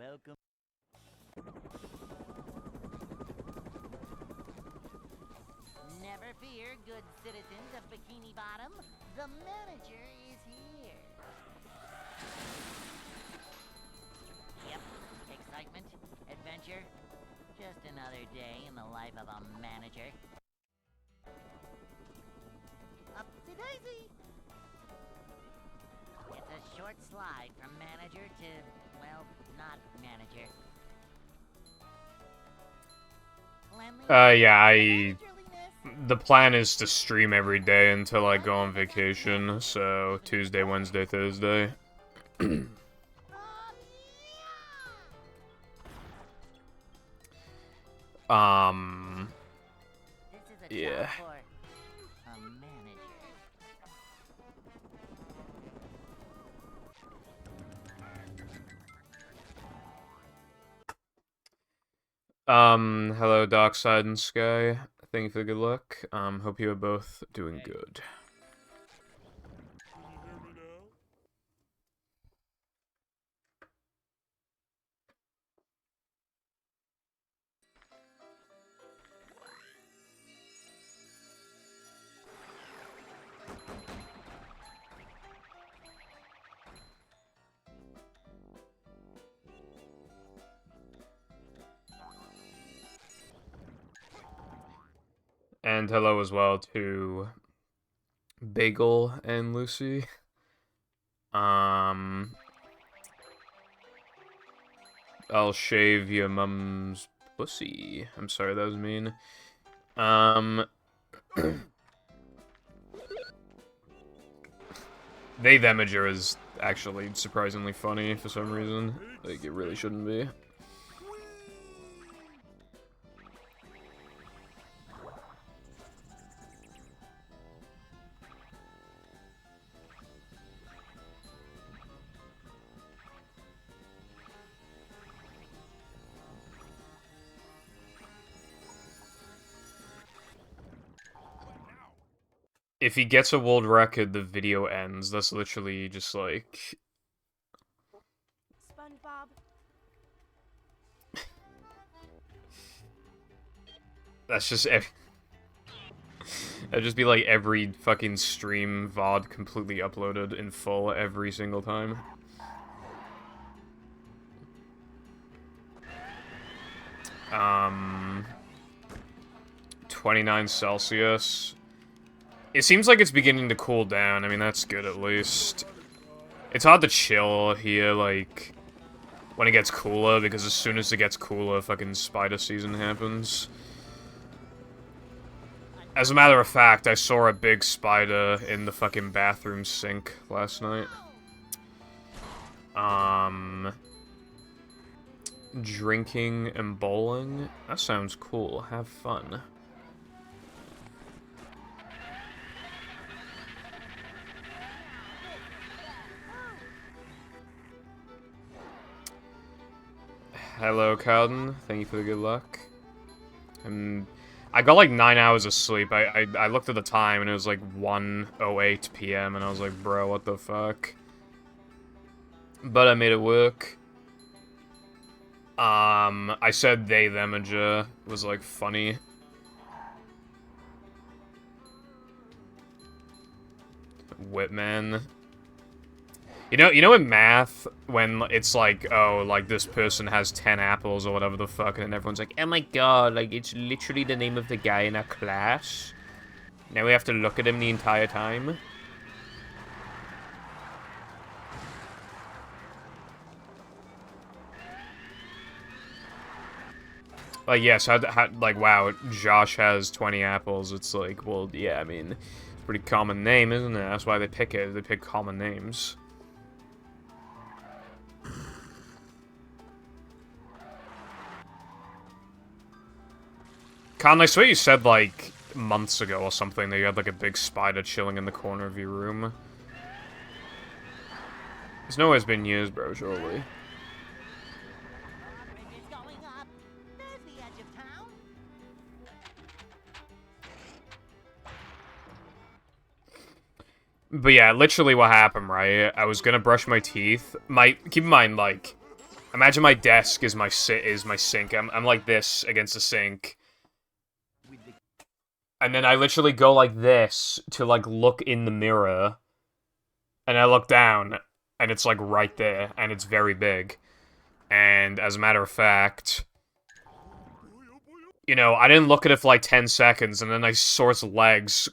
Welcome. Never fear, good citizens of Bikini Bottom. The manager is here. Yep, excitement, adventure. Just another day in the life of a manager. Upsy daisy! It's a short slide from manager to, well, not manager. Yeah, the plan is to stream every day until I go on vacation, so Tuesday, Wednesday, Thursday. Yeah. Hello, Darkside and Sky. Thank you for the good luck. Hope you are both doing good. And hello as well to Bagel and Lucy. I'll shave your mum's pussy. I'm sorry, that was mean. They Themager is actually surprisingly funny for some reason. Like, it really shouldn't be. If he gets a world record, the video ends. That's literally just like... SpongeBob. That's just... That'd just be like every fucking stream VOD completely uploaded in full every single time. Um... 29 Celsius. It seems like it's beginning to cool down. I mean, that's good at least. It's hard to chill here, like, when it gets cooler, because as soon as it gets cooler, fucking spider season happens. As a matter of fact, I saw a big spider in the fucking bathroom sink last night. Drinking and bowling? That sounds cool. Have fun. Hello, Cowden. Thank you for the good luck. I got like 9 hours of sleep. I looked at the time and it was like 1:08 p.m. and I was like, bro, what the fuck? But I made it work. I said they themager was like funny. Whitman. You know in math, when it's like, oh, like, this person has 10 apples or whatever the fuck, and everyone's like, oh my god, like, it's literally the name of the guy in our class. Now we have to look at him the entire time. Like, yes, like, wow, Josh has 20 apples. It's like, well, yeah, I mean, it's a pretty common name, isn't it? That's why they pick it. They pick common names. Con, I swear you said, like, months ago or something that you had, like, a big spider chilling in the corner of your room. It's no way it's been years, bro, surely. But yeah, literally what happened, right? I was gonna brush my teeth. Keep in mind, like, Imagine my desk is my sink. I'm like this against the sink. And then I literally go like this to like look in the mirror. And I look down and it's like right there and it's very big. And as a matter of fact, you know, I didn't look at it for like 10 seconds and then I saw its legs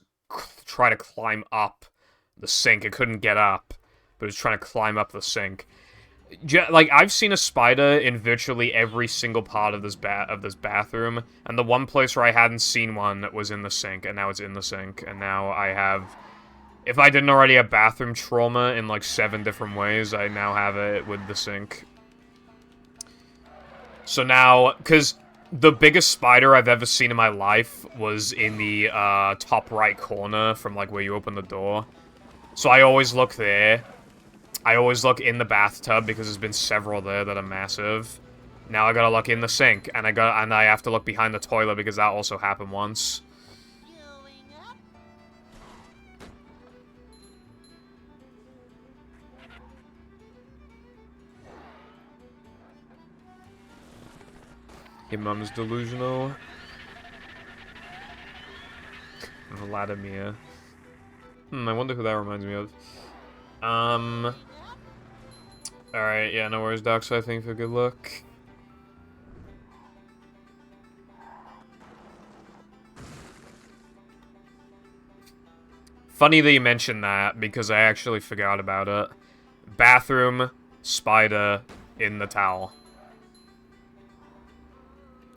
try to climb up the sink. It couldn't get up, but it was trying to climb up the sink. Like, I've seen a spider in virtually every single part of this bathroom, and the one place where I hadn't seen one was in the sink, and now it's in the sink, and now I have... If I didn't already have bathroom trauma in, like, 7 different ways, I now have it with the sink. So now, because the biggest spider I've ever seen in my life was in the, top right corner from, like, where you open the door. So I always look there. I always look in the bathtub because there's been several there that are massive. Now I gotta look in the sink, and I have to look behind the toilet because that also happened once. Your mum's delusional. Vladimir. I wonder who that reminds me of. Alright, yeah, no worries, Doc, so I think for good luck. Funny that you mentioned that, because I actually forgot about it. Bathroom, spider, in the towel.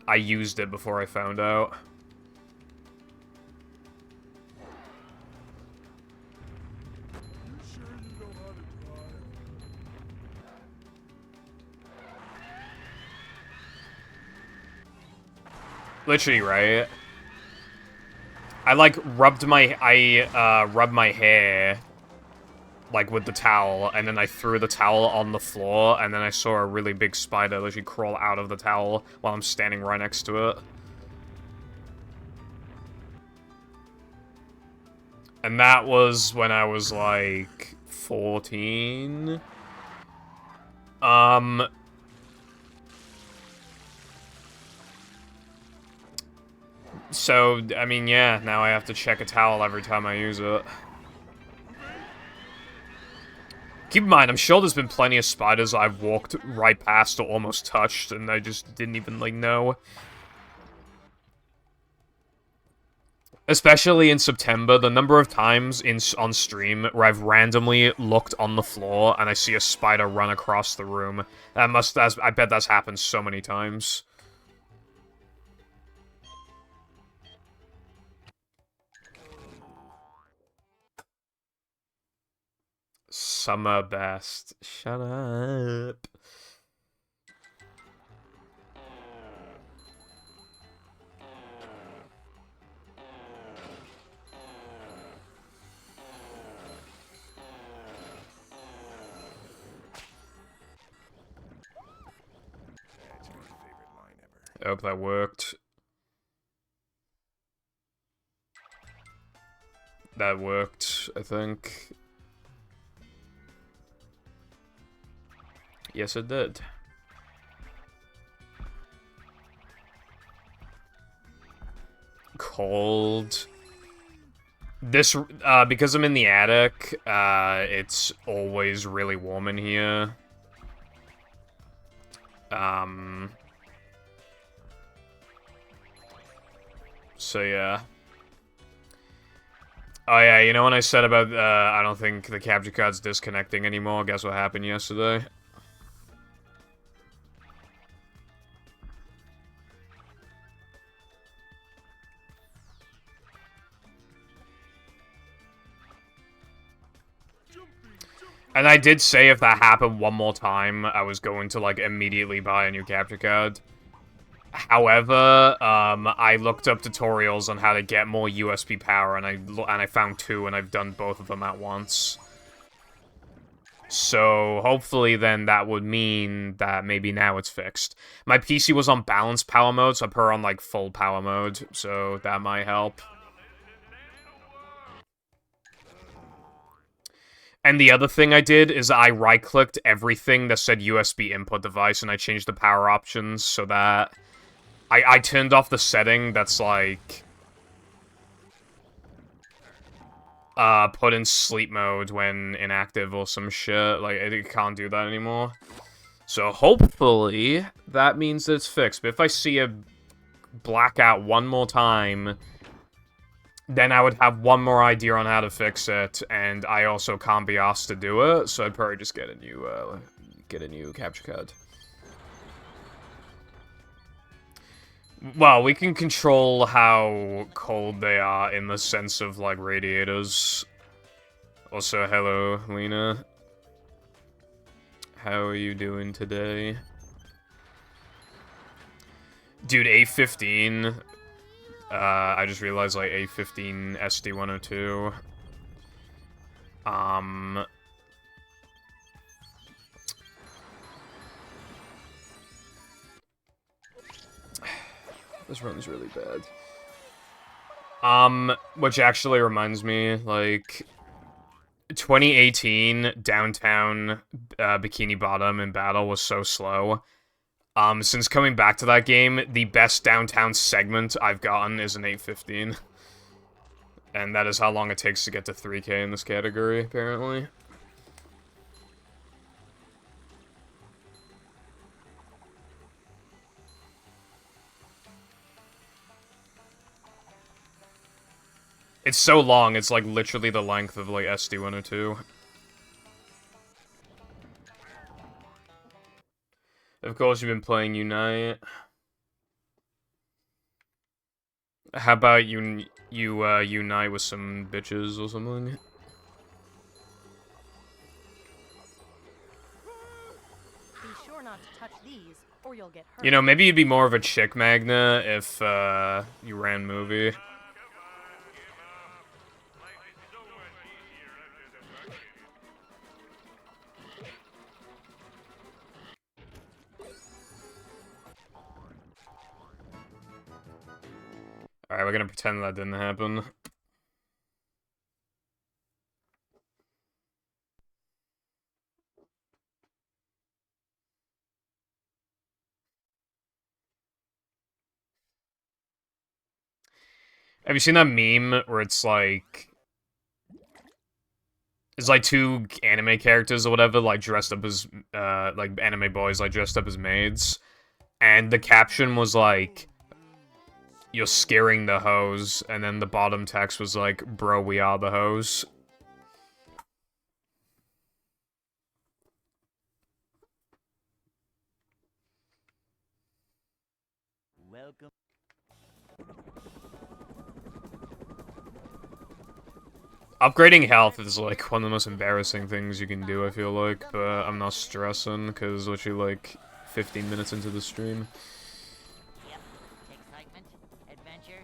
I used it before I found out. Literally, right? I, like, rubbed my hair, like, with the towel, and then I threw the towel on the floor, and then I saw a really big spider literally crawl out of the towel while I'm standing right next to it. And that was when I was, like, 14. So, I mean, yeah, now I have to check a towel every time I use it. Keep in mind, I'm sure there's been plenty of spiders I've walked right past or almost touched, and I just didn't even, like, know. Especially in September, the number of times on stream where I've randomly looked on the floor and I see a spider run across the room. I bet that's happened so many times. Summer best. Shut up. I hope that worked. That worked, I think. Yes, it did. Cold. This, because I'm in the attic, it's always really warm in here. So yeah. Oh yeah, you know when I said about, I don't think the capture card's disconnecting anymore? Guess what happened yesterday? And I did say if that happened one more time, I was going to, like, immediately buy a new capture card. However, I looked up tutorials on how to get more USB power, and I found 2, and I've done both of them at once. So, hopefully then that would mean that maybe now it's fixed. My PC was on balanced power mode, so I put her on, like, full power mode, so that might help. And the other thing I did is I right-clicked everything that said USB input device, and I changed the power options so that... I turned off the setting that's, like... put in sleep mode when inactive or some shit. Like, it can't do that anymore. So hopefully, that means that it's fixed. But if I see a blackout one more time, then I would have one more idea on how to fix it, and I also can't be asked to do it, so I'd probably just get a new capture card. Well, we can control how cold they are in the sense of, like, radiators. Also, hello, Lena. How are you doing today? Dude, A15... I just realized, like, A15 SD102. This run is really bad. Which actually reminds me, like... 2018 downtown Bikini Bottom in battle was so slow. Since coming back to that game, the best downtown segment I've gotten is an 815. And that is how long it takes to get to 3K in this category, apparently. It's so long, it's like literally the length of like SD102. Of course, you've been playing Unite. How about you unite with some bitches or something? Be sure not to touch these, or you'll get hurt. You know, maybe you'd be more of a chick magna if you ran movie. Alright, we're gonna pretend that didn't happen. Have you seen that meme where it's like... It's like two anime characters or whatever, like dressed up as, like anime boys, like dressed up as maids. And the caption was like... You're scaring the hoes, and then the bottom text was like, bro, we are the hoes. Welcome. Upgrading health is like one of the most embarrassing things you can do, I feel like, but I'm not stressing, because literally like 15 minutes into the stream. Yep. Excitement, adventure,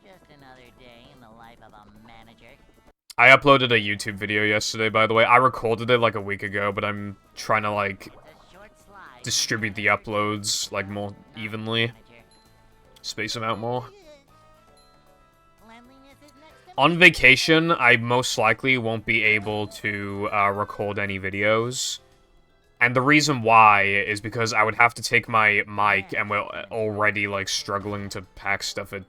just another day in the life of a manager. I uploaded a YouTube video yesterday, by the way. I recorded it like a week ago, but I'm trying to like It's a short slide. distribute the uploads like more evenly, space them out more. Cleanliness is next to On vacation, I most likely won't be able to record any videos. And the reason why is because I would have to take my mic, and we're already, like, struggling to pack stuff in.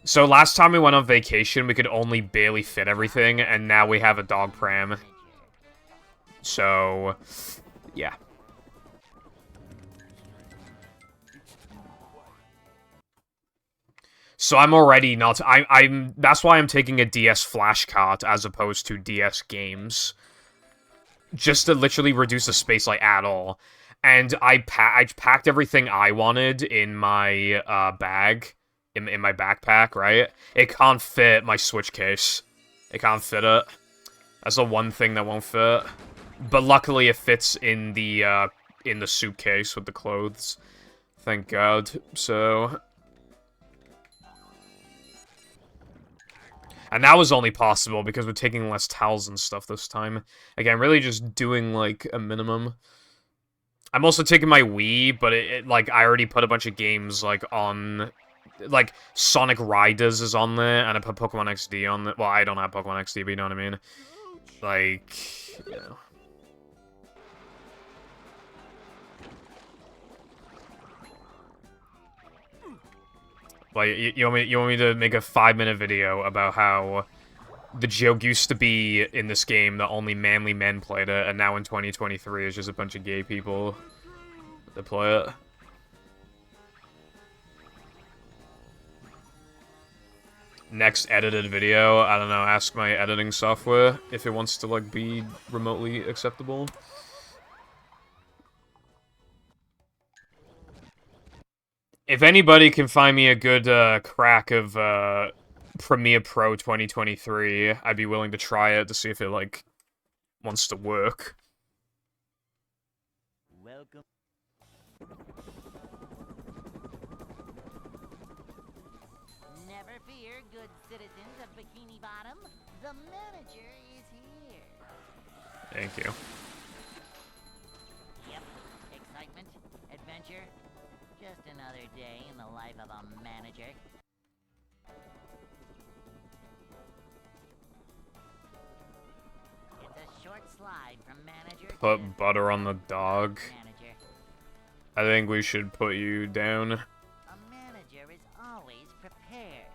So last time we went on vacation, we could only barely fit everything, and now we have a dog pram. So, yeah. So I'm already not... I'm that's why I'm taking a DS flash cart as opposed to DS games. Just to literally reduce the space, like, at all. And I packed everything I wanted in my bag, in my backpack, right? It can't fit my Switch case. It can't fit it. That's the one thing that won't fit. But luckily it fits in the suitcase with the clothes. Thank God. So... And that was only possible because we're taking less towels and stuff this time. Again, really just doing, like, a minimum. I'm also taking my Wii, but like, I already put a bunch of games, like, on... Like, Sonic Riders is on there, and I put Pokemon XD on there. Well, I don't have Pokemon XD, but you know what I mean. Like, you know. Like, you want me to make a 5-minute video about how the joke used to be in this game that only manly men played it, and now in 2023 it's just a bunch of gay people that play it? Next edited video, I don't know, ask my editing software if it wants to, like, be remotely acceptable. If anybody can find me a good, crack of, Premiere Pro 2023, I'd be willing to try it to see if it, like, wants to work. Welcome. Never fear, good citizens of Bikini Bottom. The manager is here. Thank you. Yep. Excitement, adventure. Just another day in the life of a manager. It's a short slide from manager to Put butter on the dog. manager. I think we should put you down. A manager is always prepared.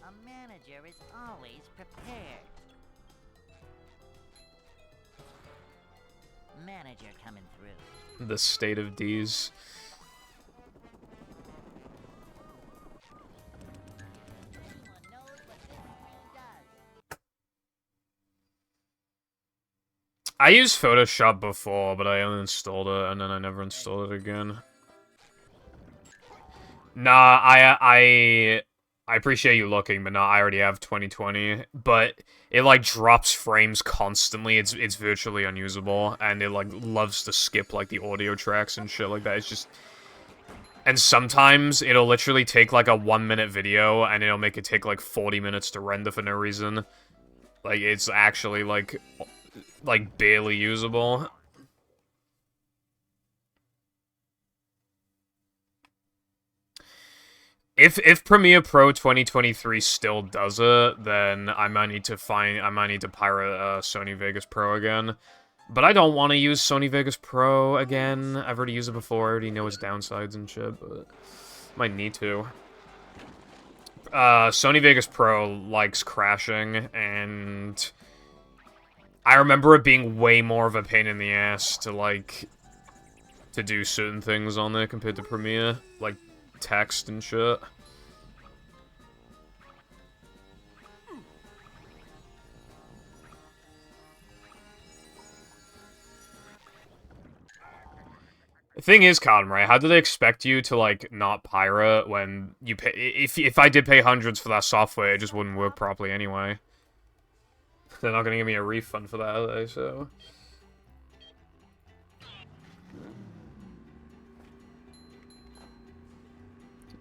A manager is always prepared. Manager coming through. The state of D's. Anyone knows what this screen does? I used Photoshop before, but I uninstalled it, and then I never installed it again. Nah, I appreciate you looking, but nah, I already have 2020. But it, like, drops frames constantly. It's virtually unusable, and it, like, loves to skip, like, the audio tracks and shit like that. It's just... And sometimes it'll literally take, like, a 1-minute video, and it'll make it take, like, 40 minutes to render for no reason. Like, it's actually, like, barely usable. If Premiere Pro 2023 still does it, then I might need to pirate Sony Vegas Pro again. But I don't want to use Sony Vegas Pro again. I've already used it before. I already know its downsides and shit, but might need to. Sony Vegas Pro likes crashing, and I remember it being way more of a pain in the ass to, like, to do certain things on there compared to Premiere, like text and shit. The thing is, Cotton, right? How do they expect you to, like, not pirate when you pay? If I did pay hundreds for that software, it just wouldn't work properly anyway. They're not gonna give me a refund for that, are they? So.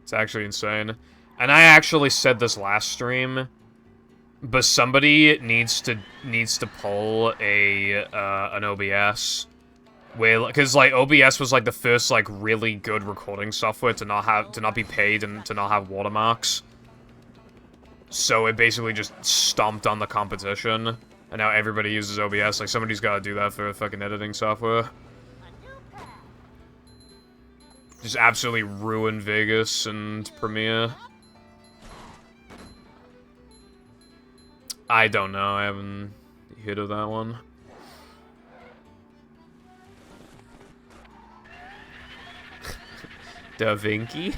It's actually insane. And I actually said this last stream, but somebody needs to pull an OBS, where, because, like, OBS was, like, the first, like, really good recording software to not be paid and to not have watermarks. So it basically just stomped on the competition, and now everybody uses OBS. Like, somebody's got to do that for fucking editing software. Just absolutely ruin Vegas and Premiere. I don't know. I haven't hit of that one. Da Vinci?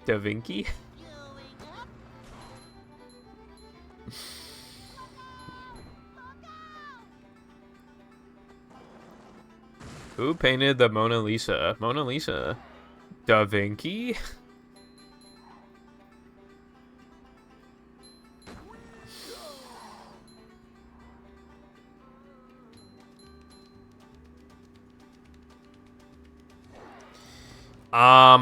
Da Vinci? Who painted the Mona Lisa? Mona Lisa? Da Vinci?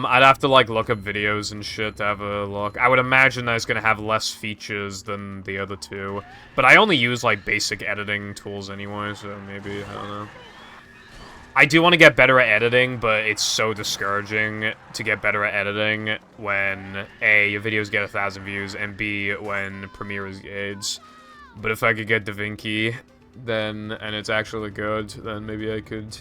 I'd have to, like, look up videos and shit to have a look. I would imagine that it's gonna have less features than the other two. But I only use, like, basic editing tools anyway, so maybe, I don't know. I do want to get better at editing, but it's so discouraging to get better at editing when A, your videos get 1,000 views, and B, when Premiere is AIDS. But if I could get DaVinci, then, and it's actually good, then maybe I could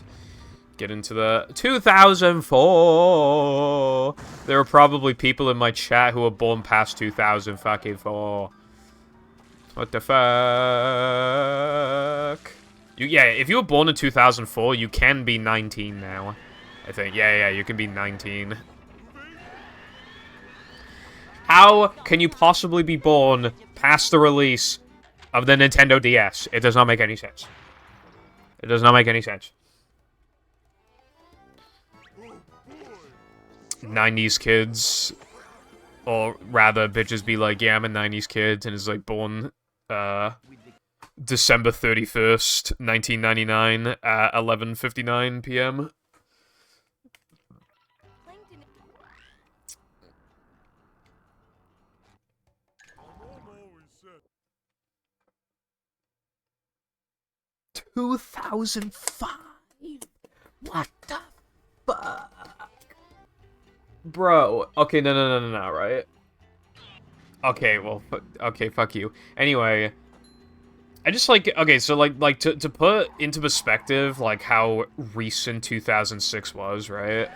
get into that. 2004! There are probably people in my chat who were born past 2004. What the fuck? Yeah, if you were born in 2004, you can be 19 now. I think. Yeah, you can be 19. How can you possibly be born past the release of the Nintendo DS? It does not make any sense. It does not make any sense. 90s kids. Or rather, bitches be like, yeah, I'm a 90s kid, and is like born, December 31st, 1999 at 11:59 p.m. Plankton 2005? What the fuck? Bro, okay, no, right? Okay, well, okay, fuck you. Anyway, I just like, okay, so like to put into perspective, like, how recent 2006 was, right?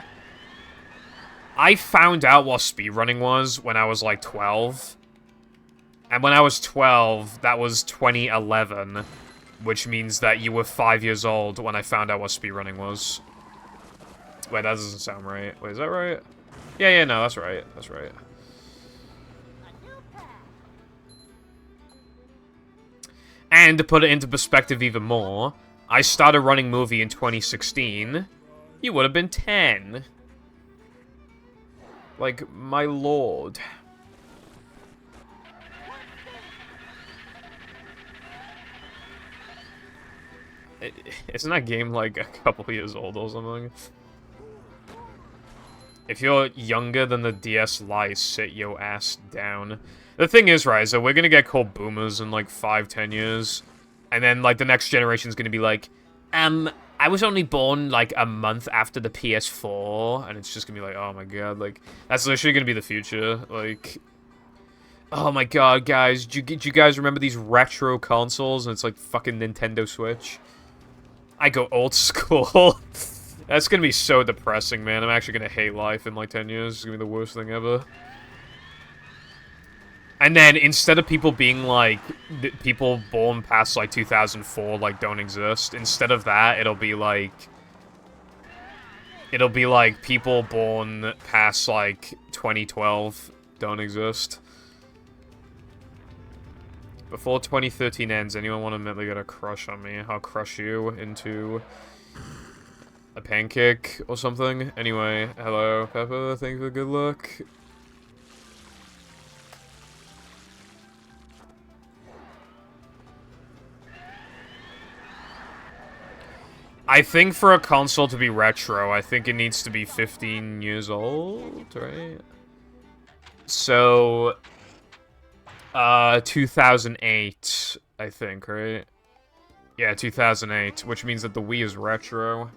I found out what speedrunning was when I was, like, 12. And when I was 12, that was 2011. Which means that you were 5 years old when I found out what speedrunning was. Wait, that doesn't sound right. Wait, is that right? Yeah, no, that's right. That's right. And to put it into perspective even more, I started running movie in 2016. You would have been 10. Like, my lord. Isn't that game like a couple years old or something? If you're younger than the DS Lite, sit your ass down. The thing is, right, so we're gonna get called boomers in like 5-10 years. And then like the next generation's gonna be like, I was only born like a month after the PS4. And it's just gonna be like, oh my god, like, that's literally gonna be the future. Like, oh my god, guys, do you guys remember these retro consoles? And it's like fucking Nintendo Switch. I go old school. That's gonna be so depressing, man. I'm actually gonna hate life in like 10 years. It's gonna be the worst thing ever. And then, instead of people being like, people born past like 2004, like, don't exist, instead of that, it'll be like people born past like 2012 don't exist. Before 2013 ends, anyone want to admittedly get a crush on me? I'll crush you into a pancake or something. Anyway, hello, Peppa. Thank you for the good luck. I think for a console to be retro, I think it needs to be 15 years old, right? So, 2008, I think, right? Yeah, 2008, which means that the Wii is retro.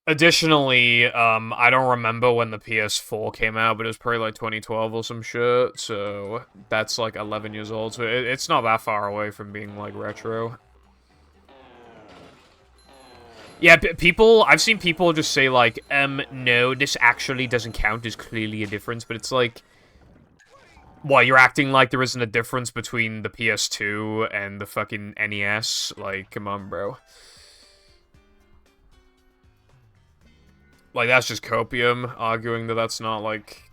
Additionally, I don't remember when the PS4 came out, but it was probably like 2012 or some shit, so that's like 11 years old, so it's not that far away from being like retro. Yeah, I've seen people just say like, no, this actually doesn't count, there's clearly a difference, but it's like, what, you're acting like there isn't a difference between the PS2 and the fucking NES? Like, come on, bro. Like, that's just copium, arguing that that's not, like,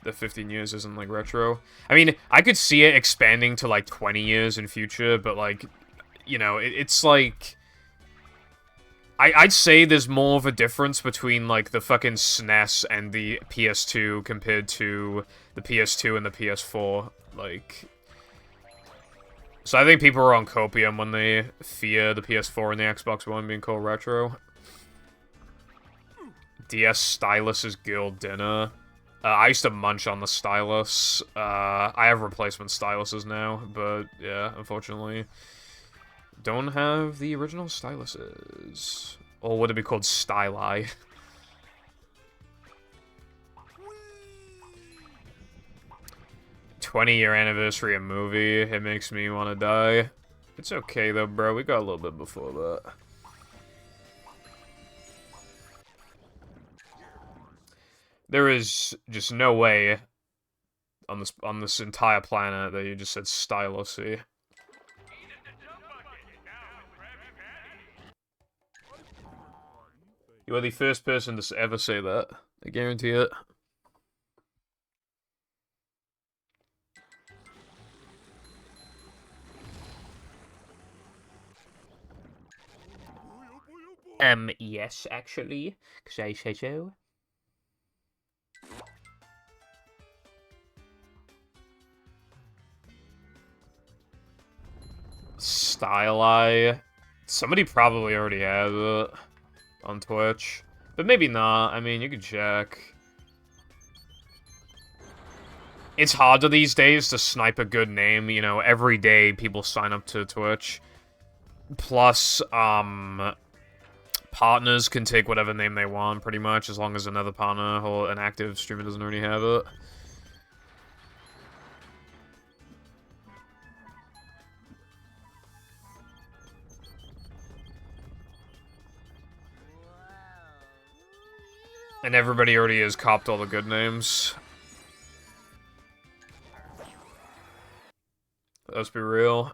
the 15 years isn't, like, retro. I mean, I could see it expanding to, like, 20 years in future, but, like, you know, it's, like... I'd say there's more of a difference between, like, the fucking SNES and the PS2 compared to the PS2 and the PS4, like... So I think people are on copium when they fear the PS4 and the Xbox One being called retro. DS Stylus's girl dinner. I used to munch on the stylus. I have replacement styluses now, but yeah, unfortunately, don't have the original styluses. Or would it be called styli? '20-year anniversary of movie. It makes me want to die. It's okay though, bro. We got a little bit before that. There is just no way on this entire planet that you just said stylusy. You are the first person to ever say that. I guarantee it. Yes, actually. Because I say so. Styli. Somebody probably already has it on Twitch. But maybe not. I mean, you can check. It's harder these days to snipe a good name. You know, every day people sign up to Twitch. Plus, partners can take whatever name they want, pretty much, as long as another partner or an active streamer doesn't already have it. And everybody already has copped all the good names. Let's be real.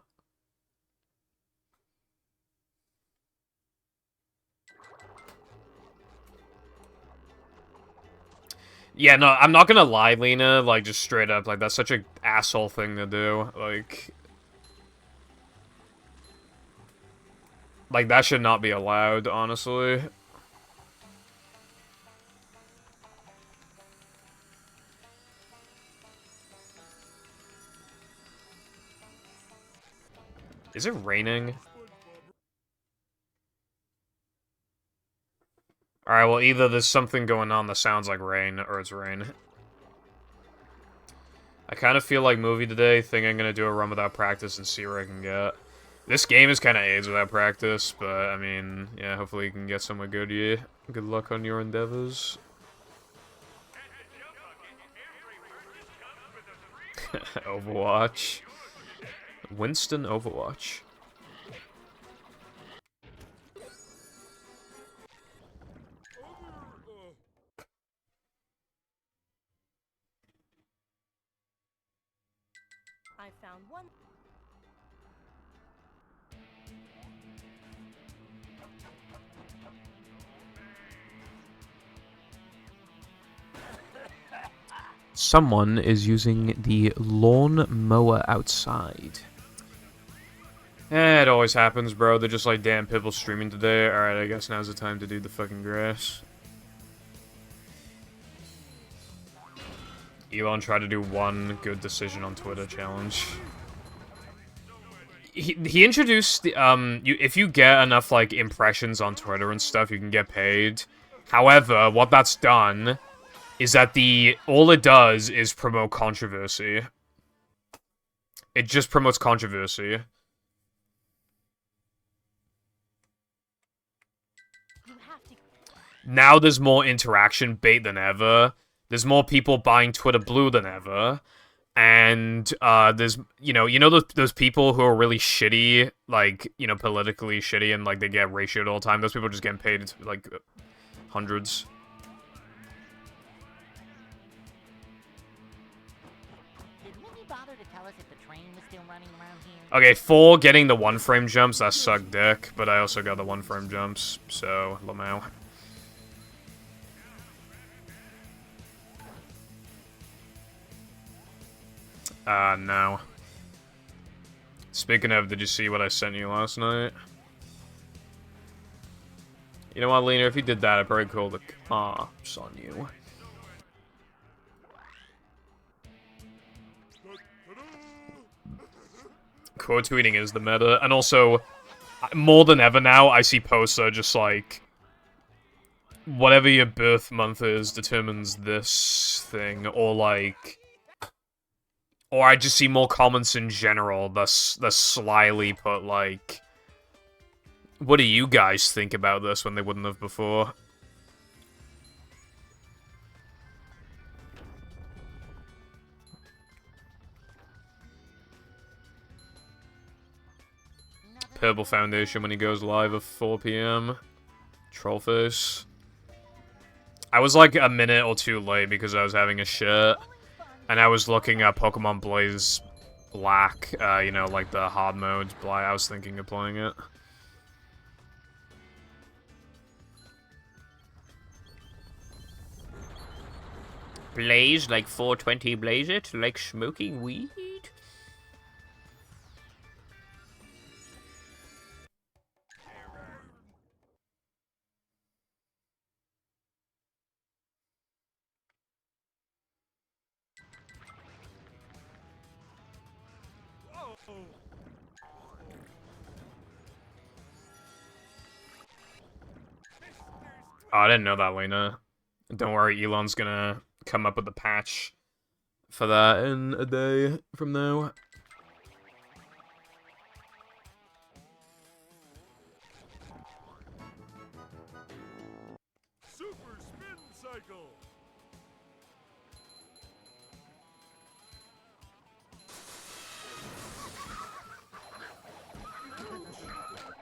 Yeah, no, I'm not gonna lie, Lena, like, just straight up, like, that's such a asshole thing to do, like, that should not be allowed, honestly. Is it raining? Alright, well, either there's something going on that sounds like rain, or it's rain. I kind of feel like movie today, think I'm gonna do a run without practice and see where I can get. This game is kind of AIDS without practice, but, I mean, yeah, hopefully you can get somewhere good, yeah. Good luck on your endeavors. Overwatch. Winston Overwatch. I found one. Someone is using the lawn mower outside. It always happens, bro. They're just like, damn, people streaming today. Alright, I guess now's the time to do the fucking grass. Elon tried to do one good decision on Twitter challenge. He introduced the, if you get enough, like, impressions on Twitter and stuff, you can get paid. However, what that's done is that all it does is promote controversy. It just promotes controversy. Now there's more interaction bait than ever. There's more people buying Twitter Blue than ever. And, there's, you know those people who are really shitty, like, you know, politically shitty and, like, they get ratioed all the time? Those people are just getting paid, like, hundreds. Okay, 4 getting the 1-frame jumps, that sucked dick, but I also got the 1-frame jumps, so, Lamau. No. Speaking of, did you see what I sent you last night? You know what, Lena, if you did that, I'd probably call the cops on you. Quote tweeting is the meta, and also, more than ever now, I see posts that are just like, whatever your birth month is determines this thing, or like... Or I just see more comments in general, the slyly put, like... What do you guys think about this when they wouldn't have before? Purple Foundation when he goes live at 4 PM. Trollface. I was like a minute or two late because I was having a shit. And I was looking at Pokemon Blaze Black, you know, like the hard mode. I was thinking of playing it. Blaze, like 420 blaze it, like smoking weed? Oh, I didn't know that, Lena. Don't worry, Elon's gonna come up with a patch for that in a day from now. Super spin cycle. That's my favorite line ever.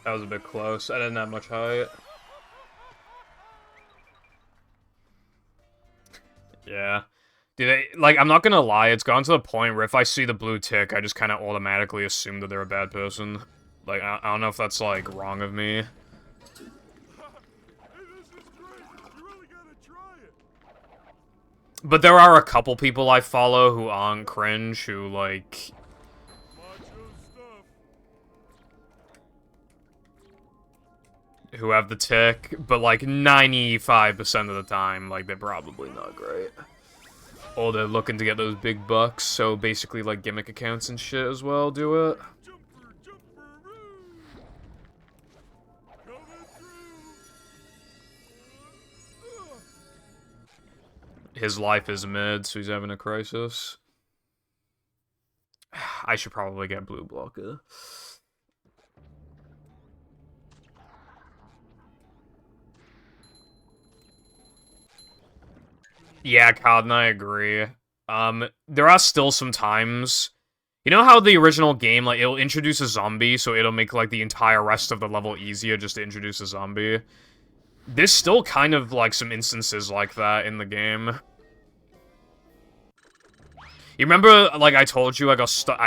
That was a bit close. I didn't have much height. Yeah. Dude, like, I'm not gonna lie, it's gone to the point where if I see the blue tick, I just kind of automatically assume that they're a bad person. Like, I don't know if that's, like, wrong of me. Hey, this is great. You really gotta try it. But there are a couple people I follow who aren't cringe, who, like... Macho stuff. who have the tick, but, like, 95% of the time, like, they're probably not great. Or they're looking to get those big bucks, so basically, like, gimmick accounts and shit as well do it. Jumper-oo. Coming through. His life is mid, so he's having a crisis. I should probably get blue blocker. Yeah, Cod, I agree. There are still some times... You know how the original game, like, it'll introduce a zombie, so it'll make, like, the entire rest of the level easier just to introduce a zombie? There's still kind of, like, some instances like that in the game. You remember, like, I told you I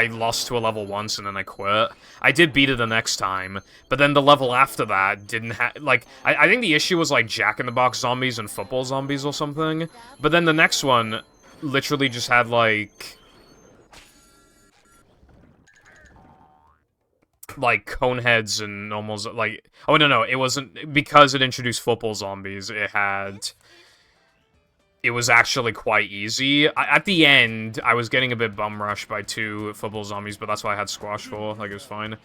lost to a level once and then I quit? I did beat it the next time, but then the level after that didn't have... Like, I think the issue was, like, Jack-in-the-Box zombies and football zombies or something, but then the next one literally just had, like... Like, Coneheads and normal... Like... Oh, no, it wasn't... Because it introduced football zombies, it had... It was actually quite easy. At the end, I was getting a bit bum rushed by 2 football zombies, but that's why I had Squash for. Like, it was fine.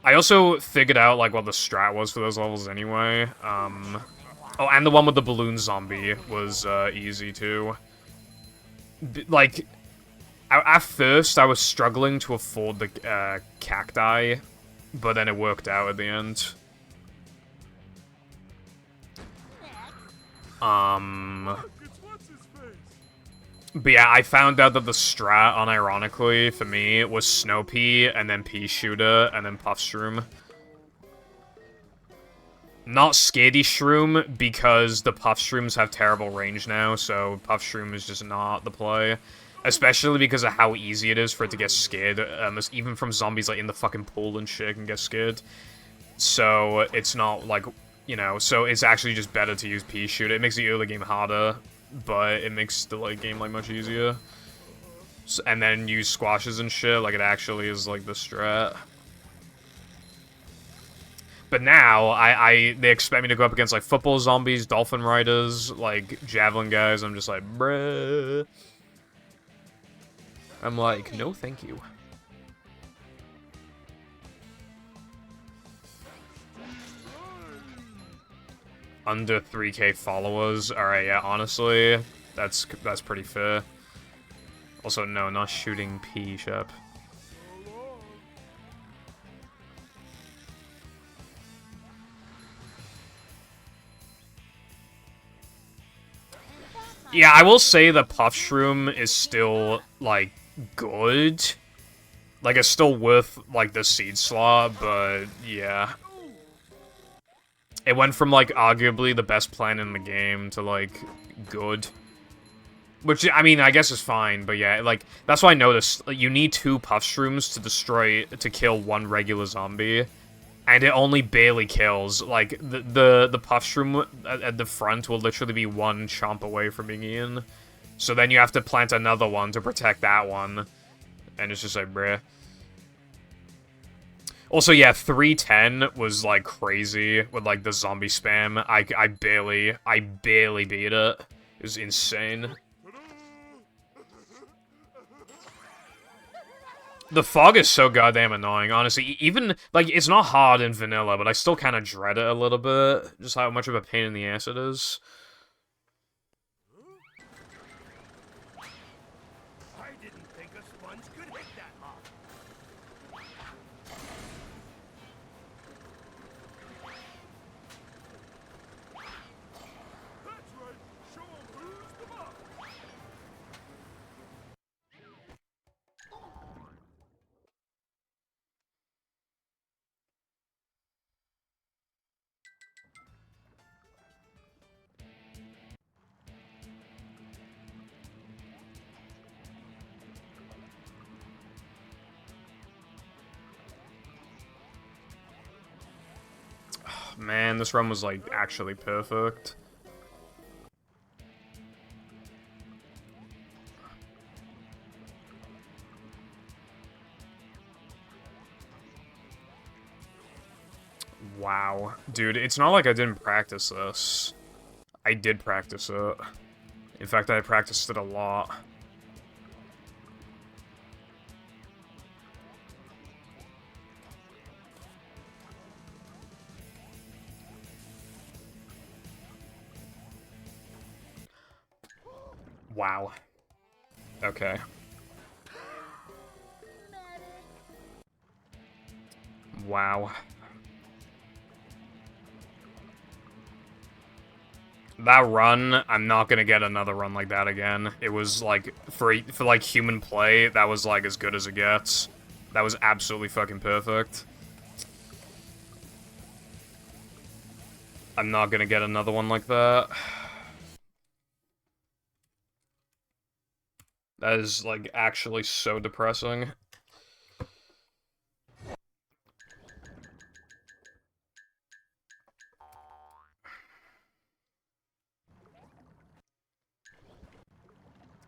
I also figured out, like, what the strat was for those levels anyway. Oh, and the one with the balloon zombie was easy, too. Like, at first, I was struggling to afford the cacti, but then it worked out at the end. But yeah, I found out that the strat, unironically, for me, was Snow Pea, and then Pea Shooter, and then Puff Shroom. Not Scaredy Shroom, because the Puff Shrooms have terrible range now, so Puff Shroom is just not the play. Especially because of how easy it is for it to get scared, even from zombies, like, in the fucking pool and shit can get scared. So, it's not, like, You know, so it's actually just better to use pea shooter. It makes the early game harder, but it makes the late game, like, much easier. So, and then use squashes and shit, like, it actually is, like, the strat. But now, they expect me to go up against, like, football zombies, dolphin riders, like, javelin guys. I'm just like, bruh. I'm like, no thank you. Under 3K followers. Alright, yeah, honestly, that's pretty fair. Also, no, not shooting P, Shep. Yeah, I will say the Puff Shroom is still, like, good. Like, it's still worth, like, the seed slot, but, yeah. It went from, like, arguably the best plan in the game to, like, good. Which, I mean, I guess is fine, but yeah, like, that's why I noticed, like, you need 2 Puff Shrooms to kill 1 regular zombie. And it only barely kills. Like, the Puff Shroom at the front will literally be 1 chomp away from being eaten. So then you have to plant another one to protect that one. And it's just like, bruh. Also, yeah, 310 was, like, crazy with, like, the zombie spam. I barely beat it. It was insane. The fog is so goddamn annoying, honestly. Even, like, it's not hard in vanilla, but I still kind of dread it a little bit. Just how much of a pain in the ass it is. I didn't think a sponge could hit that hard. That's right. Show 'em who's the boss. Man, this run was, like, actually perfect. Wow. Dude, it's not like I didn't practice this. I did practice it. In fact, I practiced it a lot. Wow. Okay. Wow. That run, I'm not gonna get another run like that again. It was, like, for like, human play, that was, like, as good as it gets. That was absolutely fucking perfect. I'm not gonna get another one like that. That is, like, actually so depressing.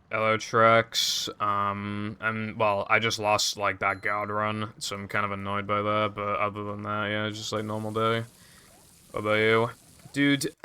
Hello, Trex. And, well, I just lost, like, that God run, so I'm kind of annoyed by that, but other than that, yeah, it's just, like, normal day. What about you? Dude,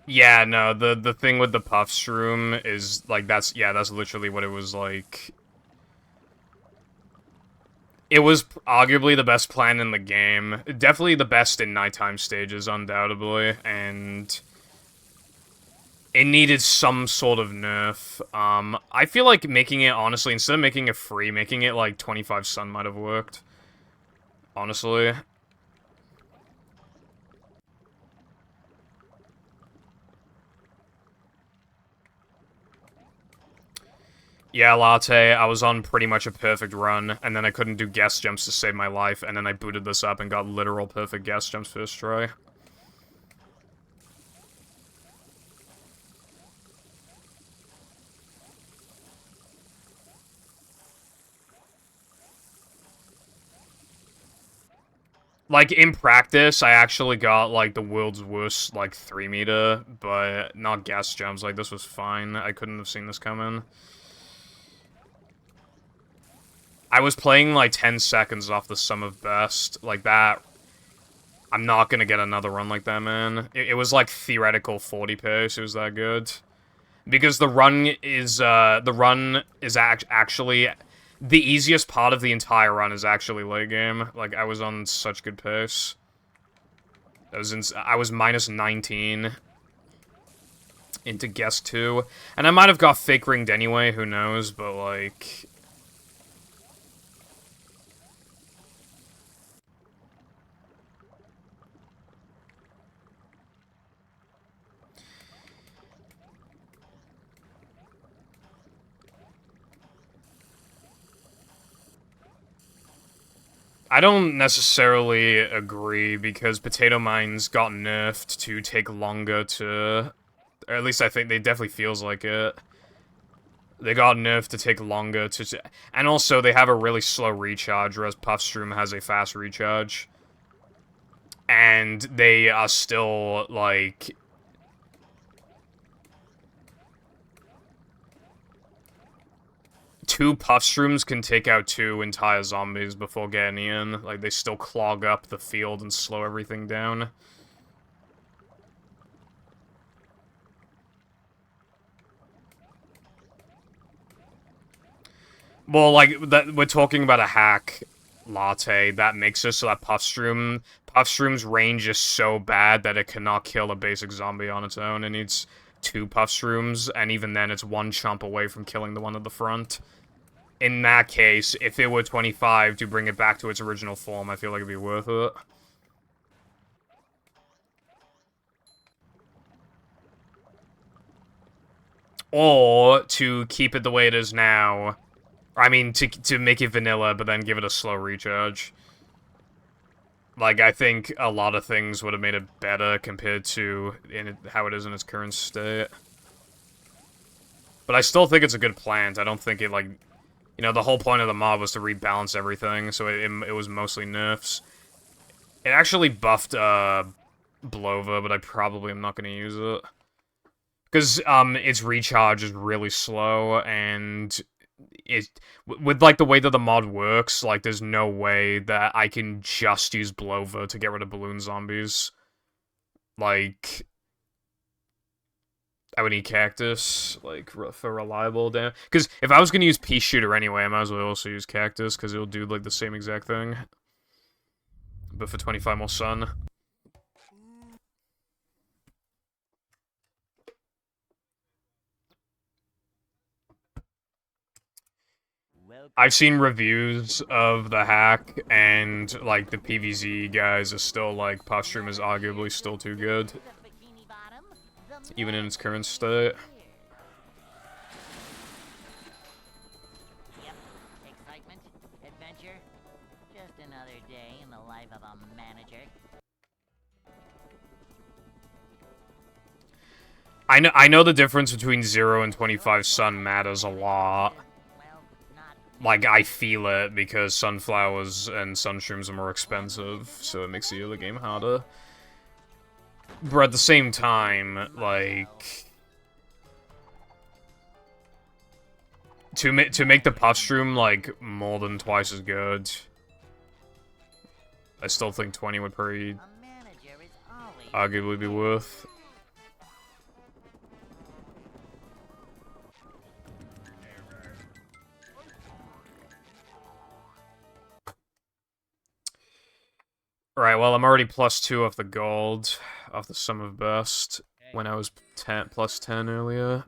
yeah, no, the thing with the Puff Shroom is, like, that's literally what it was like. It was arguably the best plan in the game. Definitely the best in nighttime stages, undoubtedly, and it needed some sort of nerf. I feel like making it, honestly, instead of making it free, making it, like, 25 sun might have worked. Honestly. Yeah, Latte, I was on pretty much a perfect run, and then I couldn't do guest jumps to save my life, and then I booted this up and got literal perfect guest jumps first try. Like, in practice, I actually got, like, the world's worst, like, 3-meter, but not guest jumps. Like, this was fine. I couldn't have seen this coming. I was playing, like, 10 seconds off the sum of best. Like, that... I'm not gonna get another run like that, man. It was, like, theoretical 40 pace. It was that good. Because the run is actually... The easiest part of the entire run is actually late game. Like, I was on such good pace. I was minus 19 into guest 2. And I might have got fake ringed anyway, who knows, but like... I don't necessarily agree, because Potato Mines got nerfed to take longer to... Or at least I think they definitely feels like it. They got nerfed to take longer to... And also, they have a really slow recharge, whereas Puffstream has a fast recharge. And they are still, like... Two Puffstrooms can take out 2 entire zombies before getting in. Like, they still clog up the field and slow everything down. Well, like, that we're talking about a hack, Latte, that makes it so that Puffstroom's range is so bad that it cannot kill a basic zombie on its own. It needs 2 Puffstrooms, and even then it's 1 chomp away from killing the one at the front. In that case, if it were 25 to bring it back to its original form, I feel like it'd be worth it. Or to keep it the way it is now. I mean, to make it vanilla, but then give it a slow recharge. Like, I think a lot of things would have made it better compared to how it is in its current state. But I still think it's a good plant. I don't think it, like... You know, the whole point of the mod was to rebalance everything, so it was mostly nerfs. It actually buffed, Blova, but I probably am not going to use it. Because, its recharge is really slow, and... With, like, the way that the mod works, like, there's no way that I can just use Blova to get rid of balloon zombies. Like... I would need Cactus, like, for reliable damage. Because if I was going to use Pea Shooter anyway, I might as well also use Cactus, because it'll do, like, the same exact thing. But for 25 more sun. I've seen reviews of the hack, and, like, the PvZ guys are still, like, Puffstream is arguably still too good. Even in its current state. Yep. Excitement, adventure, just another day in the life of a manager. I know the difference between 0 and 25 sun matters a lot. Like, I feel it because sunflowers and sunshrooms are more expensive, so it makes the other game harder. But at the same time, like... To make the Puffstream, like, more than twice as good, I still think 20 would probably arguably be worth. Alright, well, I'm already +2 off the gold, off the sum of best, when I was +10 earlier.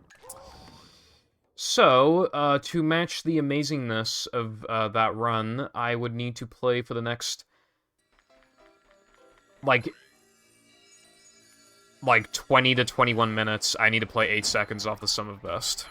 So, to match the amazingness of that run, I would need to play for the next, like 20 to 21 minutes. I need to play 8 seconds off the sum of best.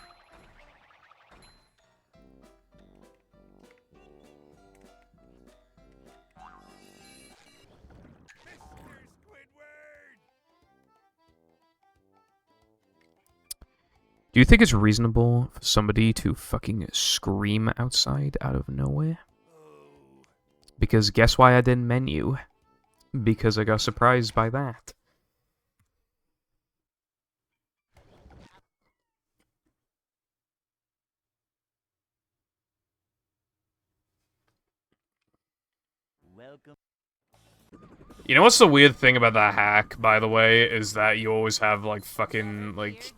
Do you think it's reasonable for somebody to fucking scream outside out of nowhere? Because guess why I didn't menu? Because I got surprised by that. Welcome. You know what's the weird thing about that hack, by the way, is that you always have, like, fucking, like,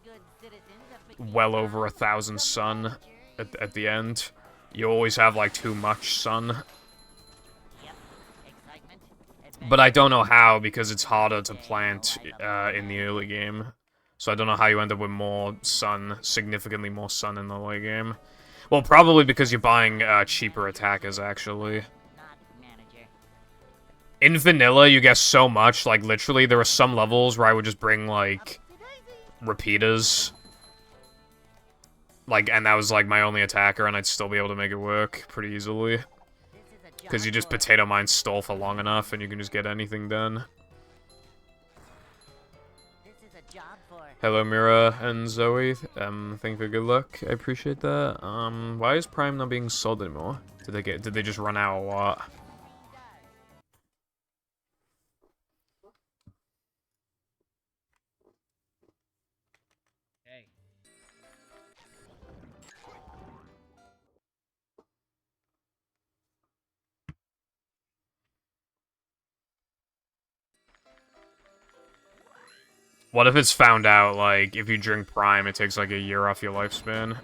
well over 1,000 sun at the end. You always have, like, too much sun. But I don't know how, because it's harder to plant in the early game. So I don't know how you end up with more sun, significantly more sun in the late game. Well, probably because you're buying cheaper attackers, actually. In vanilla, you get so much, like, literally, there are some levels where I would just bring, like, repeaters. Like, and that was, like, my only attacker, and I'd still be able to make it work pretty easily. Because you just potato mine stall for long enough, and you can just get anything done. Hello, Mira and Zoe. Thank you for good luck. I appreciate that. Why is Prime not being sold anymore? Did they just run out or what? What if it's found out, like, if you drink Prime, it takes, like, a year off your lifespan?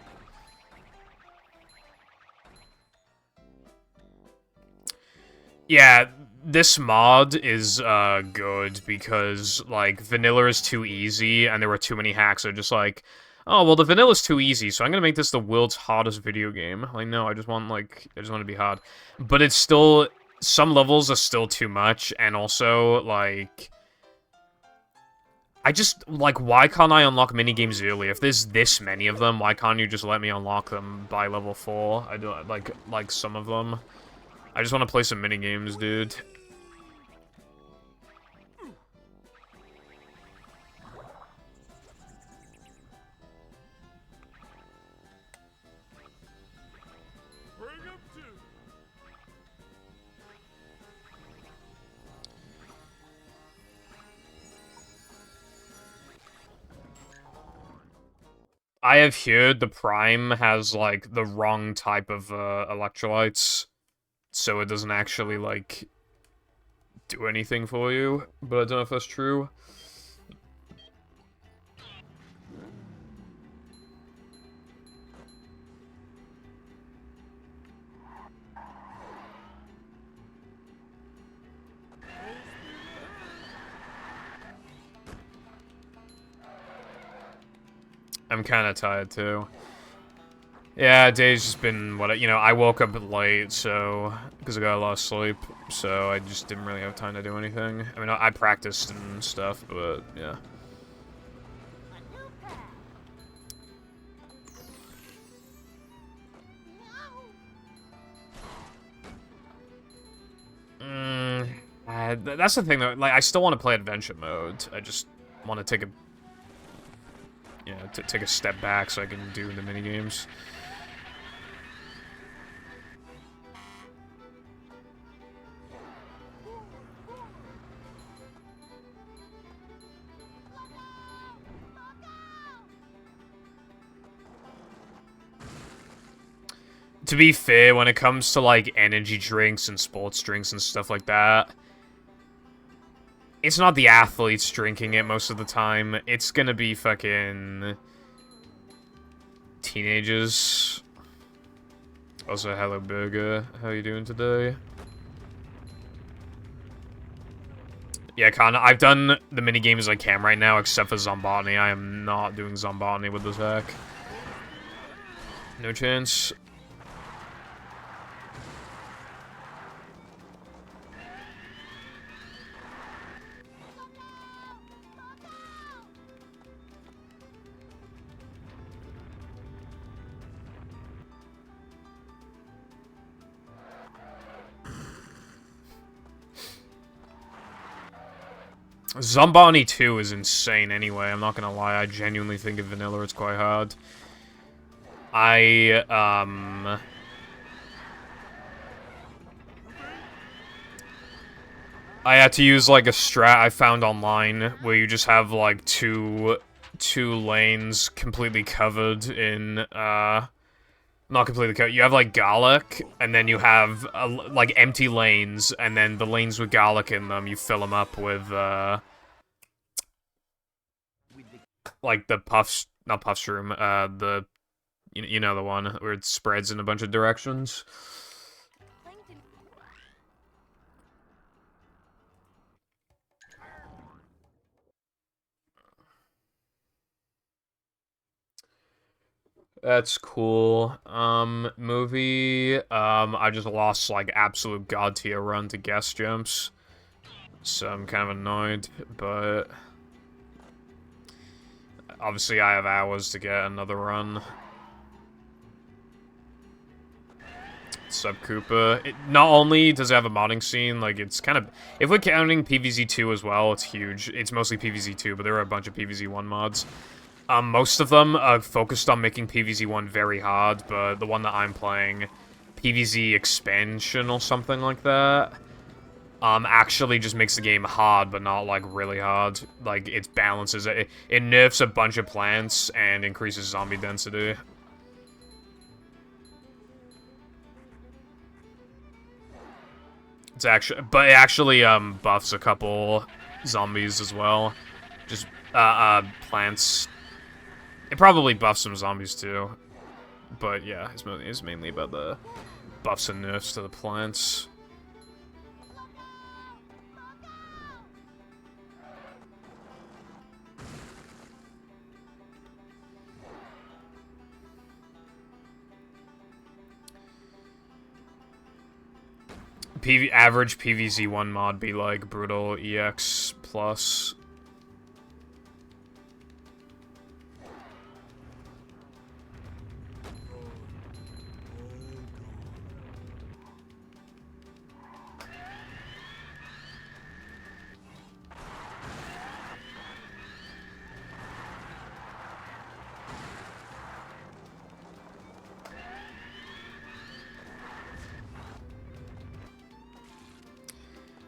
Yeah, this mod is, good because, like, vanilla is too easy, and there were too many hacks. They're just like, oh, well, the vanilla's too easy, so I'm gonna make this the world's hardest video game. Like, no, I just want to be hard. But it's still, some levels are still too much, and also, like... I just, like, why can't I unlock minigames early? If there's this many of them, why can't you just let me unlock them by level 4? I do, like some of them. I just want to play some minigames, dude. Bring up two. I have heard the Prime has, like, the wrong type of, electrolytes. So it doesn't actually, like, do anything for you. But I don't know if that's true. I'm kind of tired, too. Yeah, day's just been, you know, I woke up late, so, because I got a lot of sleep, so I just didn't really have time to do anything. I mean, I practiced and stuff, but, yeah. That's the thing, though, like, I still want to play adventure mode. I just want to take a, you know, take a step back so I can do the minigames. To be fair, when it comes to, like, energy drinks and sports drinks and stuff like that, it's not the athletes drinking it most of the time. It's gonna be fucking... teenagers. Also, hello, Burger. How you doing today? Yeah, Connor, I've done the minigames I can right now, except for Zombotany. I am not doing Zombotany with this hack. No chance. Zombani 2 is insane anyway, I'm not gonna lie. I genuinely think in vanilla it's quite hard. I had to use, like, a strat I found online where you just have, like, two lanes completely covered in, not completely covered. You have, like, garlic, and then you have, like, empty lanes, and then the lanes with garlic in them, you fill them up with, like, the puffs, not puffshroom, you know the one, where it spreads in a bunch of directions. Plankton. That's cool. Movie, I just lost, like, absolute god tier run to guest jumps. So I'm kind of annoyed, but... Obviously I have hours to get another run. Sub Koopa. Not only does it have a modding scene, like, it's kind of... If we're counting PvZ2 as well, it's huge. It's mostly PvZ2, but there are a bunch of PvZ1 mods. Most of them are focused on making PvZ1 very hard, but the one that I'm playing, PvZ Expansion or something like that, actually just makes the game hard, but not, like, really hard. Like, it balances it. It nerfs a bunch of plants and increases zombie density. It's actually, but it actually, buffs a couple zombies as well. Just, plants. It probably buffs some zombies too. But yeah, it's mainly about the buffs and nerfs to the plants. Average PvZ1 mod be like Brutal EX plus.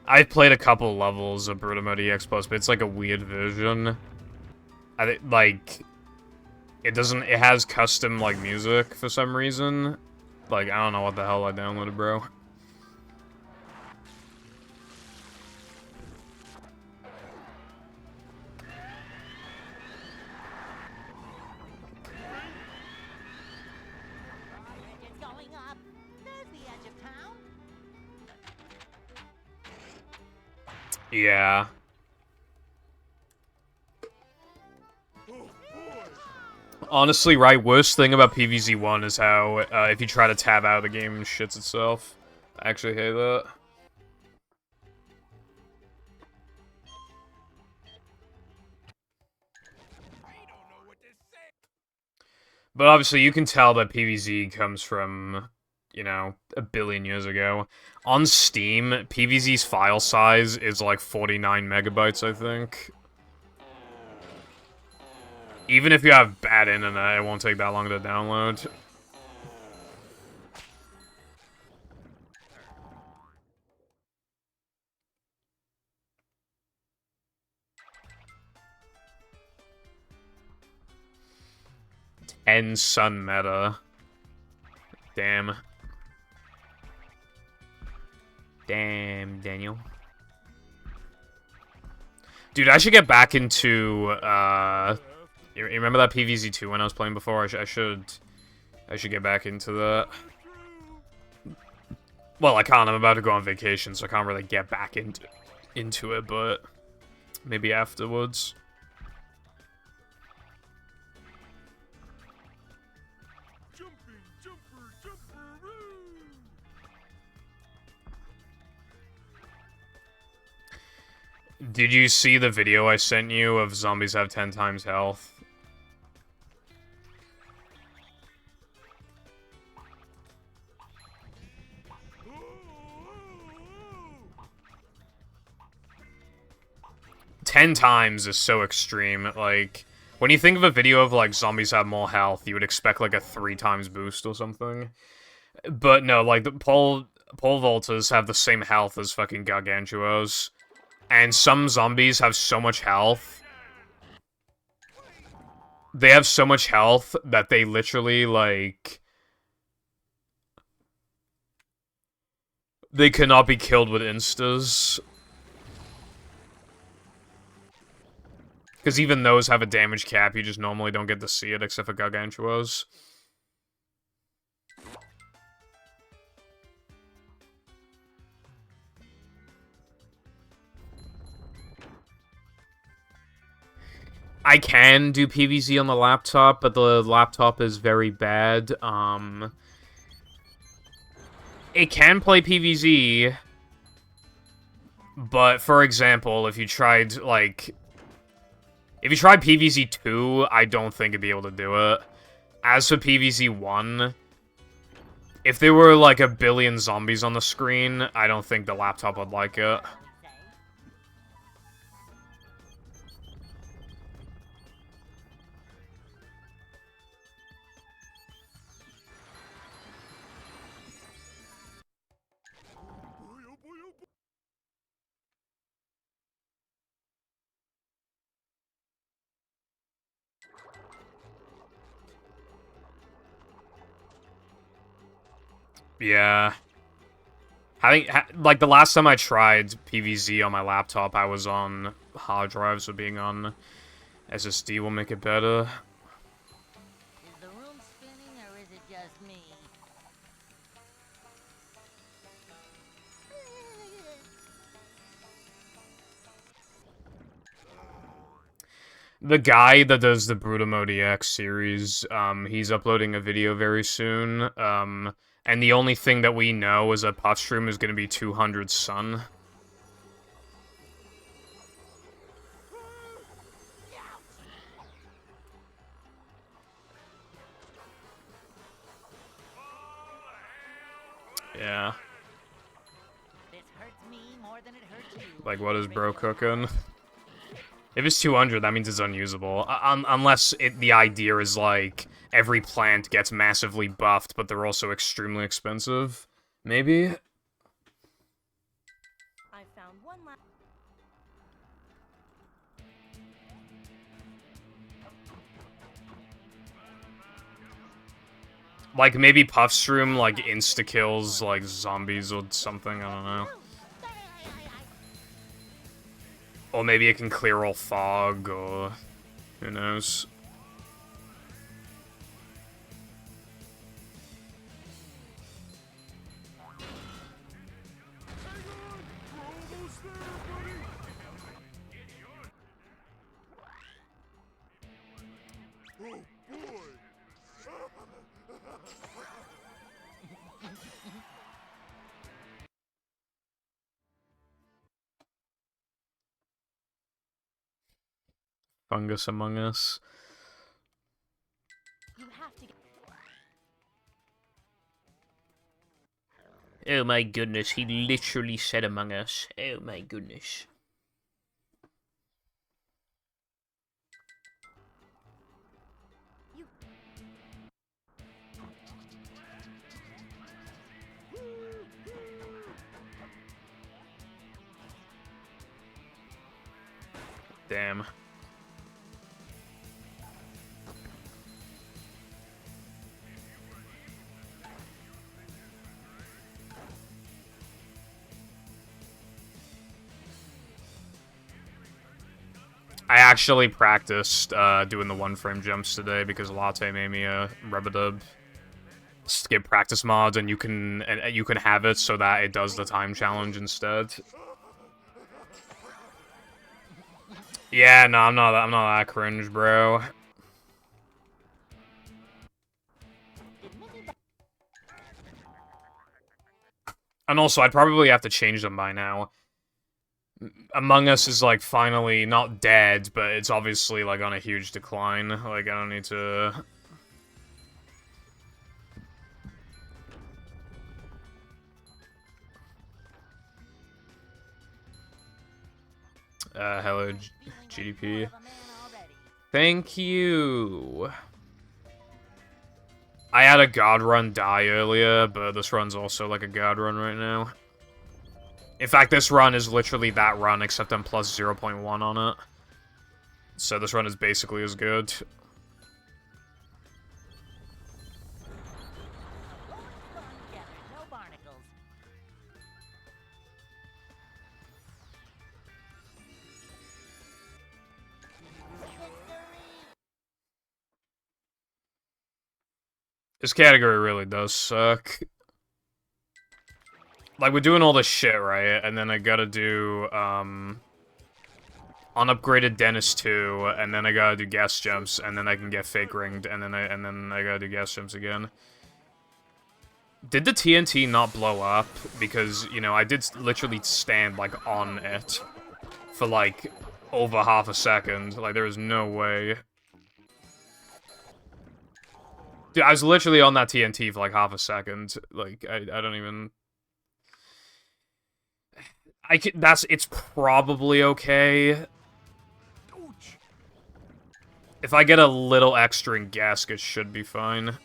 I've played a couple levels of Brutal Mode EX Plus, but it's like a weird version. I think, like, it has custom, like, music for some reason. Like, I don't know what the hell I downloaded, bro. It's going up. There's the edge of town. Yeah. Honestly, right, worst thing about PvZ1 is how, if you try to tab out, the game shits itself. I actually hate that. But obviously, you can tell that PvZ comes from, you know, a billion years ago. On Steam, PvZ's file size is like 49 megabytes, I think. Even if you have bad internet, it won't take that long to download. And Sun meta. Damn. Damn, Daniel. Dude, I should get back into, you remember that PvZ2 when I was playing before? I should get back into that. Well, I can't. I'm about to go on vacation, so I can't really get back into it, but maybe afterwards. Jumping, jumper, jumperoo! Did you see the video I sent you of zombies have 10 times health? 10 times is so extreme. Like, when you think of a video of, like, zombies have more health, you would expect, like, a 3 times boost or something. But no, like, the pole vaulters have the same health as fucking gargantuos. And some zombies have so much health. They have so much health that they literally, like... They cannot be killed with instas. Because even those have a damage cap, you just normally don't get to see it, except for gargantuos. I can do PvZ on the laptop, but the laptop is very bad. It can play PvZ, but for example, if you tried, like... If you tried PvZ 2, I don't think it'd be able to do it. As for PvZ 1, if there were, like, a billion zombies on the screen, I don't think the laptop would like it. Yeah. Like, the last time I tried PvZ on my laptop, I was on hard drive, so being on SSD will make it better. Is the room spinning or is it just me? The guy that does the Brutamo DX series, he's uploading a video very soon, and the only thing that we know is that Puffstream is going to be 200 Sun. Yeah. This hurts me more than it hurts you. Like, what is bro cooking? If it's 200, that means it's unusable. Unless the idea is, like, every plant gets massively buffed, but they're also extremely expensive. Maybe? I found one last. Like, maybe Puffstream, like, insta-kills, like, zombies or something, I don't know. Or maybe it can clear all fog, or... who knows. Fungus Among Us. You have to get. Oh my goodness, he literally said Among Us. Oh my goodness. Damn. I actually practiced doing the one-frame jumps today because Latte made me a rub-a-dub. Skip practice mods, and you can have it so that it does the time challenge instead. Yeah, no, I'm not that cringe, bro. And also, I'd probably have to change them by now. Among Us is, like, finally not dead, but it's obviously, like, on a huge decline. Like, I don't need to... Hello, Feeling like GDP. more of a man already. Thank you. I had a god run die earlier, but this run's also like a god run right now. In fact, this run is literally that run, except I'm plus 0.1 on it. So this run is basically as good. Fun together, no barnacles. This category really does suck. Like, we're doing all this shit, right? And then I gotta do, unupgraded Dennis 2, and then I gotta do gas jumps, and then I can get fake ringed, and then I gotta do gas jumps again. Did the TNT not blow up? Because, you know, I did literally stand, like, on it for, like, over half a second. Like, there is no way. Dude, I was literally on that TNT for, like, half a second. Like, I don't even... it's probably okay. If I get a little extra in gas, it should be fine.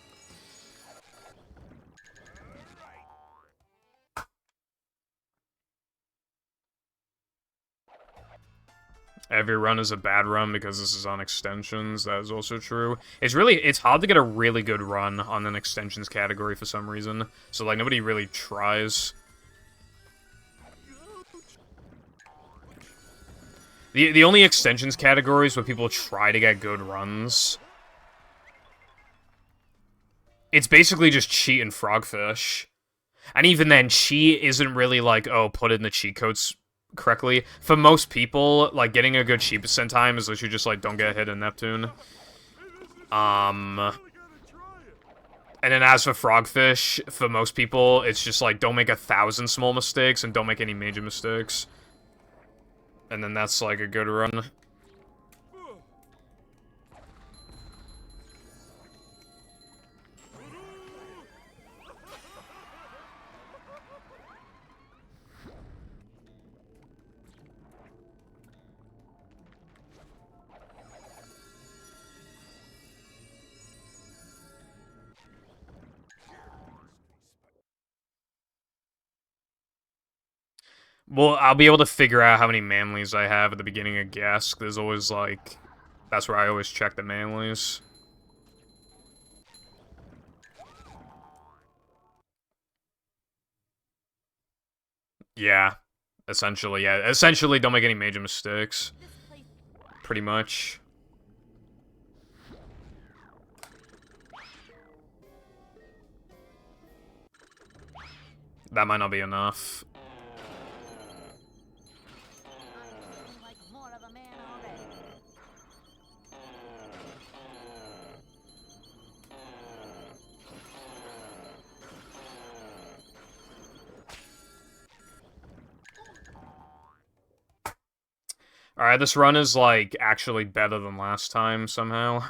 Every run is a bad run because this is on extensions. That is also true. It's hard to get a really good run on an extensions category for some reason. So, like, nobody really tries. The only extensions categories where people try to get good runs, it's basically just cheat and frogfish. And even then, cheat isn't really like, oh, put in the cheat codes correctly. For most people, like, getting a good cheat percent time is literally just like, don't get hit in Neptune. And then as for frogfish, for most people, it's just like, don't make 1,000 small mistakes and don't make any major mistakes. And then that's like a good run. Well, I'll be able to figure out how many manlies I have at the beginning of Gask. There's always, like... That's where I always check the manlies. Yeah. Essentially, yeah. Essentially, don't make any major mistakes. Pretty much. That might not be enough. Feeling like more of a man already. Alright, this run is, like, actually better than last time, somehow.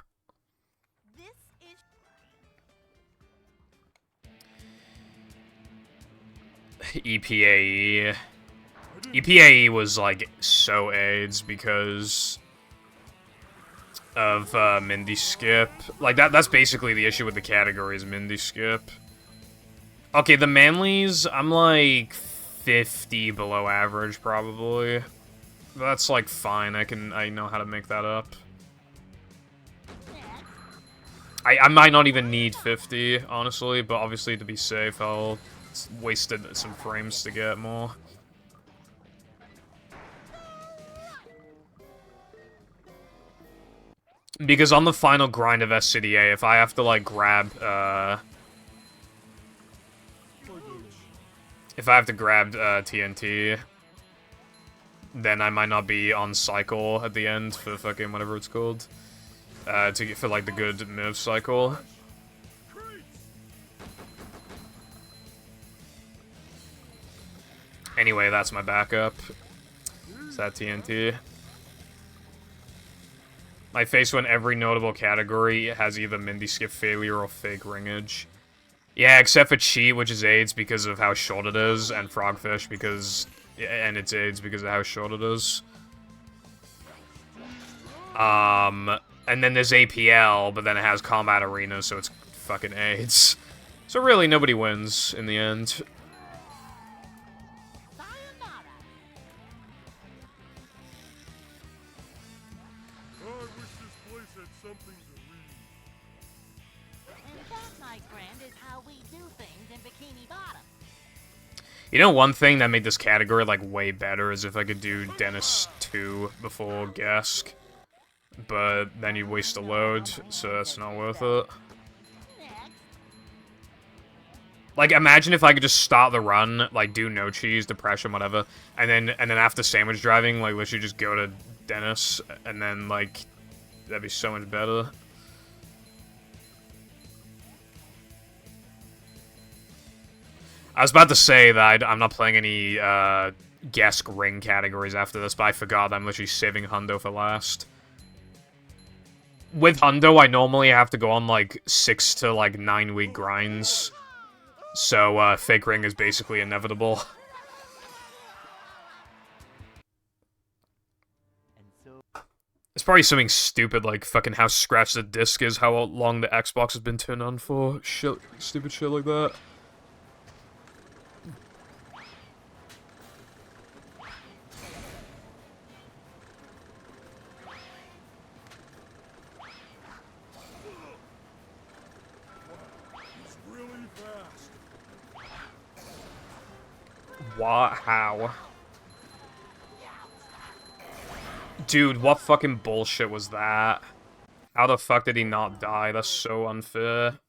This is EPAE. EPAE was, like, so AIDS because of, Mindy Skip. Like, that's basically the issue with the category is Mindy Skip. Okay, the manlies, I'm, like, 50 below average, probably. That's, like, fine. I know how to make that up. I might not even need 50, honestly, but obviously to be safe, I'll wasted some frames to get more. Because on the final grind of SCDA, if I have to, like, grab, if I have to grab, TNT, then I might not be on cycle at the end for fucking whatever it's called. To get for, like, the good move cycle. Anyway, that's my backup. Is that TNT? My face when every notable category has either Mindy Skip failure or fake ringage. Yeah, except for cheat, which is AIDS because of how short it is, and frogfish because... And it's AIDS because of how short it is. And then there's APL, but then it has Combat Arena, so it's fucking AIDS. So really, nobody wins in the end. Sayonara. Oh, I wish this place had something to read. And that, my friend, is how we do things in Bikini Bottom. You know, one thing that made this category, like, way better is if I could do Dennis 2 before Gask. But then you'd waste a load, so that's not worth it. Next. Like, imagine if I could just start the run, like, do no cheese, depression, whatever, and then after sandwich driving, like, literally just go to Dennis, and then, like, that'd be so much better. I was about to say that I'm not playing any, Gask ring categories after this, but I forgot I'm literally saving Hundo for last. With Hundo, I normally have to go on, like, 6 to, like, 9 week grinds. So, fake ring is basically inevitable. It's probably something stupid like fucking how scratched the disc is, how long the Xbox has been turned on for. Shit, stupid shit like that. He's really fast. What? How? Dude, what fucking bullshit was that? How the fuck did he not die? That's so unfair.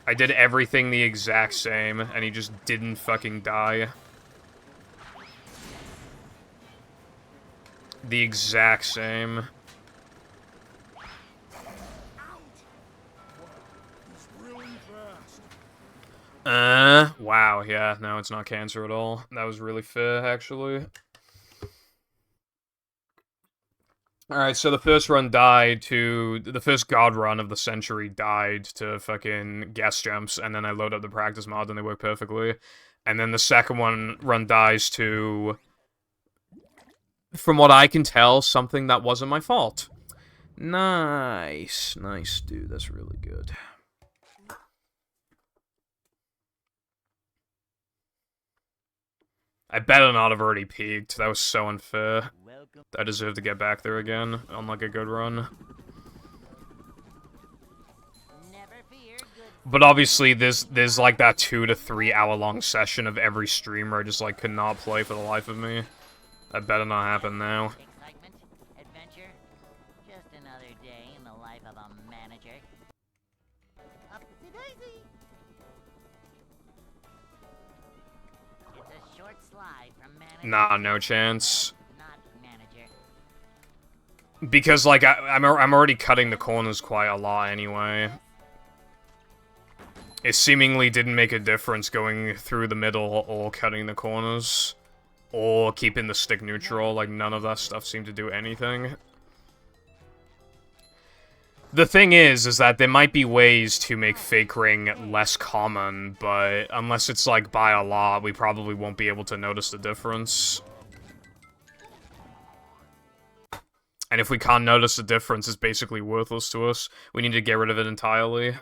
I did everything the exact same, and he just didn't fucking die. The exact same. He's really fast. Wow, yeah, no, it's not cancer at all. That was really fair, actually. Alright, so the first run died to... The first god run of the century died to fucking gas jumps, and then I load up the practice mod and they work perfectly. And then the second run dies to... From what I can tell, something that wasn't my fault. Nice. Nice, dude. That's really good. I better not have already peaked. That was so unfair. Welcome. I deserve to get back there again on, like, a good run. Never fear, good. But obviously, there's like, that 2 to 3 hour long session of every streamer I just, like, could not play for the life of me. That better not happen now. Excitement, adventure, just another day in the life of a manager. Upsy daisy. It's a short slide from manager. Nah, no chance. Not manager. Because, like, I'm already cutting the corners quite a lot anyway. It seemingly didn't make a difference going through the middle or cutting the corners. Or keeping the stick neutral, like, none of that stuff seemed to do anything. The thing is that there might be ways to make fake ring less common, but unless it's, like, by a lot, we probably won't be able to notice the difference. And if we can't notice the difference, it's basically worthless to us. We need to get rid of it entirely.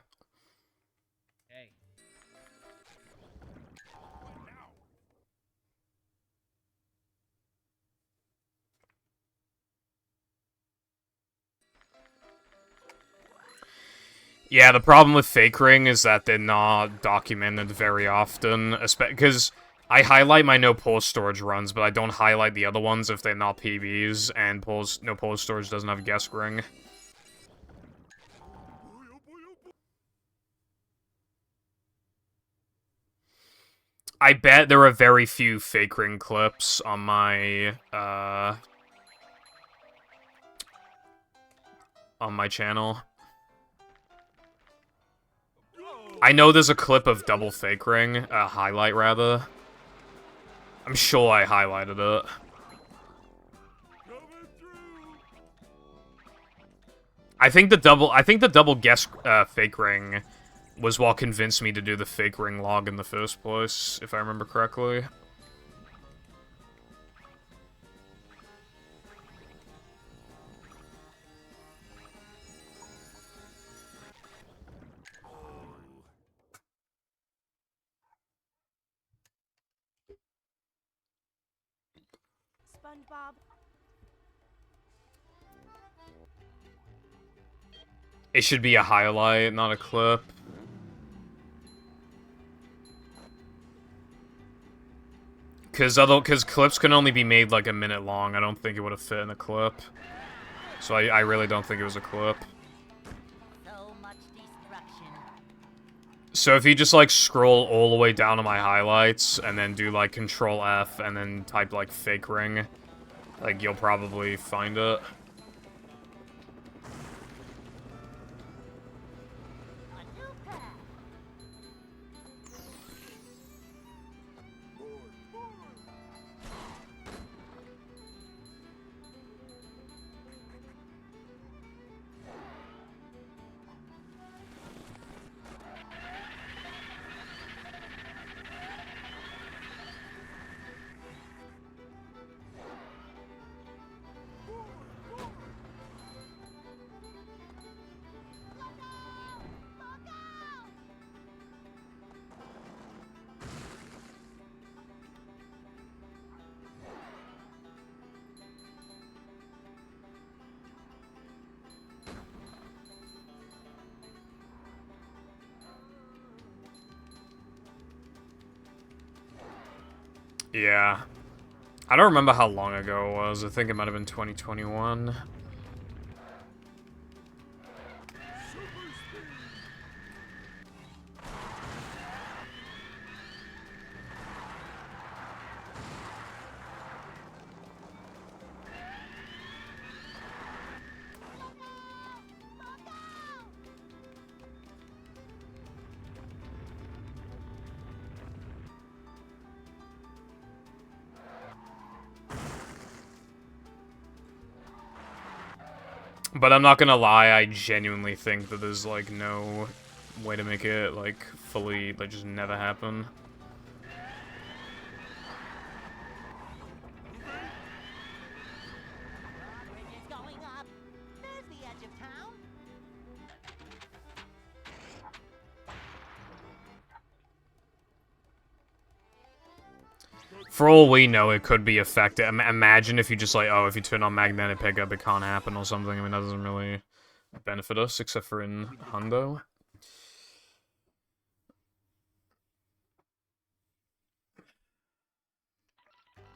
Yeah, the problem with fake ring is that they're not documented very often, because I highlight my no pause storage runs, but I don't highlight the other ones if they're not PBs, and no pause storage doesn't have guest ring. I bet there are very few fake ring clips on my channel. I know there's a clip of double fake ring, highlight rather. I'm sure I highlighted it. I think the double guess fake ring was what convinced me to do the fake ring log in the first place, if I remember correctly. SpongeBob? It should be a highlight, not a clip. Cause clips can only be made like a minute long. I don't think it would have fit in a clip. So I really don't think it was a clip. So much destruction. So if you just like scroll all the way down to my highlights and then do like Control F and then type like fake ring, like you'll probably find it. A new path. Yeah. I don't remember how long ago it was. I think it might have been 2021. But I'm not gonna lie, I genuinely think that there's, like, no way to make it, like, fully, like, just never happen. Bridge is going up. There's the edge of town. For all we know, it could be affected. Imagine if you just, like, oh, if you turn on magnetic pickup, it can't happen or something. I mean, that doesn't really benefit us, except for in Hundo.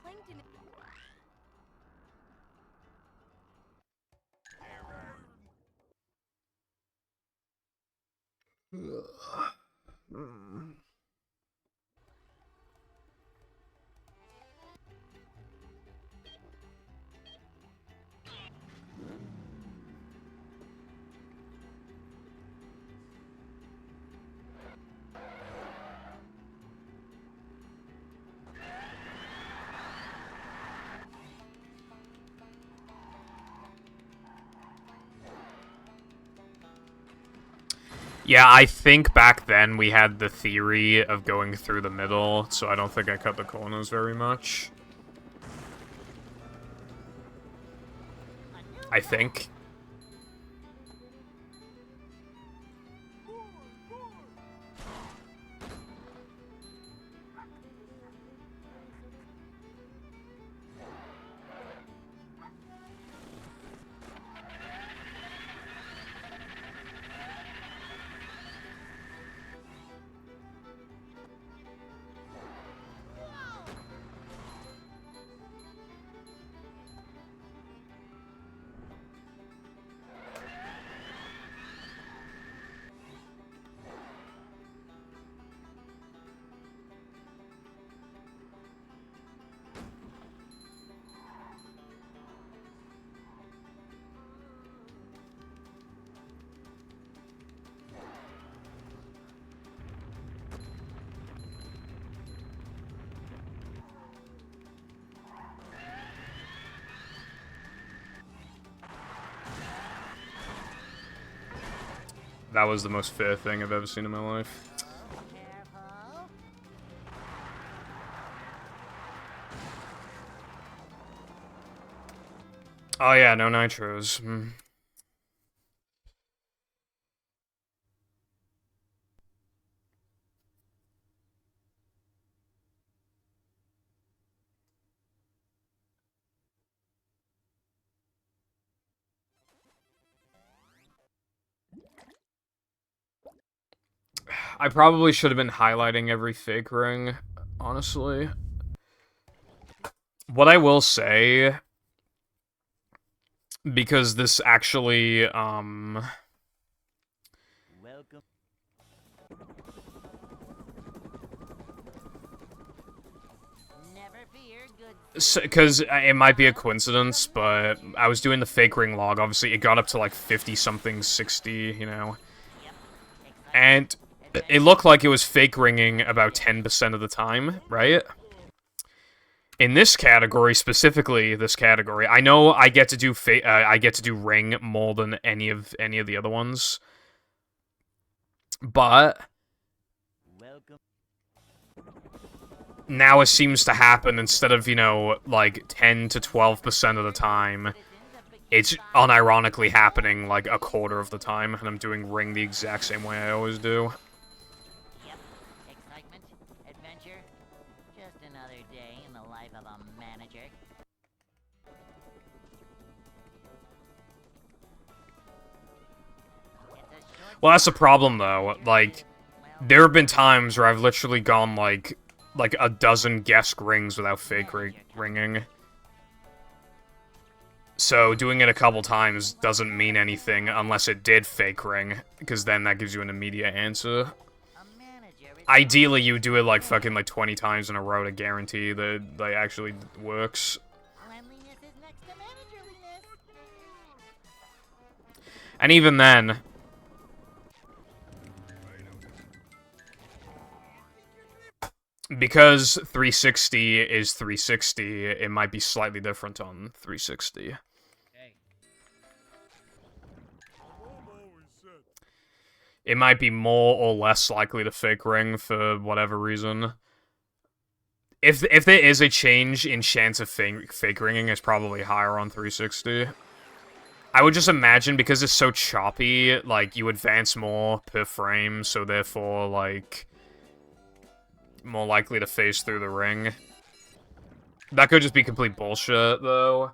Plankton. Yeah, I think back then we had the theory of going through the middle, so I don't think I cut the corners very much. I think. That was the most fair thing I've ever seen in my life. Careful. Oh yeah, no nitros. I probably should have been highlighting every fake ring, honestly. What I will say, because this actually, Welcome. Never fear, good. because it might be a coincidence, but I was doing the fake ring log, obviously it got up to like 50-something, 60, you know, Yep. Excitement. and it looked like it was fake ringing about 10% of the time, right? In this category, specifically this category, I know I get to do ring more than any of the other ones, but Welcome. now it seems to happen instead of, you know, like 10 to 12% of the time, it's unironically happening like a quarter of the time, and I'm doing ring the exact same way I always do. Yep. Excitement. Adventure. Just another day in the life of a manager. It's a short Well, that's the problem though. Like, well, there have been times where I've literally gone like a dozen guest rings without fake ringing. So doing it a couple times doesn't mean anything unless it did fake ring, because then that gives you an immediate answer. a manager is Ideally, you do it like fucking like 20 times in a row to guarantee that it like actually works. cleanliness is next to managerliness. And even then, because 360 is 360, it might be slightly different on 360. Mom always said, It might be more or less likely to fake ring for whatever reason. If there is a change in chance of fake ringing, it's probably higher on 360. I would just imagine, because it's so choppy, like, you advance more per frame, so therefore, like, more likely to phase through the ring. That could just be complete bullshit, though.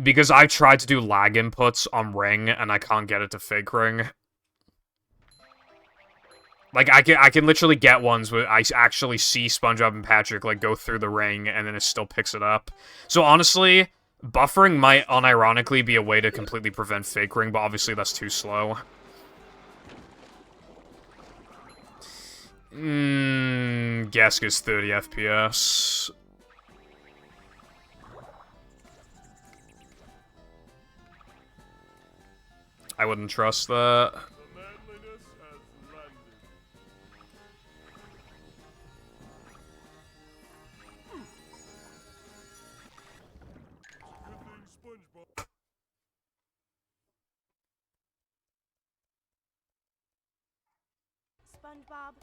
Because I've tried to do lag inputs on ring, and I can't get it to fake ring. Like, I can literally get ones where I actually see SpongeBob and Patrick, like, go through the ring, and then it still picks it up. So, honestly, buffering might unironically be a way to completely prevent fake ring, but obviously that's too slow. Guess is 30 FPS. I wouldn't trust that. the manliness has landed. Good thing SpongeBob. SpongeBob.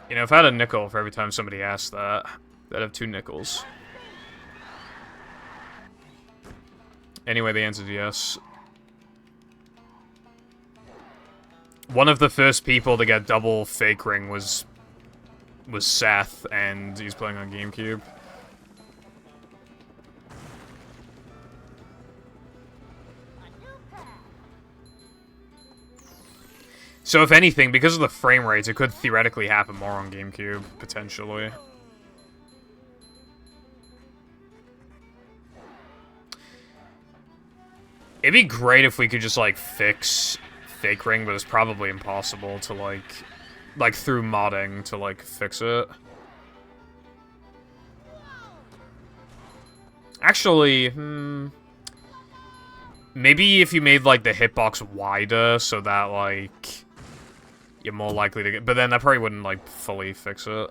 You know, if I had a nickel for every time somebody asked that, I'd have 2 nickels. Anyway, the answer is yes. One of the first people to get double fake ring was Seth, and he's playing on GameCube. So if anything, because of the frame rates, it could theoretically happen more on GameCube, potentially. It'd be great if we could just, like, fix fake ring, but it's probably impossible to, like through modding to, like, fix it. Actually, maybe if you made, like, the hitbox wider so that, like, you're more likely to get... But then that probably wouldn't, like, fully fix it.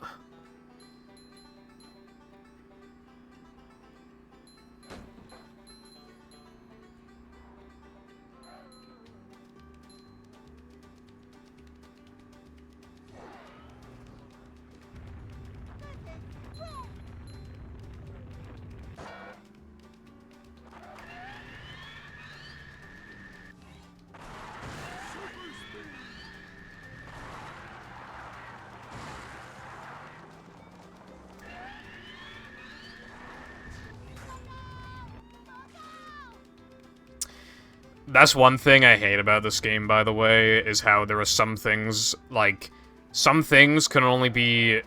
That's one thing I hate about this game, by the way, is how there are some things, like, some things can only be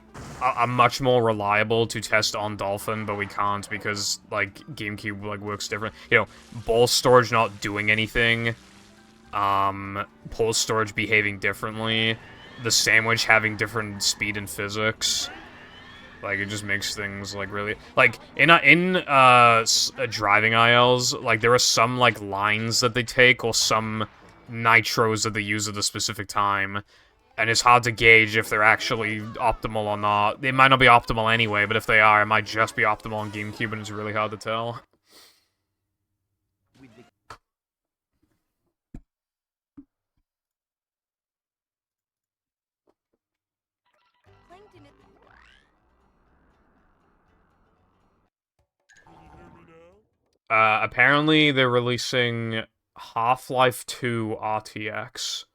a much more reliable to test on Dolphin, but we can't because, like, GameCube, like, works different. You know, ball storage not doing anything, pulse storage behaving differently, the sandwich having different speed and physics. Like, it just makes things, like, really... Like, in driving ILs, like, there are some, like, lines that they take, or some nitros that they use at a specific time, and it's hard to gauge if they're actually optimal or not. They might not be optimal anyway, but if they are, it might just be optimal on GameCube, and it's really hard to tell. Plankton is... Apparently they're releasing Half-Life 2 RTX.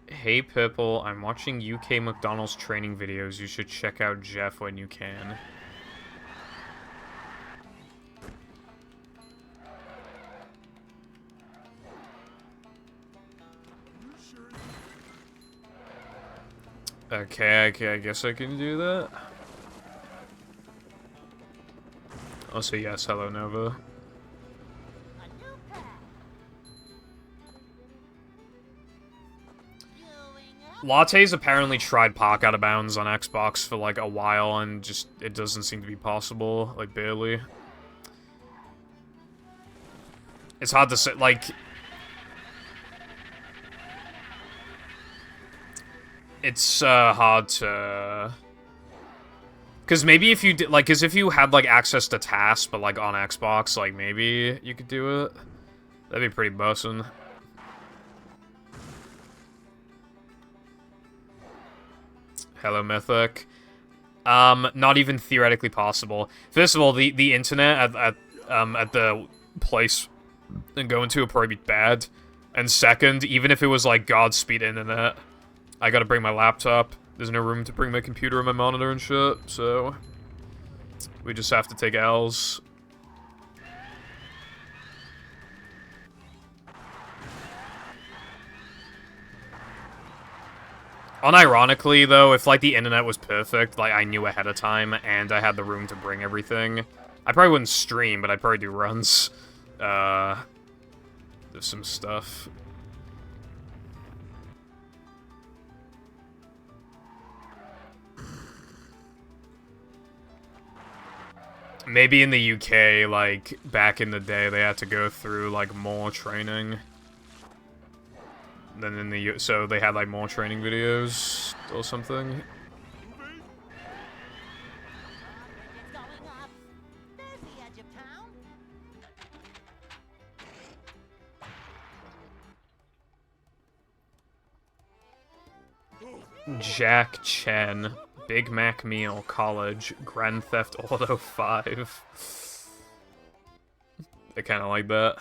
Hey Purple, I'm watching UK McDonald's training videos. You should check out Jeff when you can. Okay, I guess I can do that. I'll say yes, hello Nova. Latte's apparently tried Park Out of Bounds on Xbox for like a while and just, it doesn't seem to be possible, like barely. It's hard to say, like... It's hard to... Because maybe if you did, like, because if you had like access to tasks, but like on Xbox, like maybe you could do it. That'd be pretty bussin'. Hello, Mythic. Not even theoretically possible. First of all, the internet at the place I'm going to would probably be bad. And second, even if it was like Godspeed internet, I gotta bring my laptop. There's no room to bring my computer and my monitor and shit, so we just have to take L's. Unironically, though, if, like, the internet was perfect, like, I knew ahead of time, and I had the room to bring everything, I probably wouldn't stream, but I'd probably do runs. There's some stuff. Maybe in the UK, like, back in the day, they had to go through, like, more training than in the U, so they had like more training videos or something. Jack Chen, Big Mac Meal, College, Grand Theft Auto 5. I kind of like that.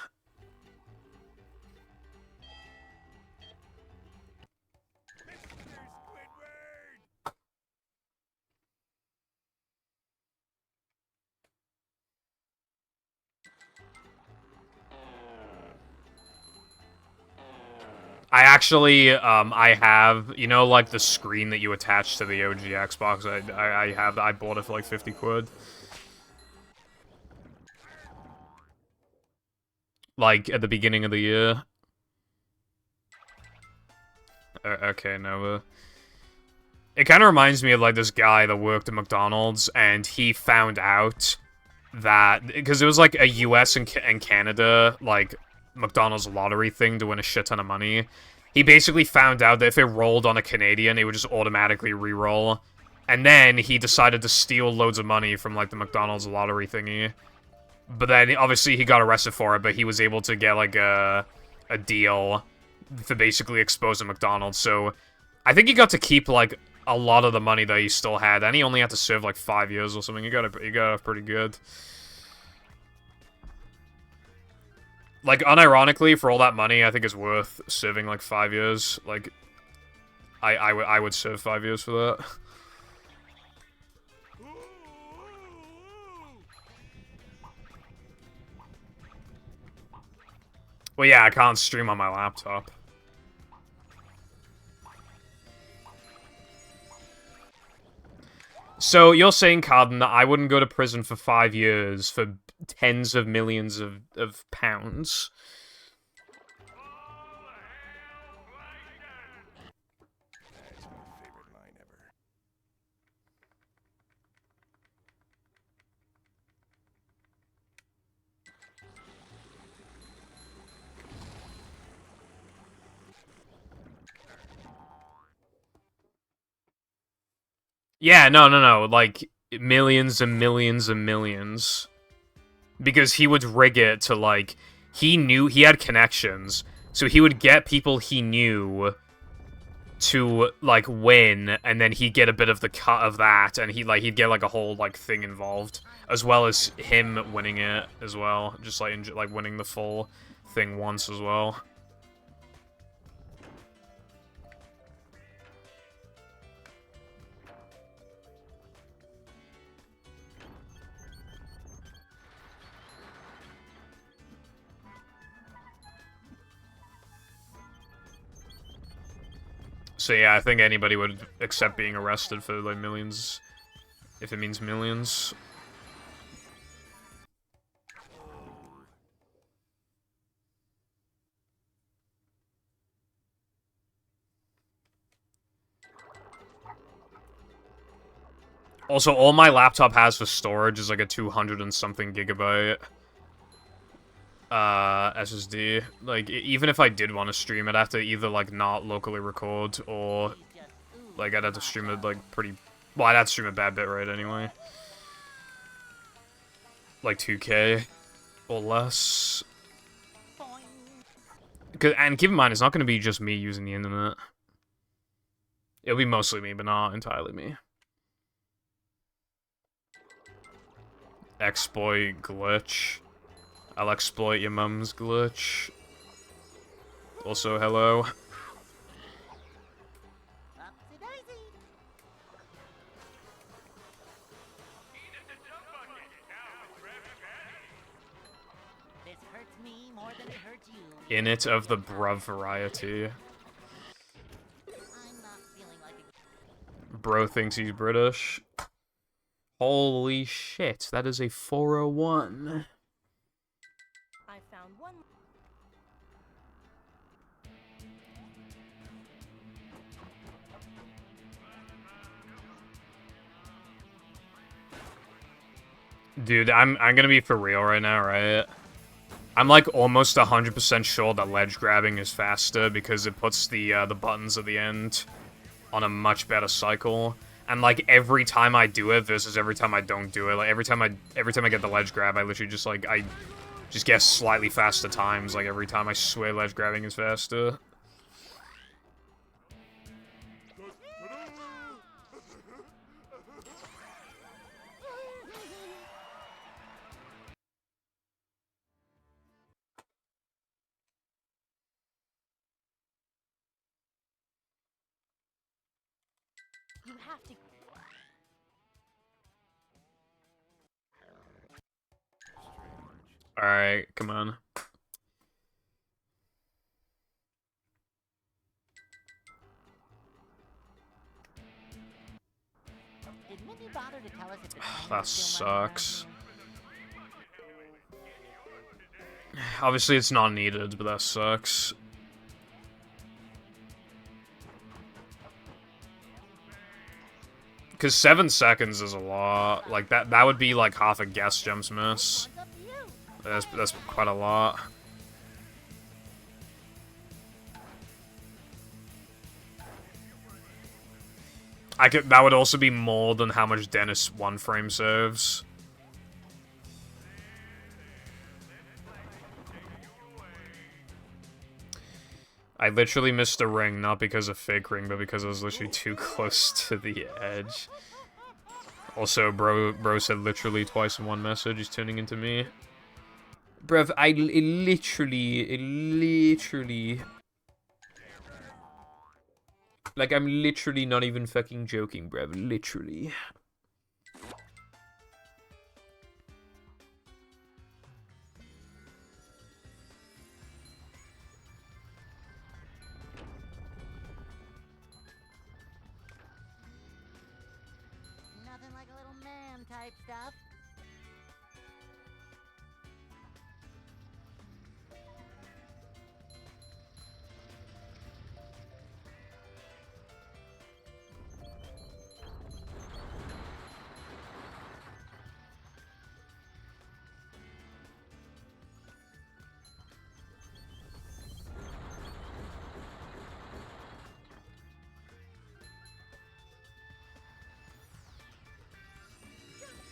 I actually, I have, you know, like, the screen that you attach to the OG Xbox, I bought it for, like, 50 quid. Like, at the beginning of the year. Okay, Nova. It kind of reminds me of, like, this guy that worked at McDonald's, and he found out that, because it was, like, a US and Canada, like, McDonald's lottery thing to win a shit ton of money. He basically found out that if it rolled on a Canadian, it would just automatically re-roll. And then he decided to steal loads of money from, like, the McDonald's lottery thingy. But then, obviously, he got arrested for it, but he was able to get, like, a deal to basically expose a McDonald's. So, I think he got to keep, like, a lot of the money that he still had, and he only had to serve, like, 5 years or something. He got off pretty good. Like, unironically, for all that money, I think it's worth serving, like, 5 years. Like, I would serve 5 years for that. Well, yeah, I can't stream on my laptop. So, you're saying, Carden, that I wouldn't go to prison for 5 years for tens of millions of pounds? That's my favorite line ever. Yeah, no, like, millions and millions and millions. Because he would rig it to, like, he had connections, so he would get people he knew to, like, win, and then he'd get a bit of the cut of that, and he'd get, like, a whole, like, thing involved, as well as him winning it, as well, just, like, winning the full thing once, as well. So yeah, I think anybody would accept being arrested for, like, millions, if it means millions. Also, all my laptop has for storage is, like, a 200 and something gigabyte SSD. Like, even if I did want to stream, I'd have to either, like, not locally record, or, like, I'd have to stream it, like, pretty... Well, I'd have to stream a bad bit rate anyway. Like, 2K, or less. And keep in mind, it's not going to be just me using the internet. It'll be mostly me, but not entirely me. Exploit glitch. I'll exploit your mum's glitch. Also, hello. This hurts me more than it hurts you. In it of the bruv variety. I'm not feeling like a... Bro thinks he's British. Holy shit, that is a 401. I found one. Dude, I'm gonna be for real right now, right? I'm like almost 100% sure that ledge grabbing is faster because it puts the buttons at the end on a much better cycle. And like every time I do it versus every time I don't do it, like every time I get the ledge grab, I literally just like I just get slightly faster times. Like every time I swear ledge grabbing is faster. You have to. Alright, come on. Did Mindy bother to tell us if the time That was still running around sucks. here? Obviously it's not needed, but that sucks. Because 7 seconds is a lot. Like, that would be like half a guess jumps miss. It's up to you. That's quite a lot. That would also be more than how much Dennis one frame serves. I literally missed the ring, not because of fake ring, but because I was literally too close to the edge. Also, bro said literally twice in one message, he's tuning into me. Bruv, it literally... Like, I'm literally not even fucking joking, bruv. Literally. Nothing like a little man type stuff.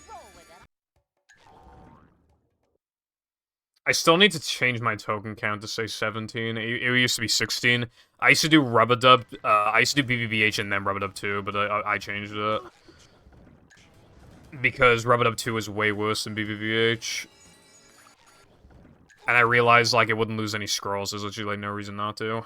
Roll with it. I still need to change my token count to say 17. It used to be 16. I used to do Rubber Dub. I used to do BBBH and then Rubber Dub 2, but I changed it. Because Rubber Dub 2 is way worse than BBBH. And I realized, like, it wouldn't lose any scrolls. There's literally, like, no reason not to.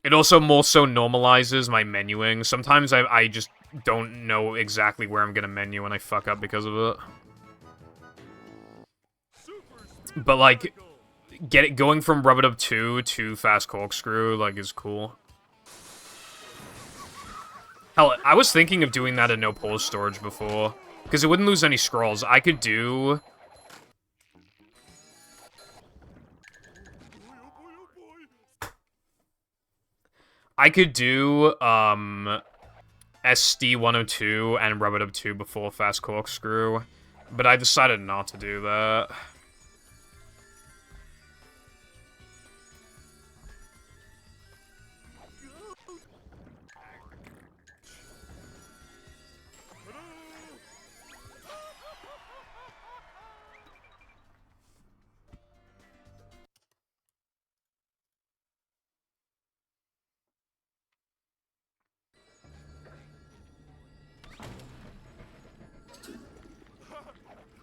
It also more so normalizes my menuing. Sometimes I just don't know exactly where I'm gonna menu when I fuck up because of it. But, like, going from Rubber Dub 2 to Fast Corkscrew, like, is cool. Hell, I was thinking of doing that in no pause storage before, because it wouldn't lose any scrolls. I could do... SD102 and Rubber Dub 2 before Fast Corkscrew, but I decided not to do that.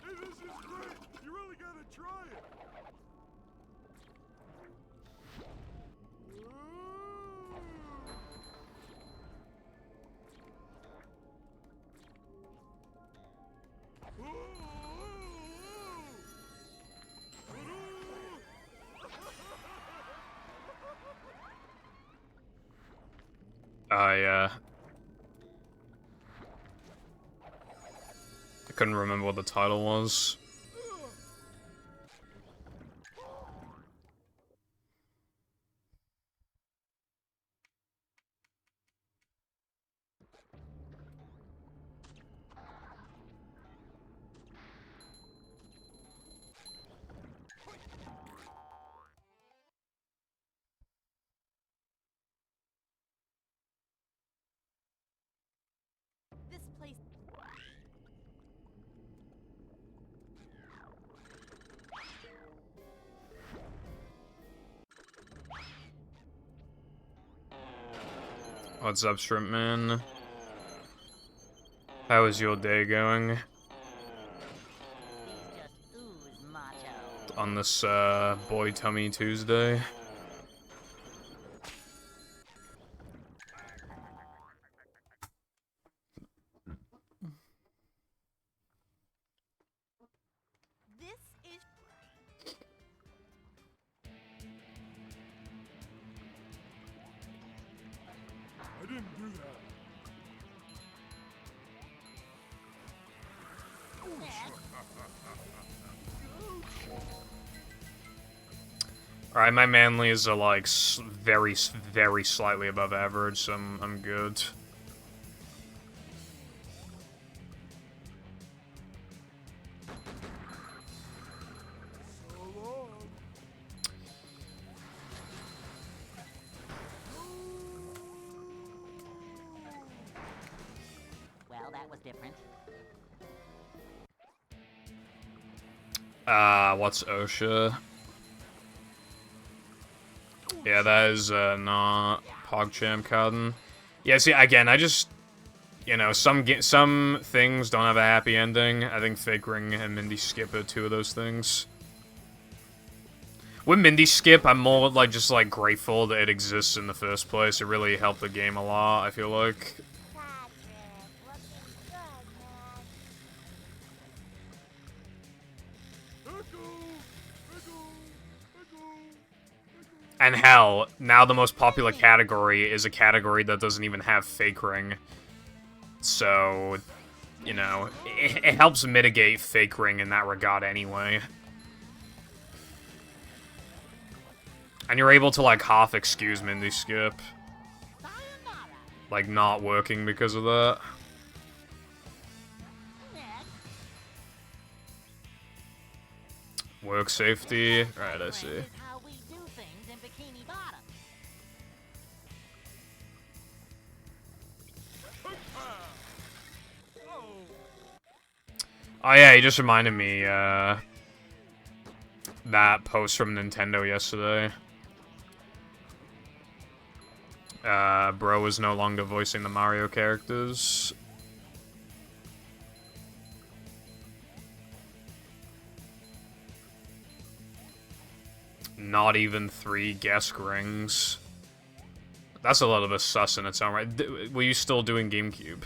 Hey, this is great! You really gotta try it! I couldn't remember what the title was. This place. What's up, Shrimp Man? How is your day going These just ooze macho. on this, Boy Tummy Tuesday? This is. I didn't do that. Alright, my manlies are, like, very, very slightly above average, so I'm good. So long. Well, that was different. What's OSHA? Yeah, that is, not PogChamp Cotton. Yeah, see, again, I just... You know, some things don't have a happy ending. I think Fake Ring and Mindy Skip are two of those things. With Mindy Skip, I'm more like just like grateful that it exists in the first place. It really helped the game a lot, I feel like. And hell, now the most popular category is a category that doesn't even have fake ring. So, you know, it helps mitigate fake ring in that regard anyway. And you're able to, like, half excuse Mindy Skip. Like, not working because of that. Work safety. Right, I see. Oh yeah, he just reminded me, that post from Nintendo yesterday. Bro is no longer voicing the Mario characters. Not even 3 guest rings. That's a little bit sus in its own right. Were you still doing GameCube?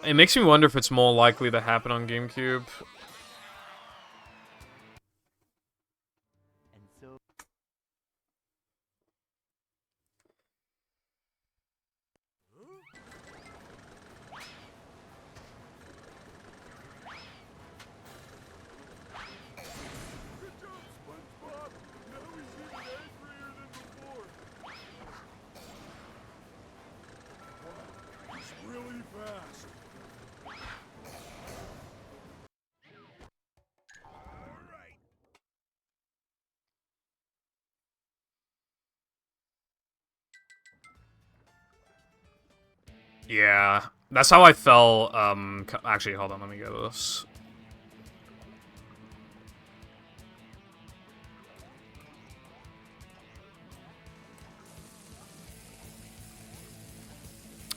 It makes me wonder if it's more likely to happen on GameCube. Yeah, that's how I felt, actually, hold on, let me get this.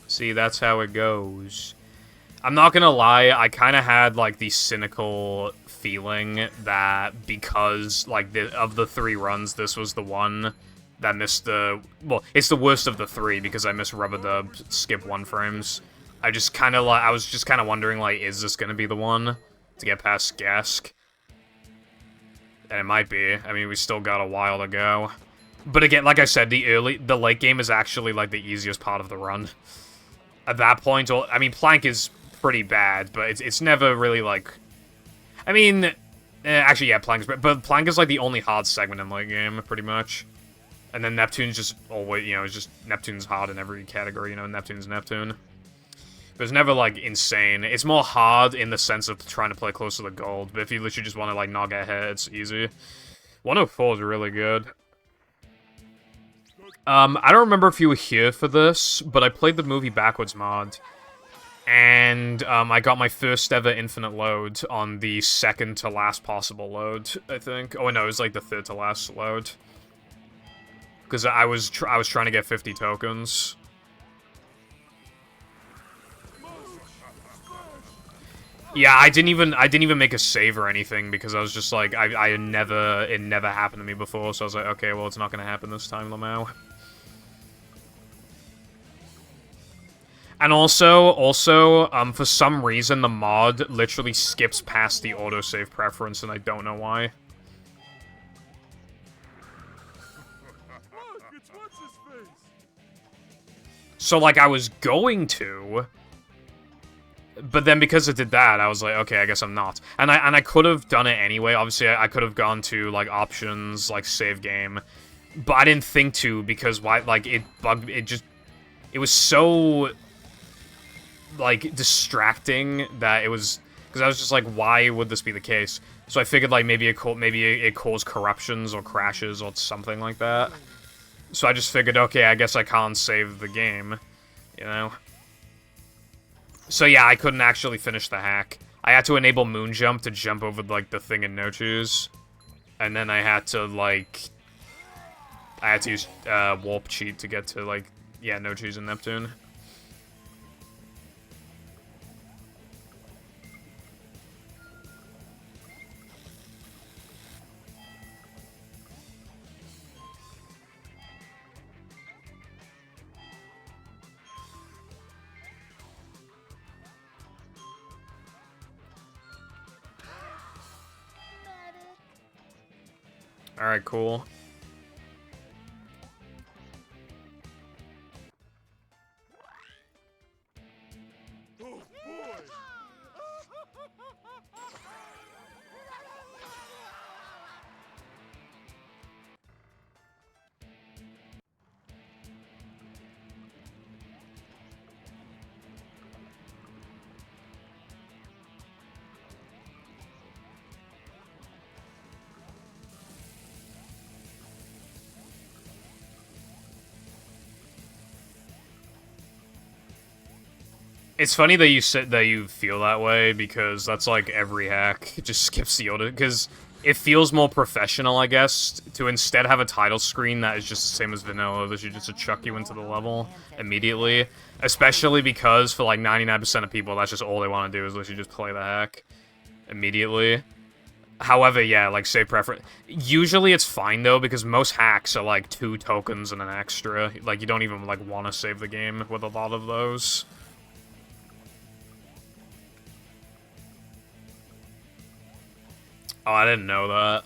See, that's how it goes. I'm not gonna lie, I kind of had, like, the cynical feeling that because, like, of the 3 runs, this was the one that missed the... Well, it's the worst of the 3 because I missed Rubber Dub, skip 1 frames. I just kind of, like, I was just kind of wondering, like, is this gonna be the one to get past Gask? And it might be. I mean, we still got a while to go. But again, like I said, the late game is actually, like, the easiest part of the run. At that point, I mean, Plank is pretty bad, but it's never really, like... I mean, actually, yeah, Plank's... But Plank is, like, the only hard segment in late game, pretty much. And then Neptune's just always, you know, it's just Neptune's hard in every category, you know, Neptune's Neptune. But it's never, like, insane. It's more hard in the sense of trying to play close to the gold, but if you literally just want to, like, knock ahead, it's easy. 104 is really good. I don't remember if you were here for this, but I played the movie backwards mod. And, I got my first ever infinite load on the second to last possible load, I think. Oh, no, it was, like, the third to last load. Because I was trying to get 50 tokens. Yeah, I didn't even make a save or anything because I was just like, it never happened to me before, so I was like, okay, well, it's not gonna happen this time, Lamau. And also, for some reason, the mod literally skips past the autosave preference, and I don't know why. So, like, I was going to, but then because it did that, I was like, okay, I guess I'm not. And I could have done it anyway. Obviously, I could have gone to, like, options, like, save game. But I didn't think to, because, why, like, it bugged, it was so, like, distracting that it was, because I was just like, why would this be the case? So I figured, like, maybe it caused corruptions or crashes or something like that. So I just figured, okay, I guess I can't save the game, you know? So yeah, I couldn't actually finish the hack. I had to enable Moon Jump to jump over, like, the thing in No Choose. And then I had to, like... I had to use Warp Cheat to get to, like, yeah, No Choose and Neptune. Alright, cool. Oh boy! It's funny that you said that you feel that way, because that's like every hack. It just skips the order, because it feels more professional, I guess, to instead have a title screen that is just the same as vanilla, that you just to chuck you into the level immediately. Especially because for like 99% of people, that's just all they want to do is literally just play the hack immediately. However, yeah, like, save preference. Usually it's fine, though, because most hacks are like 2 tokens and an extra. Like, you don't even, like, want to save the game with a lot of those. Oh, I didn't know that.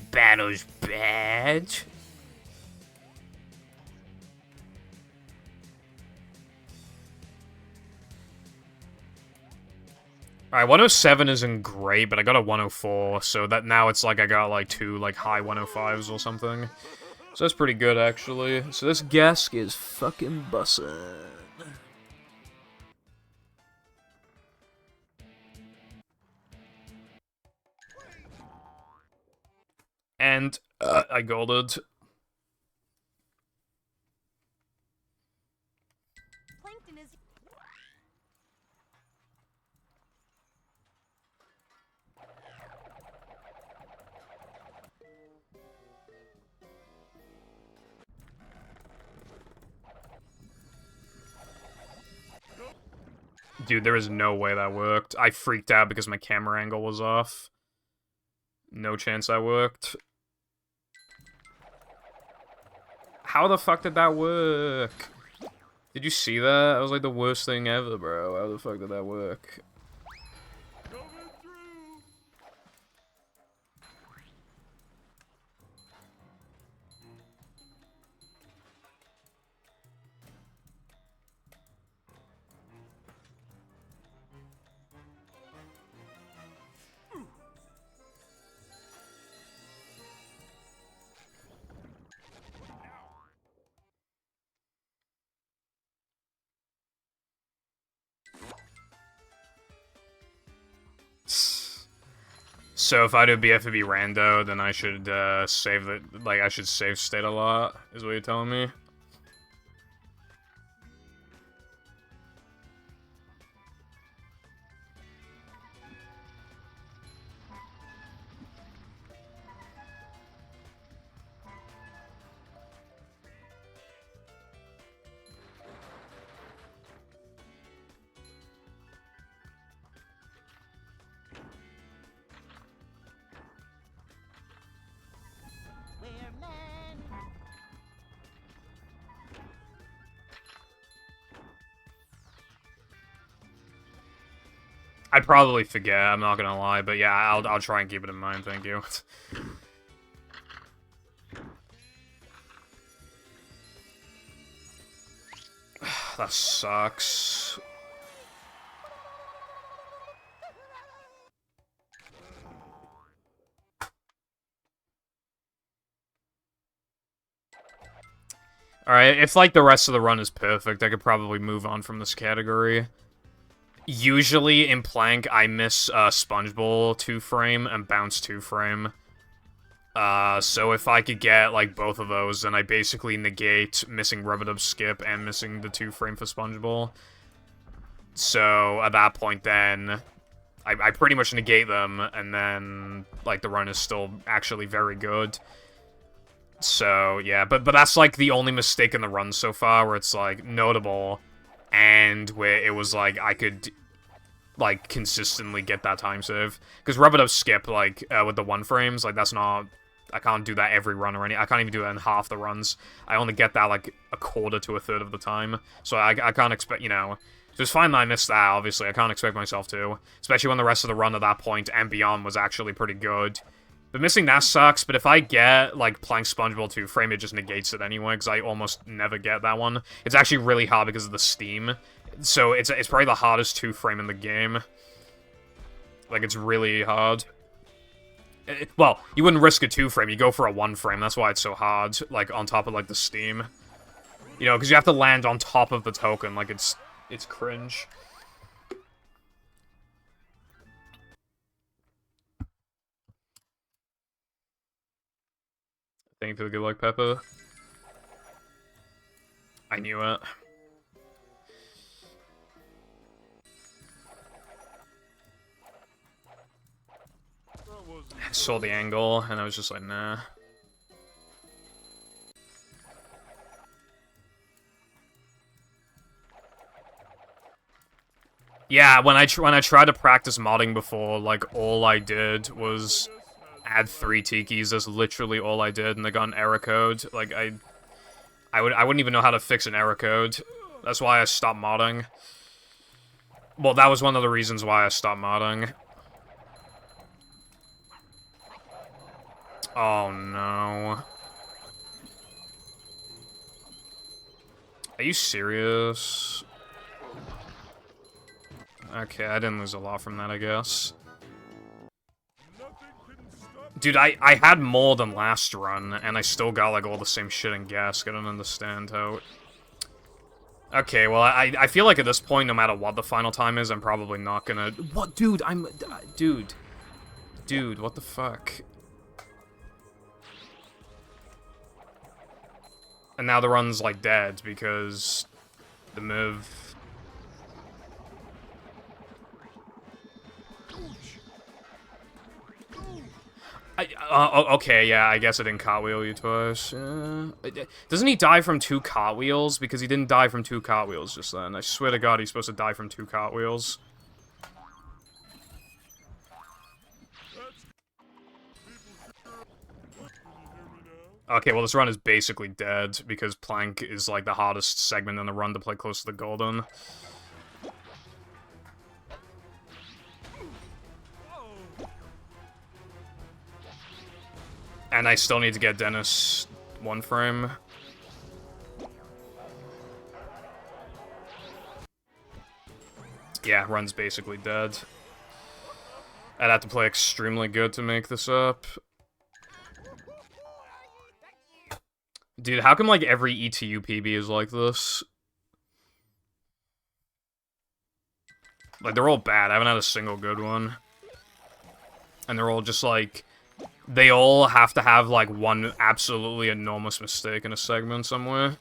Battle's badge. Alright, 107 isn't great, but I got a 104, so that now it's like I got like 2 like high 105s or something. So that's pretty good, actually. So this Gesk is fucking bussin'. And I golded. Plankton is. Dude, there is no way that worked. I freaked out because my camera angle was off. No chance that worked. How the fuck did that work? Did you see that? That was like the worst thing ever, bro. How the fuck did that work? Coming through! So if I do BFB rando, then I should save it. Like I should save state a lot. Is what you're telling me? We're men. I'd probably forget. I'm not gonna lie, but yeah, I'll try and keep it in mind. Thank you. That sucks. Alright, if like the rest of the run is perfect, I could probably move on from this category. Usually in Plank, I miss Sponge Bowl 2-frame and Bounce 2-frame. So if I could get like both of those, then I basically negate missing Rub-a-Dub Skip and missing the 2-frame for Sponge Bowl. So at that point then, I pretty much negate them, and then like the run is still actually very good. So yeah, but that's like the only mistake in the run so far where it's like notable, and where it was like I could like consistently get that time save, because Rub-a-Dub Skip like with the 1-frames, like that's not, I can't do that every run or any. I can't even do that in half the runs. I only get that like a quarter to a third of the time, so I can't expect, you know. So it's fine that I missed that, obviously. I can't expect myself to, especially when the rest of the run at that point and beyond was actually pretty good. But missing that sucks, but if I get, like, playing SpongeBob 2 frame, it just negates it anyway, because I almost never get that one. It's actually really hard because of the Steam. So it's probably the hardest 2 frame in the game. Like, it's really hard. Well, you wouldn't risk a 2 frame, you go for a 1 frame, that's why it's so hard, like, on top of, like, the Steam. You know, because you have to land on top of the token, like, it's cringe. Thank you for the good luck, Peppa. I knew it. I saw the angle, and I was just like, nah. Yeah, when I tried to practice modding before, like, all I did was add 3 tikis. That's literally all I did, and I got an error code. Like, I wouldn't even know how to fix an error code. That's why I stopped modding. Well, that was one of the reasons why I stopped modding. Oh, no. Are you serious? Okay, I didn't lose a lot from that, I guess. Dude, I had more than last run, and I still got, like, all the same shit in Gask. I don't understand how... Okay, well, I feel like at this point, no matter what the final time is, I'm probably not gonna... What? Dude, Dude. Dude, what the fuck? And now the run's, like, dead, because... the move... okay, yeah, I guess I didn't cartwheel you twice. Doesn't he die from 2 cartwheels? Because he didn't die from 2 cartwheels just then. I swear to God, he's supposed to die from 2 cartwheels. Okay, well, this run is basically dead, because Plank is, like, the hardest segment in the run to play close to the Golden. And I still need to get Dennis 1 frame. Yeah, run's basically dead. I'd have to play extremely good to make this up. Dude, how come, like, every ETU PB is like this? Like, they're all bad. I haven't had a single good one. And they're all just, like... They all have to have, like, one absolutely enormous mistake in a segment somewhere.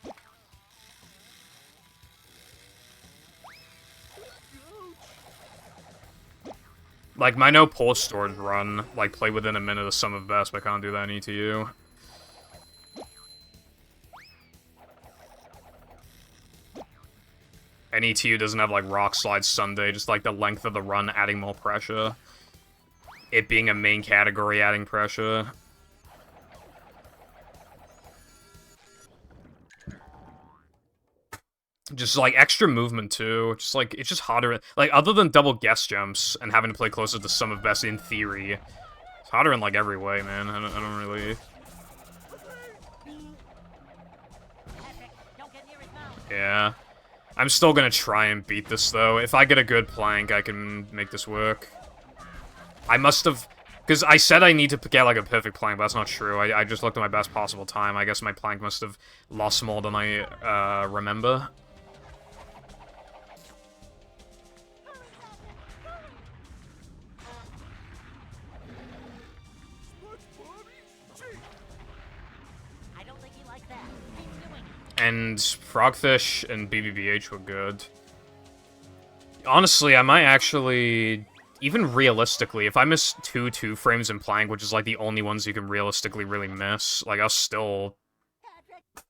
Like, my no pulse storage run, like, play within a minute of sum of best, but I can't do that in ETU. And ETU doesn't have, like, Rock Slide Sunday, just, like, the length of the run adding more pressure. It being a main category adding pressure. Just, like, extra movement, too. Just, like, it's just harder. Like, other than double guest jumps and having to play closer to sum of best in theory, it's harder in, like, every way, man. I don't really... Yeah. I'm still gonna try and beat this, though. If I get a good plank, I can make this work. I must have... Because I said I need to get, like, a perfect plank, but that's not true. I just looked at my best possible time. I guess my plank must have lost more than I, remember. I don't think he likes that. Keep doing it. And Frogfish and BBBH were good. Honestly, I might actually... Even realistically, if I miss 2 frames in plank, which is, like, the only ones you can realistically really miss, like, I'll still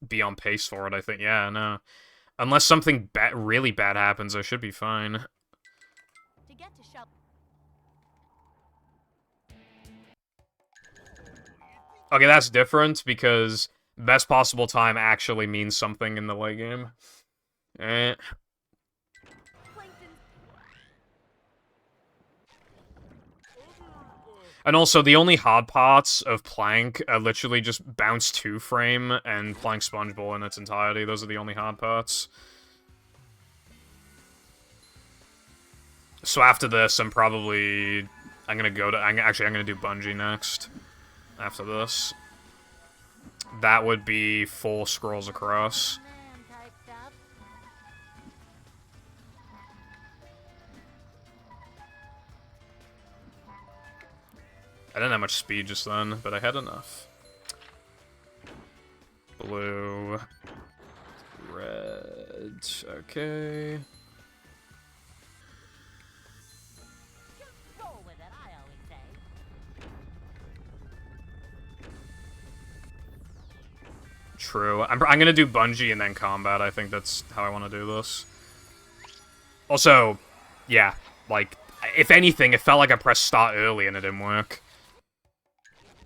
be on pace for it, I think. Yeah, no. Unless something really bad happens, I should be fine. To get to shop. Okay, that's different, because best possible time actually means something in the late game. And also, the only hard parts of Plank are literally just bounce 2 frame and Plank Sponge Ball in its entirety. Those are the only hard parts. So after this, I'm gonna do Bungee next. After this. That would be 4 scrolls across. Type stuff. I didn't have much speed just then, but I had enough. Blue. Red. Okay. Roll with it, I always say. True. I'm gonna do Bungee and then Combat. I think that's how I want to do this. Also, yeah, like, if anything, it felt like I pressed start early and it didn't work.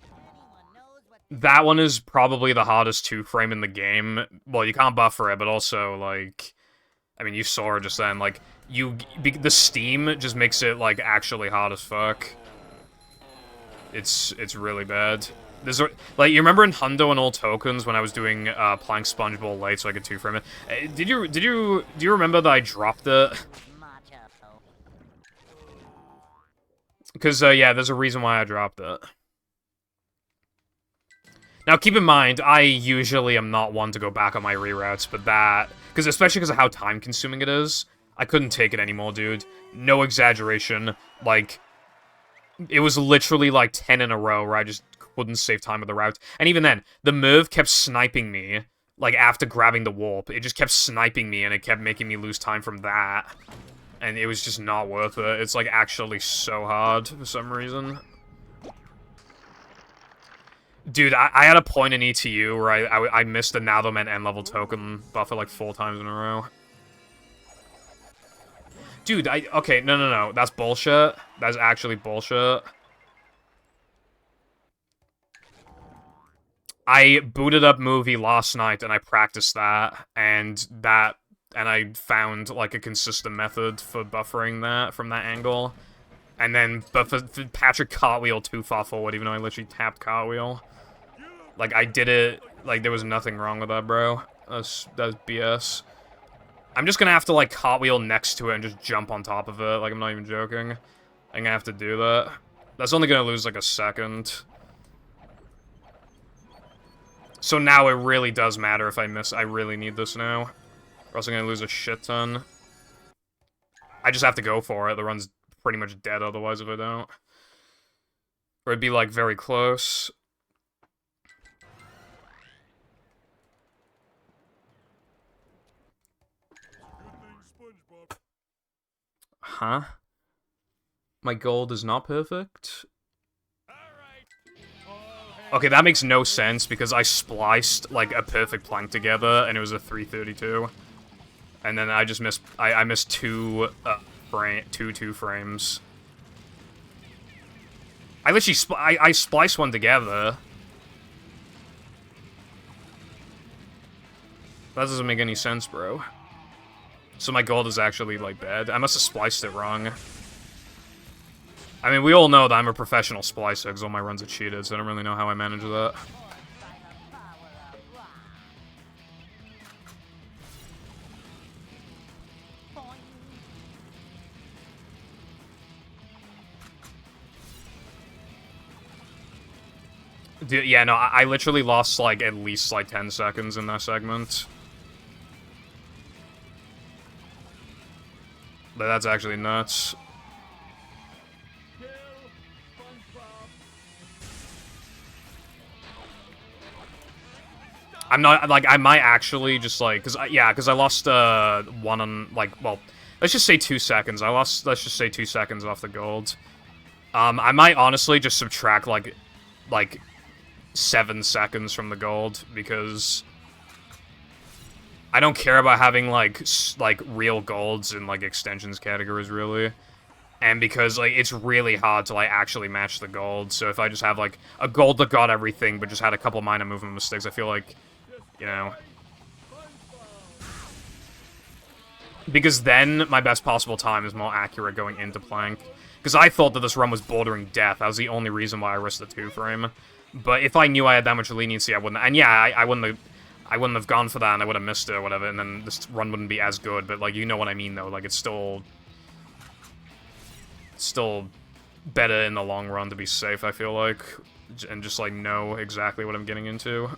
Anyone knows what That one is probably the hardest 2-frame in the game. Well, you can't buffer it, but also, like, I mean, you saw it just then, like, the steam just makes it, like, actually hard as fuck. It's really bad. Like, you remember in Hundo and All Tokens when I was doing Plank Sponge Ball late so I could 2-frame it? Do you remember that I dropped it? macho. Because, yeah, there's a reason why I dropped it. Now, keep in mind, I usually am not one to go back on my reroutes, but that... especially because of how time-consuming it is, I couldn't take it anymore, dude. No exaggeration. Like, it was literally, like, 10 in a row where I just couldn't save time with the route. And even then, the Merv kept sniping me, like, after grabbing the warp. It just kept sniping me, and it kept making me lose time from that. And it was just not worth it. It's, like, actually so hard for some reason. Dude, I had a point in ETU where I missed the Naldomen end-level token buffer, like, 4 times in a row. Dude, okay, no. That's bullshit. That's actually bullshit. I booted up Movie last night, and I practiced that, and I found, like, a consistent method for buffering that from that angle. And then, but for Patrick cartwheel too far forward, even though I literally tapped cartwheel. Like, I did it, like, there was nothing wrong with that, bro. That's BS. I'm just gonna have to, like, cartwheel next to it and just jump on top of it. Like, I'm not even joking. I'm gonna have to do that. That's only gonna lose, like, a second. So now it really does matter if I miss. I really need this now. Or else I'm gonna lose a shit ton. I just have to go for it. The run's pretty much dead otherwise if I don't. Or it'd be, like, very close. Huh? My gold is not perfect? Okay, that makes no sense, because I spliced, like, a perfect plank together, and it was a 332. And then I just missed, I missed two frames. I literally, I spliced one together. That doesn't make any sense, bro. So my gold is actually, like, bad. I must have spliced it wrong. I mean, we all know that I'm a professional splicer because all my runs are cheated, so I don't really know how I manage that. Dude, yeah, no, I literally lost, like, at least, like, 10 seconds in that segment. But that's actually nuts. I'm not, like, I might actually just, like, because I lost, one on, like, well, let's just say 2 seconds. I lost, let's just say 2 seconds off the gold. I might honestly just subtract, like 7 seconds from the gold, because I don't care about having, like, real golds in, like, extensions categories, really. And because, like, it's really hard to, like, actually match the gold, so if I just have, like, a gold that got everything, but just had a couple minor movement mistakes, I feel like, you know. Because then my best possible time is more accurate going into plank. Because I thought that this run was bordering death. That was the only reason why I risked the 2-frame. But if I knew I had that much leniency, I wouldn't... And yeah, I wouldn't have gone for that, and I would have missed it or whatever, and then this run wouldn't be as good. But, like, you know what I mean, though. Like, it's still better in the long run to be safe, I feel like. And just, like, know exactly what I'm getting into.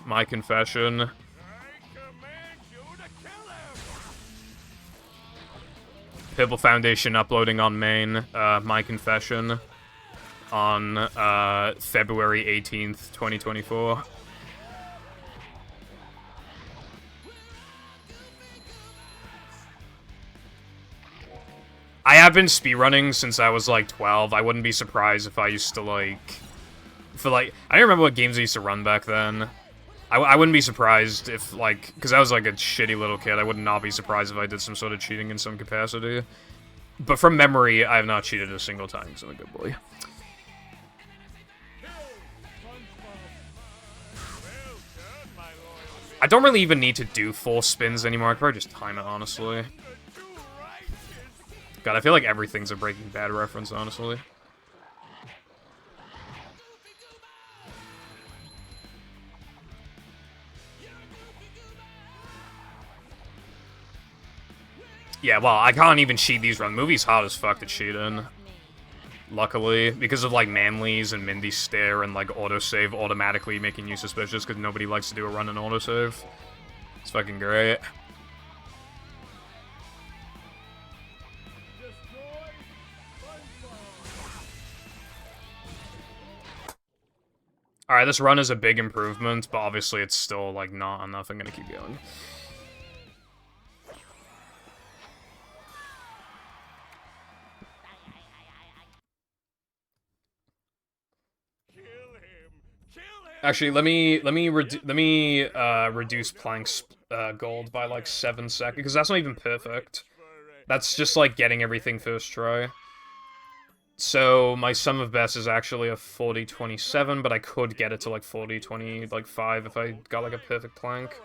My confession. I command you to kill him! Purple Foundation uploading on main. My confession. On, February 18th, 2024. I have been speedrunning since I was, like, 12. I wouldn't be surprised if I used to, like... I don't remember what games I used to run back then. I wouldn't be surprised if, like... Because I was, like, a shitty little kid. I would not be surprised if I did some sort of cheating in some capacity. But from memory, I have not cheated a single time, because I'm a good boy. I don't really even need to do 4 spins anymore. I'd probably just time it, honestly. God, I feel like everything's a Breaking Bad reference, honestly. Yeah, well, I can't even cheat these runs. Movie's hard as fuck to cheat in. Luckily, because of, like, Manly's and Mindy's stare and, like, autosave automatically making you suspicious because nobody likes to do a run in autosave. It's fucking great. Alright, this run is a big improvement, but obviously it's still, like, not enough. I'm gonna keep going. Actually, let me reduce Plank's gold by like 7 seconds, because that's not even perfect. That's just like getting everything first try. So my sum of best is actually a 40-27, but I could get it to like 40-20, like 5 if I got like a perfect Plank.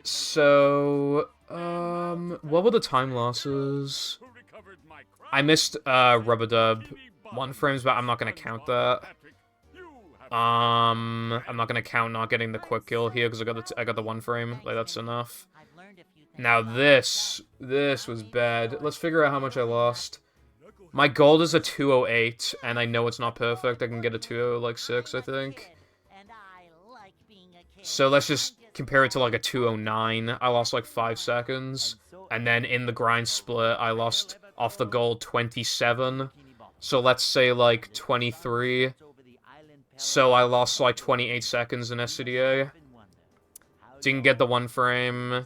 So what were the time losses? I missed Rubber Dub 1 frames, but I'm not gonna count that. I'm not gonna count not getting the quick kill here because I got the 1 frame. Like, that's enough. Now this was bad. Let's figure out how much I lost. My gold is a 208, and I know it's not perfect. I can get a 206, I think. So let's just compare it to like a 209. I lost like 5 seconds, and then in the grind split, I lost off the gold 27. So let's say like 23. So I lost like 28 seconds in SCDA. Didn't get the 1 frame.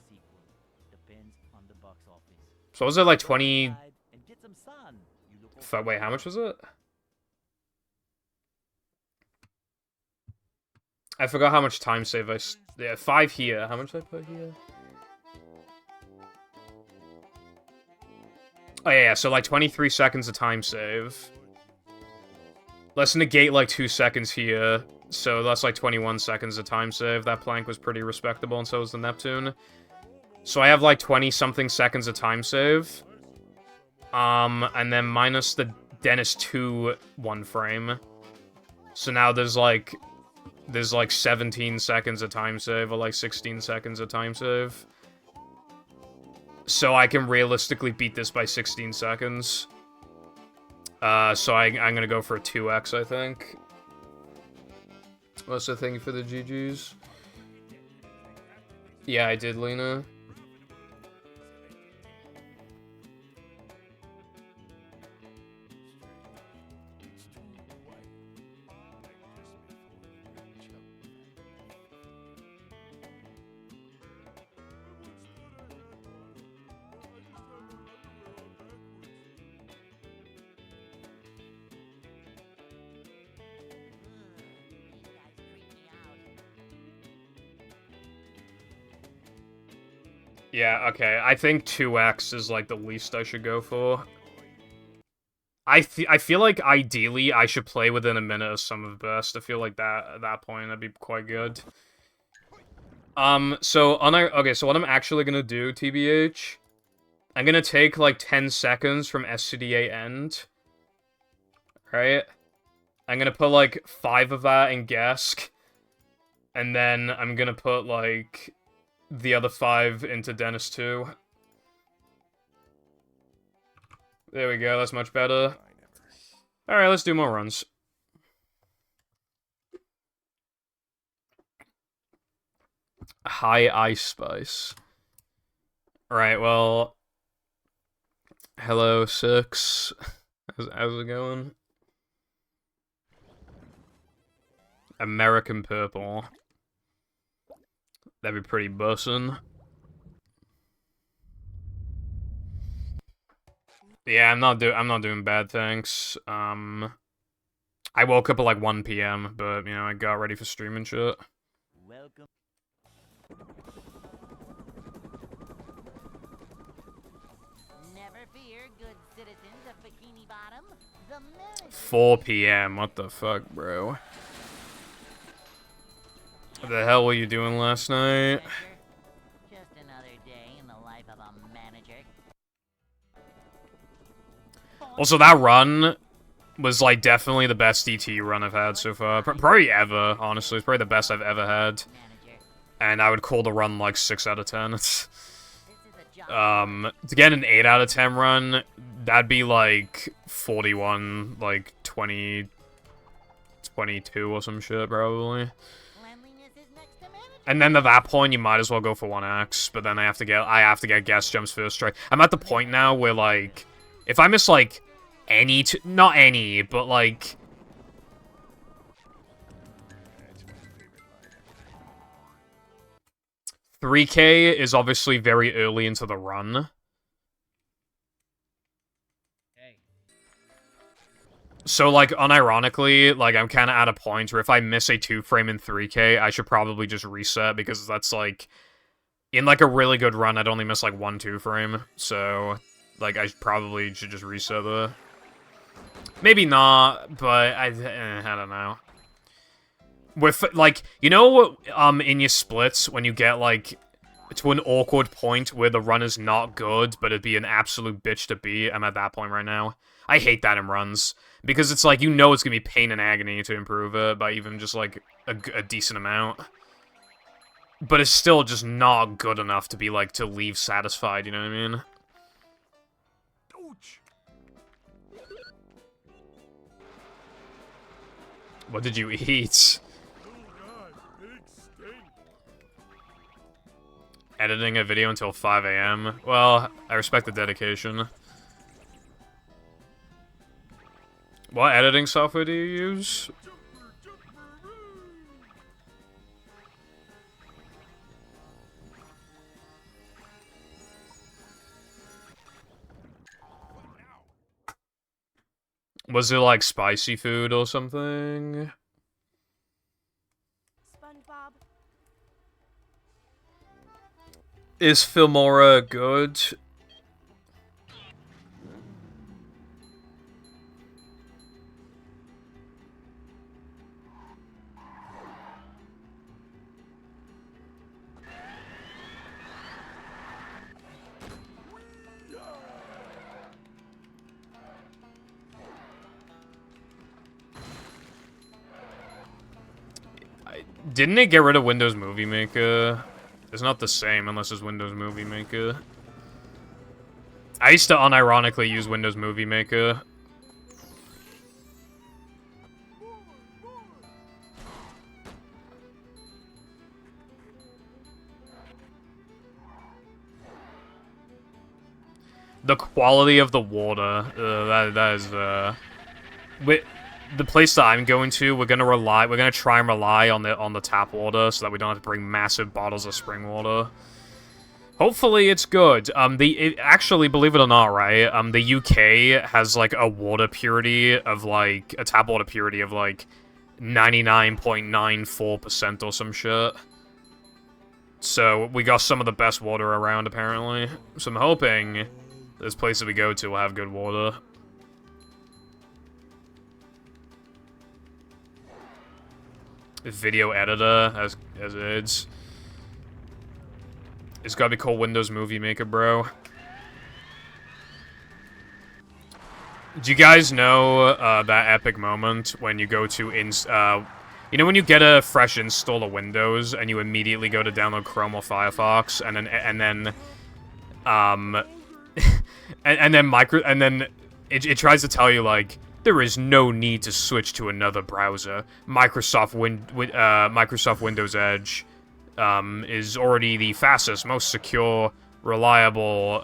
So was it like 20... Wait, how much was it? I forgot how much time save I... Yeah, 5 here. How much did I put here? Oh yeah, so like 23 seconds of time save. Let's negate like 2 seconds here, so that's like 21 seconds of time save. That Plank was pretty respectable, and so was the Neptune. So I have like 20-something seconds of time save. And then minus the Dennis 2 1 frame. So now there's like 17 seconds of time save, or like 16 seconds of time save. So I can realistically beat this by 16 seconds. So I'm gonna go for a 2x, I think. What's the thing for the GGs? Yeah, I did, Lena. Yeah, okay. I think 2x is, like, the least I should go for. I feel like, ideally, I should play within a minute of Sum of Best. I feel like that, at that point, that'd be quite good. So what I'm actually gonna do, TBH, I'm gonna take, like, 10 seconds from SCDA end. Right? I'm gonna put, like, 5 of that in Gesk. And then I'm gonna put, like, the other 5 into Dennis 2. There we go, that's much better. Alright, let's do more runs. High Ice Spice. Alright, well... Hello, Six. How's it going? American Purple. That'd be pretty bussin'. Yeah, I'm not doing bad, thanks. I woke up at like 1 PM, but you know, I got ready for stream and shit. Welcome. Never fear, good citizens of Bikini Bottom. The manager 4 PM, what the fuck, bro? What the hell were you doing last night? adventure. Just another day in the life of a manager. Also, that run was like definitely the best DT run I've had so far. Probably ever, honestly. It's probably the best I've ever had. Manager, And I would call the run like 6 out of 10. this is a job. To get an 8 out of 10 run, that'd be like 41, like 20, 22 or some shit, probably. Cleanliness is next to manager. And then at that point, you might as well go for 1x, but then I have to get guest jumps first try. I'm at the point now where, like, if I miss, like, not any, but, like... 3k is obviously very early into the run. So, like, unironically, like, I'm kind of at a point where if I miss a 2-frame in 3k, I should probably just reset, because that's, like... In, like, a really good run, I'd only miss, like, 1 2-frame, so... Like, I probably should just reset the... Maybe not, but I don't know. With, like, you know, in your splits, when you get, like, to an awkward point where the run is not good, but it'd be an absolute bitch to beat, I'm at that point right now. I hate that in runs. Because it's like, you know it's gonna be pain and agony to improve it by even just, like, a decent amount. But it's still just not good enough to be, like, to leave satisfied, you know what I mean? Ouch! What did you eat? Oh god, eggs stink. Editing a video until 5 AM? Well, I respect the dedication. What editing software do you use? Was it like spicy food or something? SpongeBob. Is Filmora good? Didn't it get rid of Windows Movie Maker? It's not the same unless it's Windows Movie Maker. I used to unironically use Windows Movie Maker. The quality of the water, that is, the place that I'm going to, we're gonna try and rely on the tap water so that we don't have to bring massive bottles of spring water. Hopefully it's good. Actually, believe it or not, right, the UK has, like, a water purity of, like, a tap water purity of, like, 99.94% or some shit. So, we got some of the best water around, apparently. So I'm hoping this place that we go to will have good water. Video editor, as is. It's gotta be called Windows Movie Maker, bro. Do you guys know that epic moment when you go to you know when you get a fresh install of Windows and you immediately go to download Chrome or Firefox and then and then it tries to tell you like there is no need to switch to another browser. Microsoft Windows Edge is already the fastest, most secure, reliable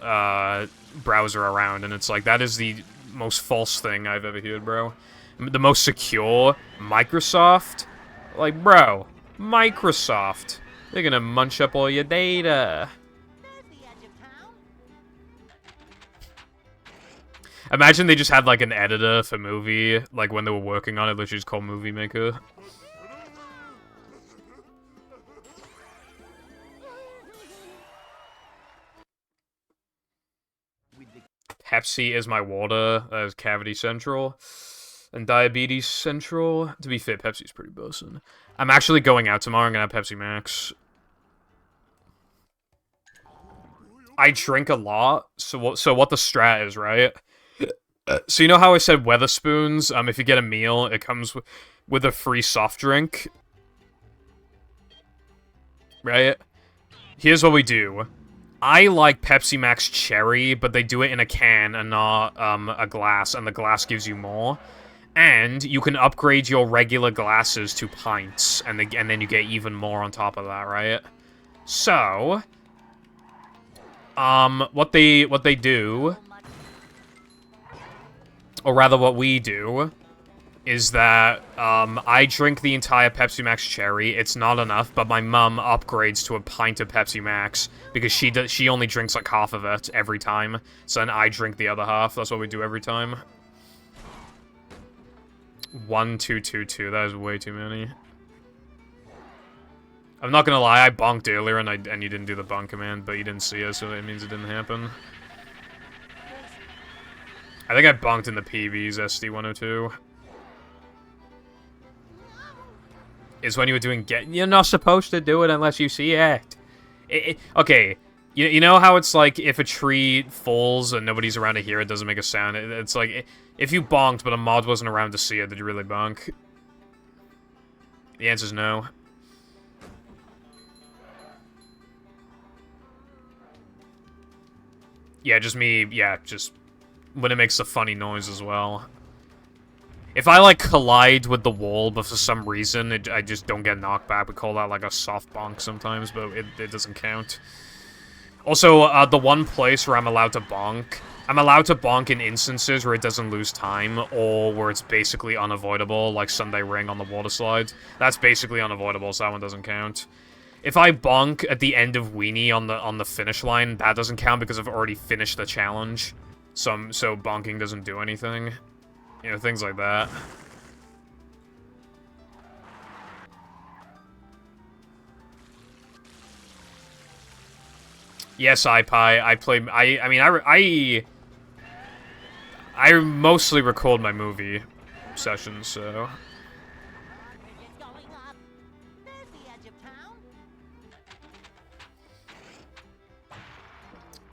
browser around, and it's like that is the most false thing I've ever heard, bro. The most secure, Microsoft? Like, bro, Microsoft. They're gonna munch up all your data. There's the edge of town. Imagine they just had, like, an editor for movie, like, when they were working on it, literally just called Movie Maker. Pepsi is my water. That is Cavity Central. And Diabetes Central. To be fair, Pepsi's pretty bussin'. I'm actually going out tomorrow. I'm gonna have Pepsi Max. I drink a lot. So what the strat is, right? So you know how I said Weatherspoons? If you get a meal, it comes with a free soft drink. Right? Here's what we do. I like Pepsi Max Cherry, but they do it in a can and not a glass, and the glass gives you more. And you can upgrade your regular glasses to pints, and then you get even more on top of that, right? So, what they do, or rather what we do, is that I drink the entire Pepsi Max Cherry. It's not enough, but my mum upgrades to a pint of Pepsi Max because she only drinks like half of it every time. So then I drink the other half. That's what we do every time. 1, 2, 2, 2. That is way too many. I'm not gonna lie. I bonked earlier and you didn't do the bonk command, but you didn't see it, so it means it didn't happen. I think I bonked in the PBs SD102. Is when you were doing get. You're not supposed to do it unless you see it. Okay, you know how it's like if a tree falls and nobody's around to hear it, doesn't make a sound. It's like if you bonked but a mod wasn't around to see it, did you really bonk? The answer's no. Yeah, just me. Yeah, just when it makes a funny noise as well. If I, like, collide with the wall, but for some reason I just don't get knocked back, we call that, like, a soft bonk sometimes, but it doesn't count. Also, the one place where I'm allowed to bonk in instances where it doesn't lose time, or where it's basically unavoidable, like Sunday Ring on the water slide. That's basically unavoidable, so that one doesn't count. If I bonk at the end of Weenie on the finish line, that doesn't count because I've already finished the challenge. So bonking doesn't do anything. You know, things like that. Yes, iPie. I mostly record my movie sessions, so. It's going up. There's the edge of town.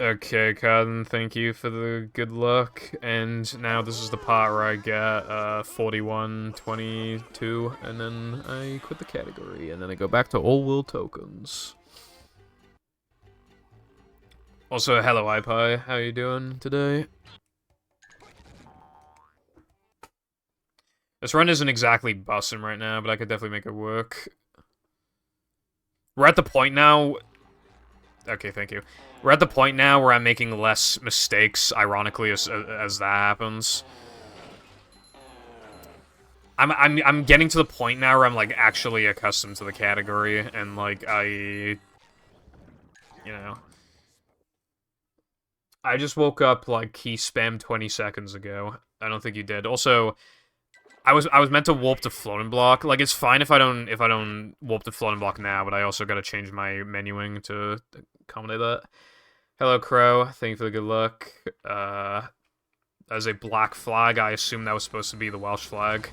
Okay, Cotton, thank you for the good luck. And now this is the part where I get 41, 22, and then I quit the category, and then I go back to all world tokens. Also, hello iPie, how you doing today? This run isn't exactly bussin' right now, but I could definitely make it work. We're at the point now... Okay, thank you. We're at the point now where I'm making less mistakes, ironically, as that happens. I'm getting to the point now where I'm, like, actually accustomed to the category, and, like, you know... I just woke up, like, he spammed 20 seconds ago. I don't think you did. Also, I was meant to warp to floating block. Like, it's fine if I don't warp to floating block now, but I also gotta change my menuing to accommodate that. Hello, Crow. Thank you for the good luck. As a black flag, I assume that was supposed to be the Welsh flag.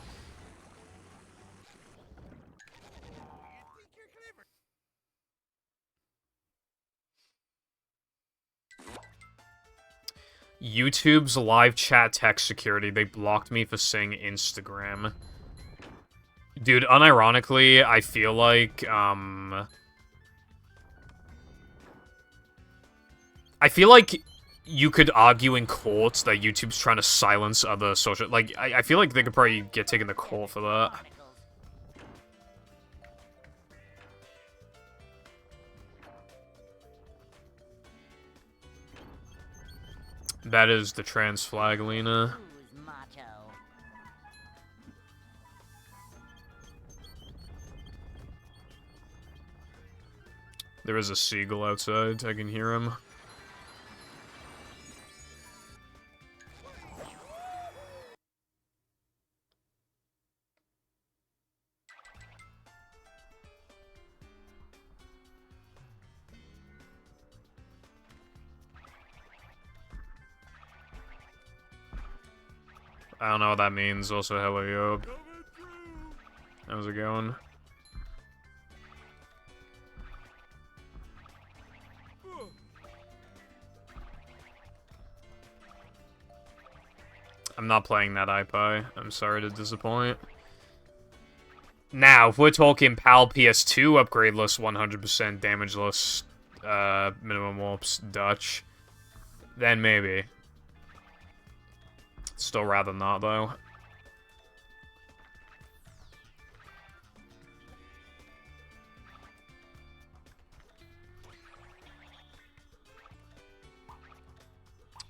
YouTube's live chat text security. They blocked me for saying Instagram. Dude, unironically, I feel like, you could argue in court that YouTube's trying to silence other social... Like, I feel like they could probably get taken to court for that. That is the trans flag, Lena. Who's macho? There is a seagull outside. I can hear him. I don't know what that means. Also, hello, Yob. Coming through. How's it going? Ugh. I'm not playing that iPie. I'm sorry to disappoint. Now, if we're talking PAL PS2 upgradeless, 100% damageless, minimum warps, Dutch, then maybe. Still rather not, though.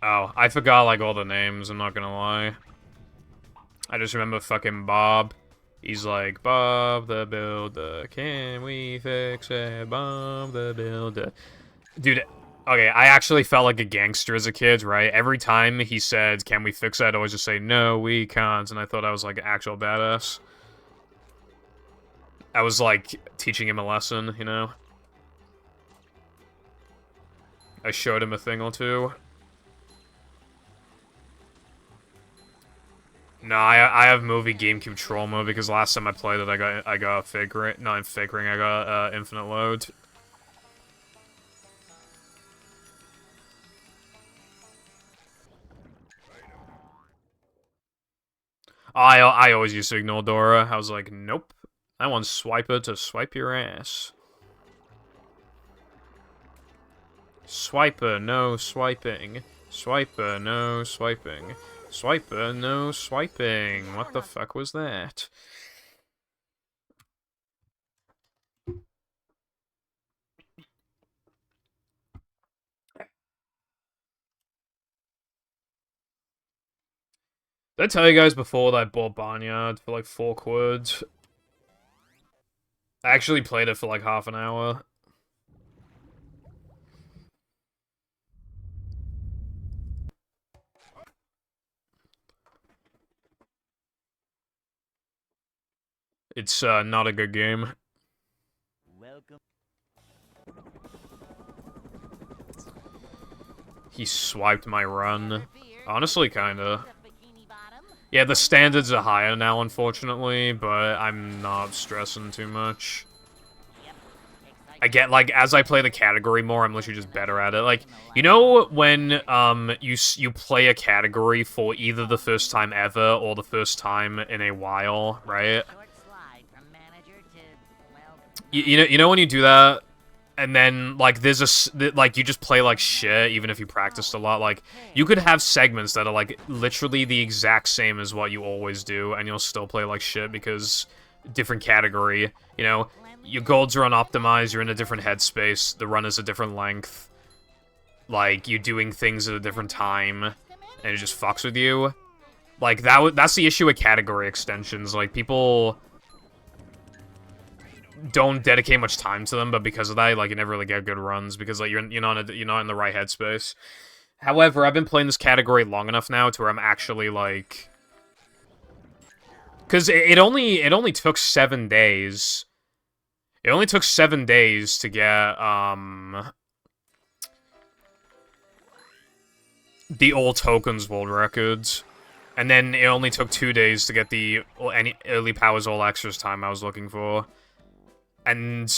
Oh, I forgot, like, all the names, I'm not gonna lie. I just remember fucking Bob. He's like, Bob the Builder, can we fix it? Bob the Builder. Dude, okay, I actually felt like a gangster as a kid, right? Every time he said, can we fix that, I'd always just say, no, we can't, and I thought I was, like, an actual badass. I was, like, teaching him a lesson, you know? I showed him a thing or two. No, I have movie GameCube trauma because last time I played it, I got fake ring, not fake ring, I got infinite load. I always used to ignore Dora. I was like, nope, I want Swiper to swipe your ass. Swiper, no swiping. Swiper, no swiping. Swiper, no swiping. What the fuck was that? Did I tell you guys before that I bought Barnyard for like 4 quid? I actually played it for like half an hour. It's not a good game. Welcome. He swiped my run. Honestly, kinda. Yeah, the standards are higher now, unfortunately, but I'm not stressing too much. I get, like, as I play the category more, I'm literally just better at it. Like, you know when, you play a category for either the first time ever or the first time in a while, right? You know when you do that, and then, like, there's like, you just play like shit, even if you practiced a lot, like, you could have segments that are, like, literally the exact same as what you always do, and you'll still play like shit because different category, you know? Your golds are unoptimized, you're in a different headspace, the run is a different length, like, you're doing things at a different time, and it just fucks with you. Like, that's the issue with category extensions, like, people don't dedicate much time to them, but because of that, like, you never really get good runs, because, like, you're not in the right headspace. However, I've been playing this category long enough now to where I'm actually, like... Because it only took 7 days... It only took 7 days to get, the all tokens world records. And then it only took 2 days to get the early powers all extras time I was looking for. And...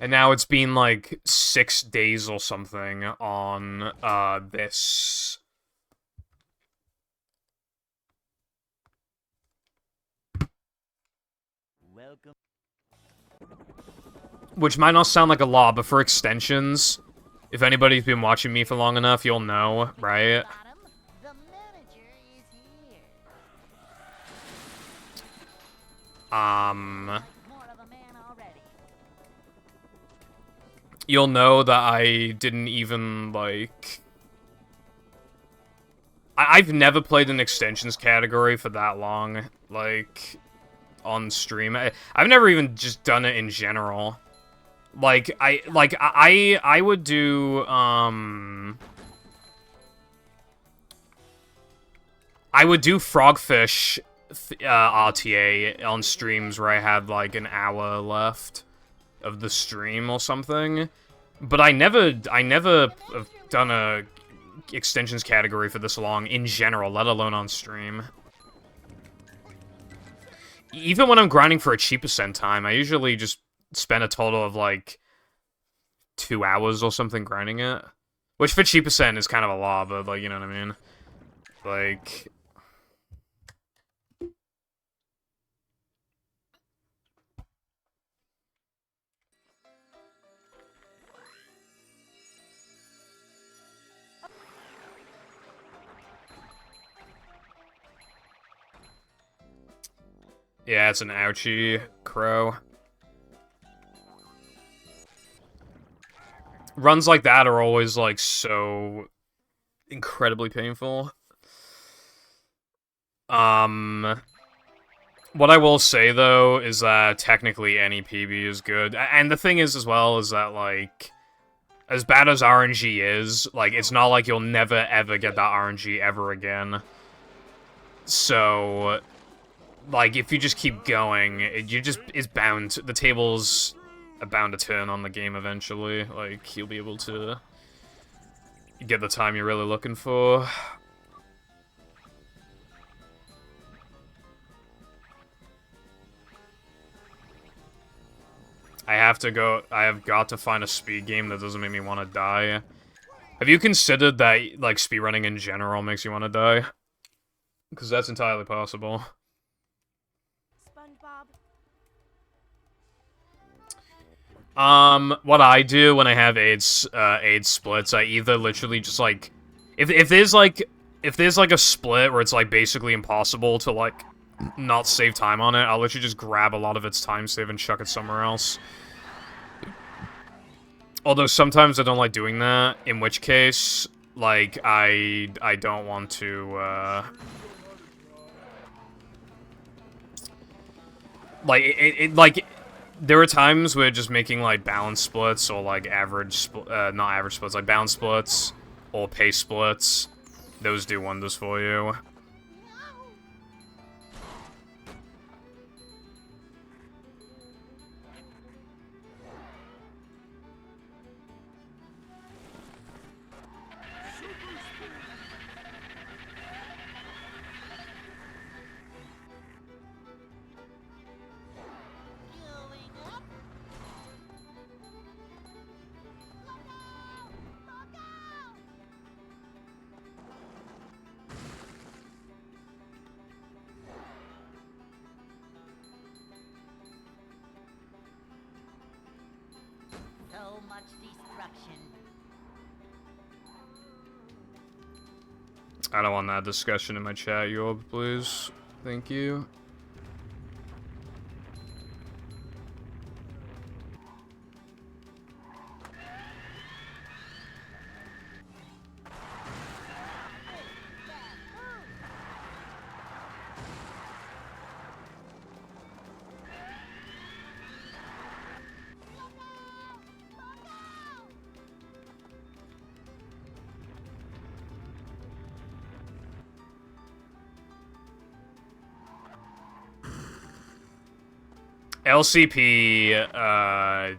And now it's been like 6 days or something on this. Welcome. Which might not sound like a lot, but for extensions, if anybody's been watching me for long enough, you'll know, right? Bottom, the manager is here. More of a man already. You'll know that I didn't even, like... I've never played an extensions category for that long, like, on stream. I've never even just done it in general. Like, I would do, I would do Frogfish RTA on streams where I had, like, an hour left of the stream or something. But I never have done a extensions category for this long in general, let alone on stream. Even when I'm grinding for a cheap percent time, I usually just spend a total of, like, 2 hours or something grinding it. Which for cheap percent is kind of a lot, but, like, you know what I mean? Like... Yeah, it's an ouchie, Crow. Runs like that are always, like, so incredibly painful. What I will say, though, is that technically any PB is good. And the thing is, as well, is that, like, as bad as RNG is, like, it's not like you'll never, ever get that RNG ever again. So... like, if you just keep going, it's bound to, the tables are bound to turn on the game eventually. Like, you'll be able to get the time you're really looking for. I have got to find a speed game that doesn't make me want to die. Have you considered that, like, speedrunning in general makes you want to die? Because that's entirely possible. What I do when I have AIDS splits, I either literally just, like, if there's like a split where it's, like, basically impossible to, like, not save time on it, I'll literally just grab a lot of its time save and chuck it somewhere else. Although sometimes I don't like doing that, in which case, like, I don't want to, like, there are times where just making, like, balance splits, or, like, not average splits, like, balance splits, or pace splits, those do wonders for you. So much destruction. I don't want that discussion in my chat, Yorb, please. Thank you. LCP, I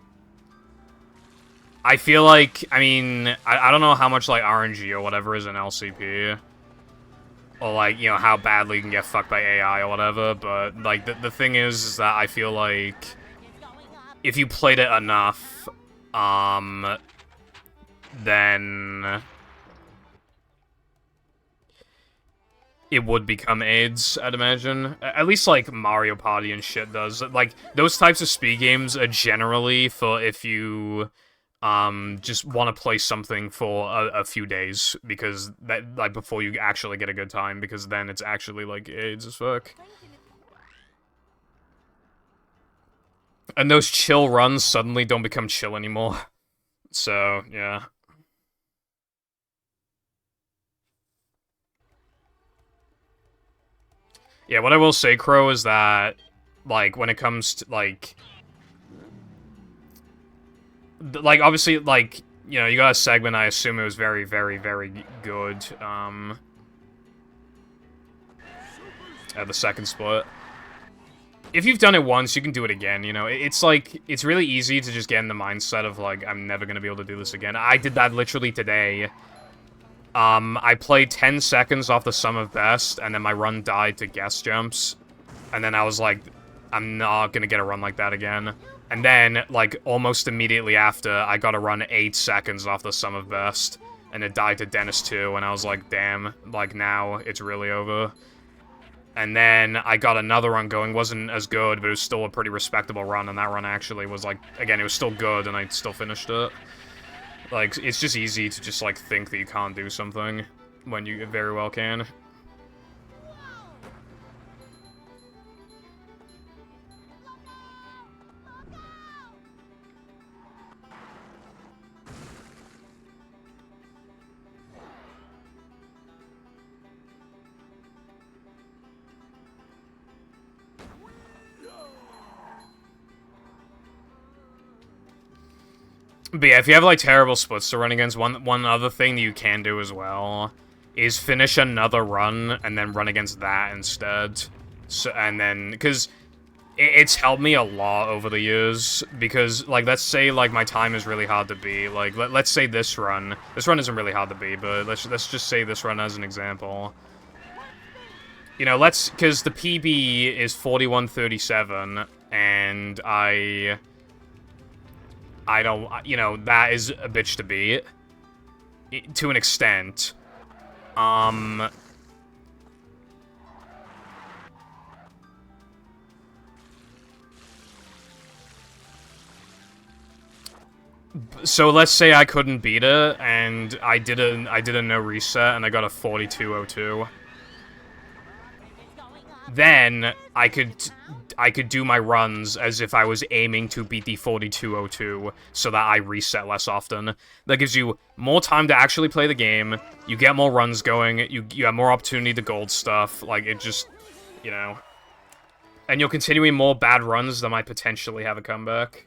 feel like, I mean, I don't know how much, like, RNG or whatever is in LCP. Or, like, you know, how badly you can get fucked by AI or whatever, but, like, the thing is that I feel like... It's going up. if you played it enough, then it would become AIDS, I'd imagine. At least, like, Mario Party and shit does. Like, those types of speed games are generally for if you, just want to play something for a few days, because that, like, before you actually get a good time, because then it's actually, like, AIDS as fuck. And those chill runs suddenly don't become chill anymore. So, yeah. Yeah, what I will say, Crow, is that, like, when it comes to, like, obviously, like, you know, you got a segment, I assume it was very, very, very good, at the second split. If you've done it once, you can do it again, you know? It's, like, it's really easy to just get in the mindset of, like, I'm never gonna be able to do this again. I did that literally today. I played 10 seconds off the sum of best, and then my run died to guess jumps. And then I was like, I'm not gonna get a run like that again. And then, like, almost immediately after, I got to run 8 seconds off the sum of best. And it died to Dennis 2, and I was like, damn, like, now it's really over. And then I got another run going, wasn't as good, but it was still a pretty respectable run, and that run actually was, like, again, it was still good, and I still finished it. Like, it's just easy to just, like, think that you can't do something when you very well can. But yeah, if you have, like, terrible splits to run against, one other thing that you can do as well is finish another run and then run against that instead. So, and then, because it's helped me a lot over the years, because, like, let's say, like, my time is really hard to beat. Like, let's say this run isn't really hard to beat, but let's just say this run as an example. You know, because the PB is 41:37, and I don't, you know, that is a bitch to beat. To an extent. So let's say I couldn't beat it, and I did a no reset, and I got a 42:02. Then I could do my runs as if I was aiming to beat the 42:02, so that I reset less often. That gives you more time to actually play the game, you get more runs going, you have more opportunity to gold stuff, like, it just, you know. And you're continuing more bad runs that might potentially have a comeback.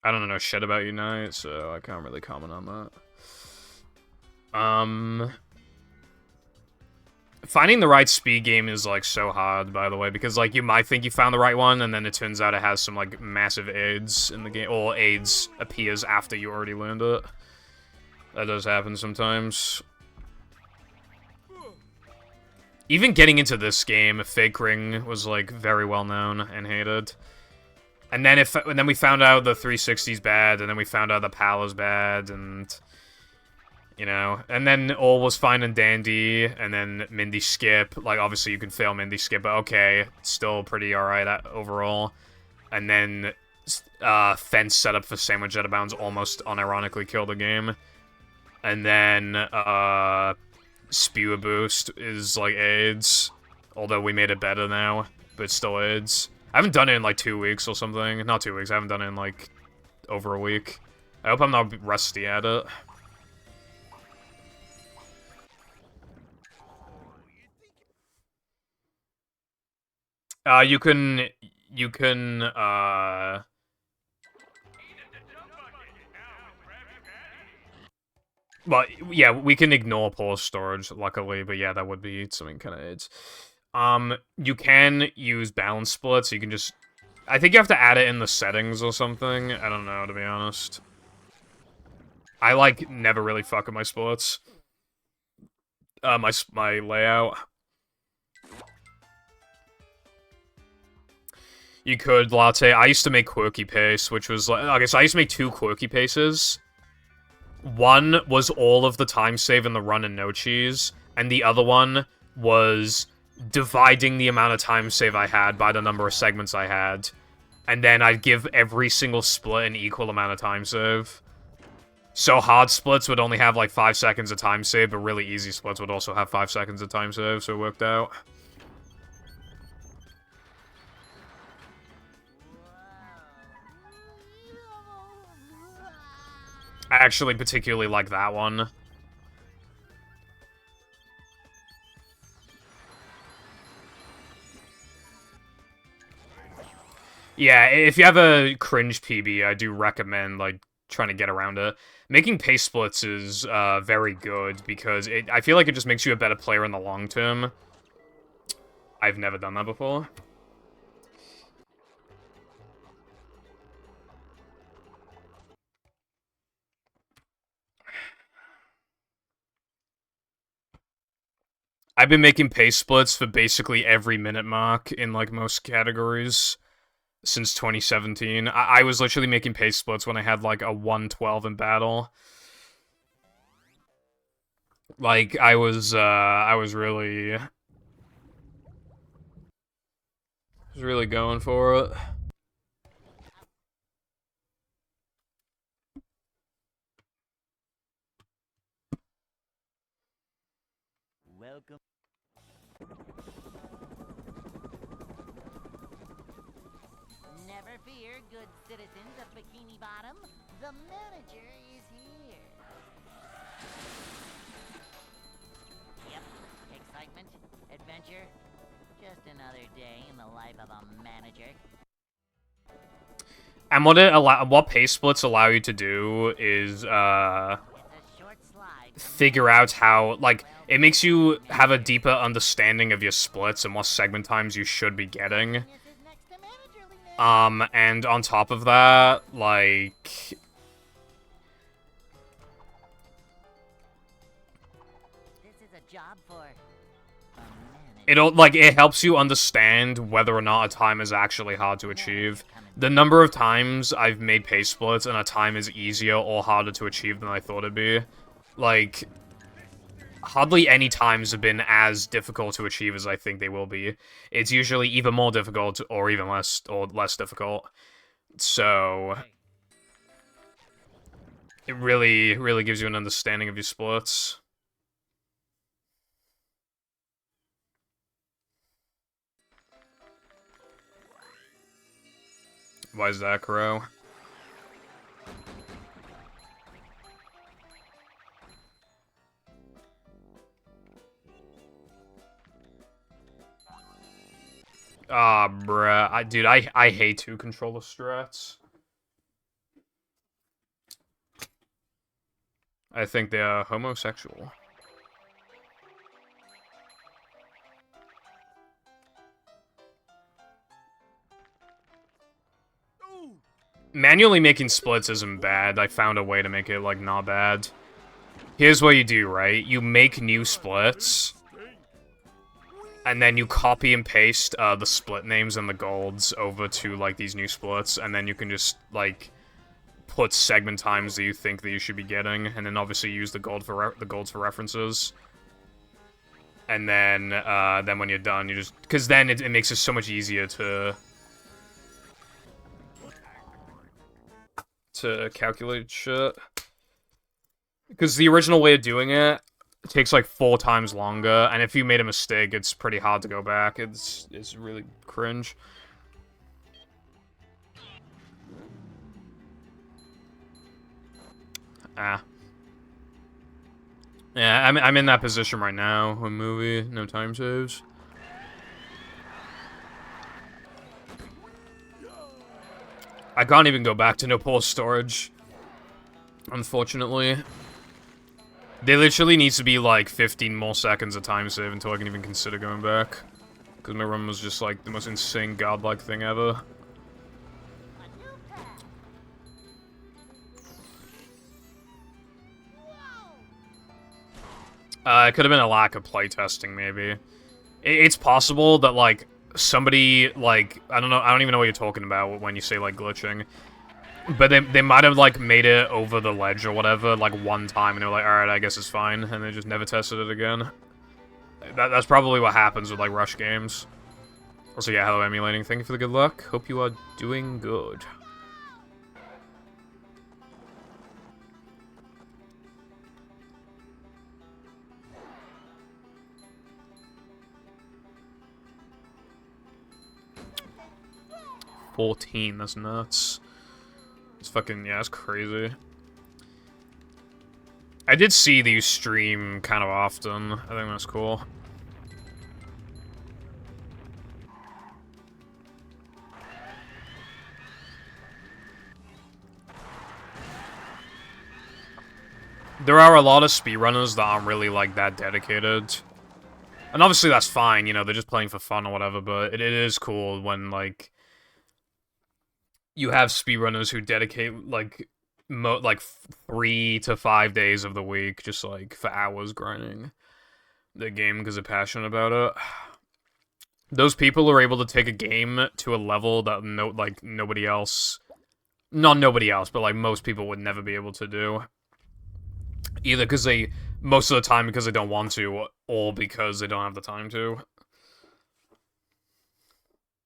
I don't know shit about Unite, so I can't really comment on that. Finding the right speed game is, like, so hard, by the way, because, like, you might think you found the right one, and then it turns out it has some, like, massive AIDS in the game, or AIDS appears after you already learned it. That does happen sometimes. Even getting into this game, Fake Ring was, like, very well known and hated. And then we found out the 360's bad, and then we found out the PAL is bad, and, you know, and then all was fine and dandy, and then Mindy Skip, like, obviously you can fail Mindy Skip, but okay, still pretty alright overall. And then, Fence setup for Sandwich Out of Bounds almost unironically killed the game. And then, Spew Boost is, like, AIDS, although we made it better now, but it's still AIDS. I haven't done it in, like, 2 weeks or something. Not 2 weeks, I haven't done it in, like, over a week. I hope I'm not rusty at it. You can you can, well, yeah, we can ignore pause storage, luckily, but yeah, that would be something kind of aids. You can use balance splits, you can just... I think you have to add it in the settings or something. I don't know, to be honest. I, like, never really fuck with my splits. My layout. You could, Latte. I used to make quirky pace, which was like... Okay, so I used to make 2 quirky paces. One was all of the time save in the run and no cheese, and the other one was dividing the amount of time save I had by the number of segments I had. And then I'd give every single split an equal amount of time save. So hard splits would only have like 5 seconds of time save, but really easy splits would also have 5 seconds of time save, so it worked out. I actually particularly like that one. Yeah, if you have a cringe PB, I do recommend, like, trying to get around it. Making pace splits is very good, because I feel like it just makes you a better player in the long term. I've never done that before. I've been making pace splits for basically every minute mark in, like, most categories since 2017. I was literally making pace splits when I had, like, a 112 in battle. Like, I was really... going for it. Welcome. Never fear, good citizens of Bikini Bottom. The manager is here. Yep, excitement, adventure. Just another day in the life of a manager. And what pace splits allow you to do is, It's a short slide. figure out how, like, it makes you have a deeper understanding of your splits and what segment times you should be getting. This is next to managerly now. And on top of that, like... This is a job for a manager. It helps you understand whether or not a time is actually hard to achieve. The number of times I've made pace splits and a time is easier or harder to achieve than I thought it'd be. Like, hardly any times have been as difficult to achieve as I think they will be. It's usually either more difficult or even less difficult. So it really gives you an understanding of your splits. Why is that, Crow? Ah, bruh. Dude, I hate 2 controller strats. I think they are homosexual. Manually making splits isn't bad. I found a way to make it, like, not bad. Here's what you do, right? You make new splits, and then you copy and paste the split names and the golds over to, like, these new splits, and then you can just, like, put segment times that you think that you should be getting, and then obviously use the golds for references. And then when you're done, you just... Because then it makes it so much easier to calculate shit. Because the original way of doing it takes like 4 times longer, and if you made a mistake, it's pretty hard to go back. It's really cringe. Ah. Yeah, I'm in that position right now. A movie, no time saves. I can't even go back to no pause storage. Unfortunately. There literally needs to be like 15 more seconds of time save until I can even consider going back. Because my run was just like the most insane godlike thing ever. It could have been a lack of playtesting, maybe. It's possible that, like, somebody, like, I don't even know what you're talking about when you say, like, glitching. But they might have, like, made it over the ledge or whatever, like, one time, and they were like, alright, I guess it's fine, and they just never tested it again. That's probably what happens with, like, rush games. Also, yeah, hello, emulating. Thank you for the good luck. Hope you are doing good. $14, that's nuts. It's fucking, yeah, that's crazy. I did see that you stream kind of often. I think that's cool. There are a lot of speedrunners that aren't really, like, that dedicated. And obviously that's fine, you know, they're just playing for fun or whatever, but it is cool when, like, you have speedrunners who dedicate, like, 3 to 5 days of the week, just, like, for hours grinding the game because they're passionate about it. Those people are able to take a game to a level that, nobody else... Not nobody else, but, like, most people would never be able to do. Either because they... Most of the time because they don't want to, or because they don't have the time to.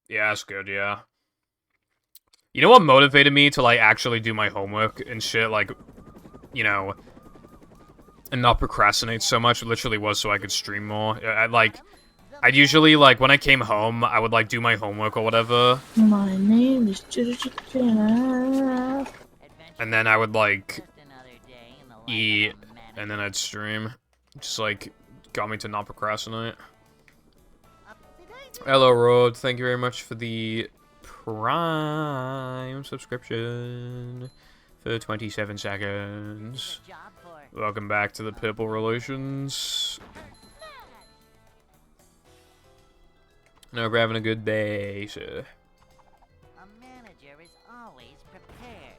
Yeah, that's good, yeah. You know what motivated me to, like, actually do my homework and shit, like, you know, and not procrastinate so much? It literally was so I could stream more. I'd usually, like, when I came home, I would, like, do my homework or whatever. My name is Chicken. And then I would, like, eat, and then I'd stream. Just, like, got me to not procrastinate. Hello, Rod. Thank you very much for the Prime subscription for 27 seconds. Welcome back to the Purple Relations. No, we're having a good day, sir. A manager is always prepared.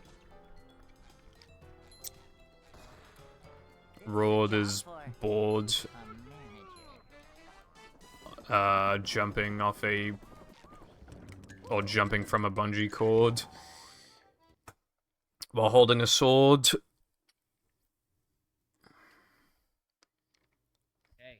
Rod is bored. A manager. Jumping off a... Or jumping from a bungee cord. While holding a sword. Hey.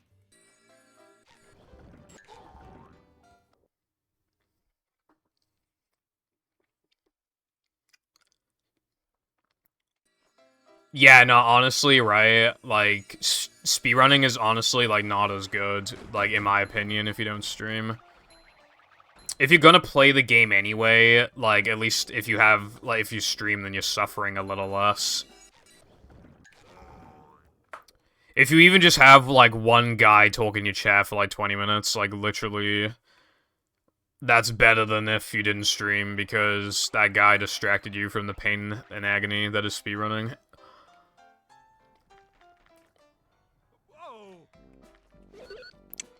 Yeah, no, honestly, right? Like, speedrunning is honestly, like, not as good, like, in my opinion, if you don't stream. If you're gonna play the game anyway, like, at least if you have, like, if you stream, then you're suffering a little less. If you even just have, like, one guy talking in your chat for, like, 20 minutes, like, literally, that's better than if you didn't stream, because that guy distracted you from the pain and agony that is speedrunning.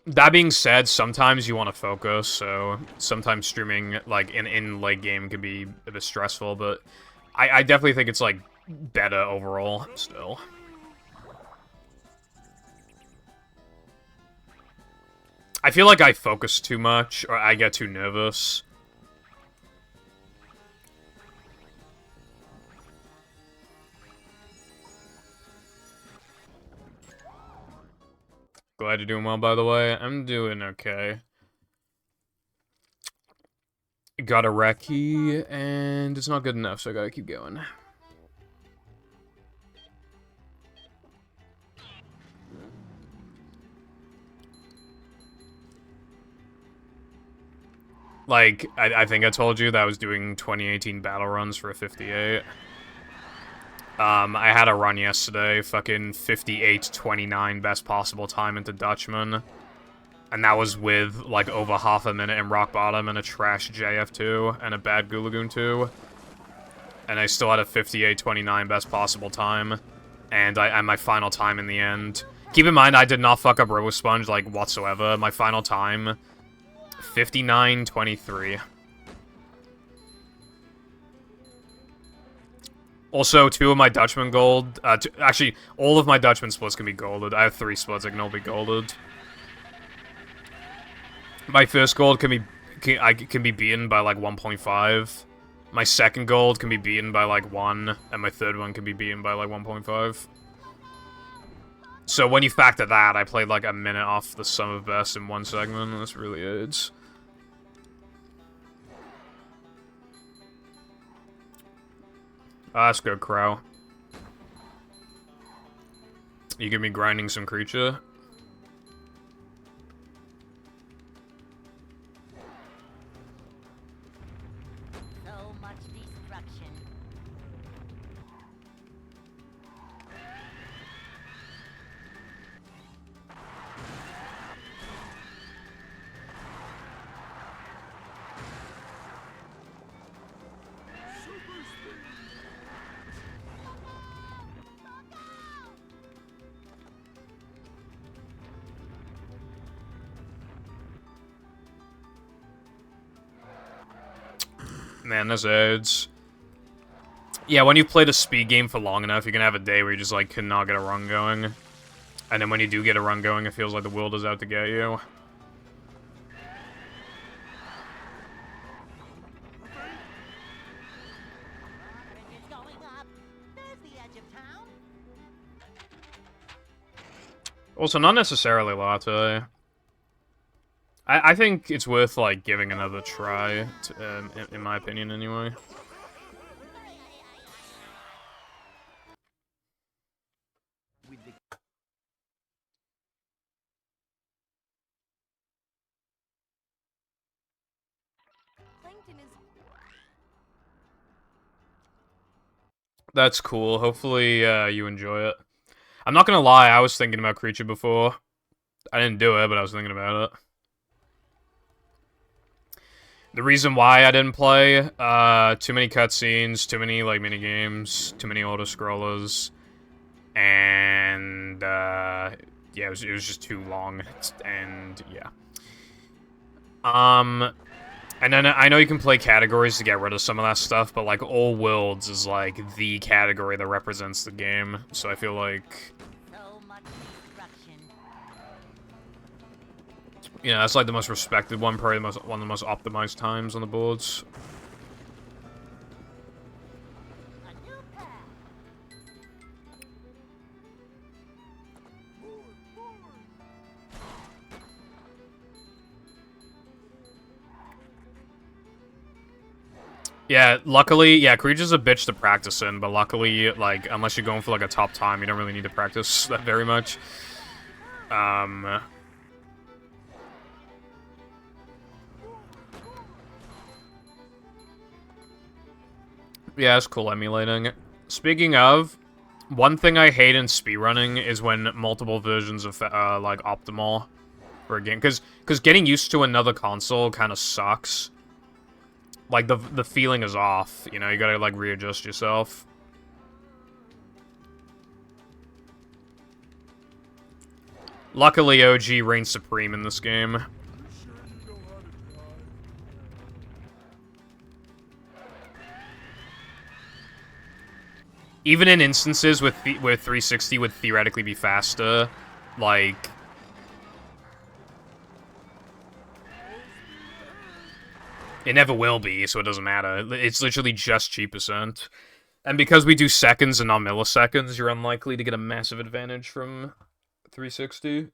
That being said, sometimes you want to focus, so sometimes streaming, like, in late game can be a bit stressful, but I definitely think it's, like, better overall, still. I feel like I focus too much, or I get too nervous. Glad you're doing well, by the way. I'm doing okay. Got a recce, and it's not good enough, so I gotta keep going. Like, I think I told you that I was doing 2018 battle runs for a 58. I had a run yesterday, fucking 58:29 best possible time into Dutchman. And that was with, like, over half a minute in Rock Bottom and a trash JF2 and a bad Gulagoon 2. and I still had a 58:29 best possible time, and my final time in the end. Keep in mind, I did not fuck up RoboSponge, like, whatsoever. My final time, 59:23. Also, 2 of my Dutchman gold, actually, all of my Dutchman splits can be golded. I have 3 splits that can all be golded. My first gold can be beaten by, like, 1.5. My second gold can be beaten by, like, 1, and my third one can be beaten by, like, 1.5. So when you factor that, I played, like, a minute off the sum of best in one segment, and this really aids. That's good, Crow. You give me grinding some creature? So much destruction. Man, this aids. Yeah, when you've played a speed game for long enough, you can have a day where you just, like, cannot get a run going. And then when you do get a run going, it feels like the world is out to get you. Bridges going up. There's the edge of town. Also, not necessarily Latte. I think it's worth, like, giving another try, in my opinion, anyway. Plankton is That's cool. Hopefully, you enjoy it. I'm not gonna lie, I was thinking about Creature before. I didn't do it, but I was thinking about it. The reason why I didn't play, too many cutscenes, too many, like, minigames, too many auto-scrollers, and, yeah, it was just too long, and, yeah. And then I know you can play categories to get rid of some of that stuff, but, like, All Worlds is, like, the category that represents the game, so I feel like... So much destruction. You know, that's like the most respected one, probably one of the most optimized times on the boards. A new path. Yeah, luckily, yeah, Creature's a bitch to practice in, but luckily, like, unless you're going for, like, a top time, you don't really need to practice that very much. Yeah, it's cool emulating. Speaking of, one thing I hate in speedrunning is when multiple versions of, like, Optimal for a game. Because getting used to another console kind of sucks. Like, the feeling is off, you know? You gotta, like, readjust yourself. Luckily, OG reigns supreme in this game. Even in instances where 360 would theoretically be faster, like... It never will be, so it doesn't matter. It's literally just G%. And because we do seconds and not milliseconds, you're unlikely to get a massive advantage from 360.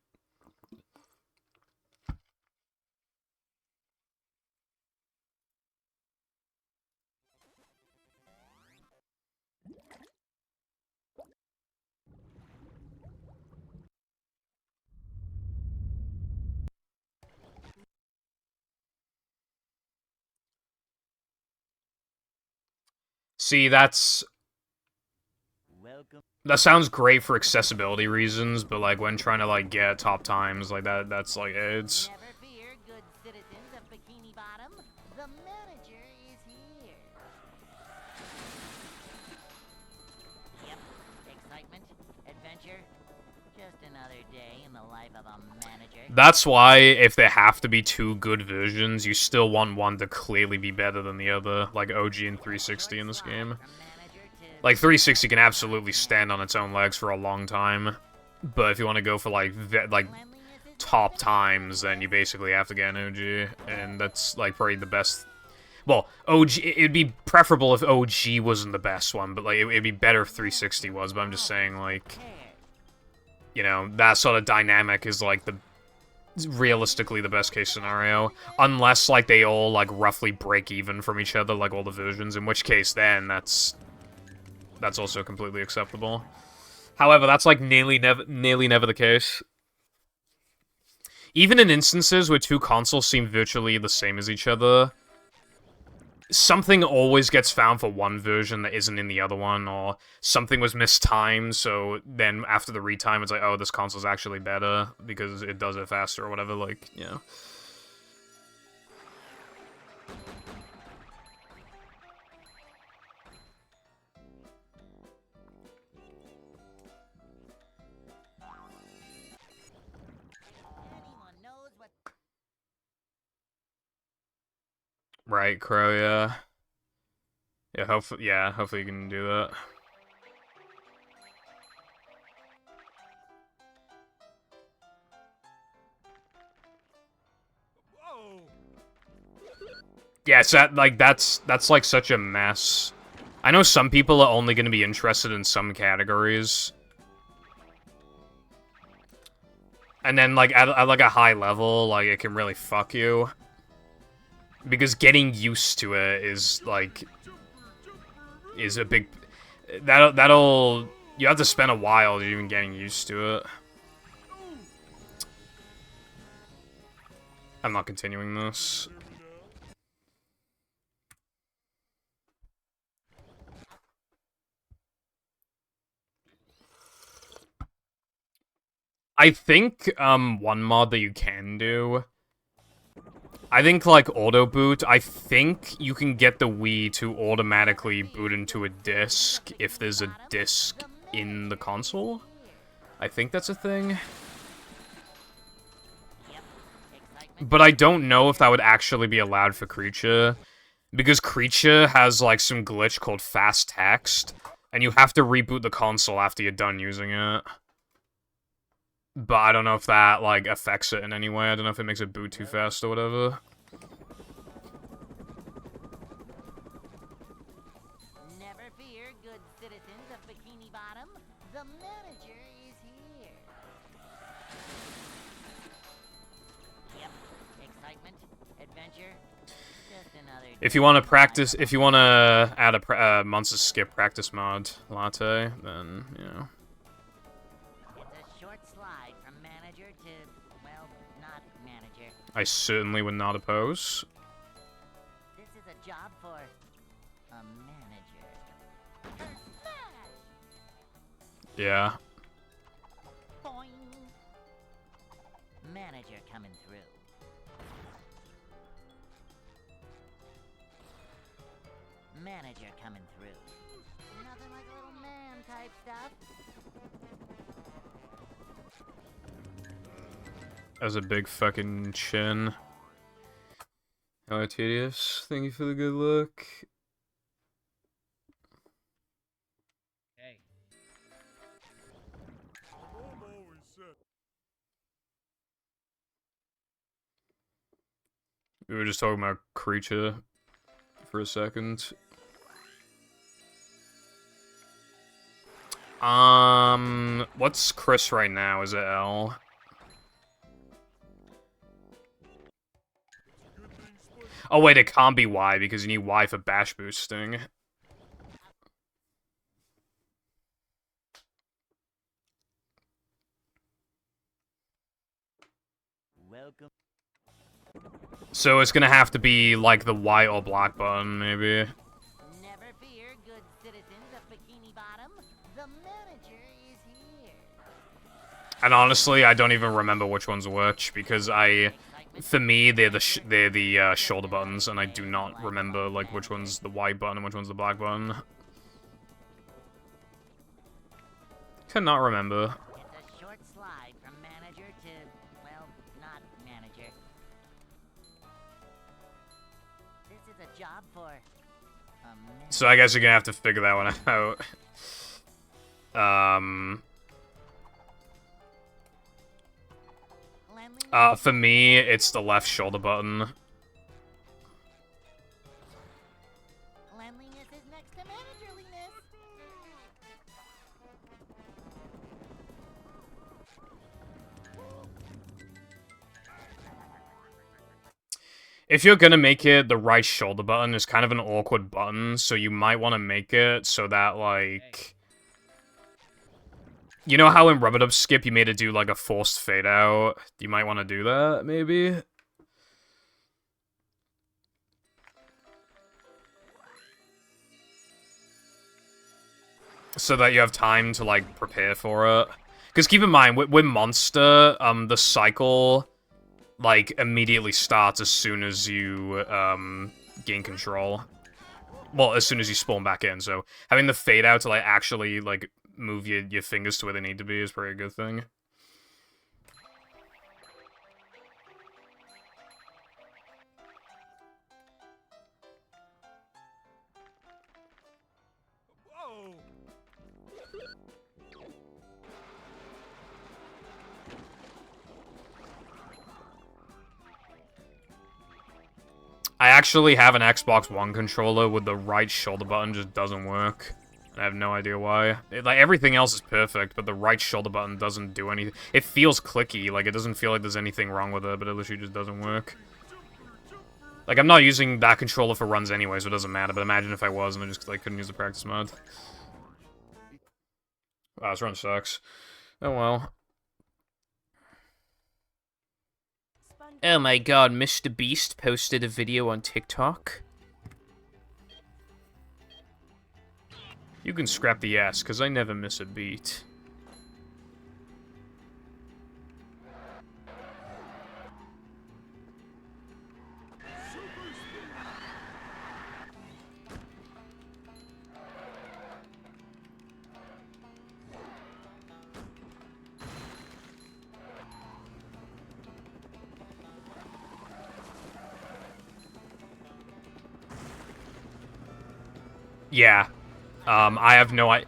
See, that sounds great for accessibility reasons, but, like, when trying to, like, get top times, like, that's, like, AIDS. Never fear, good citizens of Bikini Bottom. The manager is here. excitement, adventure, just another day in the life of a manager. That's why, if there have to be two good versions, you still want one to clearly be better than the other, like OG and 360 in this game. Like, 360 can absolutely stand on its own legs for a long time, but if you want to go for, like, top times, then you basically have to get an OG, and that's, like, probably the best. Well, OG, it'd be preferable if OG wasn't the best one, but, like, it'd be better if 360 was, but I'm just saying, like, you know, that sort of dynamic is, like, realistically the best case scenario, unless, like, they all, like, roughly break even from each other, like all the versions, in which case, then, that's also completely acceptable. However, that's, like, nearly never the case. Even in instances where two consoles seem virtually the same as each other, something always gets found for one version that isn't in the other one, or something was mistimed, so then after the retime, it's like, oh, this console's actually better, because it does it faster, or whatever, like, you know. Right, Crow, yeah. Hopefully you can do that. Whoa! Yeah, it's that's like such a mess. I know some people are only going to be interested in some categories. And then, like, at like a high level, like, it can really fuck you. Because getting used to it is, like, is a big... That'll... You have to spend a while even getting used to it. I'm not continuing this. I think, one mod that you can do... I think, like, auto boot, I think you can get the Wii to automatically boot into a disc if there's a disc in the console. I think that's a thing. But I don't know if that would actually be allowed for Creature, because Creature has, like, some glitch called fast text, and you have to reboot the console after you're done using it. But I don't know if that, like, affects it in any way. I don't know if it makes it boot too fast or whatever. Never fear, good citizens of Bikini Bottom. The manager is here. Yep, excitement, adventure, just another... If you want to practice, if you want to add a Monsters Skip practice mod, Latte, then, you know. I certainly would not oppose. This is a job for a manager. Yeah. Boing. Manager coming through. Manager coming through. Nothing like a little man type stuff. As a big fucking chin. Hello, Tedious. Thank you for the good look. Hey. Mom always said. We were just talking about Creature for a second. What's Chris right now? Is it L? Oh wait, it can't be Y because you need Y for bash boosting. Welcome. So it's gonna have to be like the Y or black button, maybe. Never fear, good citizens of Bikini Bottom. The manager is here. And honestly, I don't even remember which one's which because for me, they're the shoulder buttons, and I do not remember like which one's the Y button and which one's the black button. Cannot remember. It's a short slide from manager to, well, not manager. This is a job for a man. So I guess you're gonna have to figure that one out. Cleanliness? For me, it's the left shoulder button. Cleanliness is next to managerliness. If you're gonna make it, the right shoulder button is kind of an awkward button, so you might want to make it so that, like... You know how in Rub-a-Dub Skip you made it do, like, a forced fade out? You might want to do that, maybe? So that you have time to, like, prepare for it. Because keep in mind, with Monster, the cycle... like, immediately starts as soon as you, gain control. Well, as soon as you spawn back in, so having the fade out to, like, actually, like, move your fingers to where they need to be is probably a good thing. Whoa! I actually have an Xbox One controller with the right shoulder button just doesn't work. I have no idea why. Like, everything else is perfect, but the right shoulder button doesn't do anything. It feels clicky, like, it doesn't feel like there's anything wrong with it, but it literally just doesn't work. Like, I'm not using that controller for runs anyway, so it doesn't matter, but imagine if I was and I just, like, couldn't use the practice mode. Wow, this run sucks. Oh well. Oh my god, Mr. Beast posted a video on TikTok. You can scrap the S, because I never miss a beat. Yeah. I have no idea.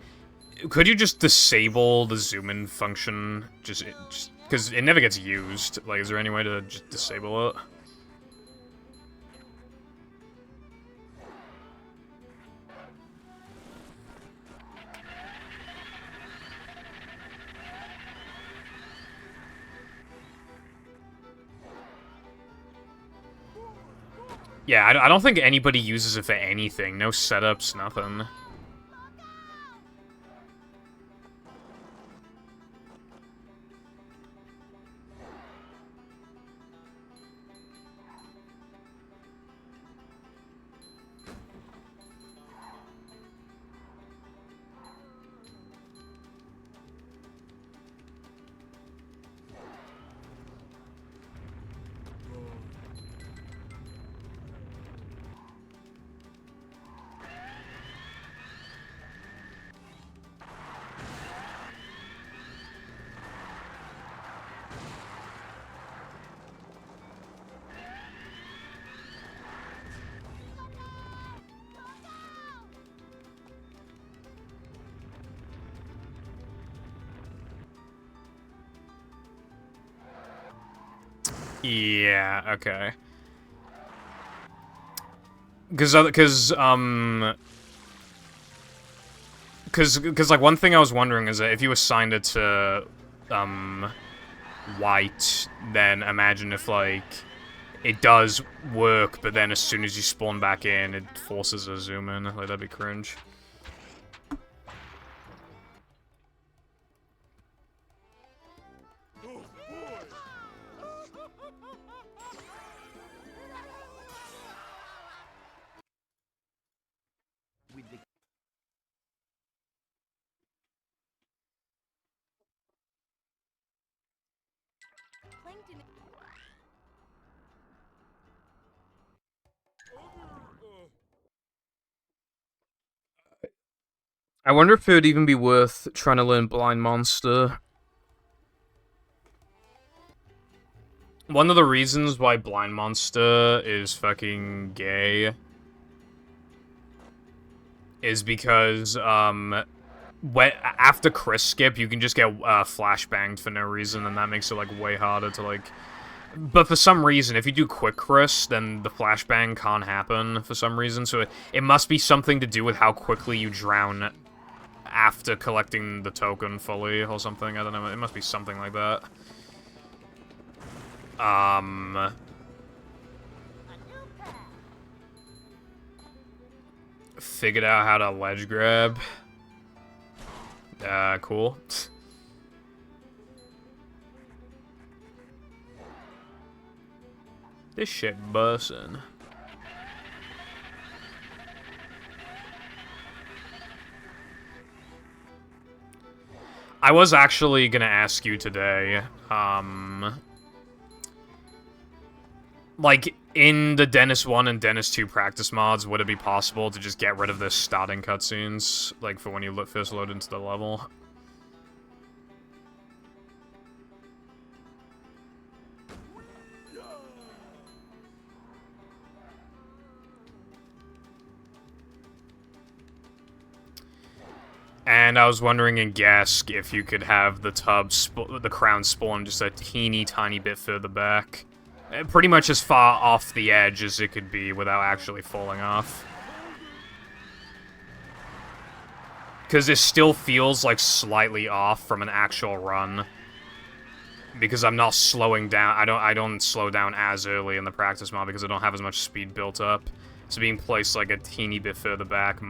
Could you just disable the zoom in function? Just because it never gets used. Like, is there any way to just disable it? Yeah, I don't think anybody uses it for anything. No setups, nothing. Yeah, okay. Because like, one thing I was wondering is that if you assigned it to, white, then imagine if, like, it does work, but then as soon as you spawn back in, it forces a zoom in. Like, that'd be cringe. Oh, boy! With the Plankton. I wonder if it would even be worth trying to learn Blind Monster. One of the reasons why Blind Monster is fucking gay is because, after Chris skip, you can just get flashbanged for no reason, and that makes it, like, way harder to, like... But for some reason, if you do quick Chris, then the flashbang can't happen for some reason, so it must be something to do with how quickly you drown after collecting the token fully, or something. I don't know, it must be something like that. Figured out how to ledge grab. Cool. This shit bussin'. I was actually gonna ask you today, like, in the Dennis 1 and Dennis 2 practice mods, would it be possible to just get rid of the starting cutscenes, like, for when you first load into the level? And I was wondering in Gask if you could have the the crown spawn just a teeny tiny bit further back. Pretty much as far off the edge as it could be without actually falling off. Because it still feels like slightly off from an actual run. Because I'm not slowing down. I don't slow down as early in the practice mod because I don't have as much speed built up. So being placed like a teeny bit further back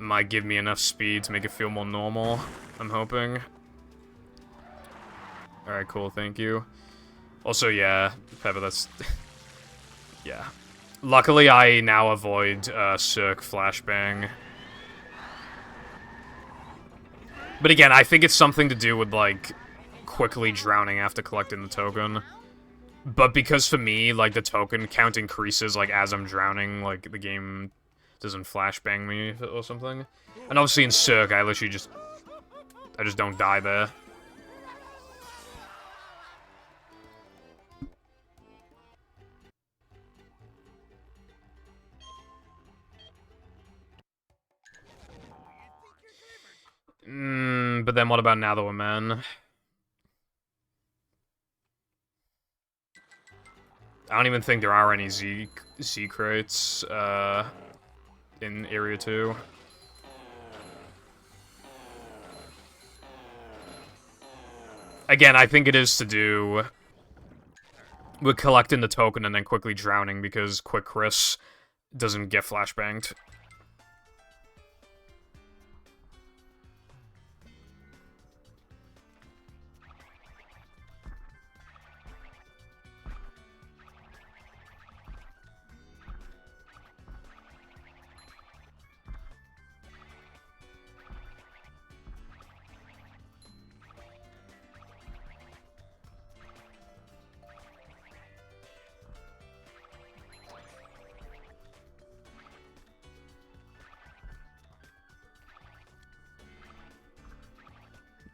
might give me enough speed to make it feel more normal, I'm hoping. Alright, cool, thank you. Also, yeah, Pepper, that's... yeah. Luckily, I now avoid Cirque Flashbang. But again, I think it's something to do with, like, quickly drowning after collecting the token. But because for me, like, the token count increases, like, as I'm drowning, like, the game doesn't flashbang me or something. And obviously in Cirque, I literally just... I just don't die there. But then what about now that we're men? I don't even think there are any Z crates, in Area 2. Again, I think it is to do with collecting the token and then quickly drowning because Quick Chris doesn't get flashbanged.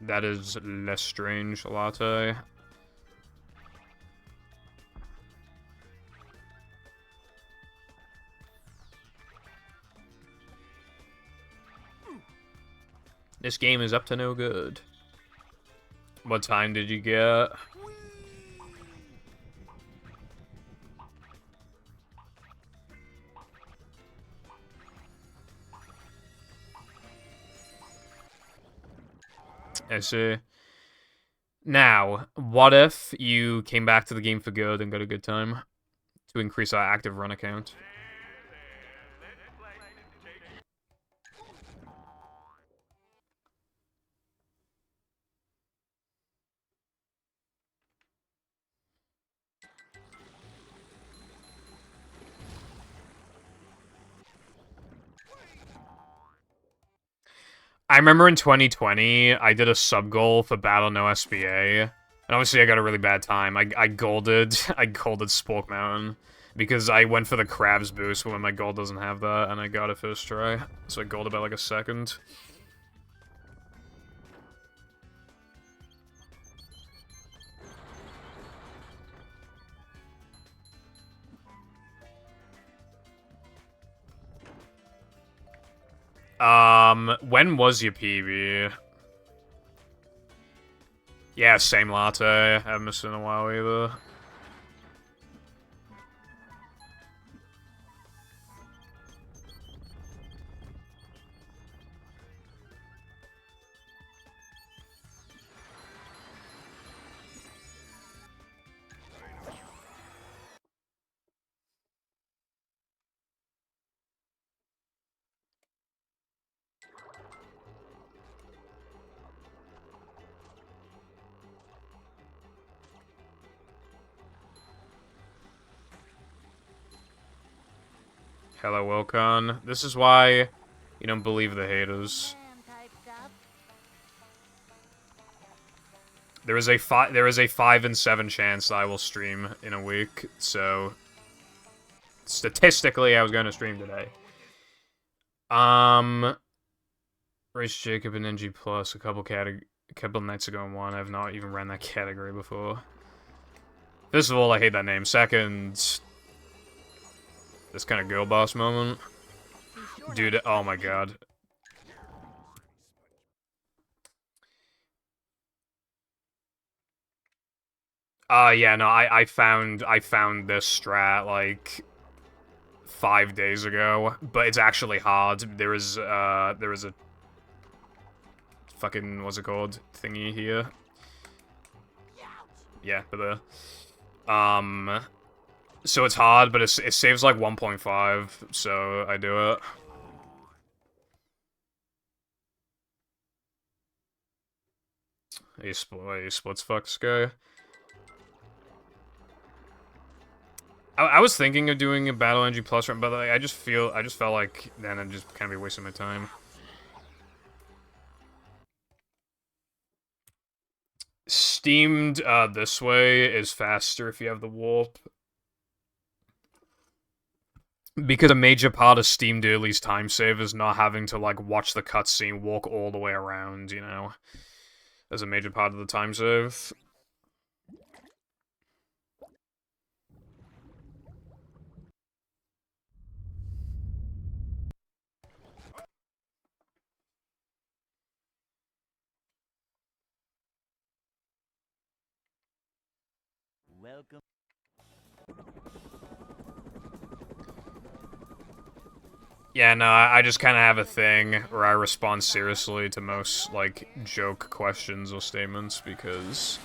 That is less strange, Latte. This game is up to no good. What time did you get? I see. Now, what if you came back to the game for good and got a good time? To increase our active run account. I remember in 2020, I did a sub-goal for Battle No SBA, and obviously I got a really bad time. I golded Spork Mountain. Because I went for the crabs boost when my gold doesn't have that, and I got it first try. So I gold about like a second. When was your PB? Yeah, same latte. Haven't missed it in a while either. Hello, Wilcon. This is why you don't believe the haters. There is a 5 in 7 chance that I will stream in a week, so statistically I was going to stream today. Race Jacob and NG Plus a couple nights ago in one. I've not even ran that category before. First of all, I hate that name. Second, this kind of girl boss moment. Dude, oh my god. Yeah, no, I found this strat, like, 5 days ago, but it's actually hard. There is a fucking, what's it called, thingy here. Yeah, but so it's hard, but it saves like 1.5, so I do it. He splits fuck this guy. I was thinking of doing a Battle NG Plus run, but like, I just felt like then I'd just kind of be wasting my time. Steamed this way is faster if you have the warp. Because a major part of Steamed Early's time save is not having to like watch the cutscene walk all the way around, you know. As a major part of the time save. Welcome. Yeah, no, I just kind of have a thing where I respond seriously to most, like, joke questions or statements, because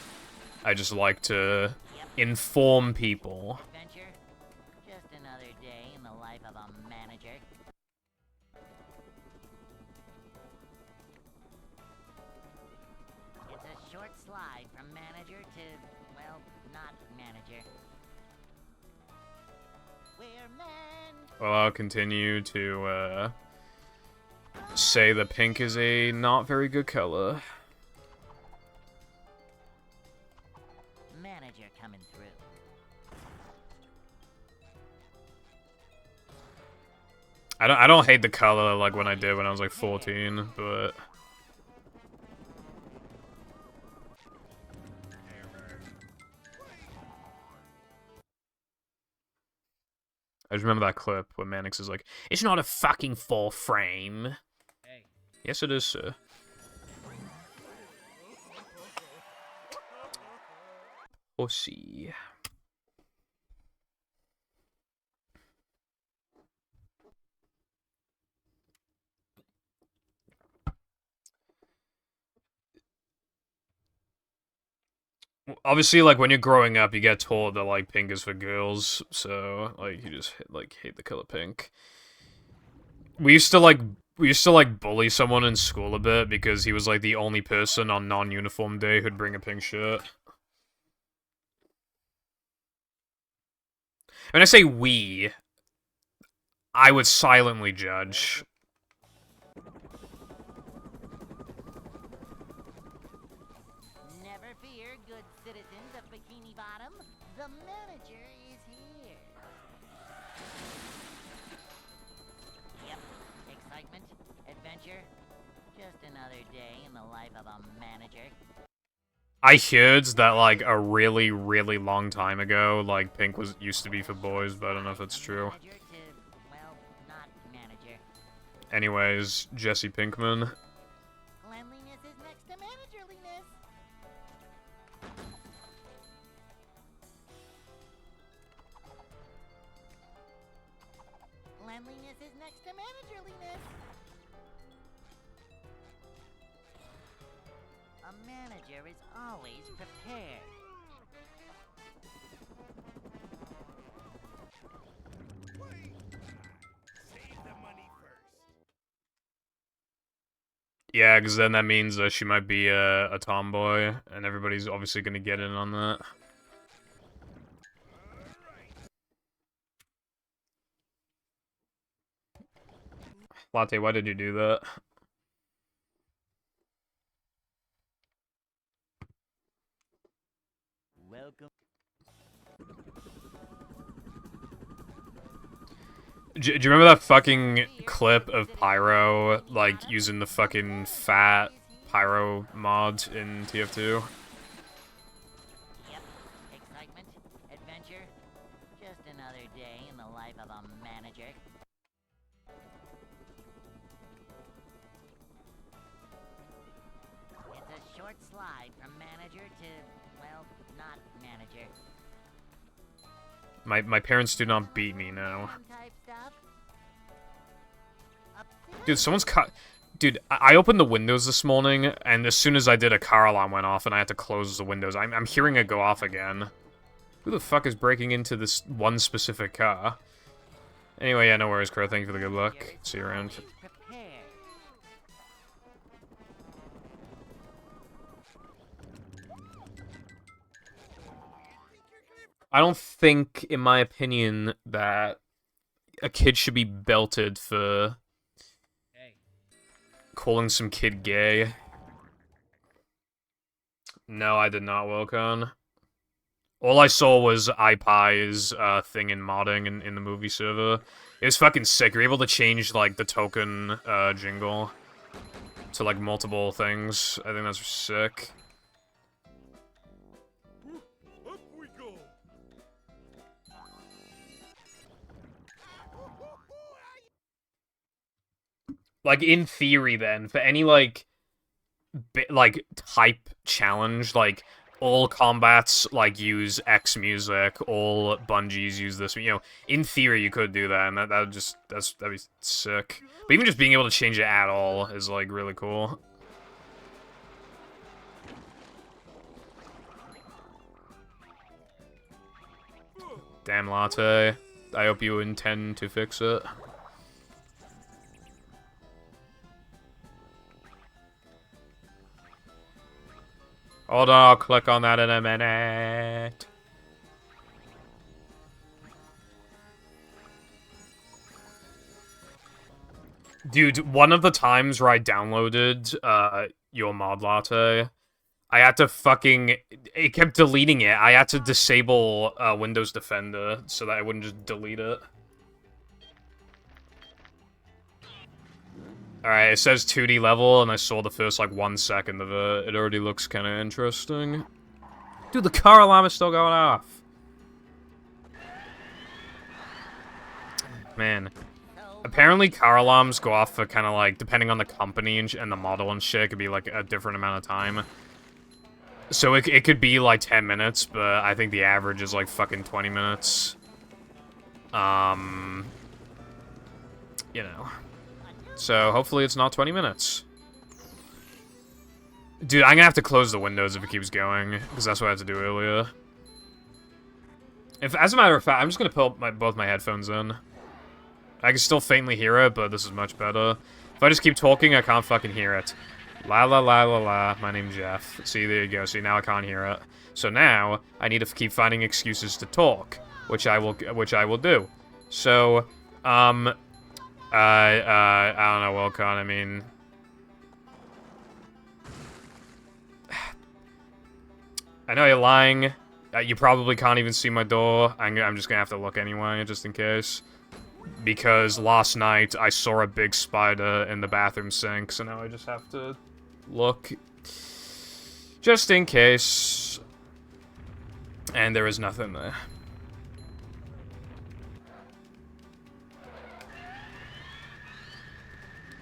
I just like to inform people. Adventure? Just another day in the life of a manager. It's a short slide from manager to, well, not manager. We're men. Well, I'll continue to, say the pink is a not very good color. Manager coming through. I don't hate the color like when I did when I was like 14, but I just remember that clip where Mannix is like, "It's not a fucking full frame." Hey. Yes, it is, sir. Pussy. Obviously, like, when you're growing up, you get told that, like, pink is for girls, so, like, you just, like, hate the color pink. We used to, like, bully someone in school a bit because he was, like, the only person on non-uniform day who'd bring a pink shirt. When I say we, I would silently judge. Never fear, good citizens of Bikini Bottom. The manager is here. of a manager. I heard that, like, a really, really long time ago, like, pink used to be for boys, but I don't know if that's true. Manager to, well, not manager. Anyways, Jesse Pinkman. Cleanliness is next to managerliness. Cleanliness is next to managerliness. A manager is always prepared. Save the money first. Yeah, because then that means she might be a tomboy, and everybody's obviously gonna get in on that. Latte, why did you do that? Welcome. Do you remember that fucking clip of Pyro, like, using the fucking fat Pyro mod in TF2? Yep. Excitement, adventure, just another day in the life of a manager. It's a short slide from manager to, well, not manager. My parents do not beat me now. Type stuff. Dude, someone's Dude, I opened the windows this morning, and as soon as I did, a car alarm went off, and I had to close the windows. I'm hearing it go off again. Who the fuck is breaking into this one specific car? Anyway, yeah, no worries, Crow. Thank you for the good luck. See you around. Prepared. I don't think, in my opinion, that a kid should be belted for calling some kid gay. No, I did not, Wilcon. All I saw was iPie's thing in modding in the movie server. It was fucking sick. You're able to change, like, the token jingle to, like, multiple things. I think that's sick. Up we go. Like, in theory, then, for any, like, type challenge, like, all combats, like, use X music, all Bungies use this, you know, in theory you could do that, and that'd be sick. But even just being able to change it at all is, like, really cool. Damn, Latte. I hope you intend to fix it. Hold on, I'll click on that in a minute. Dude, one of the times where I downloaded your mod, Latte, I had to fucking... It kept deleting it. I had to disable Windows Defender so that I wouldn't just delete it. Alright, it says 2D level, and I saw the first, like, 1 second of it. It already looks kind of interesting. Dude, the car alarm is still going off. Man. Apparently, car alarms go off for kind of, like, depending on the company and the model and shit, it could be, like, a different amount of time. So it could be, like, 10 minutes, but I think the average is, like, fucking 20 minutes. You know. So, hopefully it's not 20 minutes. Dude, I'm gonna have to close the windows if it keeps going, because that's what I had to do earlier. As a matter of fact, I'm just gonna put both my headphones in. I can still faintly hear it, but this is much better. If I just keep talking, I can't fucking hear it. La la la la la, my name's Jeff. See, there you go. See, now I can't hear it. So now, I need to keep finding excuses to talk, which I will do. So, I don't know, Wilcon, I mean... I know you're lying. You probably can't even see my door. I'm just gonna have to look anyway, just in case. Because last night, I saw a big spider in the bathroom sink, so now I just have to look Just in case. And there is nothing there.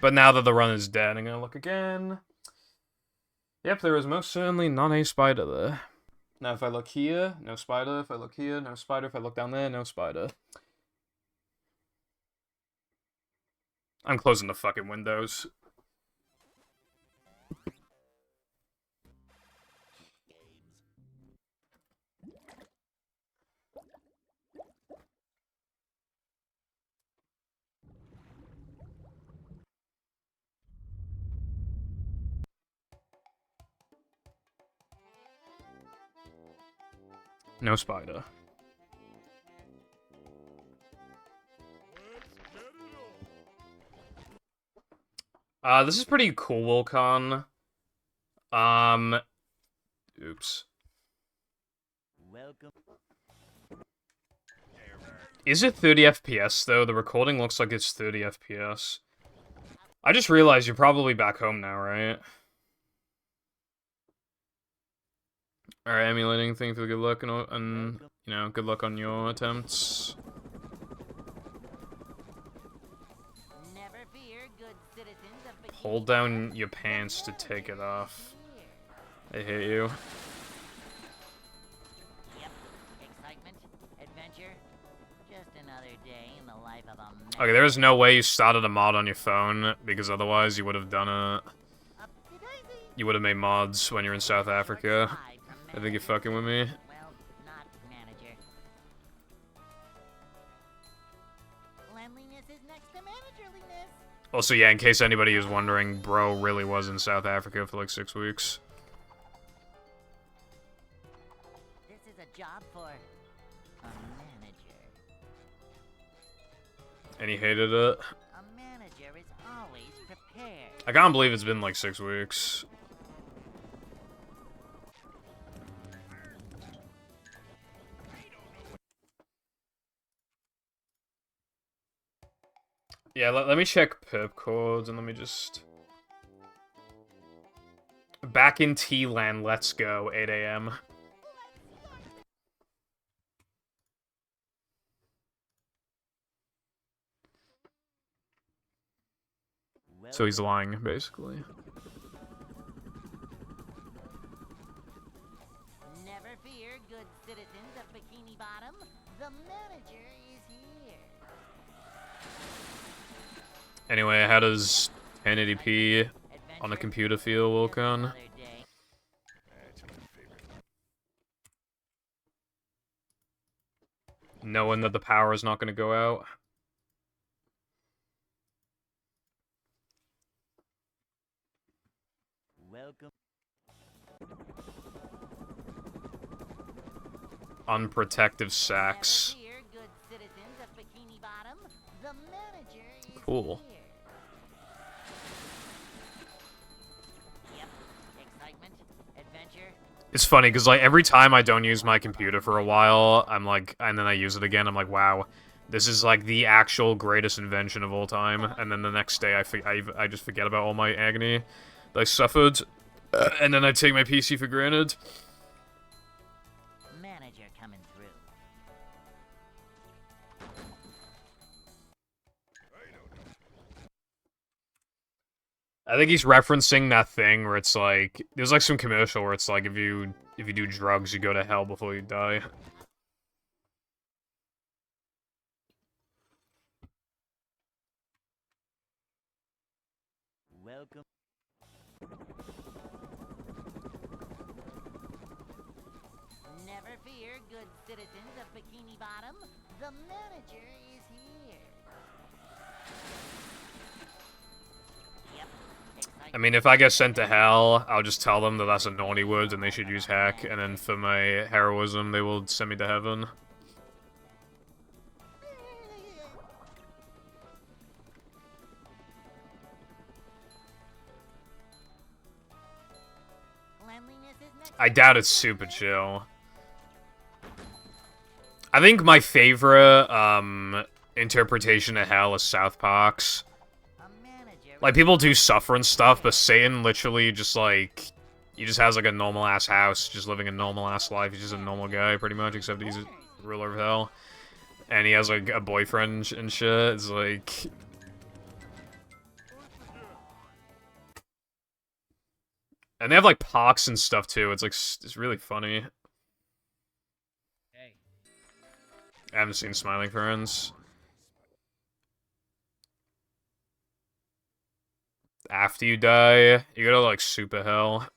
But now that the run is dead, I'm gonna look again. Yep, there is most certainly not a spider there. Now if I look here, no spider. If I look here, no spider. If I look down there, no spider. I'm closing the fucking windows. No spider. Let's get it on. This is pretty cool, Con. Oops. Welcome. Is it 30 FPS, though? The recording looks like it's 30 FPS. I just realized you're probably back home now, right? Alright, emulating, thank you for the good luck, and, you know, good luck on your attempts. Never fear, good citizens of Bikini Hold down your pants to take it off. I hate you. Yep. Excitement, adventure, just another day in the life of a man. Okay, there's no way you started a mod on your phone, because otherwise you would have done it. Up-to-daisy. You would have made mods when you're in South Africa. Live from I think you're fucking with me. Well, not manager. Cleanliness is next to managerliness. Also, yeah, in case anybody is wondering, bro really was in South Africa for like 6 weeks. This is a job for a manager. And he hated it. A manager is always prepared. I can't believe it's been like 6 weeks. Yeah, let me check perp codes and let me just... Back in T-Land, let's go, 8 AM. So he's lying, basically. Never fear, good citizens of Bikini Bottom. The manager is here. Anyway, how does 1080p on the computer feel, Wilcon? Another day. That's my favorite. Knowing that the power is not going to go out? Welcome. Unprotective sacks. Never fear, good citizens of Bikini Bottom. The manager is Cool. here. Yep. Excitement, adventure. It's funny, because, like, every time I don't use my computer for a while, I'm like, and then I use it again, I'm like, wow, this is, like, the actual greatest invention of all time, and then the next day I just forget about all my agony that I suffered, and then I take my PC for granted. Manager coming through. I think he's referencing that thing where it's like, there's like some commercial where it's like, if you do drugs, you go to hell before you die. Welcome. Never fear, good citizens of Bikini Bottom. The manager is here. Yep. Excitement. I mean, if I get sent to hell, I'll just tell them that that's a naughty word and they should use hack, and then for my heroism, they will send me to heaven. Cleanliness is next. I doubt it's super chill. I think my favorite, interpretation of hell is South Park's. A manager. Like, people do suffer and stuff, but Satan literally just, like, He just has like a normal ass house, just living a normal ass life. He's just a normal guy, pretty much, except he's a ruler of hell. And he has like a boyfriend and shit. It's like... And they have like parks and stuff too. It's like, it's really funny. Hey. I haven't seen Smiling Friends. After you die, you go to like super hell.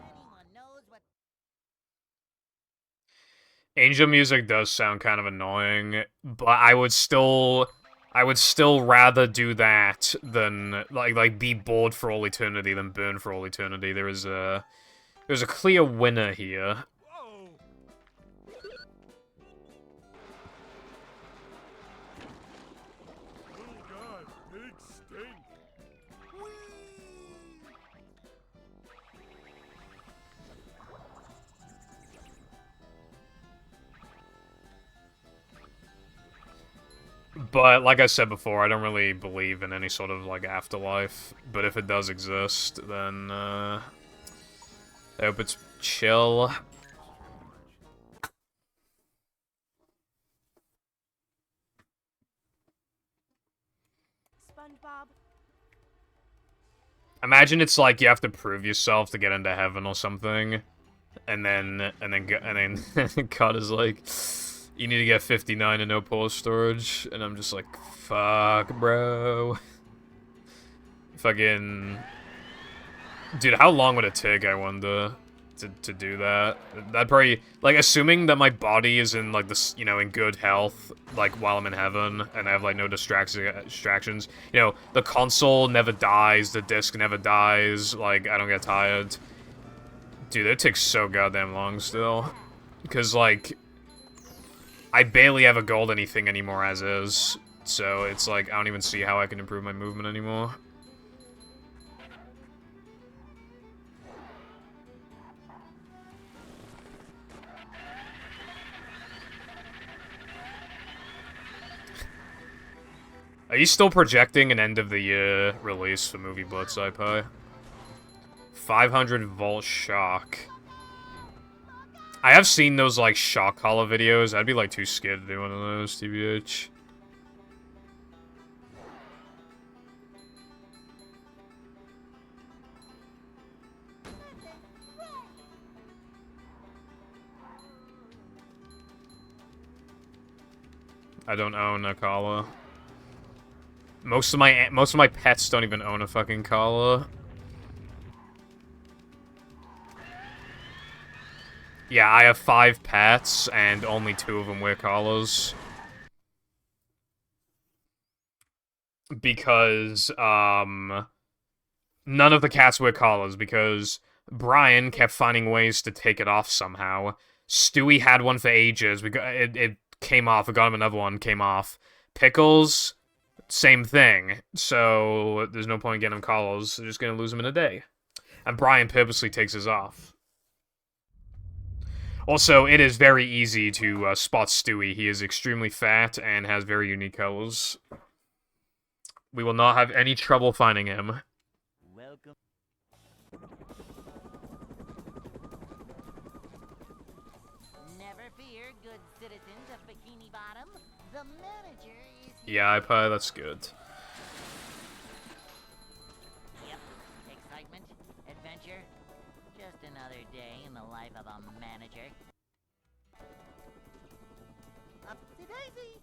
Anyone knows what Angel music does sound kind of annoying, but I would still rather do that than like be bored for all eternity than burn for all eternity. There's a clear winner here. Whoa! Little guy, big stink. But like I said before, I don't really believe in any sort of like afterlife. But if it does exist, then I hope it's chill. SpongeBob. Imagine it's like you have to prove yourself to get into heaven or something, and then God is like, you need to get 59 and no pause storage, and I'm just like, fuck, bro. Fucking, dude, how long would it take? I wonder to do that. That probably, like, assuming that my body is in like this, you know, in good health, like while I'm in heaven, and I have like no distractions. You know, the console never dies, the disc never dies. Like, I don't get tired. Dude, it takes so goddamn long still, because like, I barely ever gold anything anymore as is, so it's like I don't even see how I can improve my movement anymore. Are you still projecting an end-of-the-year release for Movie Blitz, iPie? 500-volt shock. I have seen those, like, shock collar videos. I'd be, like, too scared to do one of those, TBH. I don't own a collar. Most of my pets don't even own a fucking collar. Yeah, I have 5 pets, and only 2 of them wear collars. Because, none of the cats wear collars, because Brian kept finding ways to take it off somehow. Stewie had one for ages, it came off, we got him another one, came off. Pickles, same thing, so there's no point in getting him collars, they're just gonna lose him in a day. And Brian purposely takes his off. Also, it is very easy to spot Stewie. He is extremely fat and has very unique colors. We will not have any trouble finding him. welcome. Never fear, good citizens of Bikini Bottom. The manager is Yeah, iPie, that's good. Yep. Excitement, adventure, just another day in the life of a manager. Up to Daisy.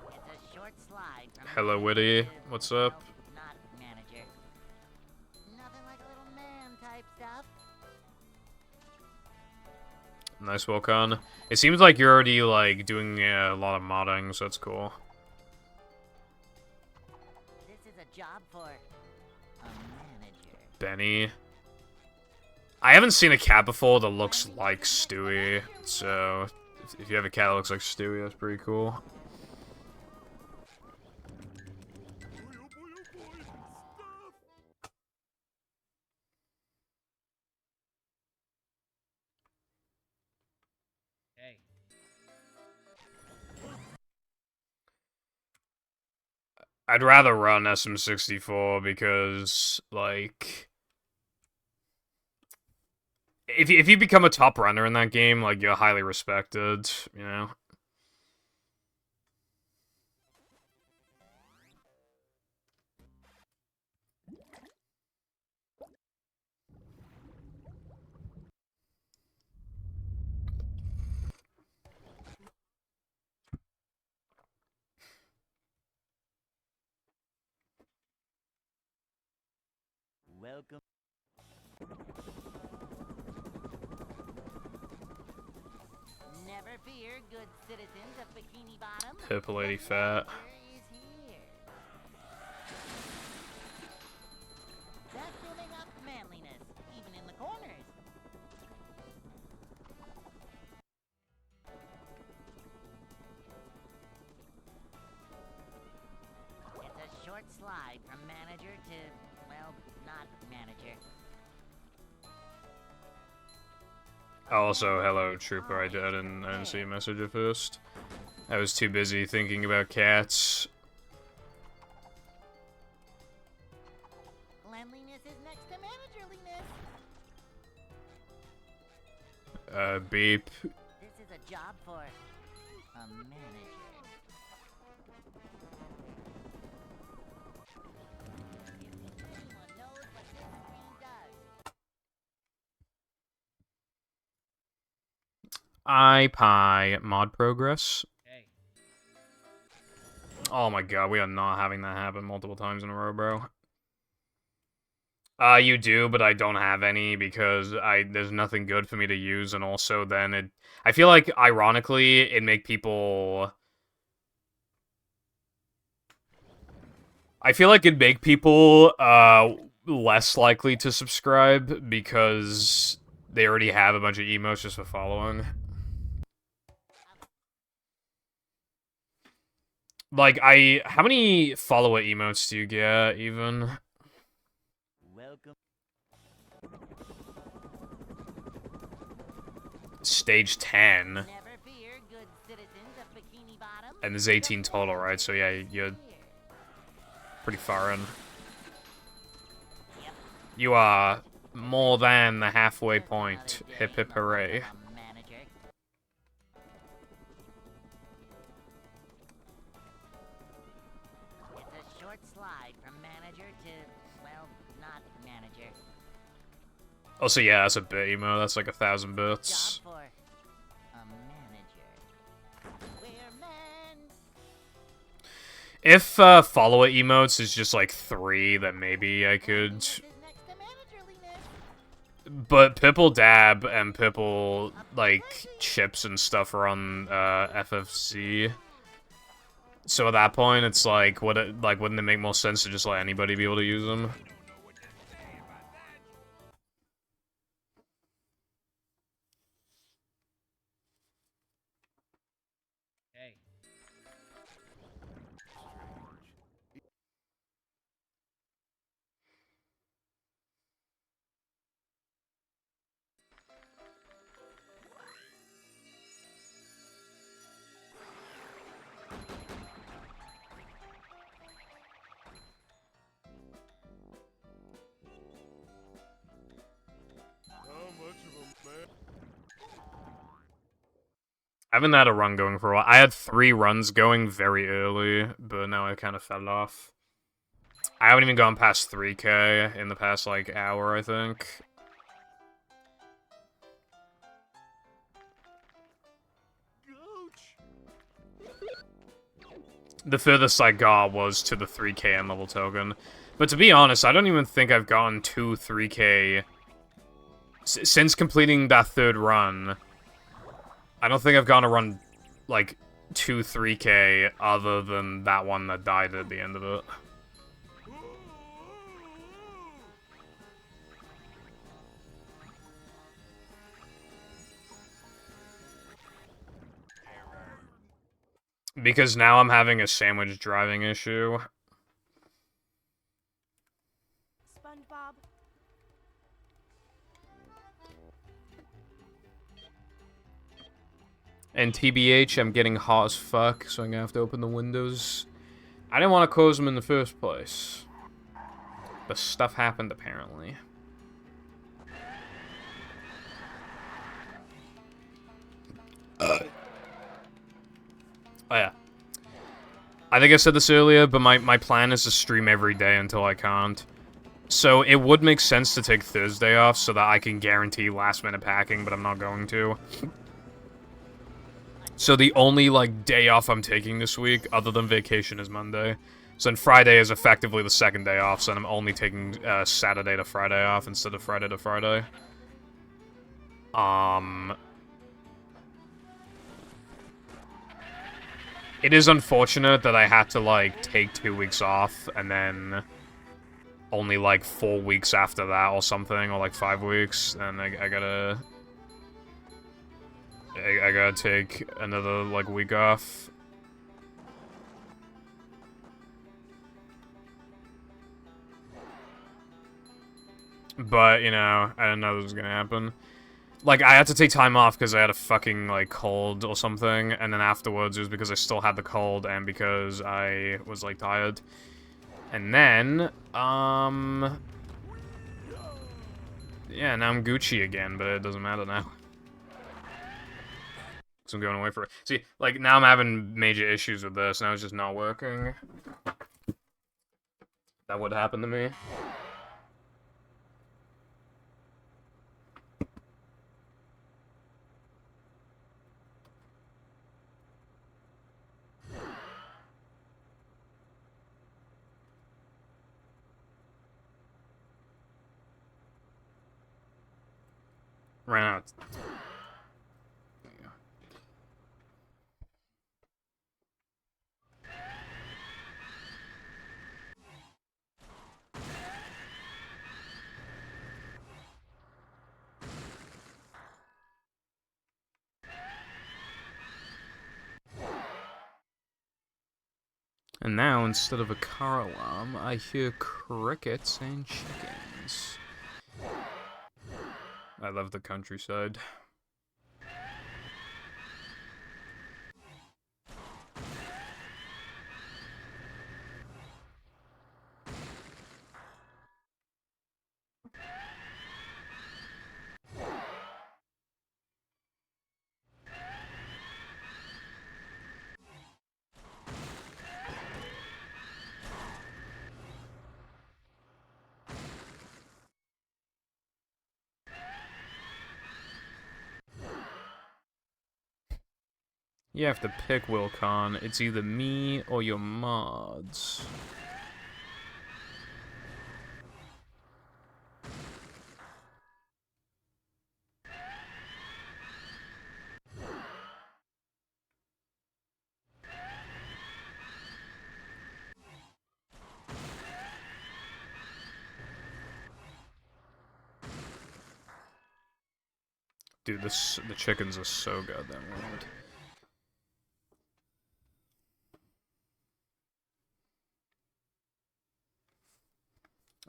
It's a short slide from Hello, manager Witty. to- What's up? Nope, not manager. Nothing like a little man type stuff. Nice, Wilcon. It seems like you're already, like, doing a lot of modding, so that's cool. This is a job for a manager. Benny. I haven't seen a cat before that looks like Stewie, so if you have a cat that looks like Stewie, that's pretty cool. Boy, oh boy, oh boy. Stuff. I'd rather run SM64 because, like, if you become a top runner in that game, like, you're highly respected, you know? Welcome. Never fear, good citizens of Bikini Bottom. Hip lady The fat. manager is here. That's building up manliness, even in the corners. It's a short slide from manager to, well, not manager. Also, hello, Trooper. I didn't see a message at first. I was too busy thinking about cats. Cleanliness is next to managerliness. Beep. This is a job for a manager. If anyone knows what this screen does. iPie mod progress. Oh my god, we are not having that happen multiple times in a row, bro. You do, but I don't have any because there's nothing good for me to use, and also then I feel like, ironically, it'd make people... I feel like it'd make people, less likely to subscribe because they already have a bunch of emotes just for following. Like, how many follower emotes do you get, even? Welcome. Stage 10. Never fear, good citizens of Bikini Bottom. And there's 18 total, right? So yeah, you're pretty far in. Yep. You are more than the halfway point. Hip hip hooray. Manager. It's a short slide from manager to, well, not manager. Also, yeah, that's a bit emo. That's like 1,000 bits. Job for a manager. We're men. If follower emotes is just like 3, then maybe I could. This is next to managerliness. But Pipple Dab and Pipple, like, chips and stuff are on FFC. So at that point, it's like, wouldn't it make more sense to just let anybody be able to use them? How much of a man? I haven't had a run going for a while. I had 3 runs going very early, but now I kind of fell off. I haven't even gone past 3K in the past, like, hour, I think. The furthest I got was to the 3K end level token. But to be honest, I don't even think I've gotten 2 3K... since completing that 3rd run. I don't think I've gone to run, like, 2 3K other than that one that died at the end of it. Because now I'm having a sandwich driving issue. SpongeBob. And TBH, I'm getting hot as fuck, so I'm gonna have to open the windows I didn't want to close them in the first place. But stuff happened, apparently. Oh, yeah. I think I said this earlier, but my plan is to stream every day until I can't. So it would make sense to take Thursday off so that I can guarantee last-minute packing, but I'm not going to. So the only, like, day off I'm taking this week, other than vacation, is Monday. So then Friday is effectively the second day off, so then I'm only taking Saturday to Friday off instead of Friday to Friday. It is unfortunate that I had to, like, take 2 weeks off, and then only, like, 4 weeks after that or something, or, like, 5 weeks, and I gotta take another, like, week off. But, you know, I didn't know this was gonna happen. Like, I had to take time off because I had a fucking, like, cold or something, and then afterwards it was because I still had the cold and because I was, like, tired. And then, yeah, now I'm Gucci again, but it doesn't matter now. So I'm going away for it. See, like, now I'm having major issues with this, now it's just not working. That would happen to me. Ran out. There you go. And now, instead of a car alarm, I hear crickets and chickens. I love the countryside. You have to pick, Wilcon. It's either me or your mods. Dude, the chickens are so goddamn loud.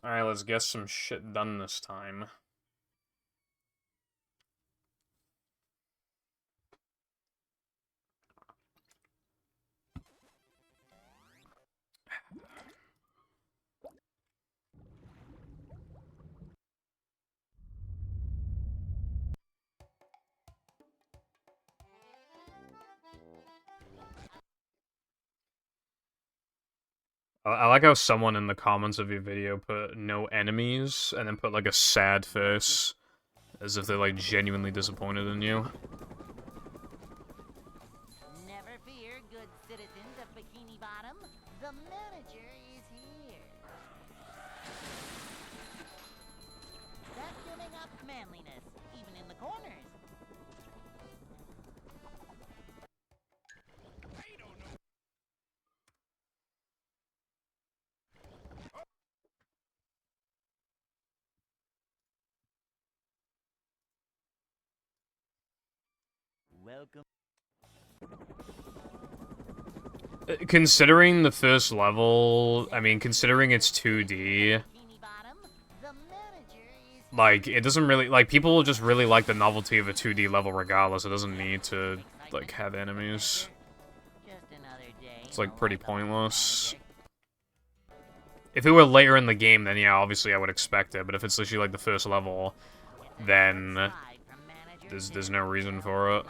Alright, let's get some shit done this time. I like how someone in the comments of your video put no enemies, and then put like a sad face, as if they're like genuinely disappointed in you. Never fear, good citizens of Bikini Bottom. The manager is here. Vacuuming up manliness, even in the corners. Welcome. Considering the first level, I mean, considering it's 2D, like, it doesn't really, like, people just really like the novelty of a 2D level regardless. It doesn't need to, like, have enemies. It's, like, pretty pointless. If it were later in the game, then yeah, obviously I would expect it. But if it's literally like the first level, then there's no reason for it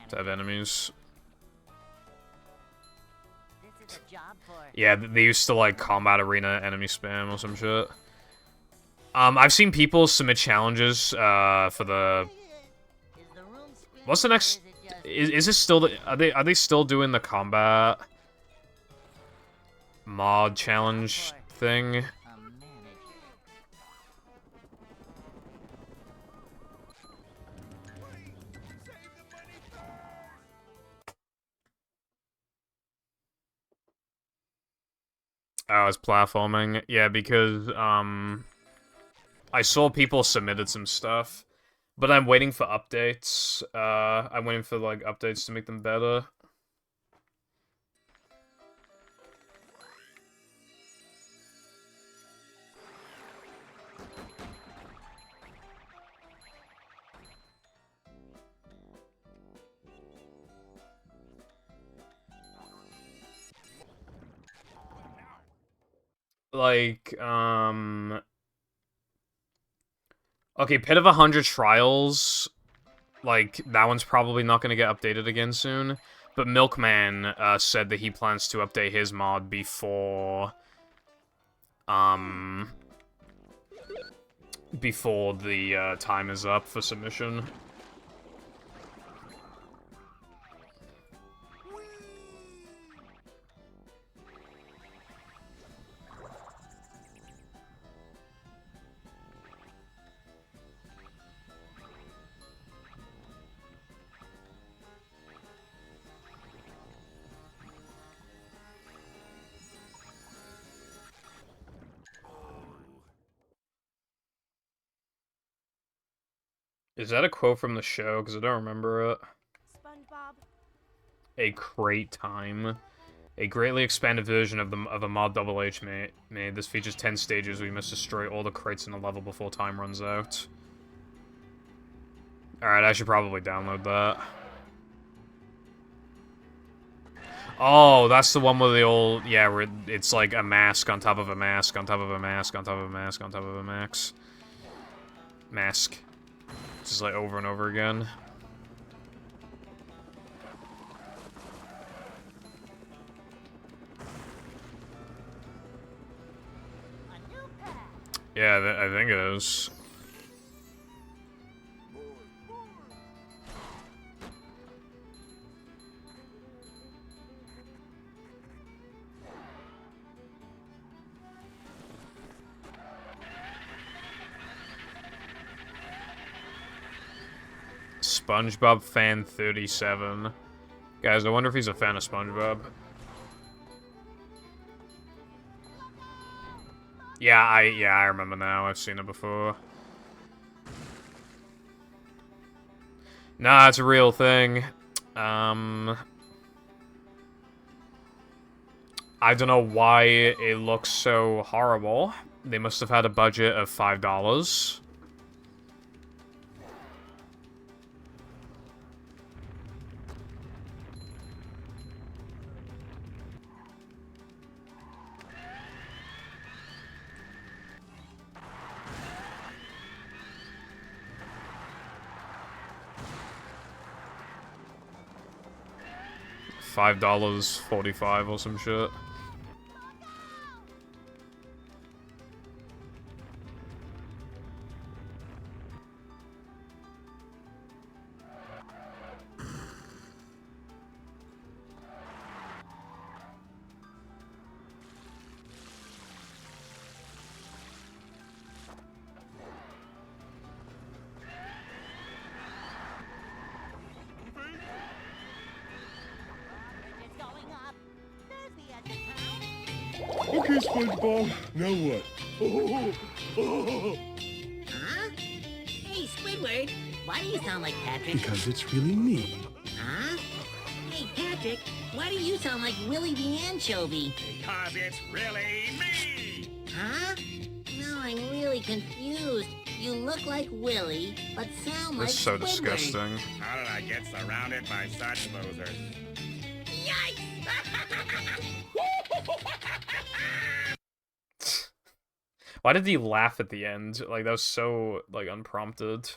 to have enemies. This is a job for Yeah, they used to like combat arena enemy spam or some shit. I've seen people submit challenges for the. Is the room spinning, What's the or next? is it just Is this still the? Are they still doing the combat mod challenge thing? a manager? Oh, it's platforming. Yeah, because I saw people submitted some stuff, but I'm waiting for updates. I'm waiting for like updates to make them better. Like, okay, Pit of 100 Trials, like, that one's probably not gonna get updated again soon, but Milkman, said that he plans to update his mod before, before the, time is up for submission. Is that a quote from the show? Because I don't remember it. SpongeBob, A crate time. A greatly expanded version of a mod Double H made. This features 10 stages where you must destroy all the crates in the level before time runs out. Alright, I should probably download that. Oh, that's the one where they all... Yeah, where it's like a mask on top of a mask on top of a mask on top of a mask on top of a mask. Mask. Just like over and over again. A new path. Yeah, I think it is. SpongeBob fan 37. Guys, I wonder if he's a fan of SpongeBob. Yeah, I remember now. I've seen it before. Nah, it's a real thing. I don't know why it looks so horrible. They must have had a budget of $5. $5.45 or some shit. It's going up. There's the edge of town. Okay, SpongeBob. Now what? Huh? Hey, Squidward, why do you sound like Patrick? Because it's really me. Huh? Hey, Patrick, why do you sound like Willy the Anchovy? Because it's really me. Huh? No, I'm really confused. You look like Willy, but sound like That's so Squidward. disgusting. How did I get surrounded by such losers? Yikes! Why did he laugh at the end? Like, that was so, like, unprompted.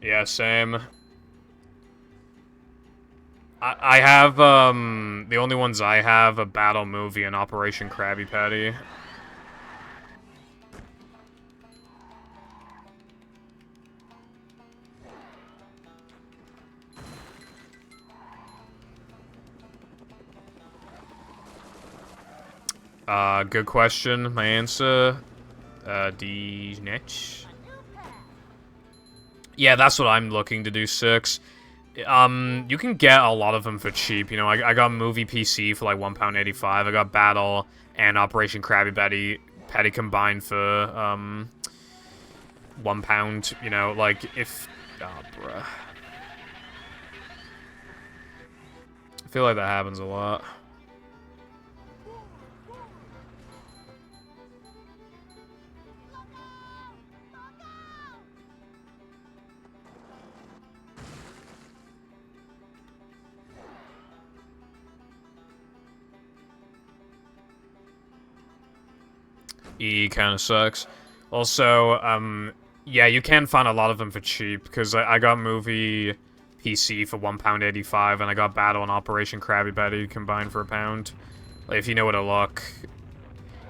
Yeah, same. I have, the only ones I have, a Battle Movie and Operation Krabby Patty. Good question. My answer, D niche. Yeah, that's what I'm looking to do, 6. You can get a lot of them for cheap. You know, I got Movie PC for like £1.85. I got Battle and Operation Krabby Patty combined for £1. You know, like if, oh, bruh. I feel like that happens a lot. E kind of sucks. Also, yeah, you can find a lot of them for cheap, because I got Movie PC for £1.85, and I got Battle and Operation Krabby Patty combined for £1. Like, if you know where to look.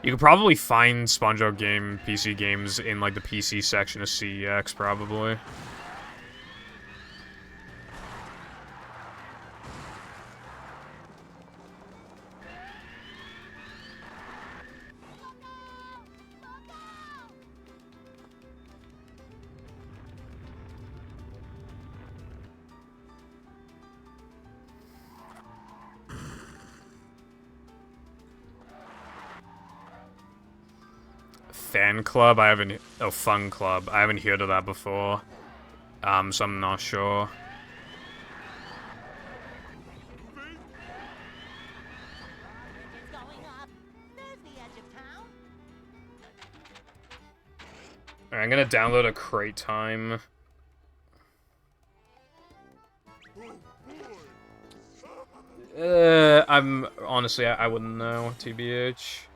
You could probably find SpongeBob game PC games in, like, the PC section of CEX, probably. Fan club? I haven't... Oh, fun club. I haven't heard of that before. So I'm not sure. It's going up. There's the edge of town. Alright, I'm gonna download a Crate Time. I'm... Honestly, I wouldn't know, TBH.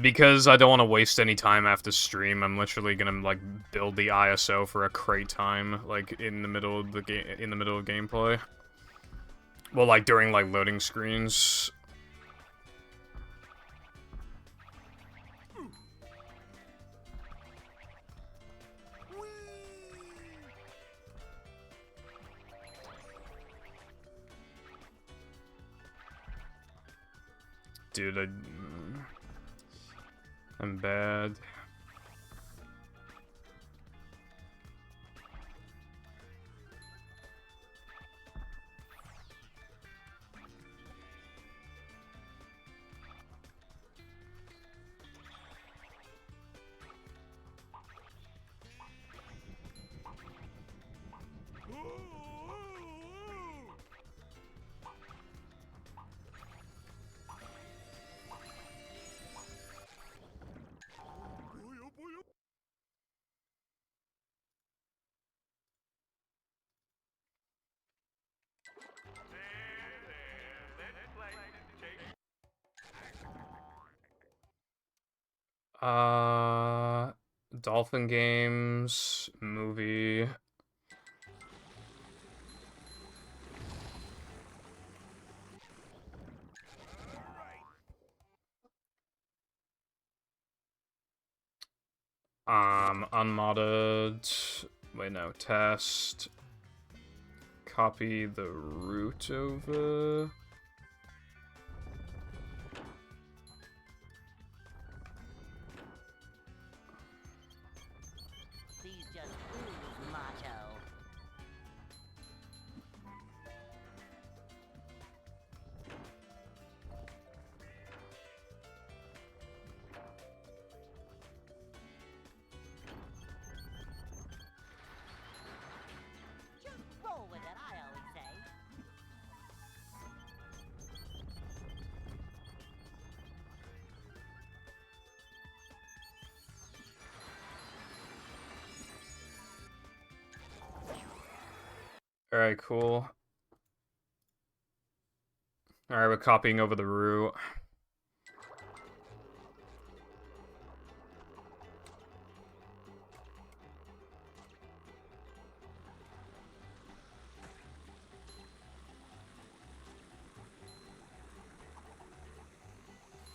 Because I don't want to waste any time after stream, I'm literally gonna like build the ISO for a Crate Time, like in the middle of the game, in the middle of gameplay. Well, like during like loading screens. Dude, I'm bad. Dolphin Games, movie. Unmodded. Wait, no, test. Copy the root over. Alright, cool. Alright, we're copying over the route.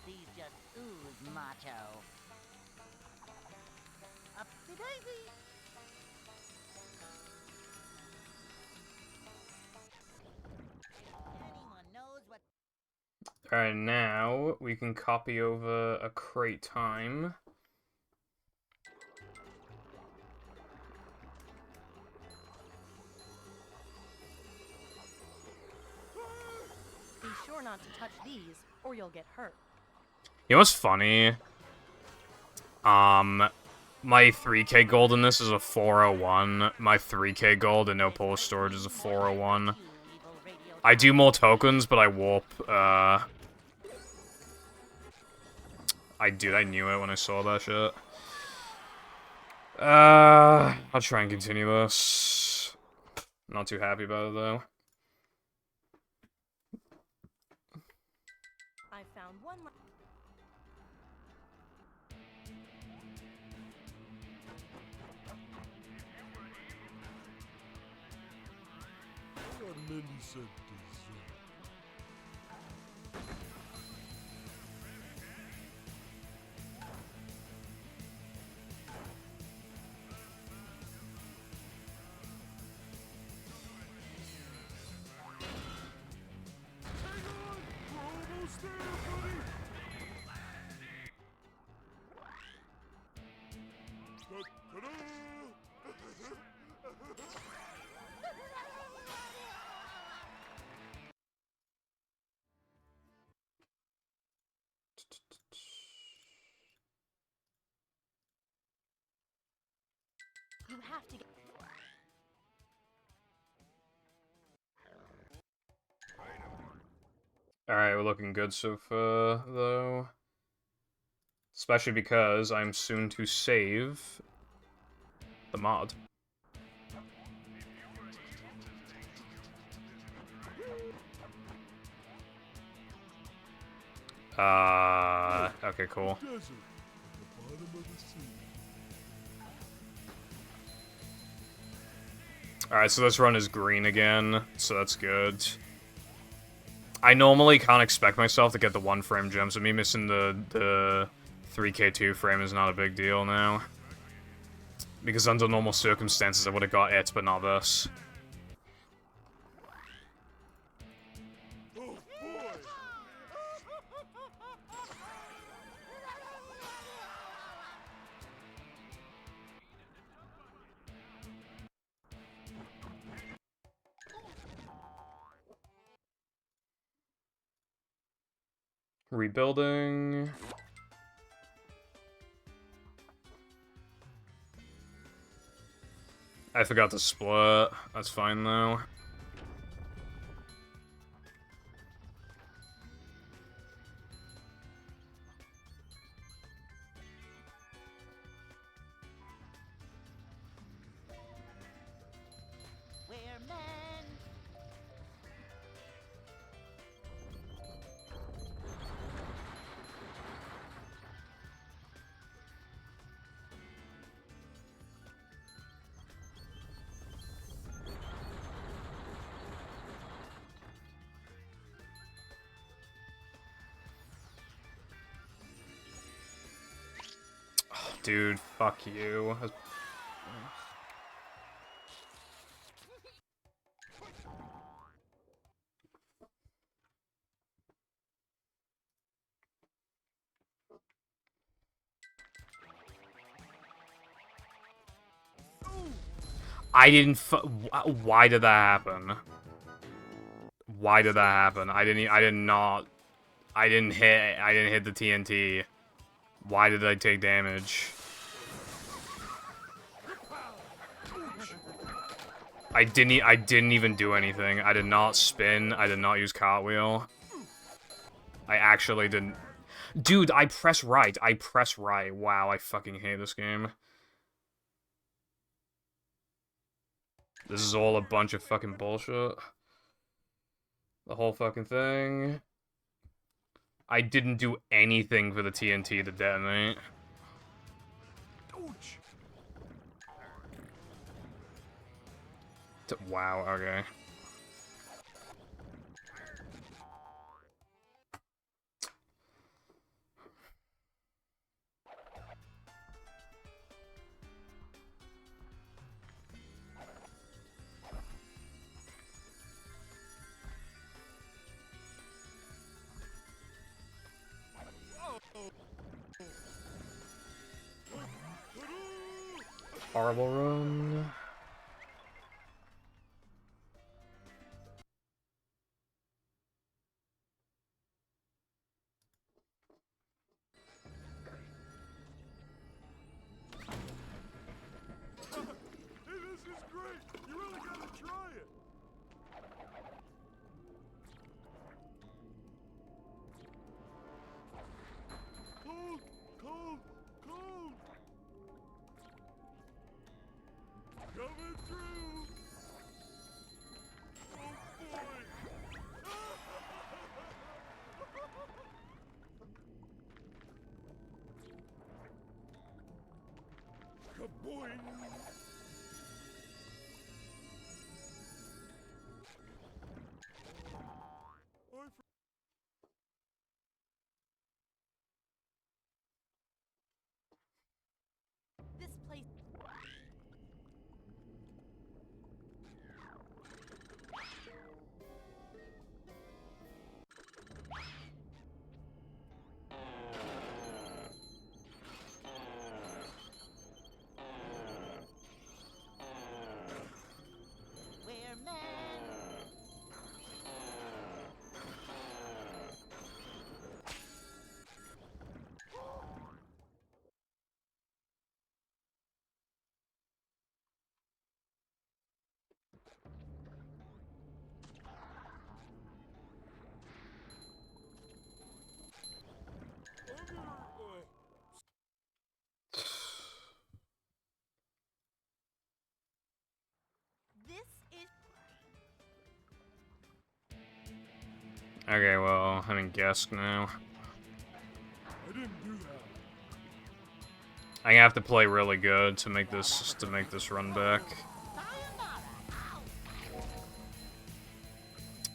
These just ooze macho. Upsy daisy. Anyone knows what Alright, now we can copy over a crate time. Be sure not to touch these, or you'll get hurt. You know what's funny? My 3k gold in this is a 401. My 3k gold and no pull storage is a 401. I do more tokens, but I warp, I knew it when I saw that shit. I'll try and continue this. Not too happy about it, though. I found one. Got many centers. Hang on! We're almost there, buddy! Ta-da! You have to get. Alright, we're looking good so far, though. Especially because I'm soon to save the mod. Okay, cool. Desert, the bottom of the sea. Alright, so this run is green again, so that's good. I normally can't expect myself to get the 1-frame gem, so me missing the 3k2 frame is not a big deal now. Because under normal circumstances I would have got it, but not this. Oh boy! Rebuilding. I forgot to split. That's fine though. we're men. Dude, fuck you. I didn't why did that happen? Why did that happen? I didn't hit the TNT. Why did I take damage? I didn't even do anything. I did not spin. I did not use cartwheel. I actually didn't. Dude, I press right. I press right. Wow, I fucking hate this game. This is all a bunch of fucking bullshit. The whole fucking thing. I didn't do anything for the TNT to detonate. Ouch! Wow, okay. Horrible run. Hey, this is great! You really gotta try it! Cold! Cold! Cold! Coming through! Oh boy! Kaboing! I This place. We're men. I'm gonna, This is. Okay, well, I'm in guess now. I didn't do that. I have to play really good to make this run back.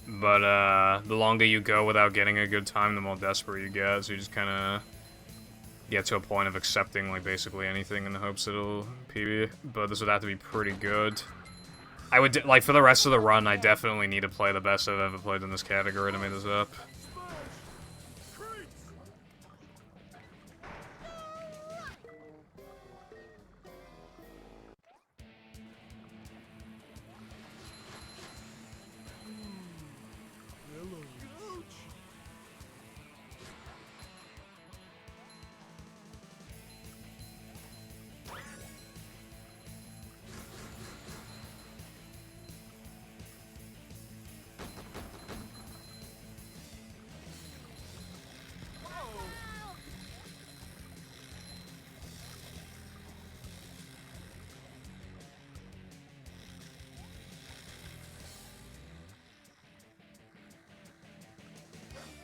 But the longer you go without getting a good time, the more desperate you get. So you just kind of get to a point of accepting like basically anything in the hopes it'll PB. But this would have to be pretty good. I would like for the rest of the run. I definitely need to play the best I've ever played in this category to make this up. Crates! Hello, coach!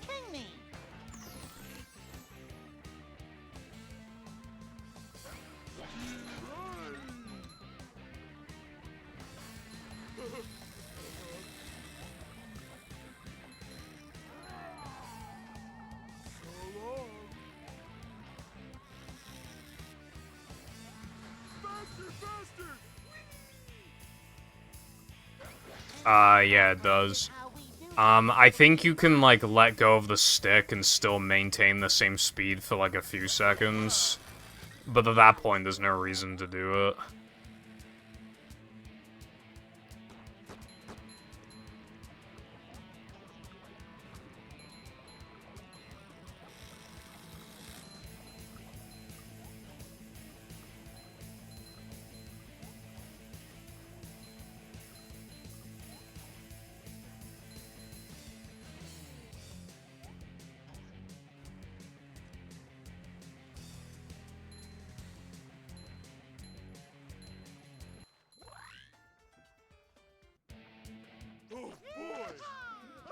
King me. So long! Faster, faster! Yeah, it does. How we do. I think you can, like, let go of the stick and still maintain the same speed for, like, a few seconds. But at that point, there's no reason to do it.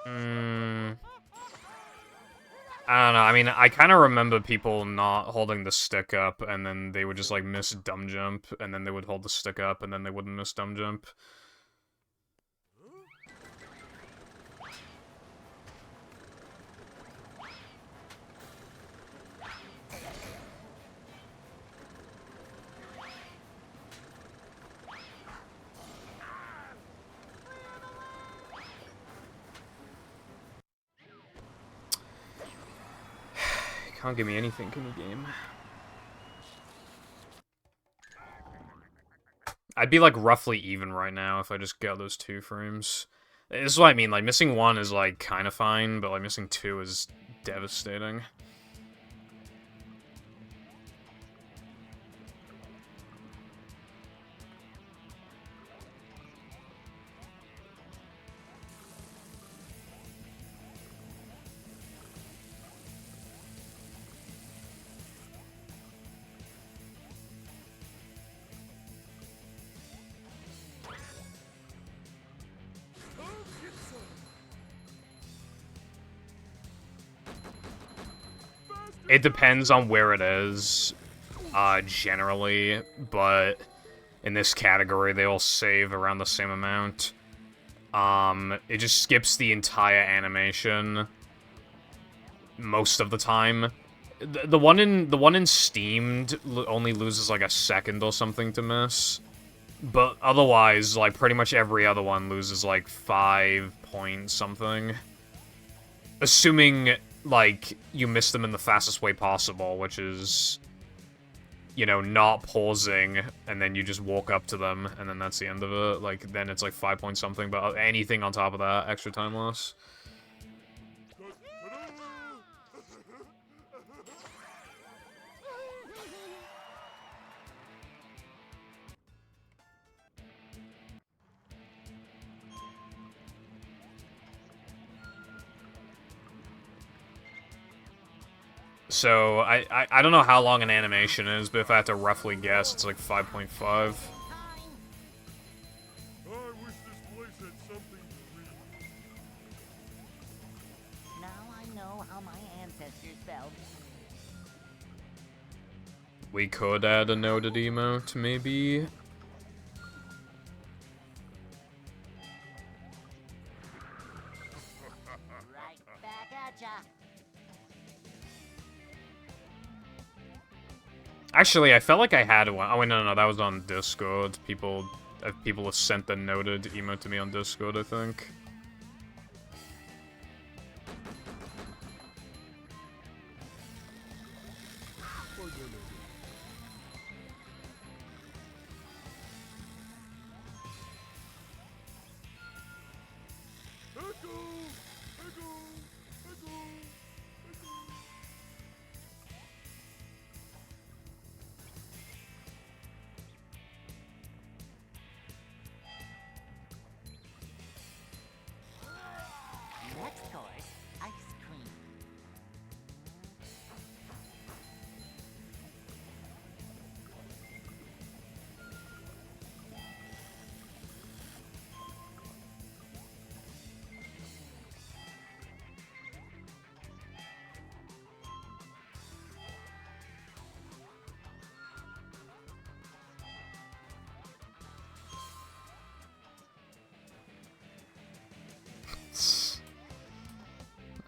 I don't know. I mean, I kind of remember people not holding the stick up, and then they would just, like, miss dumb jump, and then they would hold the stick up, and then they wouldn't miss dumb jump. Can't give me anything in the game. I'd be, like, roughly even right now if I just got those 2 frames. This is what I mean, like, missing 1 is, like, kind of fine, but, like, missing 2 is devastating. It depends on where it is, generally, but in this category, they all save around the same amount. It just skips the entire animation most of the time. The one in Steamed only loses like a second or something to miss, but otherwise, like, pretty much every other one loses like 5 points something. Assuming, like, you miss them in the fastest way possible, which is, you know, not pausing, and then you just walk up to them, and then that's the end of it. Like, then it's like 5 point something, but anything on top of that, extra time loss. So, I don't know how long an animation is, but if I had to roughly guess, it's like 5.5. I wish this place had something to read. Now I know how my ancestors felt. We could add a noted emote, maybe? Right back at ya. Actually, I felt like I had one. Oh, wait, no, that was on Discord. People have sent the noted emote to me on Discord, I think. Next course, ice cream.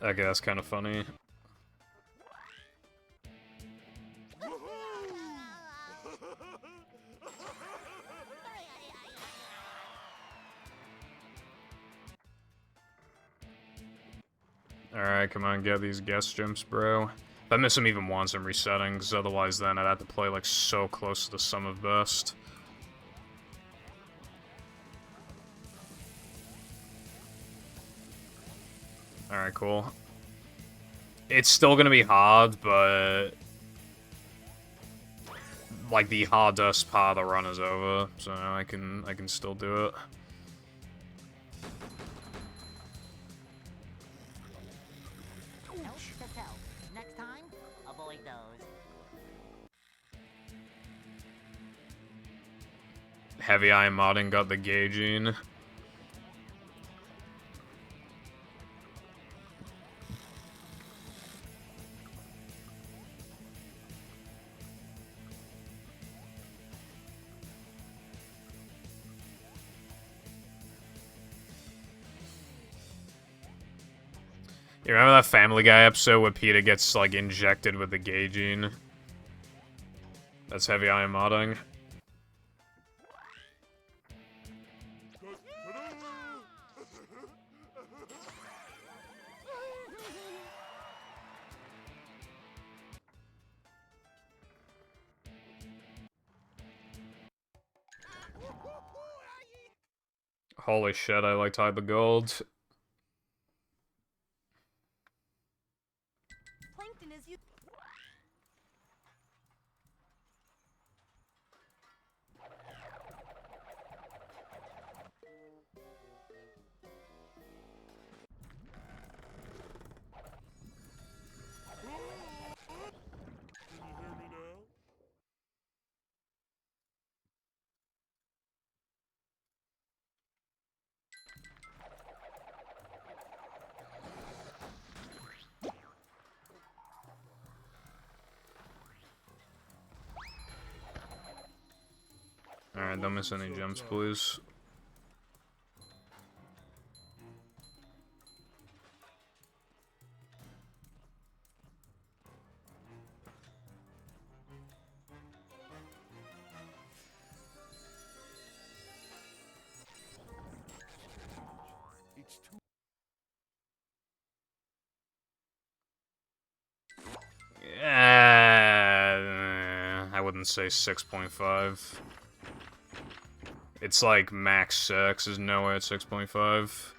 Okay, that's kind of funny. Alright, come on, get these guest jumps, bro. If I miss them even once, I'm resetting, because otherwise then I'd have to play, like, so close to the sum of best. Alright, cool. It's still gonna be hard, but like the hardest part of the run is over, so I can still do it. Help to help. Next time, avoid those. Heavy Eye modding got the gauging. You remember that Family Guy episode where Peter gets, like, injected with the gay gene? That's heavy iron modding. Holy shit, I like Hide the Gold. Plankton is you. Can you hear me now? Alright, don't miss any jumps, please. It's too. I wouldn't say 6.5. It's like max 6 is nowhere at 6.5.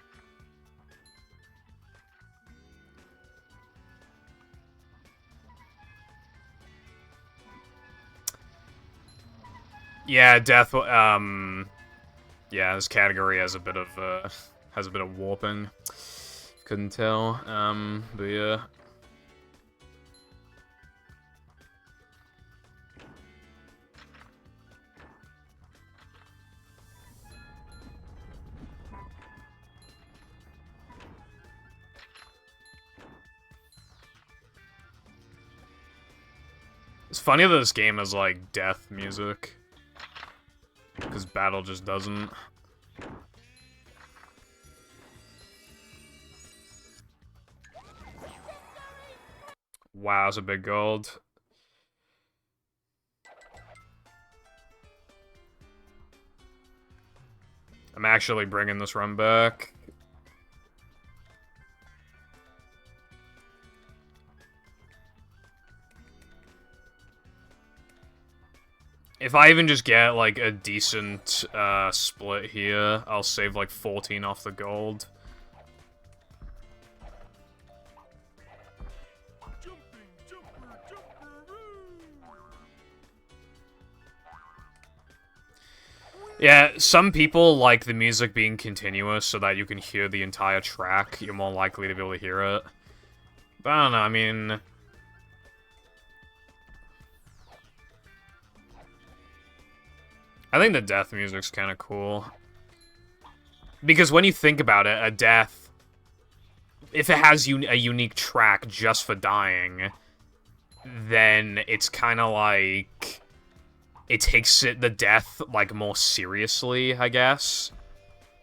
Yeah, death. Yeah, this category has a bit of warping. Couldn't tell. But yeah. It's funny that this game has, like, death music. Because Battle just doesn't. Wow, it's a big gold. I'm actually bringing this run back. If I even just get, like, a decent, split here, I'll save, like, 14 off the gold. Jumping, jumper, jumperoo! Yeah, some people like the music being continuous so that you can hear the entire track. You're more likely to be able to hear it. But I don't know, I mean... I think the death music's kind of cool. Because when you think about it, a death... If it has a unique track just for dying, then it's kind of like... It takes the death, like, more seriously, I guess.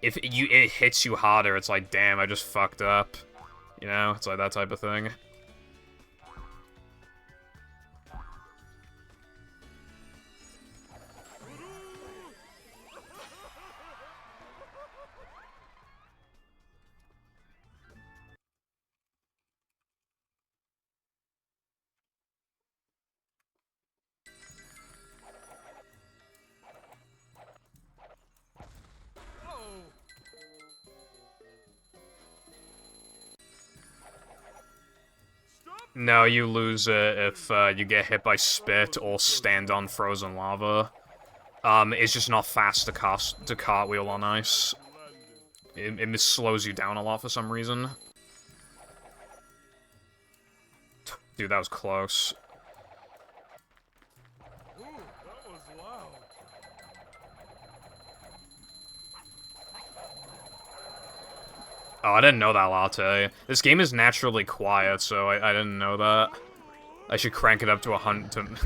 If it hits you harder, it's like, damn, I just fucked up. You know? It's like that type of thing. No, you lose it if you get hit by spit or stand on frozen lava. It's just not fast to cartwheel on ice. It slows you down a lot for some reason. Dude, that was close. Ooh, that was loud. Oh, I didn't know that, Latte. This game is naturally quiet, so I didn't know that. I should crank it up to 100.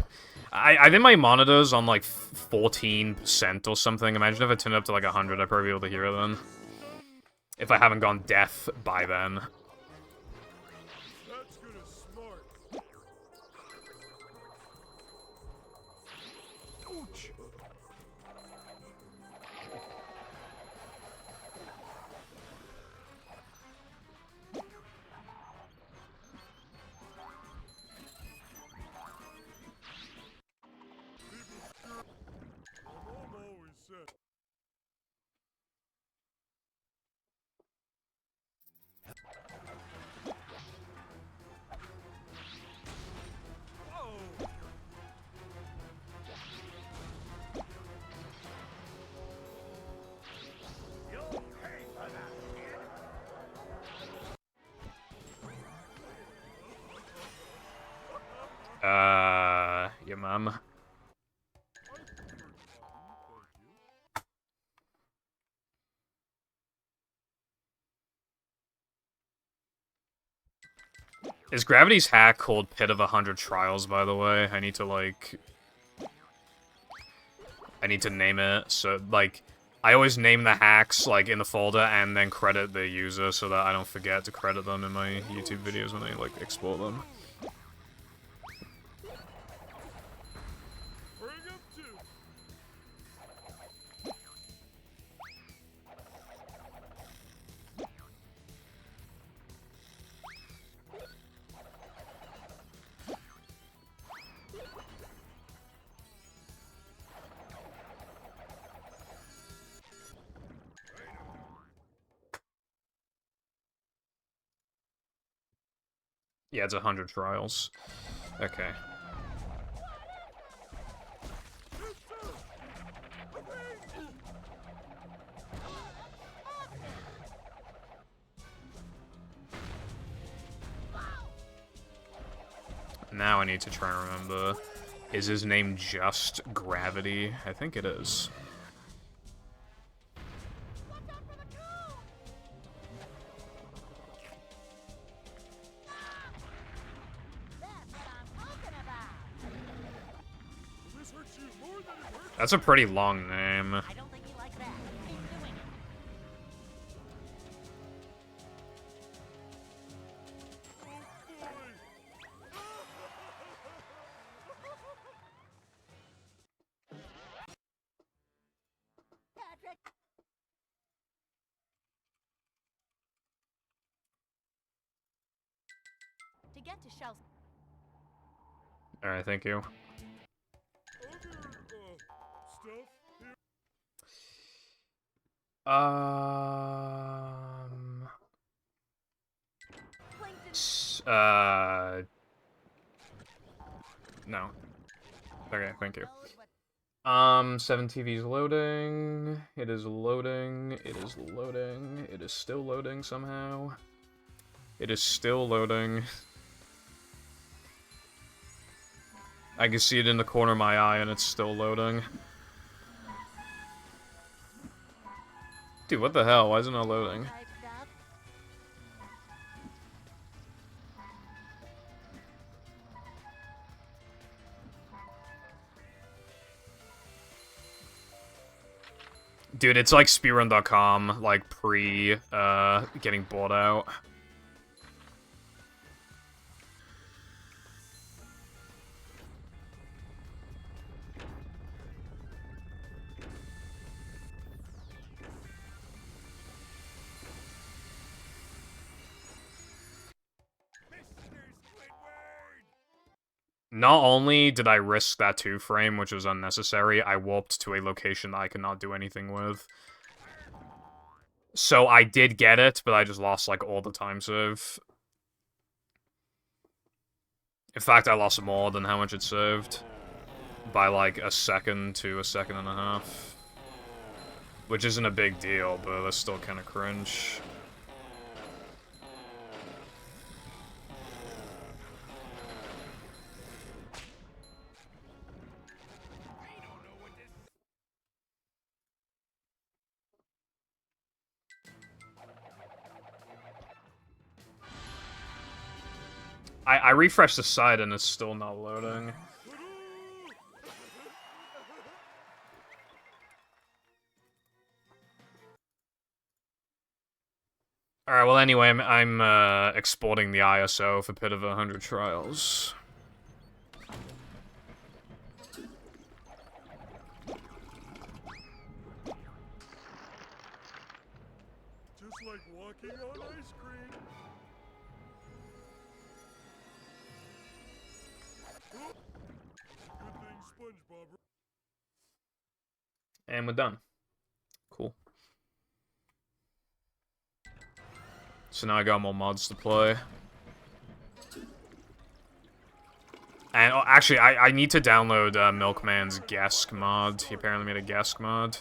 I think my monitor's on, like, 14% or something. Imagine if I turned it up to, like, 100, I'd probably be able to hear it then. If I haven't gone deaf by then. Your mum. Is Gravity's hack called Pit of 100 Trials, by the way? I need to, like... I need to name it, so, like... I always name the hacks, like, in the folder, and then credit the user so that I don't forget to credit them in my YouTube videos when I, like, export them. Bring up two. Yeah, it's 100 trials. Okay. Now I need to try and remember. Is his name just Gravity? I think it is. This hurts you more than it hurts. That's a pretty long name. I don't think you like that. Keep doing it. Patrick! To get to Shell's Alright, thank you. Other, stuff here. No. Okay, thank you. 7 TV's loading. It is loading. It is loading. It is still loading somehow. It is still loading. I can see it in the corner of my eye and it's still loading. Dude, what the hell? Why isn't it loading? Type stuff. Dude, it's like speedrun.com, like getting bought out. Not only did I risk that 2-frame, which was unnecessary, I warped to a location that I could not do anything with. So I did get it, but I just lost, like, all the time save. In fact, I lost more than how much it saved. By, like, a second to a second and a half. Which isn't a big deal, but that's still kind of cringe. I refreshed the site and it's still not loading. Alright, well anyway, I'm exporting the ISO for Pit of 100 Trials. Just like walking on ice cream. Oh, good thing SpongeBob. And we're done. Cool. So now I got more mods to play. And oh, actually, I need to download Milkman's Gesk mod. He apparently made a Gesk mod.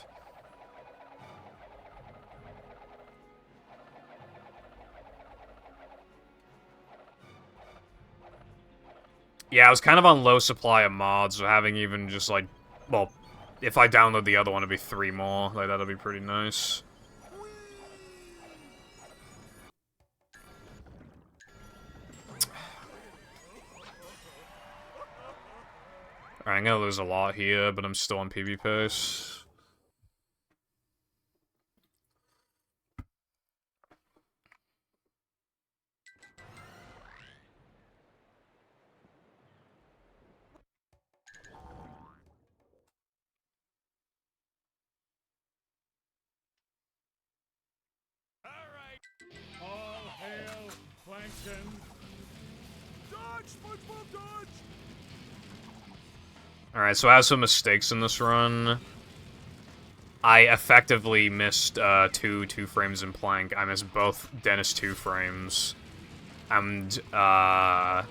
Yeah, I was kind of on low supply of mods, so having even just, like... Well, if I download the other one, it'd be 3 more. Like, that'd be pretty nice. Alright, I'm gonna lose a lot here, but I'm still on PB pace. All hail, Plankton. Dodge, SpongeBob, dodge! Alright, so I have some mistakes in this run. I effectively missed two frames in Plank. I missed both Dennis 2 frames. And, I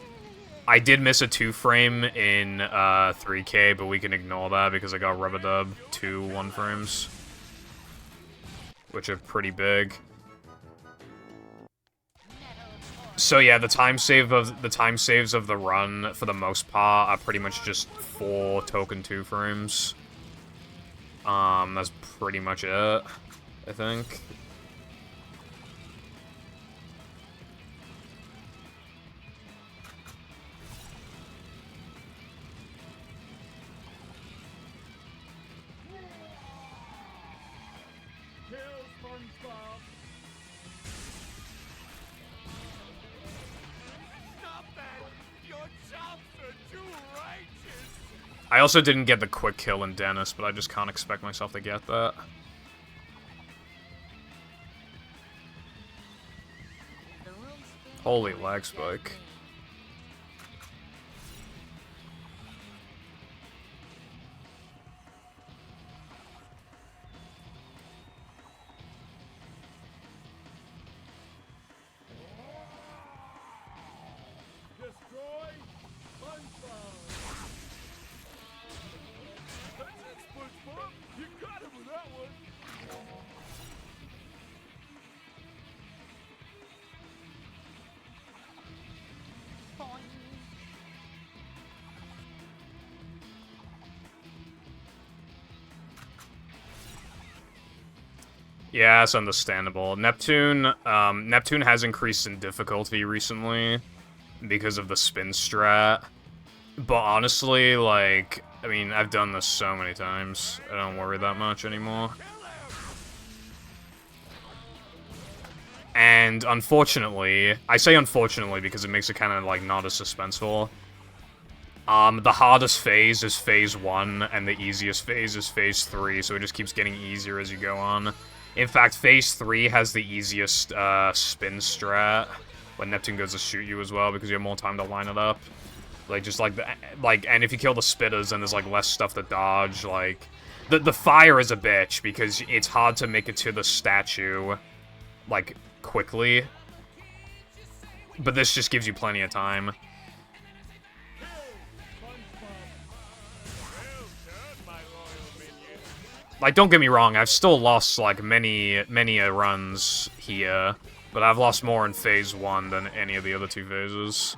did miss a 2 frame in 3K, but we can ignore that because I got Rubber Dub 2 1 frames. Which are pretty big. So yeah, the time saves of the run, for the most part, are pretty much just 4 token 2 frames. That's pretty much it, I think. Kill SpongeBob! Stop that! Your chops are too righteous! I also didn't get the quick kill in Dennis, but I just can't expect myself to get that. Holy lag spike. Destroy SpongeBob! That's it, SpongeBob! You got him with that one! Yeah, it's understandable. Neptune has increased in difficulty recently because of the spin strat. But honestly, like, I mean, I've done this so many times. I don't worry that much anymore. And unfortunately, I say unfortunately because it makes it kind of, like, not as suspenseful. The hardest phase is phase 1, and the easiest phase is phase 3, so it just keeps getting easier as you go on. In fact, phase 3 has the easiest, spin strat, when Neptune goes to shoot you as well, because you have more time to line it up. Like, just like, and if you kill the spitters, then there's, like, less stuff to dodge, like... The fire is a bitch, because it's hard to make it to the statue, like, quickly. But this just gives you plenty of time. Like, don't get me wrong, I've still lost, like, many runs here, but I've lost more in phase 1 than any of the other 2 phases.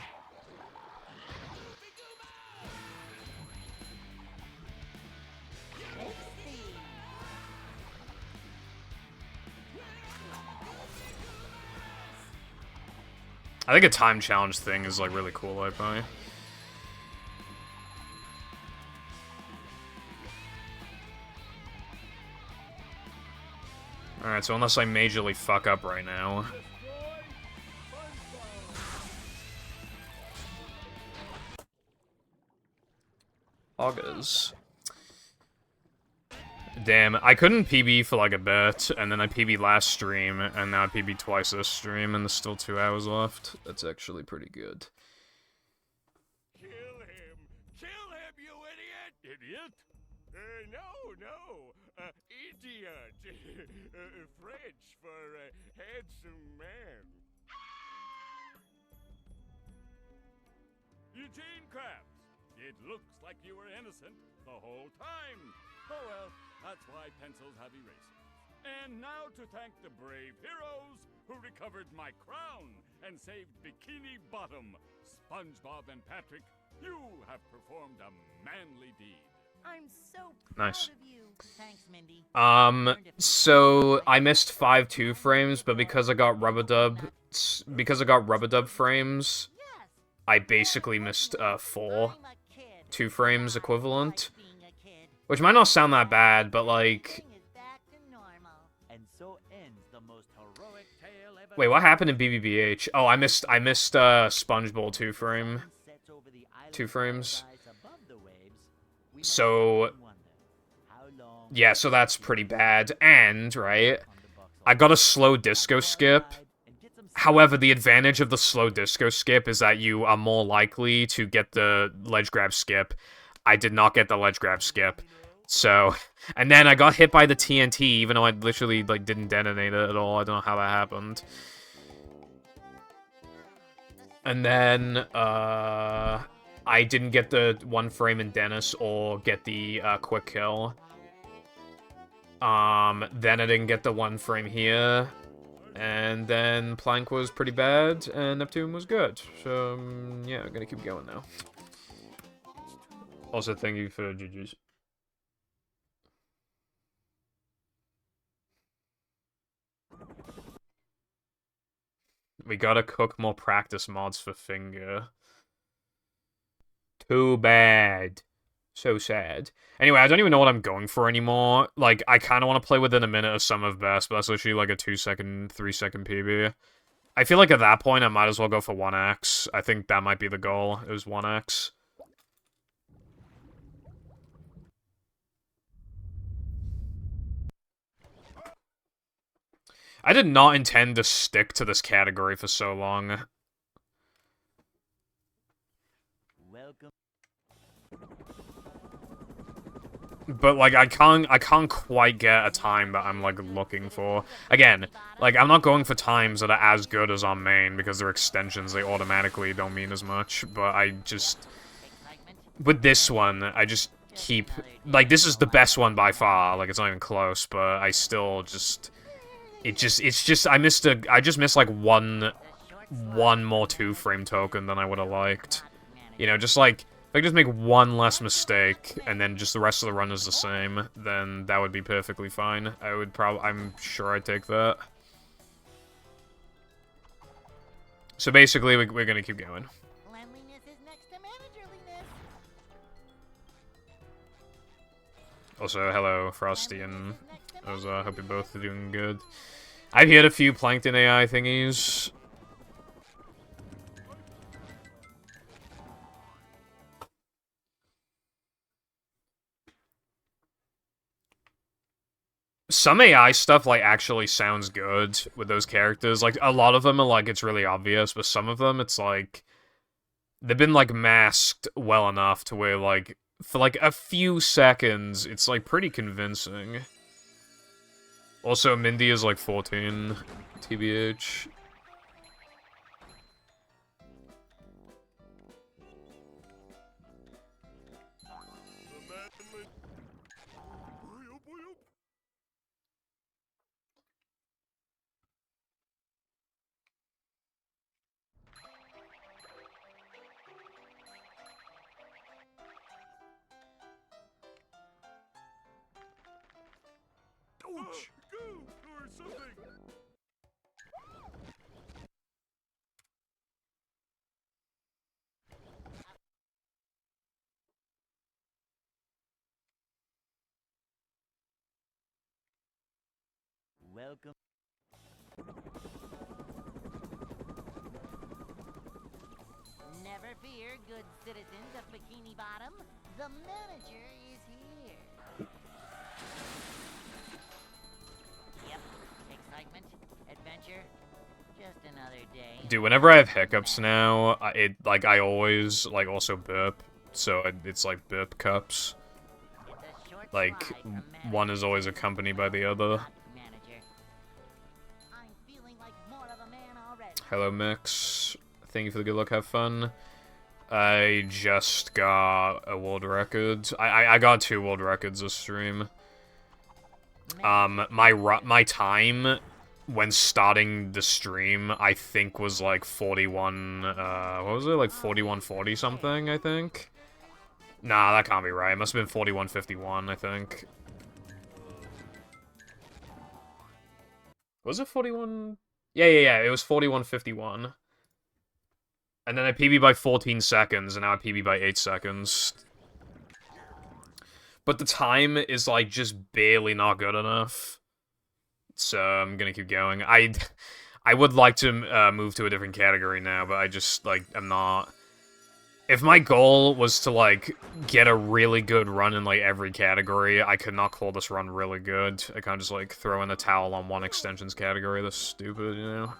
I think a time challenge thing is, like, really cool, I think. Alright, so unless I majorly fuck up right now... August. Damn, I couldn't PB for like a bit, and then I PB last stream, and now I PB twice this stream, and there's still 2 hours left. That's actually pretty good. Kill him! Kill him, you idiot! Idiot? No. Idiot. French for handsome man. Eugene Krabs, it looks like you were innocent the whole time. Oh well, that's why pencils have erasers. And now to thank the brave heroes who recovered my crown and saved Bikini Bottom, SpongeBob and Patrick You have performed a manly deed. I'm so proud Nice. of you. Thanks, Mindy. So I missed 5 2-frames, but because I got rubber dub frames, Yes. I basically missed 4 I'm a kid. 2-frames equivalent. Like being a kid. Which might not sound that bad, but like... Everything is back to normal. And so ends the most heroic tale ever. Wait, what happened in BBBH? Oh, I missed SpongeBob 2-frame. Sun sets over the island 2 frames. paradise above the waves. We must So- wonder how long Yeah, so that's pretty bad. And, right, on the box I got a slow disco office skip. and get some However, the advantage of the slow disco skip is that you are more likely to get the ledge grab skip. I did not get the ledge grab skip. So, and then I got hit by the TNT, even though I literally, like, didn't detonate it at all. I don't know how that happened. And then, I didn't get the 1 frame in Dennis or get the, quick kill. Then I didn't get the 1 frame here. And then Plank was pretty bad, and Neptune was good. So, yeah, I'm gonna keep going now. Also, thank you for GG's. We gotta cook more practice mods for Finger. Too bad. So sad. Anyway, I don't even know what I'm going for anymore. Like, I kind of want to play within a minute of Sum of Best, but that's literally like a 2-second, 3-second PB. I feel like at that point, I might as well go for 1x. I think that might be the goal, is 1x. I did not intend to stick to this category for so long. welcome. But, like, I can't quite get a time that I'm, like, looking for. Again, like, I'm not going for times that are as good as on main, because they're extensions, they automatically don't mean as much, but I just... Excitement. With this one, I just keep... Like, this is the best one by far, like, it's not even close, but I still just... It's just, I just missed, like, one more 2-frame token than I would have liked. You know, just, like... If I could just make one less mistake, and then just the rest of the run is the same, then that would be perfectly fine. I'm sure I'd take that. So basically, we're gonna keep going. Cleanliness is next to managerliness. Also, hello, Frosty and Oza. Hope you both are doing good. I've hit a few Plankton AI thingies. Some AI stuff, like, actually sounds good with those characters. Like, a lot of them are, like, it's really obvious, but some of them, it's, like... They've been, like, masked well enough to where, like, for, like, a few seconds, it's, like, pretty convincing. Also, Mindy is, like, 14, TBH. Ouch! Go or something! Welcome. Never fear, good citizens of Bikini Bottom. The manager is here. Yep. Excitement, adventure, just another day. Dude, whenever I have hiccups now, I always, like, also burp. So it's like burp cups. It's a short Like, ride from one is always manager accompanied by the other. not manager. I'm feeling like more of a man already. Hello, Mix. Thank you for the good luck, have fun. I just got a world record. I got 2 world records this stream. My time when starting the stream, I think was like 41, what was it, like 4140 something, I think? Nah, that can't be right. It must have been 4151, I think. Was it 41? Yeah, it was 4151. And then I PB by 14 seconds, and now I PB by 8 seconds. But the time is, like, just barely not good enough. So I'm gonna keep going. I would like to move to a different category now, but I just, like, I'm not... If my goal was to, like, get a really good run in, like, every category, I could not call this run really good. I can't just, like, throw in the towel on one extensions category. That's stupid, you know?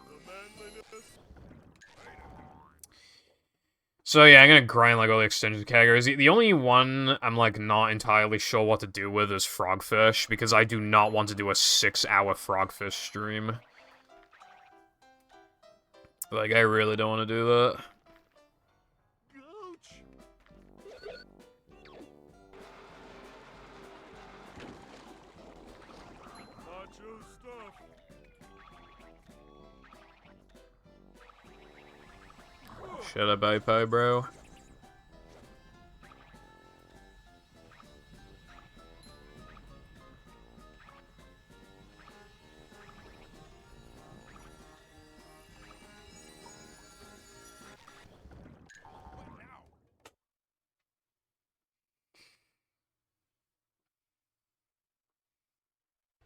So yeah, I'm gonna grind, like, all the extension categories. The only one I'm, like, not entirely sure what to do with is Frogfish, because I do not want to do a 6-hour Frogfish stream. Like, I really don't want to do that. Macho stuff. Shut up, iPod, bro.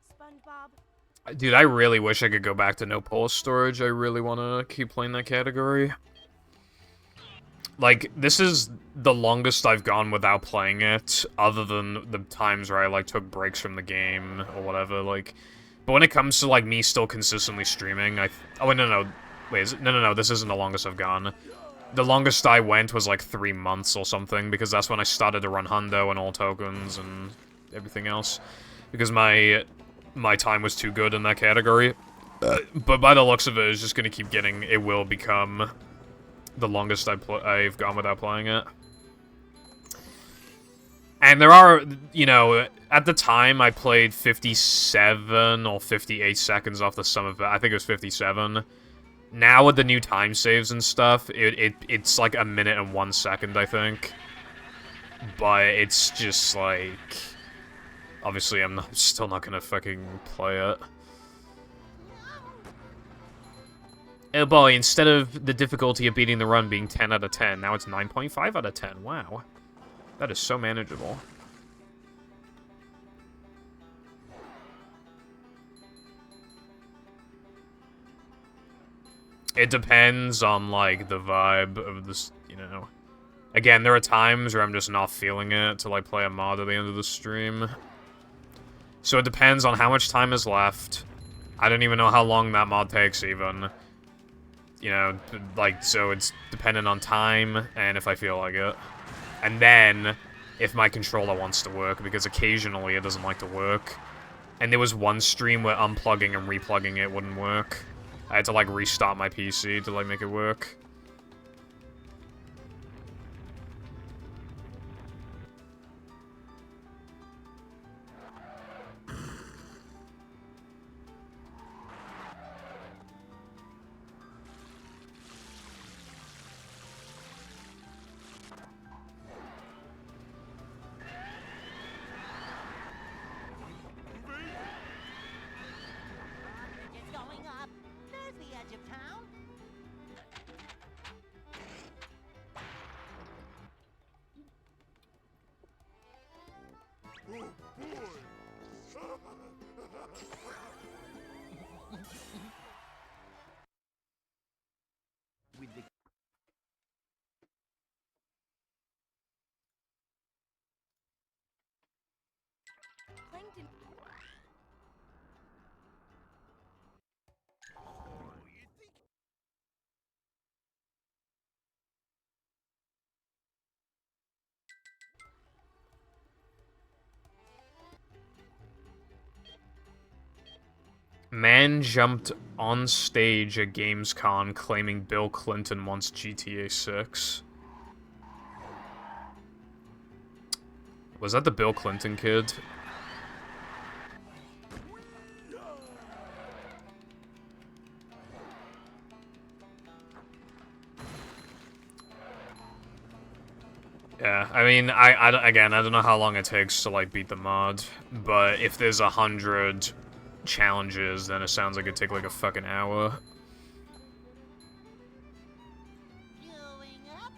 SpongeBob. Dude, I really wish I could go back to no pulse storage. I really want to keep playing that category. Like, this is the longest I've gone without playing it, other than the times where I, like, took breaks from the game, or whatever, like... But when it comes to, like, me still consistently streaming, oh, wait, no. Wait, no, this isn't the longest I've gone. The longest I went was, like, 3 months or something, because that's when I started to run Hundo and all tokens and everything else. Because my time was too good in that category. But by the looks of it, it's just gonna keep getting... It will become... the longest I've gone without playing it. And there are, you know, at the time I played 57 or 58 seconds off the sum of it. I think it was 57. Now with the new time saves and stuff, it's like 1 minute and 1 second, I think. But it's just like... Obviously, I'm still not gonna fucking play it. Oh boy, instead of the difficulty of beating the run being 10 out of 10, now it's 9.5 out of 10. Wow. That is so manageable. It depends on, like, the vibe of this, you know. Again, there are times where I'm just not feeling it to, like, play a mod at the end of the stream. So it depends on how much time is left. I don't even know how long that mod takes, even. You know, like, so it's dependent on time and if I feel like it. And then, if my controller wants to work, because occasionally it doesn't like to work. And there was one stream where unplugging and replugging it wouldn't work. I had to, like, restart my PC to, like, make it work. Bridges going up. There's the edge of town. With the Plankton. Man jumped on stage at Gamescom claiming Bill Clinton wants GTA 6. Was that the Bill Clinton kid? Yeah, I mean, again, I don't know how long it takes to, like, beat the mod, but if there's 100 challenges, then it sounds like it'd take, like, a fucking hour. Going up.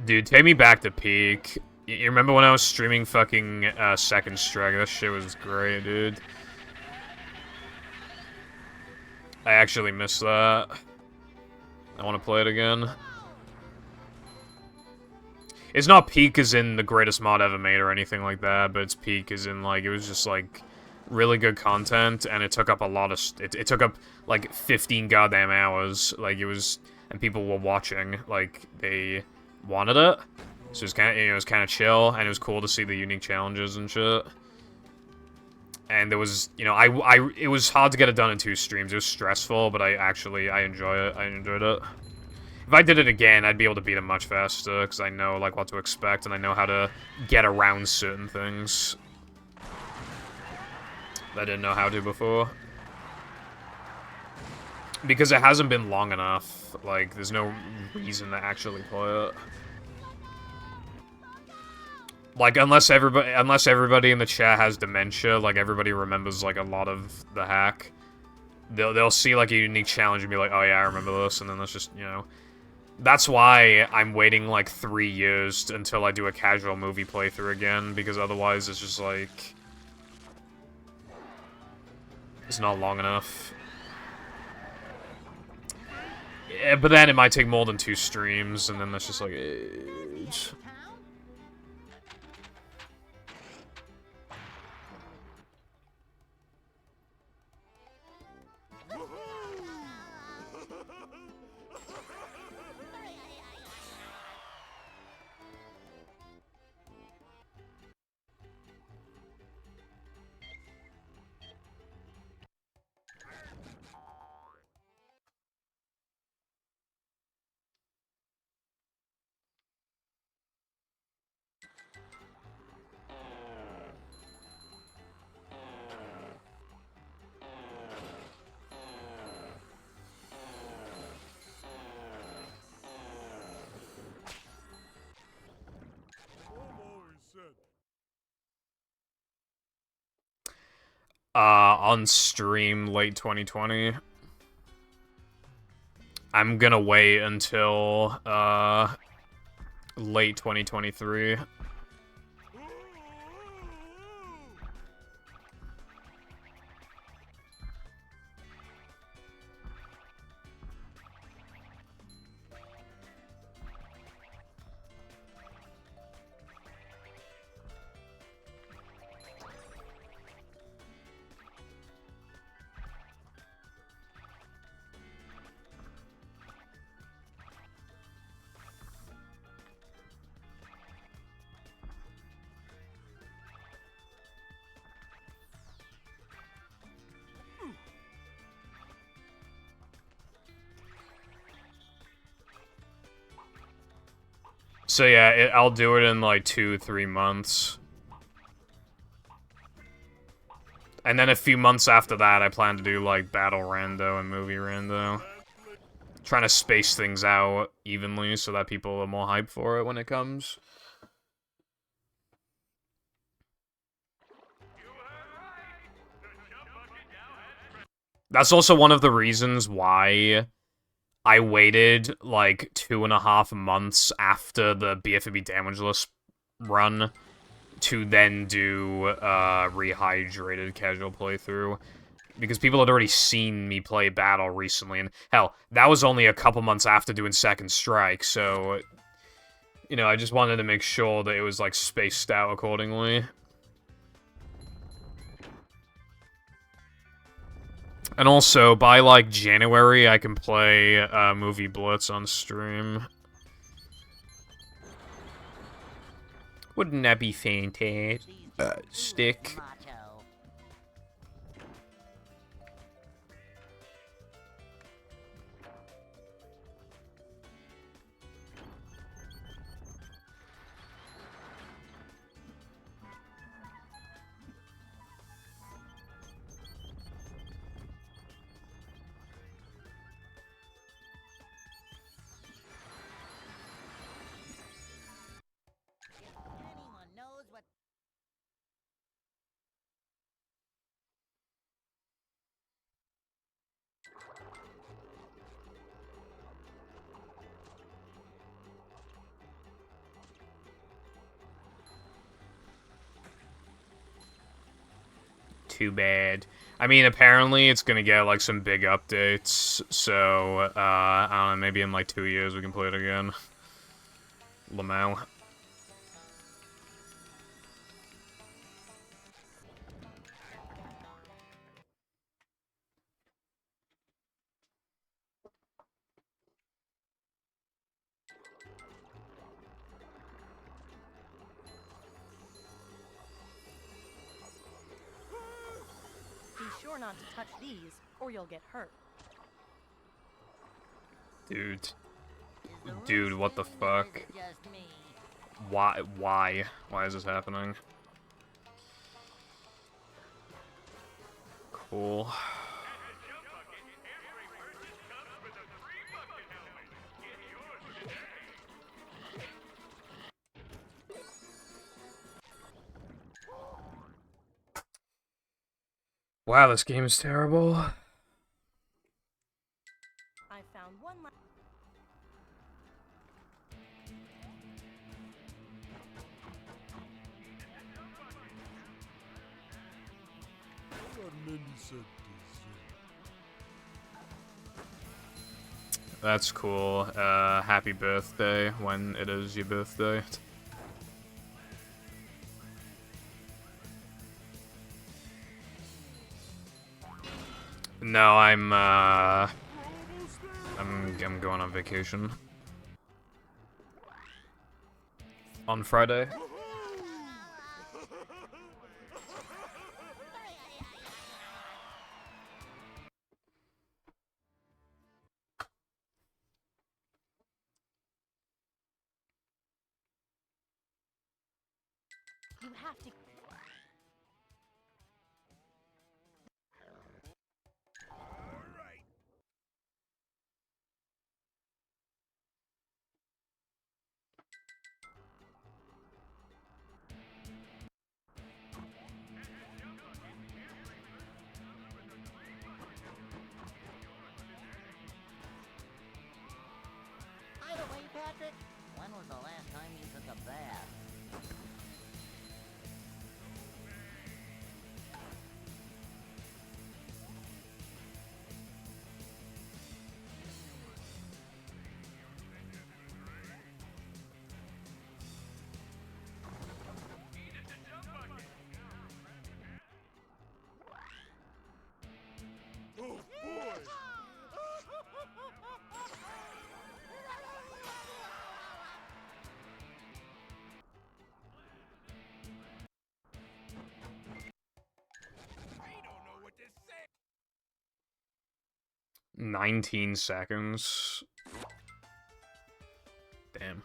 Dude, take me back to peak. You remember when I was streaming fucking Second Strike? That shit was great, dude. I actually missed that. I want to play it again. It's not peak as in the greatest mod ever made or anything like that, but it's peak as in, like, it was just, like, really good content, and it took up a lot of... It took up, like, 15 goddamn hours. Like, it was... And people were watching. Like, they wanted it. So it was kind of, you know, it was kind of chill, and it was cool to see the unique challenges and shit. And there was, you know, it was hard to get it done in 2 streams. It was stressful, but I enjoy it. I enjoyed it. If I did it again, I'd be able to beat it much faster, because I know, like, what to expect, and I know how to get around certain things that I didn't know how to before. Because it hasn't been long enough. Like, there's no reason to actually play it. Like, unless everybody in the chat has dementia, like, everybody remembers, like, a lot of the hack. They'll see, like, a unique challenge and be like, oh yeah, I remember this, and then that's just, you know... That's why I'm waiting, like, 3 years until I do a casual movie playthrough again, because otherwise it's just, like... It's not long enough. Yeah, but then it might take more than 2 streams, and then that's just, like... On stream late 2020. I'm gonna wait until, late 2023. So yeah, I'll do it in like 2-3 months. And then a few months after that, I plan to do like Battle Rando and Movie Rando. Trying to space things out evenly so that people are more hyped for it when it comes. That's also one of the reasons why I waited like 2.5 months after the BFB Damageless run to then do rehydrated casual playthrough. Because people had already seen me play Battle recently, and hell, that was only a couple months after doing Second Strike, so... You know, I just wanted to make sure that it was, like, spaced out accordingly. And also, by, like, January, I can play Movie Blitz on stream. Wouldn't that be fantastic? Stick. Macho. too bad. I mean, apparently it's gonna get, like, some big updates, so, I don't know, maybe in, like, 2 years we can play it again. Lamau. Be sure not to touch these, or you'll get hurt. Dude. Is the room Dude, what the spinning, or is fuck? it just me? Why? Why is this happening? Cool. Wow, this game is terrible. I found one That's cool. Happy birthday when it is your birthday. No, I'm going on vacation. On Friday. You have to. By the way, Patrick, when was the last time you took a bath? Oh boy! 19 seconds. Damn.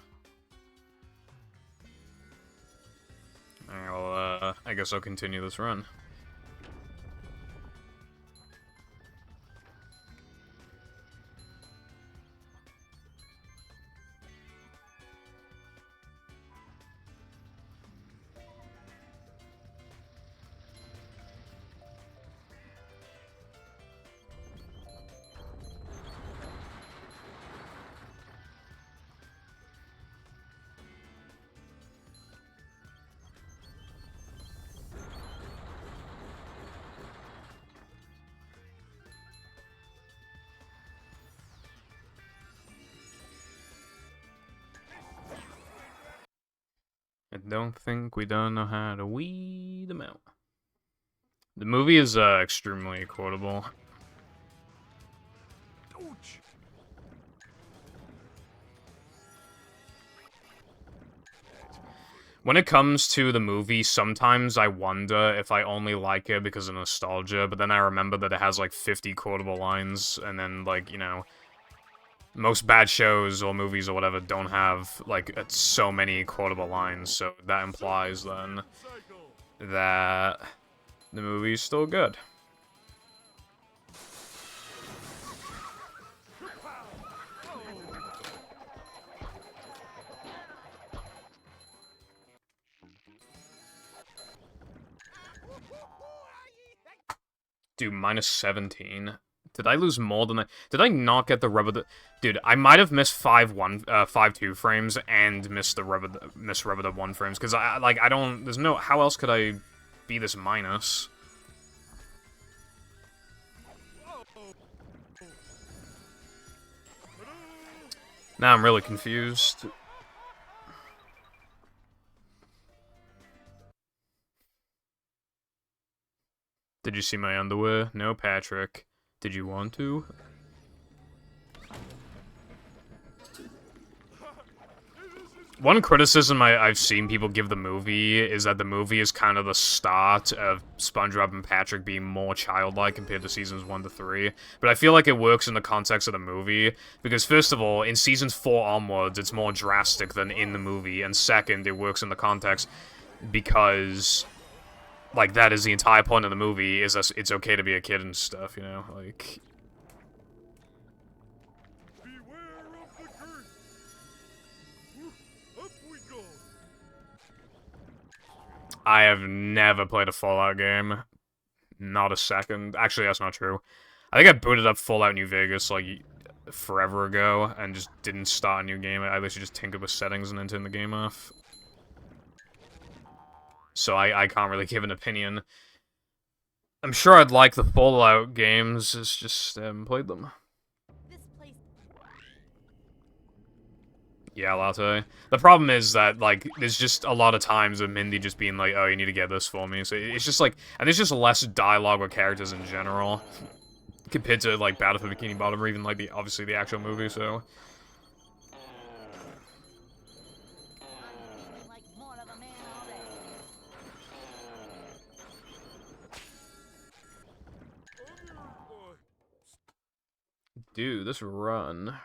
Alright, well, I guess I'll continue this run. I don't think we don't know how to weed them out. The movie is extremely quotable. When it comes to the movie, sometimes I wonder if I only like it because of nostalgia, but then I remember that it has like 50 quotable lines, and then, like, you know, most bad shows or movies or whatever don't have, like, so many quotable lines, so that implies, then, that the movie's still good. Dude, minus 17. Did I lose more than that? Did I not get the rubber? Dude, I might have missed 5-2 frames and missed the rubber 1 frames because I don't. There's no. How else could I be this minus? Now I'm really confused. Did you see my underwear? No, Patrick. Did you want to? One criticism I've seen people give the movie is that the movie is kind of the start of SpongeBob and Patrick being more childlike compared to seasons 1 to 3. But I feel like it works in the context of the movie, because first of all, in seasons 4 onwards, it's more drastic than in the movie, and second, it works in the context because, like, that is the entire point of the movie, is that it's okay to be a kid and stuff, you know? Like... Beware of the curse! Up we go! I have never played a Fallout game. Not a second. Actually, that's not true. I think I booted up Fallout New Vegas, like, forever ago, and just didn't start a new game. I literally just tinkered with settings and then turned the game off. So I can't really give an opinion. I'm sure I'd like the Fallout games, it's just I haven't played them. This place. Yeah, Latte. The problem is that, like, there's just a lot of times of Mindy just being like, oh, you need to get this for me. So it's just like, and there's just less dialogue with characters in general compared to, like, Battle for Bikini Bottom or even, like, obviously the actual movie, so... Like more of a man already. Dude, this run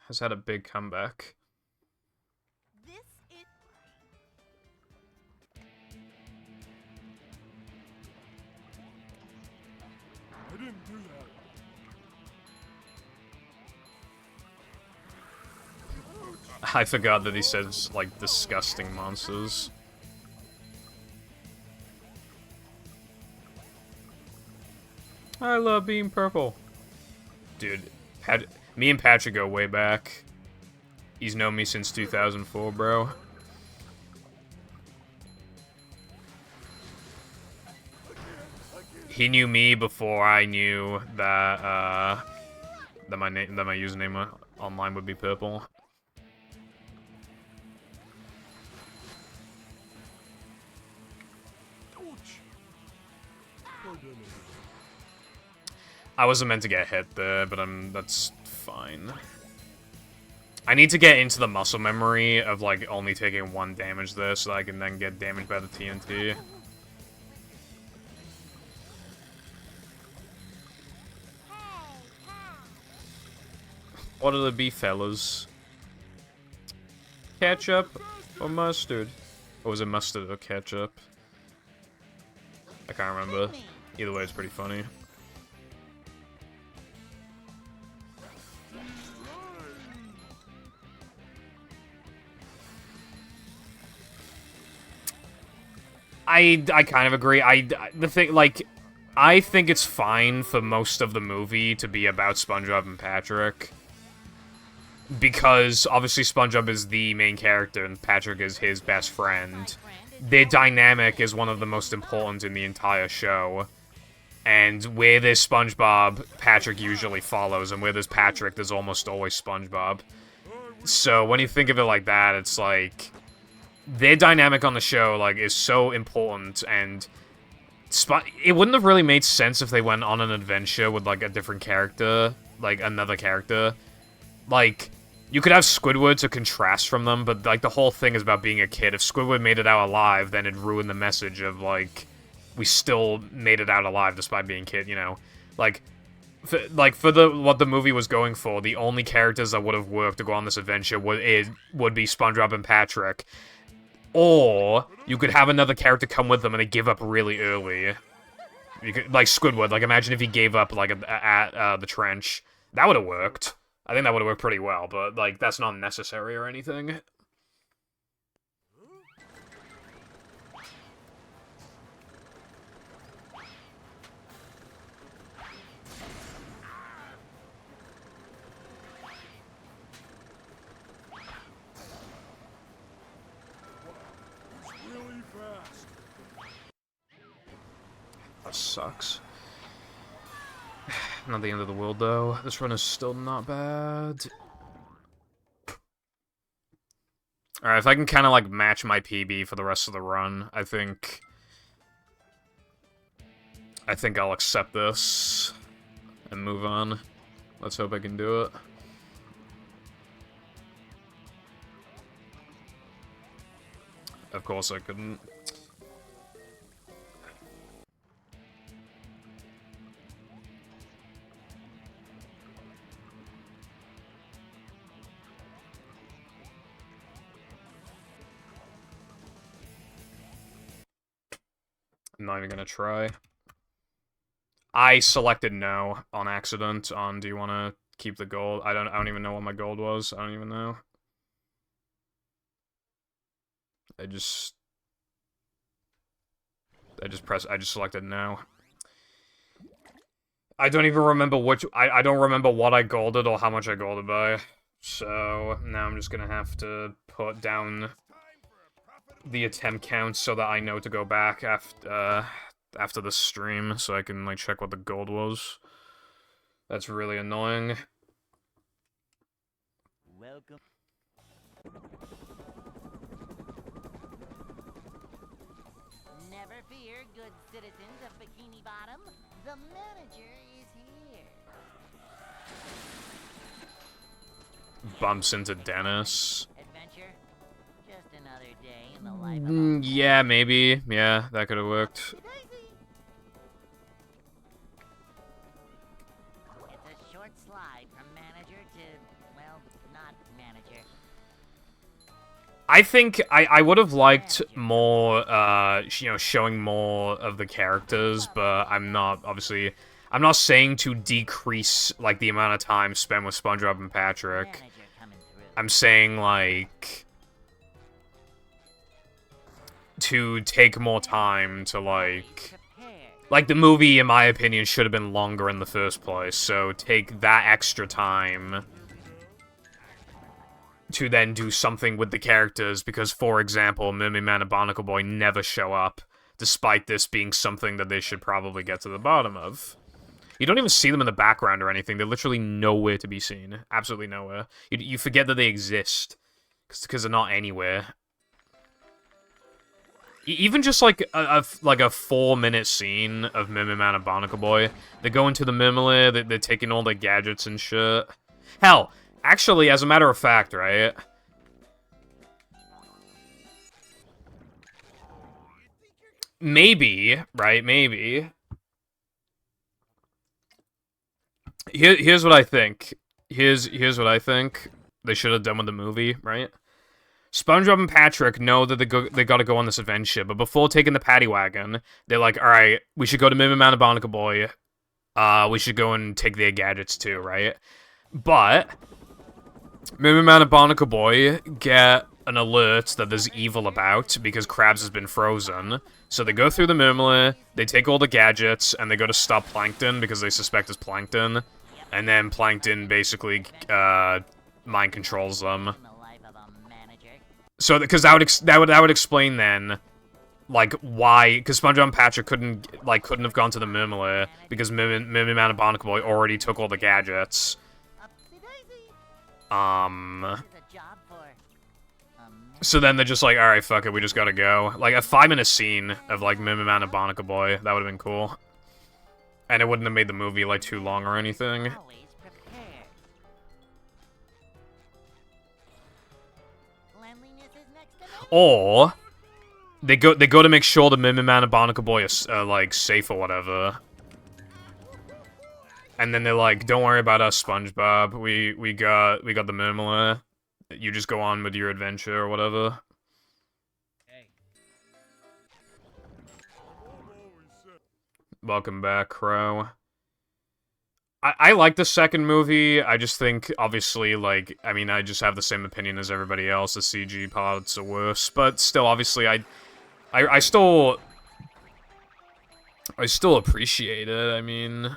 has had a big comeback. This is. I didn't do that. I forgot that he says, like, disgusting monsters. I love being purple. Dude, me and Patrick go way back. He's known me since 2004, bro. He knew me before I knew that, that my username online would be purple. I wasn't meant to get hit there, but that's fine. I need to get into the muscle memory of, like, only taking 1 damage there so that I can then get damaged by the TNT. What'll it be, fellas? Ketchup or mustard? Or was it mustard or ketchup? I can't remember. Either way, it's pretty funny. I kind of agree. The thing, like, I think it's fine for most of the movie to be about SpongeBob and Patrick. Because, obviously, SpongeBob is the main character and Patrick is his best friend. Their dynamic is one of the most important in the entire show. And where there's SpongeBob, Patrick usually follows, and where there's Patrick, there's almost always SpongeBob. So, when you think of it like that, it's like... their dynamic on the show, like, is so important, and it wouldn't have really made sense if they went on an adventure with, like, a different character, like, another character. Like, you could have Squidward to contrast from them, but, like, the whole thing is about being a kid. If Squidward made it out alive, then it'd ruin the message of, like, we still made it out alive despite being kid, you know? Like, for what the movie was going for, the only characters that would have worked to go on this adventure would be SpongeBob and Patrick. Or, you could have another character come with them and they give up really early. You could, like Squidward, like imagine if he gave up, like, at the trench. That would have worked. I think that would have worked pretty well, but, like, that's not necessary or anything. Really fast. That sucks. Not the end of the world, though. This run is still not bad. Alright, if I can kind of, like, match my PB for the rest of the run, I think I'll accept this and move on. Let's hope I can do it. Of course I couldn't. I'm not even gonna try. I selected no on accident on do you want to keep the gold? I don't even know what my gold was. I don't even know. I just selected no. I don't even remember I don't remember what I golded or how much I golded by. So now I'm just gonna have to put down the attempt count so that I know to go back after the stream so I can like check what the gold was. That's really annoying. Welcome. Never fear, good citizens of Bikini Bottom. The manager is here. Bumps into Dennis. Adventure? Just another day in the life of a Yeah, maybe. Yeah, that could have worked. It's a short slide from manager to, well, not manager. I think I would have liked more, you know, showing more of the characters, but I'm not saying to decrease, like, the amount of time spent with SpongeBob and Patrick. Manager coming through. I'm saying, like, to take more time to, like, the movie, in my opinion, should have been longer in the first place, so take that extra time to then do something with the characters, because, for example, Mermaid Man and Barnacle Boy never show up, despite this being something that they should probably get to the bottom of. You don't even see them in the background or anything. They're literally nowhere to be seen. Absolutely nowhere. You forget that they exist, because they're not anywhere. Even just, like, a 4-minute scene of Mermaid Man and Barnacle Boy. They go into the Mermalair, they're taking all their gadgets and shit. Hell, actually, as a matter of fact, right? Maybe, right? Maybe. Here's what I think. Here's what I think they should have done with the movie, right? SpongeBob and Patrick know that they gotta go on this adventure, but before taking the paddy wagon, they're like, alright, we should go to Mermaid Man and Barnacle Boy. We should go and take their gadgets too, right? But Mermaid Man and Barnacle Boy get an alert that there's evil about because Krabs has been frozen. So they go through the Mermalair, they take all the gadgets, and they go to stop Plankton because they suspect it's Plankton. And then Plankton basically mind controls them. In the life of a manager. So, because that would explain then, like, why, because SpongeBob and Patrick couldn't have gone to the Mermalair because Mermaid Man and Barnacle Boy already took all the gadgets. Upsy daisy. Um. This is a job for So then they're just like, alright, fuck it, we just gotta go. Like, a 5-minute scene of, like, Mermaid Man and Barnacle Boy, that would've been cool. And it wouldn't have made the movie, like, too long or anything. always prepared. Cleanliness is next to nothing. Or, they go to make sure the Mermaid Man and Barnacle Boy are, like, safe or whatever. And then they're like, don't worry about us, SpongeBob, we got the Mermalair. You just go on with your adventure or whatever. Welcome back, Crow. I like the second movie. I just think, obviously, like, I mean, I just have the same opinion as everybody else. The CG parts are worse, but still, obviously, I still appreciate it. I mean,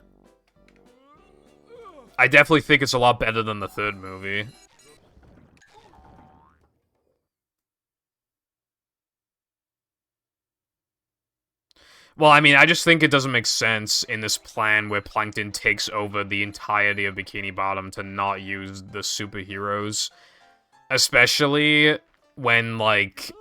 I definitely think it's a lot better than the third movie. Well, I mean, I just think it doesn't make sense in this plan where Plankton takes over the entirety of Bikini Bottom to not use the superheroes. Especially when, like,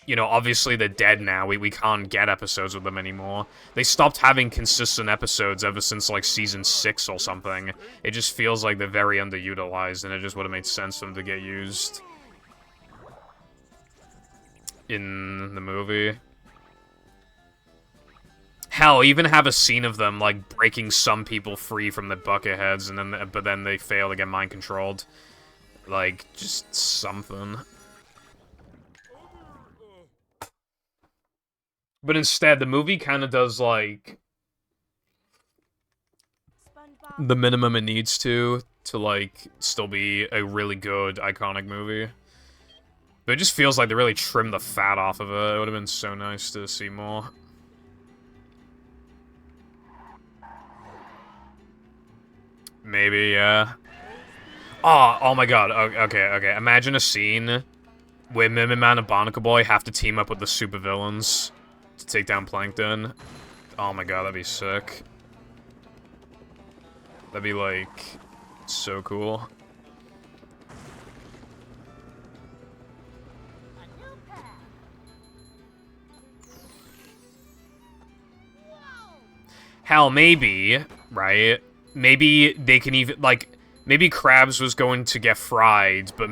you know, obviously they're dead now. We can't get episodes with them anymore. They stopped having consistent episodes ever since, like, season 6 or something. It just feels like they're very underutilized, and it just would have made sense for them to get used in the movie. Hell, even have a scene of them, like, breaking some people free from the bucket heads, and then, but then they fail to get mind-controlled. Like, just something. But instead, the movie kind of does, like, SpongeBob. the minimum it needs to, like, still be a really good, iconic movie. But it just feels like they really trimmed the fat off of it. It would have been so nice to see more. Maybe, yeah. Oh my god. Okay. Imagine a scene where Min Man and Barnacle Boy have to team up with the supervillains to take down Plankton. Oh my god, that'd be sick. That'd be, like, so cool. Hell, maybe, right? Maybe they can even, like, maybe Krabs was going to get fried, but,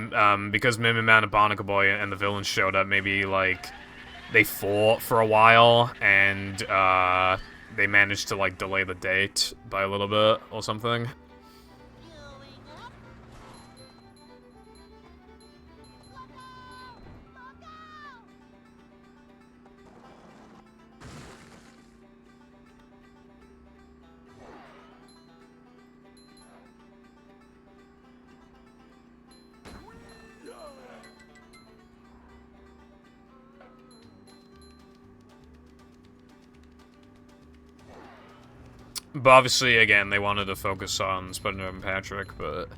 because Min Man and Barnacle Boy and the villains showed up, maybe, like, they fought for a while, and, they managed to, like, delay the date by a little bit, or something. But obviously, again, they wanted to focus on SpongeBob and Patrick, but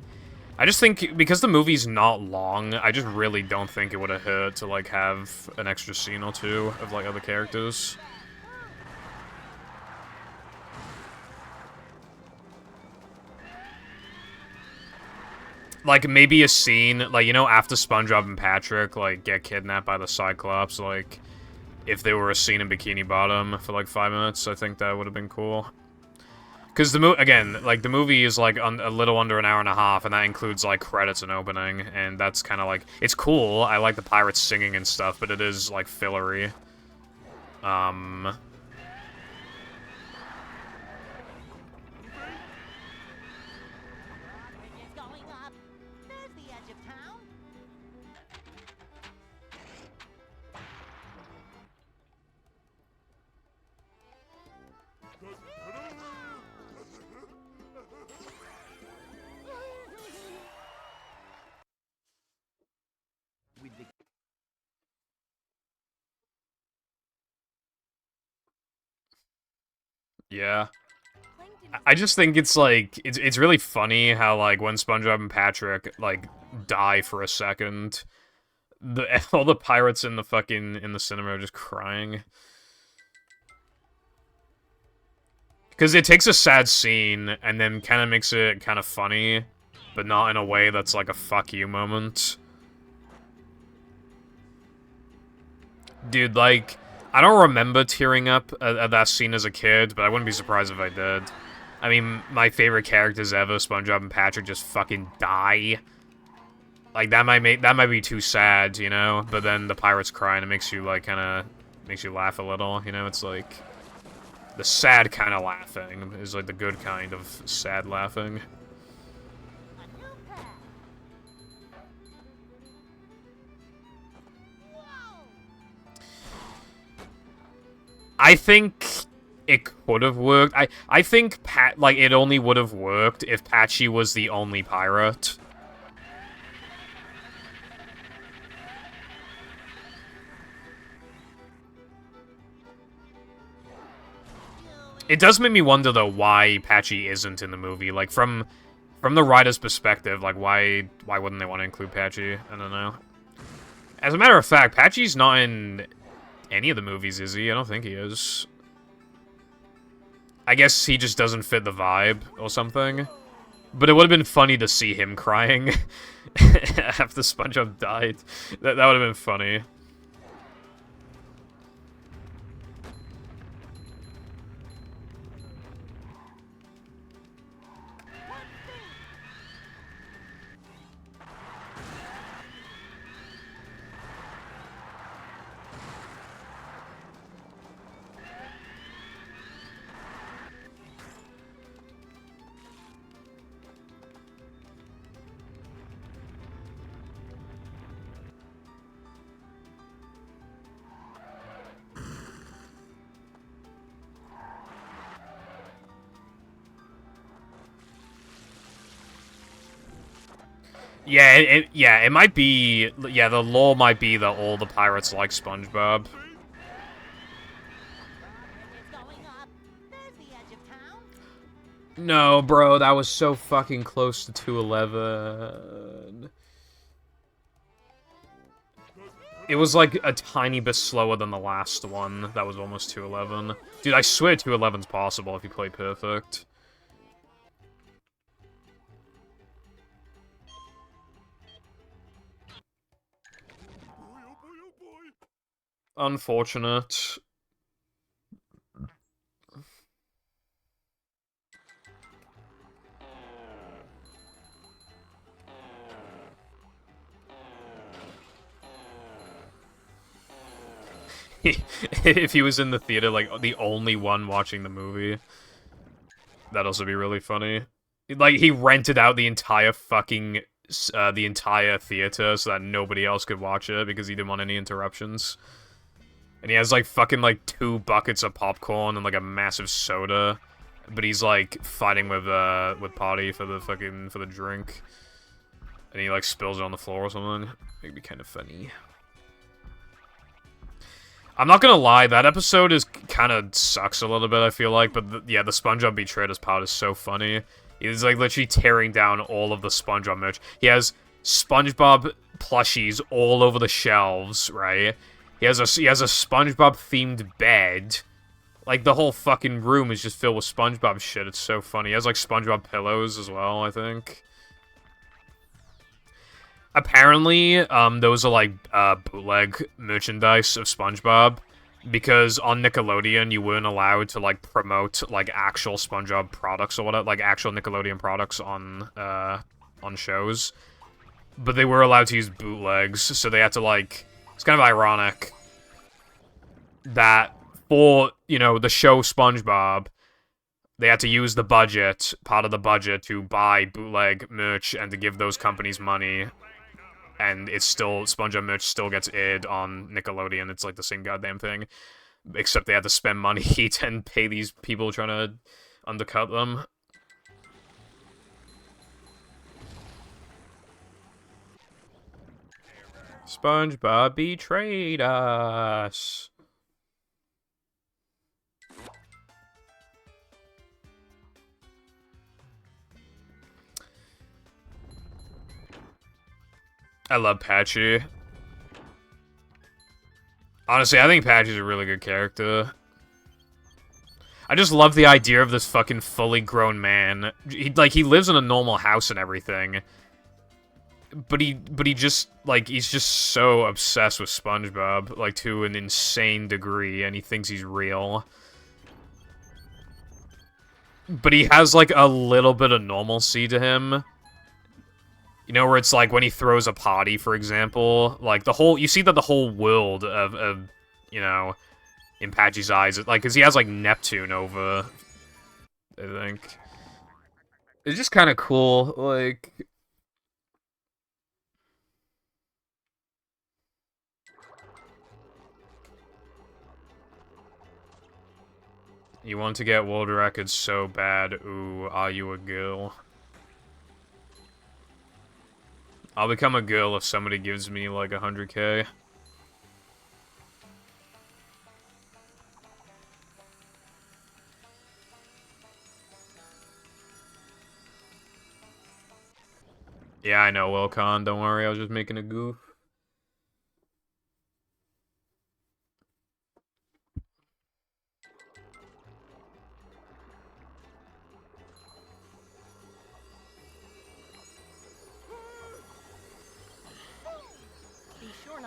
I just think, because the movie's not long, I just really don't think it would have hurt to, like, have an extra scene or two of, like, other characters. Like, maybe a scene, like, you know, after SpongeBob and Patrick, like, get kidnapped by the Cyclops, like, if there were a scene in Bikini Bottom for, like, 5 minutes, I think that would have been cool. Because again, like, the movie is, like, a little under an hour and a half, and that includes, like, credits and opening, and that's kind of, like, it's cool, I like the pirates singing and stuff, but it is, like, fillery. Bridges going up. There's the edge of town. With the Yeah. Plankton I just think it's, like, it's really funny how, like, when SpongeBob and Patrick, like, die for a second, all the pirates in the cinema are just crying. Because it takes a sad scene, and then kind of makes it kind of funny, but not in a way that's, like, a fuck you moment. Dude, like, I don't remember tearing up at that scene as a kid, but I wouldn't be surprised if I did. I mean, my favorite characters ever, SpongeBob and Patrick, just fucking die. Like, that might be too sad, you know? But then the pirates crying, it makes you, like, kind of, makes you laugh a little, you know? It's like, the sad kind of laughing is, like, the good kind of sad laughing. A new path. Whoa! I think it could have worked. I think it only would have worked if Patchy was the only pirate. It does make me wonder, though, why Patchy isn't in the movie. Like, from the writer's perspective, like, why wouldn't they want to include Patchy? I don't know. As a matter of fact, Patchy's not in any of the movies, is he? I don't think he is. I guess he just doesn't fit the vibe or something. But it would have been funny to see him crying after SpongeBob died. That would have been funny. Yeah, it might be. Yeah, the lore might be that all the pirates like SpongeBob. It's going up. There's the edge of town. No, bro, that was so fucking close to 211. It was like a tiny bit slower than the last one. That was almost 211. Dude, I swear 211's possible if you play perfect. Unfortunate. If he was in the theater, like, the only one watching the movie, that'd also be really funny. Like, he rented out the entire fucking, the entire theater so that nobody else could watch it because he didn't want any interruptions. And he has, like, fucking, like, 2 buckets of popcorn and, like, a massive soda. But he's, like, fighting with Potty for the drink. And he, like, spills it on the floor or something. It'd be kind of funny. I'm not gonna lie, that episode is kind of sucks a little bit, I feel like, but yeah, the SpongeBob Betrayed part is so funny. He's like literally tearing down all of the SpongeBob merch. He has SpongeBob plushies all over the shelves, right? He has a SpongeBob themed bed. Like the whole fucking room is just filled with SpongeBob shit. It's so funny. He has like SpongeBob pillows as well, I think. Apparently, those are, like, bootleg merchandise of SpongeBob, because on Nickelodeon, you weren't allowed to, like, promote, like, actual SpongeBob products or whatever, like, actual Nickelodeon products on shows. But they were allowed to use bootlegs, so they had to, like, it's kind of ironic that for, you know, the show SpongeBob, they had to use the budget, part of the budget, to buy bootleg merch and to give those companies money. And it's still, SpongeBob merch still gets aired on Nickelodeon. It's like the same goddamn thing. Except they had to spend money and pay these people trying to undercut them. SpongeBob betrayed us. I love Patchy. Honestly, I think Patchy's a really good character. I just love the idea of this fucking fully grown man. He lives in a normal house and everything. But he just, like, he's just so obsessed with SpongeBob, like, to an insane degree, and he thinks he's real. But he has, like, a little bit of normalcy to him. You know, where it's like when he throws a potty, for example, like the whole, you see that the whole world of you know, in Patchy's eyes, like, cause he has like Neptune over, I think. It's just kind of cool, like. You want to get world records so bad, ooh, are you a girl? I'll become a girl if somebody gives me, like, 100K. Yeah, I know, Wilcon. Don't worry, I was just making a goof.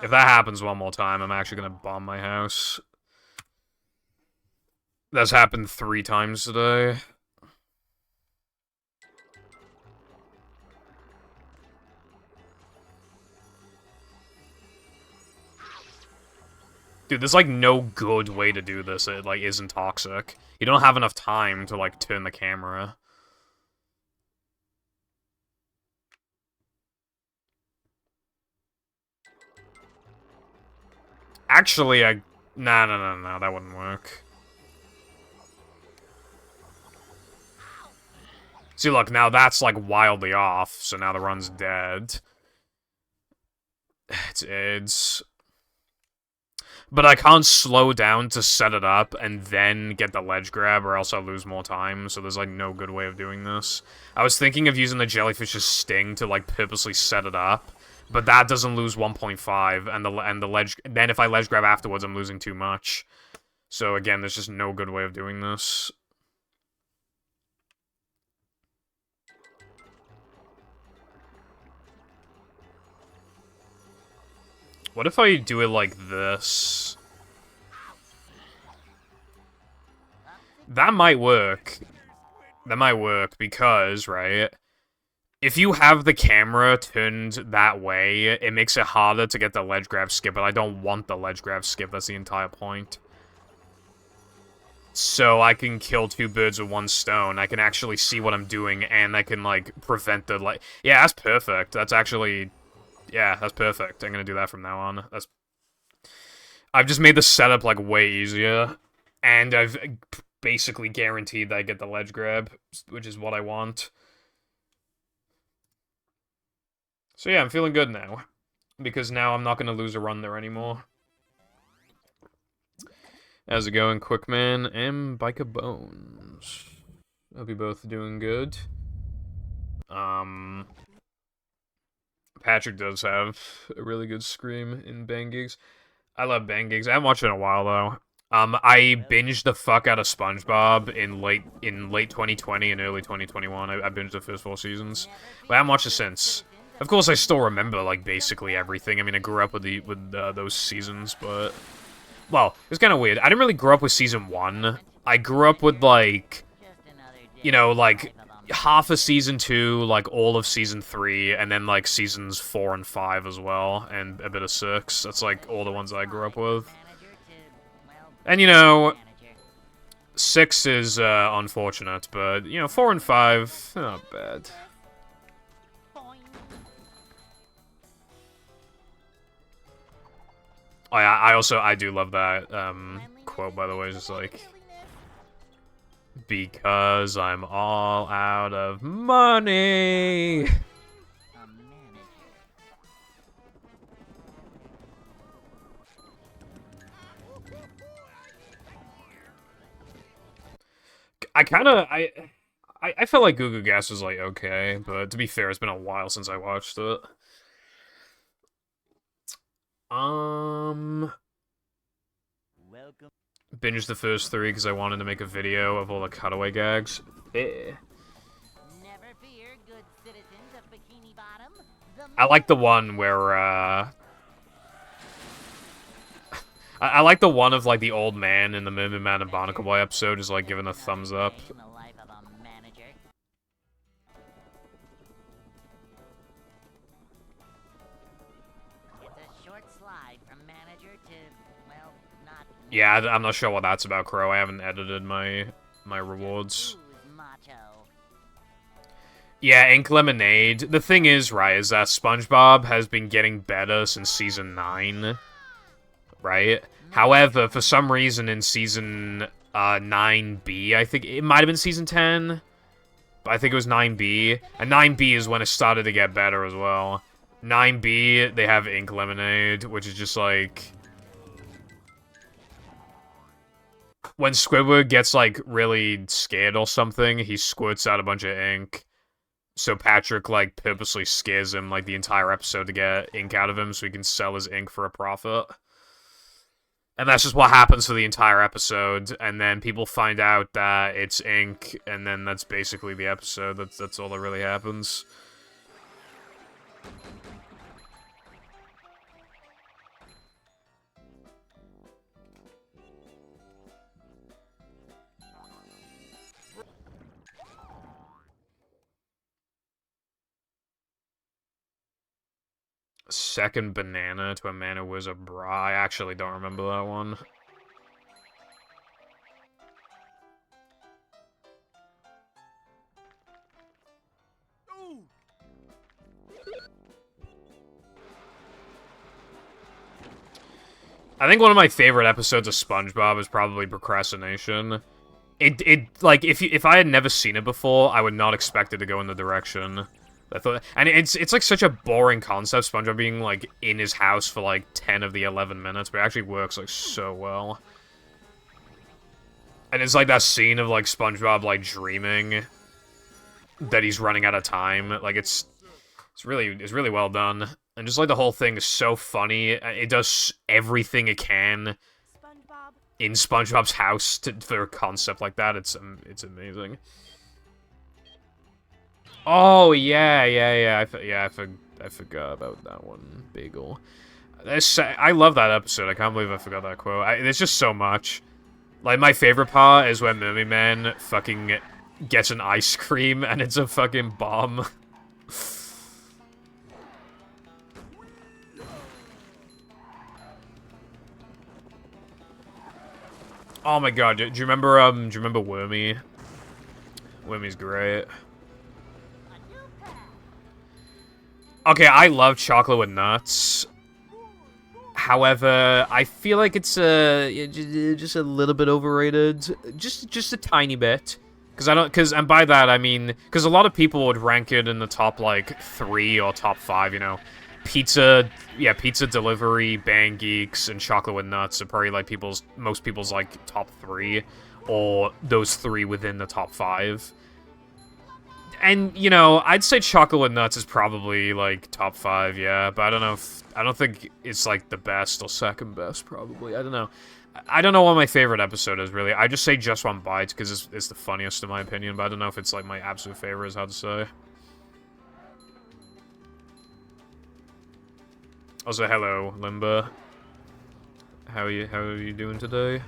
If that happens one more time, I'm actually gonna bomb my house. That's happened 3 times today. Dude, there's, like, no good way to do this. It, like, isn't toxic. You don't have enough time to, like, turn the camera. Actually, No, that wouldn't work. See, look, now that's, like, wildly off, so now the run's dead. It's... But I can't slow down to set it up and then get the ledge grab, or else I'll lose more time, so there's, like, no good way of doing this. I was thinking of using the jellyfish's sting to, like, purposely set it up, but that doesn't lose 1.5, and the ledge... Then if I ledge grab afterwards, I'm losing too much. So, again, there's just no good way of doing this. What if I do it like this? That might work. That might work because, right? If you have the camera turned that way, it makes it harder to get the ledge grab skip, but I don't want the ledge grab skip, that's the entire point. So I can kill 2 birds with 1 stone. I can actually see what I'm doing, and I can, like, prevent the, like... Yeah, that's perfect. That's actually... Yeah, that's perfect. I'm gonna do that from now on. I've just made the setup, like, way easier. And I've basically guaranteed that I get the ledge grab, which is what I want. So yeah, I'm feeling good now. Because now I'm not gonna lose a run there anymore. How's it going, Quickman and Biker Bones? Hope you both doing good. Patrick does have a really good scream in Bang Gigs. I love Bang Gigs. I haven't watched it in a while though. I binged the fuck out of SpongeBob in late 2020 and early 2021. I binged the first 4 seasons, but I haven't watched it since. Of course, I still remember like basically everything. I mean, I grew up with those seasons, but well, it's kind of weird. I didn't really grow up with season 1. I grew up with like, you know, like half of season 2, like all of season 3, and then like seasons 4 and 5 as well, and a bit of 6. That's like all the ones I grew up with. And you know, 6 is unfortunate, but you know, 4 and 5, they're not bad. Oh yeah, I do love that quote, by the way, just like, because I'm all out of money. I felt like Goo Goo Gas was like okay, but to be fair, it's been a while since I watched it. Welcome. Binged the first 3 because I wanted to make a video of all the cutaway gags. Never fear, good citizens of Bikini Bottom. I like the one where, I like the one of, like, the old man in the Mermaid Man and Barnacle Boy episode is, like, giving a thumbs up. In the life of a manager. It's a short slide from manager to, well, not... Yeah, I'm not sure what that's about, Crow. I haven't edited my rewards. Who's macho? Yeah, Ink Lemonade. The thing is, right, is that SpongeBob has been getting better since Season 9, right? However, for some reason in Season 9B, I think it might have been Season 10, but I think it was 9B, and 9B is when it started to get better as well. 9B, they have Ink Lemonade, which is just like... When Squidward gets, like, really scared or something, he squirts out a bunch of ink. So Patrick, like, purposely scares him, like, the entire episode to get ink out of him so he can sell his ink for a profit. And that's just what happens for the entire episode, and then people find out that it's ink, and then that's basically the episode. That's all that really happens. Second banana to a man who wears a bra. I actually don't remember that one. I think one of my favorite episodes of SpongeBob is probably Procrastination. Like if I had never seen it before, I would not expect it to go in the direction. I thought, and it's like such a boring concept, SpongeBob being like in his house for like 10 of the 11 minutes, but it actually works like so well. And it's like that scene of like SpongeBob like dreaming that he's running out of time. Like it's really well done. And just like the whole thing is so funny. It does everything it can SpongeBob. in SpongeBob's house for a concept like that. It's amazing. Oh yeah. I forgot about that one. Bagel. I love that episode. I can't believe I forgot that quote. There's just so much. Like my favorite part is when Mermaid Man fucking gets an ice cream and it's a fucking bomb. Oh my god, do you remember Wormy? Wormy's great. Okay, I love chocolate with nuts. However, I feel like it's just a little bit overrated. Just a tiny bit. And by that I mean, because a lot of people would rank it in the top, like, 3 or top 5, you know. Pizza Delivery, Bang Geeks, and Chocolate with Nuts are probably, like, most people's, like, top 3. Or those 3 within the top 5. And, you know, I'd say Chocolate with Nuts is probably, like, top 5, yeah. But I don't think it's, like, the best or second best, probably. I don't know. I don't know what my favorite episode is, really. I just say Just One Bite, because it's the funniest, in my opinion. But I don't know if it's, like, my absolute favorite is hard to say. Also, hello, Limba. How are you doing today?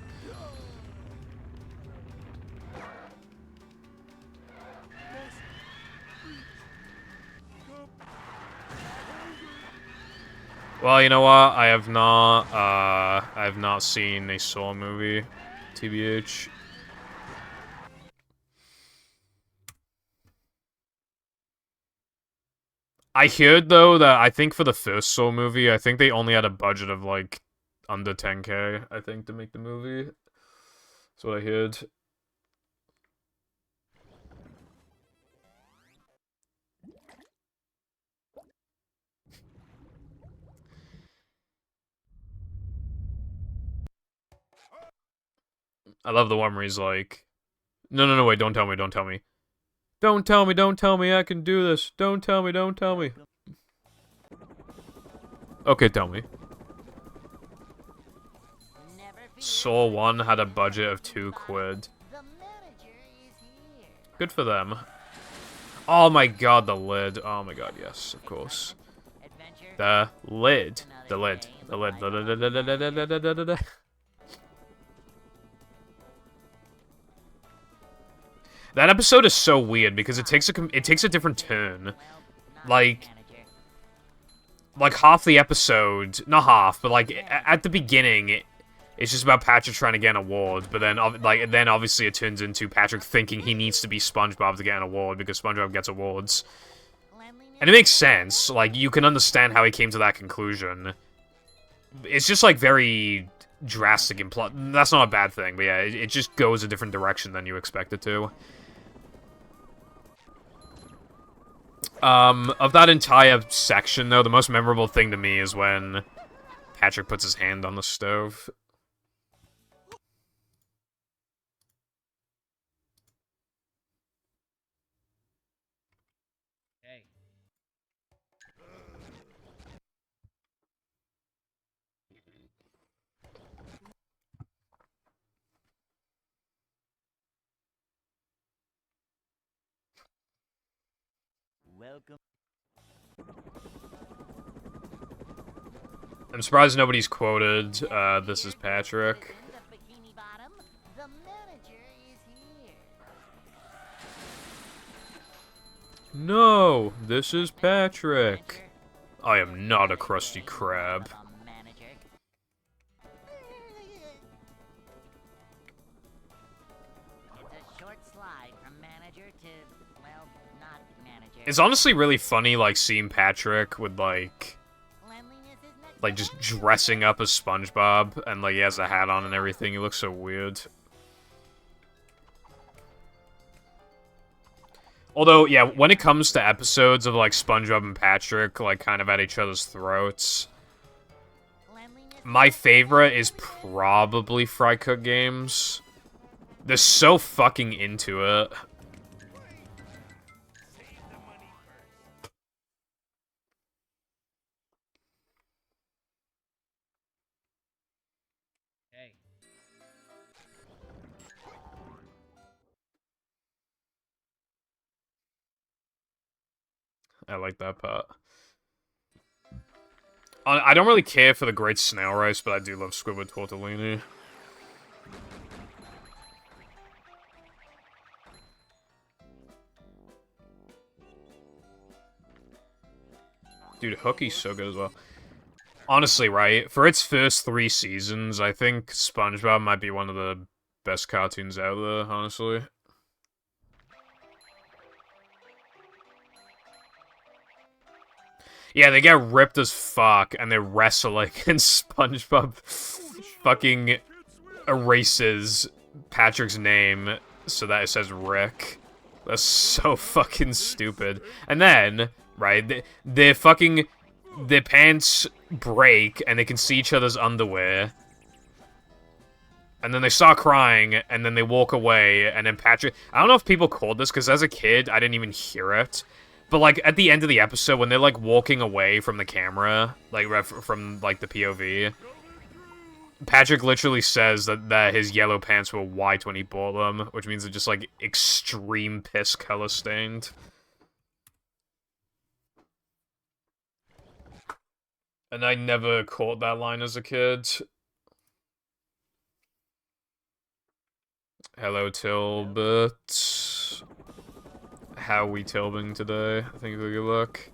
Well, you know what? I have not seen a Saw movie, TBH. I heard, though, that I think for the first Saw movie, I think they only had a budget of, like, under 10K, I think, to make the movie. That's what I heard. I love the one where he's like, no, wait, don't tell me. Don't tell me, I can do this. Don't tell me. Okay, tell me. Saw 1 had a budget of 2 quid. Good for them. Oh my god, the lid. Oh my god, yes, of course. The lid. That episode is so weird because it takes a different turn. Like half the episode, not half, but like at the beginning, it's just about Patrick trying to get an award. But then, then obviously it turns into Patrick thinking he needs to be SpongeBob to get an award because SpongeBob gets awards, and it makes sense. Like you can understand how he came to that conclusion. It's just like very drastic and plot. That's not a bad thing, but yeah, it just goes a different direction than you expect it to. Of that entire section, though, the most memorable thing to me is when Patrick puts his hand on the stove. Hey. Welcome. I'm surprised nobody's quoted, this is Patrick. Bikini Bottom, the manager is here. No, this is Patrick. I am not a Krusty Krab. Life of a manager. It's a short slide from manager to, well, not manager. It's honestly really funny, like, seeing Patrick with, like, Cleanliness is next like, just dressing up as SpongeBob, and, like, he has a hat on and everything. He looks so weird. Although, yeah, when it comes to episodes of, like, SpongeBob and Patrick, like, kind of at each other's throats, Cleanliness my favorite is probably Fry Cook Games. They're so fucking into it. Hey. I like that part. I don't really care for the Great Snail Rice, but I do love Squidward Tortellini. Dude, Hookie's so good as well. Honestly, right? For its first 3 seasons, I think SpongeBob might be one of the best cartoons out there, honestly. Yeah, they get ripped as fuck, and they're wrestling, and SpongeBob fucking erases Patrick's name so that it says Rick. That's so fucking stupid. And then, right, their pants break, and they can see each other's underwear. And then they start crying, and then they walk away, and then Patrick... I don't know if people called this, because as a kid, I didn't even hear it. But, like, at the end of the episode, when they're, like, walking away from the camera, like, from, like, the POV, Patrick literally says that his yellow pants were white when he bought them, which means they're just, like, extreme piss color stained. And I never caught that line as a kid. Hello, Tilbert. How we tilbing today? I think we good look.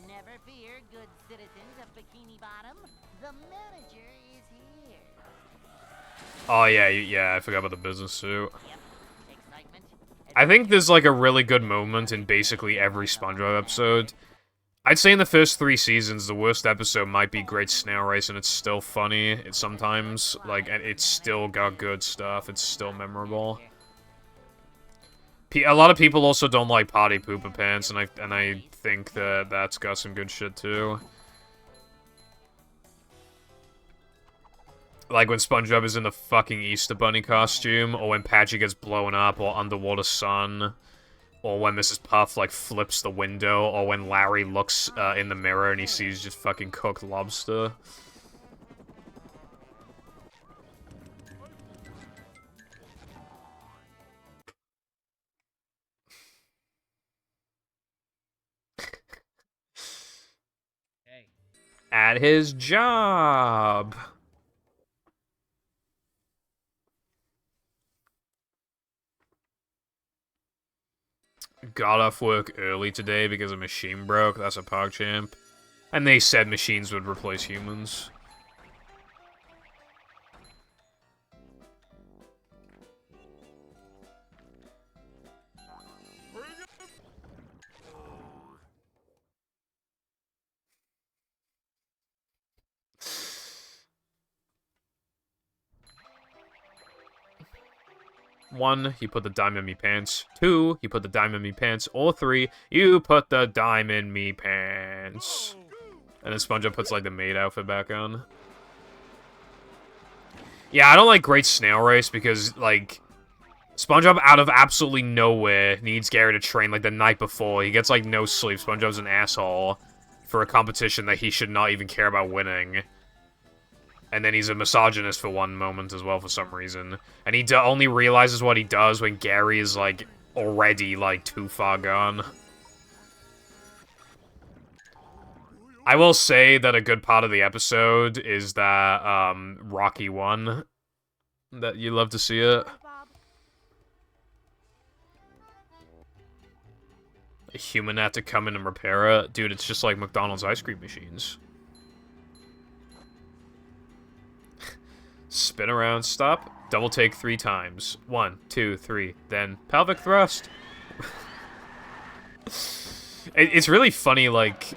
Never fear, good citizens of Bikini Bottom. The manager is here. Oh yeah, yeah. I forgot about the business suit. Yep. Excitement. I think there's like a really good moment in basically every SpongeBob episode. I'd say in the first 3 seasons, the worst episode might be Great Snail Race, and it's still funny. It's sometimes like, and it's still got good stuff. It's still memorable. A lot of people also don't like Potty Pooper Pants, and I think that that's got some good shit too. Like when SpongeBob is in the fucking Easter Bunny costume, or when Patrick gets blown up, or Underwater Sun, or when Mrs. Puff like flips the window, or when Larry looks in the mirror and he sees just fucking cooked lobster. Hey. At his job. Got off work early today because a machine broke. That's a PogChamp. And they said machines would replace humans. One, you put the dime in me pants. 2, you put the dime in me pants. Or 3, you put the dime in me pants. And then SpongeBob puts, like, the maid outfit back on. Yeah, I don't like Great Snail Race because, like, SpongeBob out of absolutely nowhere needs Gary to train, like, the night before. He gets, like, no sleep. SpongeBob's an asshole for a competition that he should not even care about winning. And then he's a misogynist for one moment as well for some reason. And he only realizes what he does when Gary is, like, already, like, too far gone. I will say that a good part of the episode is that, Rocky won. That you love to see it. SpongeBob. a human had to come in and repair it. Dude, it's just like McDonald's ice cream machines. Spin around, stop, double take 3 times. 1, 2, 3, then pelvic thrust. It's really funny, like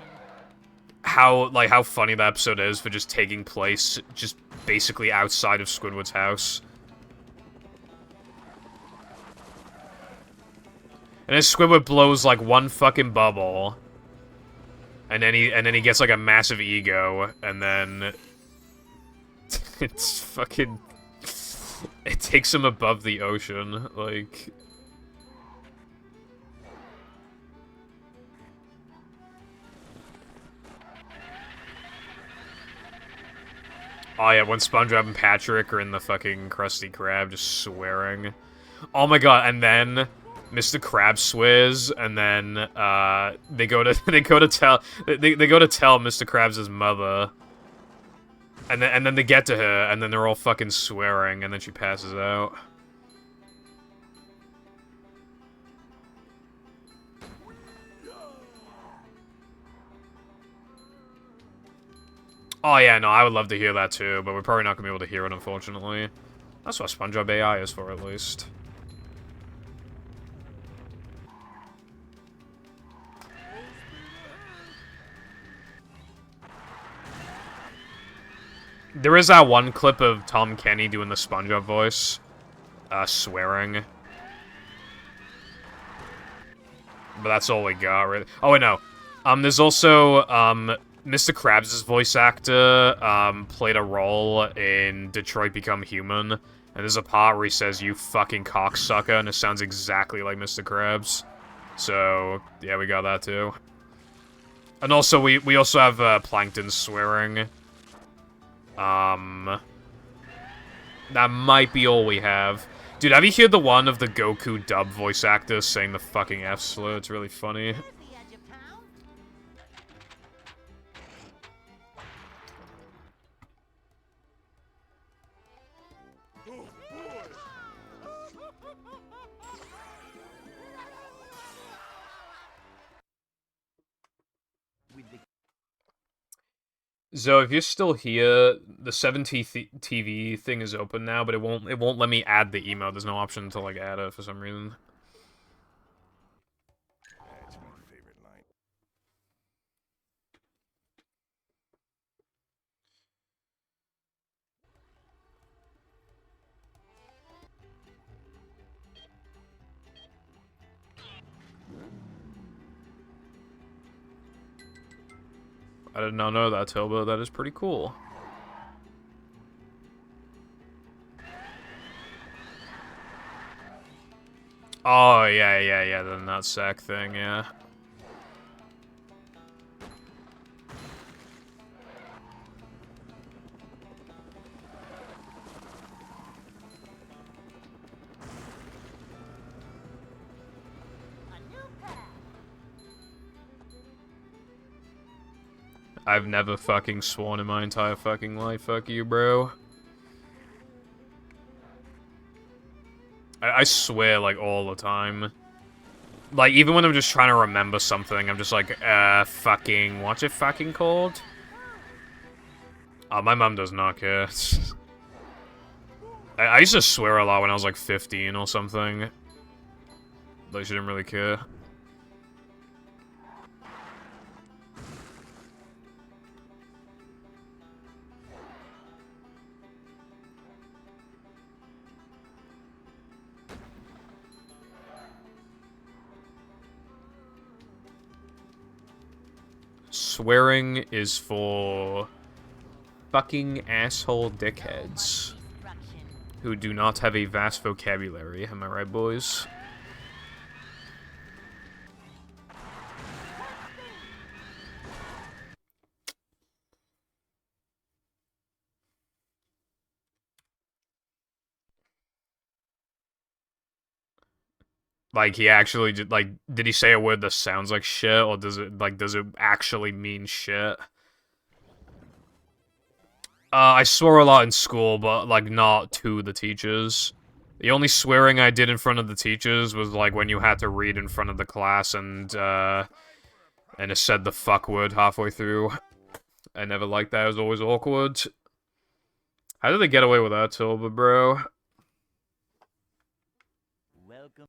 how funny that episode is for just taking place just basically outside of Squidward's house. And then Squidward blows like one fucking bubble, and then he gets like a massive ego, and then it's fucking, it takes him above the ocean, like. Oh yeah, when SpongeBob and Patrick are in the fucking Krusty Krab just swearing. Oh my god, and then Mr. Krabs swears, and then they go to tell Mr. Krabs' mother, and then they get to her, and then they're all fucking swearing, and then she passes out. Oh yeah, no, I would love to hear that too, but we're probably not gonna be able to hear it, unfortunately. That's what SpongeBob AI is for, at least. There is that one clip of Tom Kenny doing the SpongeBob voice, swearing. But that's all we got, really. Oh, wait, no. There's also, Mr. Krabs' voice actor, played a role in Detroit Become Human. And there's a part where he says, "You fucking cocksucker," and it sounds exactly like Mr. Krabs. So, yeah, we got that too. And also, we also have, Plankton swearing. That might be all we have. Dude, have you heard the one of the Goku dub voice actor saying the fucking F slur? It's really funny. So if you're still here, the 7T TV thing is open now, but it won't let me add the email. There's no option to like add it for some reason. That's my favorite line. I did not know that, Tilba. That is pretty cool. Oh, yeah, the nutsack thing, yeah. I've never fucking sworn in my entire fucking life. Fuck you, bro. I swear, like, all the time. Like, even when I'm just trying to remember something, I'm just like, fucking, what's it fucking called? Oh, my mom does not care. I used to swear a lot when I was, like, 15 or something. Like, she didn't really care. Swearing is for fucking asshole dickheads who do not have a vast vocabulary. Am I right, boys? Like, he actually did, like, did he say a word that sounds like shit, or does it actually mean shit? I swore a lot in school, but, like, not to the teachers. The only swearing I did in front of the teachers was like when you had to read in front of the class and it said the fuck word halfway through. I never liked that. It was always awkward. How did they get away with that, Tilba, bro? Welcome.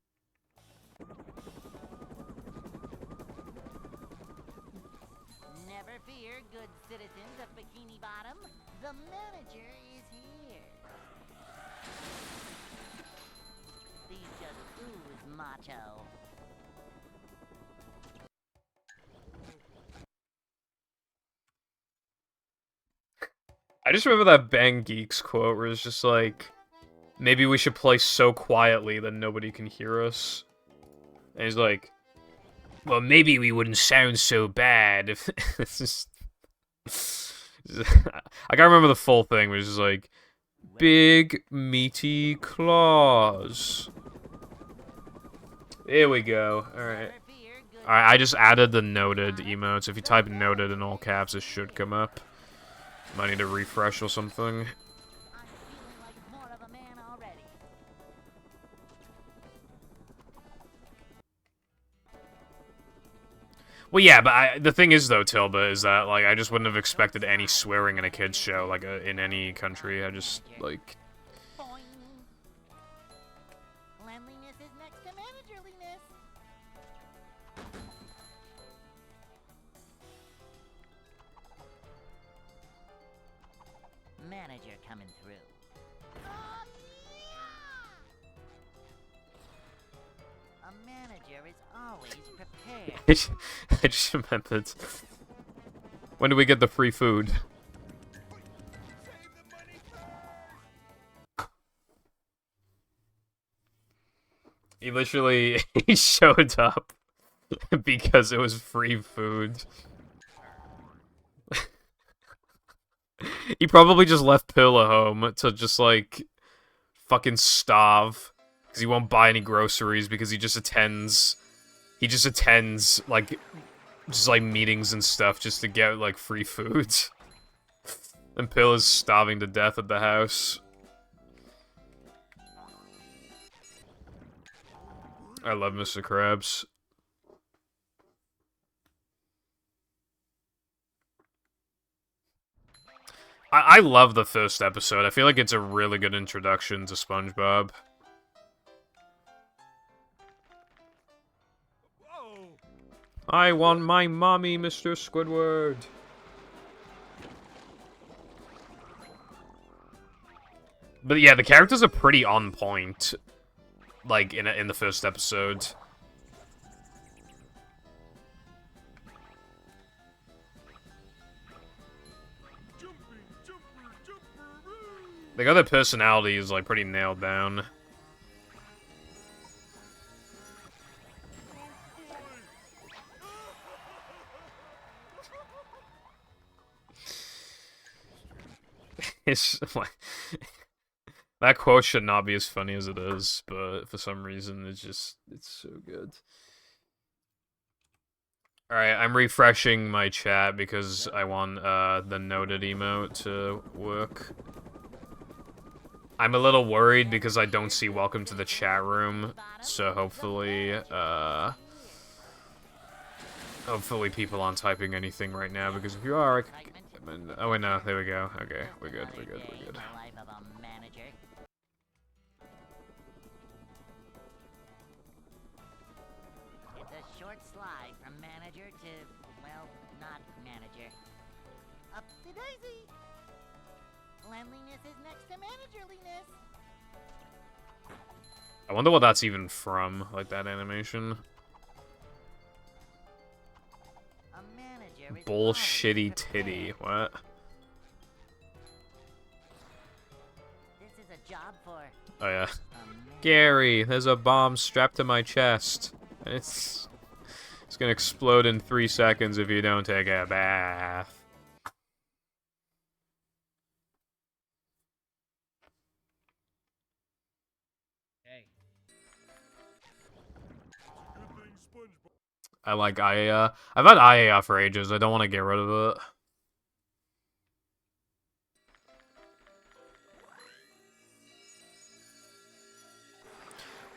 Never fear, good citizens of Bikini Bottom. The manager is here. These just ooze macho. I just remember that Bang Geeks quote where it's just like, maybe we should play so quietly that nobody can hear us. And he's like, well, maybe we wouldn't sound so bad if... It's just... I can't remember the full thing, but it's just like, big, meaty claws. There we go. Alright. Alright, I just added the noted emotes. If you type noted in all caps, it should come up. Might need to refresh or something. I'm feeling like more of a man already. Well, yeah, but the thing is, though, Tilba, is that, like, I just wouldn't have expected any swearing in a kid's show, like, in any country. I just, like... Boing. Cleanliness is next to managerliness. Manager coming through. A manager is always prepared. I just remembered. When do we get the free food? He literally he showed up because it was free food. He probably just left Pill at home to just, like, fucking starve. Because he won't buy any groceries because he just attends, like, just, like, meetings and stuff just to get, like, free food. And Pill is starving to death at the house. I love Mr. Krabs. I love the first episode. I feel like it's a really good introduction to SpongeBob. Whoa! I want my mommy, Mr. Squidward. But yeah, the characters are pretty on point. Like, in the first episode. Like, other personality is, like, pretty nailed down. It's, like... That quote should not be as funny as it is, but for some reason, it's so good. Alright, I'm refreshing my chat because I want, the noted emote to work. I'm a little worried because I don't see welcome to the chat room, so hopefully, hopefully people aren't typing anything right now, because if you are, oh wait, no, there we go. Okay, we're good, we're good, we're good. It's a short slide from manager to, well, not manager. Up to daisy. Cleanliness is next to managerliness. I wonder what that's even from, like that animation. A manager is Bullshitty always titty, prepared. what? This is a job for Oh yeah. a man. Gary, there's a bomb strapped to my chest. It's gonna explode in 3 seconds if you don't take a bath. Hey. I like IAR. I've had IAR for ages. I don't want to get rid of it.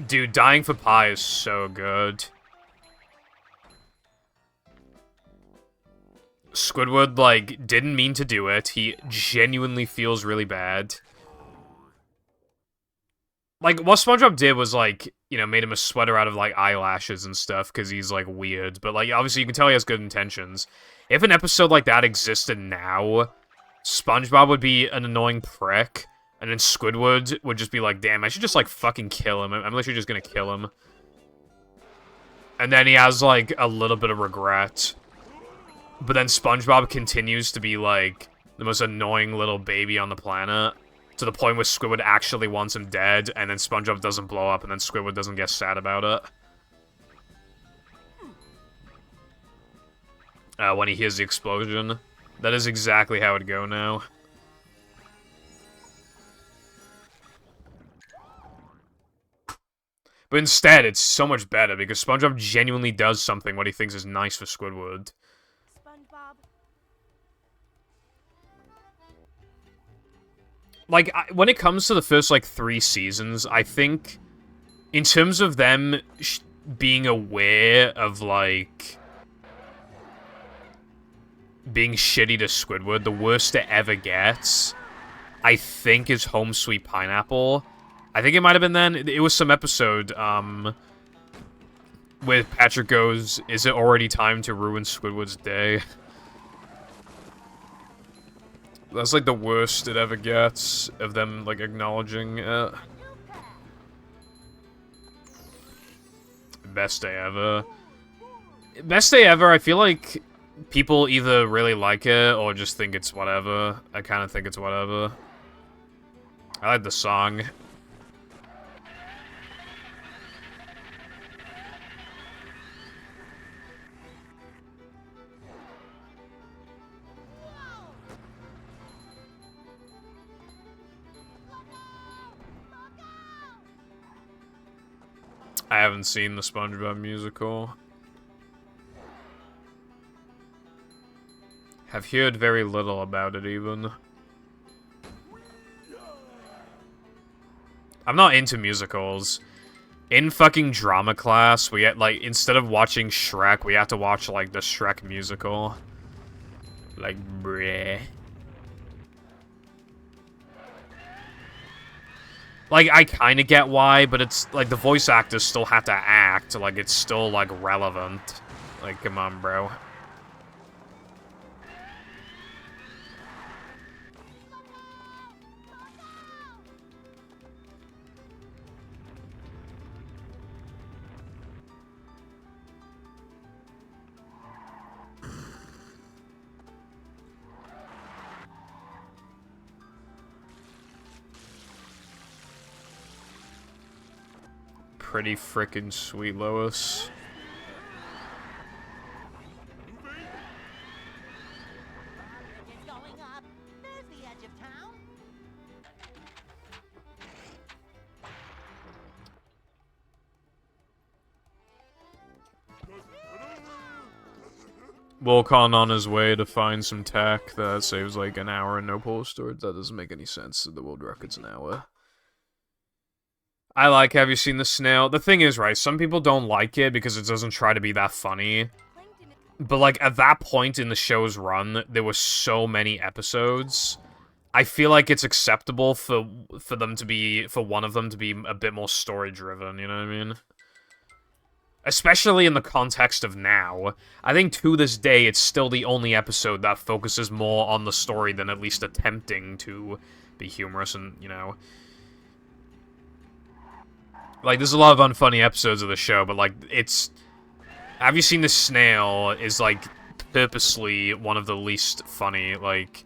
Dude, Dying for Pi is so good. Squidward, like, didn't mean to do it. He genuinely feels really bad. Like, what SpongeBob did was, like, you know, made him a sweater out of, like, eyelashes and stuff, because he's, like, weird. But, like, obviously you can tell he has good intentions. If an episode like that existed now, SpongeBob would be an annoying prick, and then Squidward would just be like, damn, I should just, like, fucking kill him. I'm literally just gonna kill him. And then he has, like, a little bit of regret. But then SpongeBob continues to be, like, the most annoying little baby on the planet. To the point where Squidward actually wants him dead, and then SpongeBob doesn't blow up, and then Squidward doesn't get sad about it. When he hears the explosion. That is exactly how it'd go now. But instead, it's so much better, because SpongeBob genuinely does something what he thinks is nice for Squidward. SpongeBob. Like, when it comes to the first, like, 3 seasons, I think, in terms of them being aware of, like, being shitty to Squidward, the worst it ever gets, I think, is Home Sweet Pineapple. I think it might have been then. It was some episode, where Patrick goes, "Is it already time to ruin Squidward's day?" That's, like, the worst it ever gets of them, like, acknowledging it. Best day ever. Best day ever, I feel like people either really like it or just think it's whatever. I kind of think it's whatever. I like the song. I haven't seen the SpongeBob musical. Have heard very little about it, even. I'm not into musicals. In fucking drama class, we had, like, instead of watching Shrek, we had to watch, like, the Shrek musical. Like, bruh. Like, I kind of get why, but it's, like, the voice actors still have to act. Like, it's still, like, relevant. Like, come on, bro. Pretty frickin' sweet, Lois. It's going up. There's the edge of town. Volcon on his way to find some tech that saves like an hour and no pull storage. That doesn't make any sense. The world record's an hour. I like Have You Seen the Snail? The thing is, right, some people don't like it because it doesn't try to be that funny. But, like, at that point in the show's run, there were so many episodes. I feel like it's acceptable for them to be, for one of them to be a bit more story-driven, you know what I mean? Especially in the context of now. I think to this day, it's still the only episode that focuses more on the story than at least attempting to be humorous and, you know... Like, there's a lot of unfunny episodes of the show, but, like, it's... Have You Seen the Snail is, like, purposely one of the least funny, like...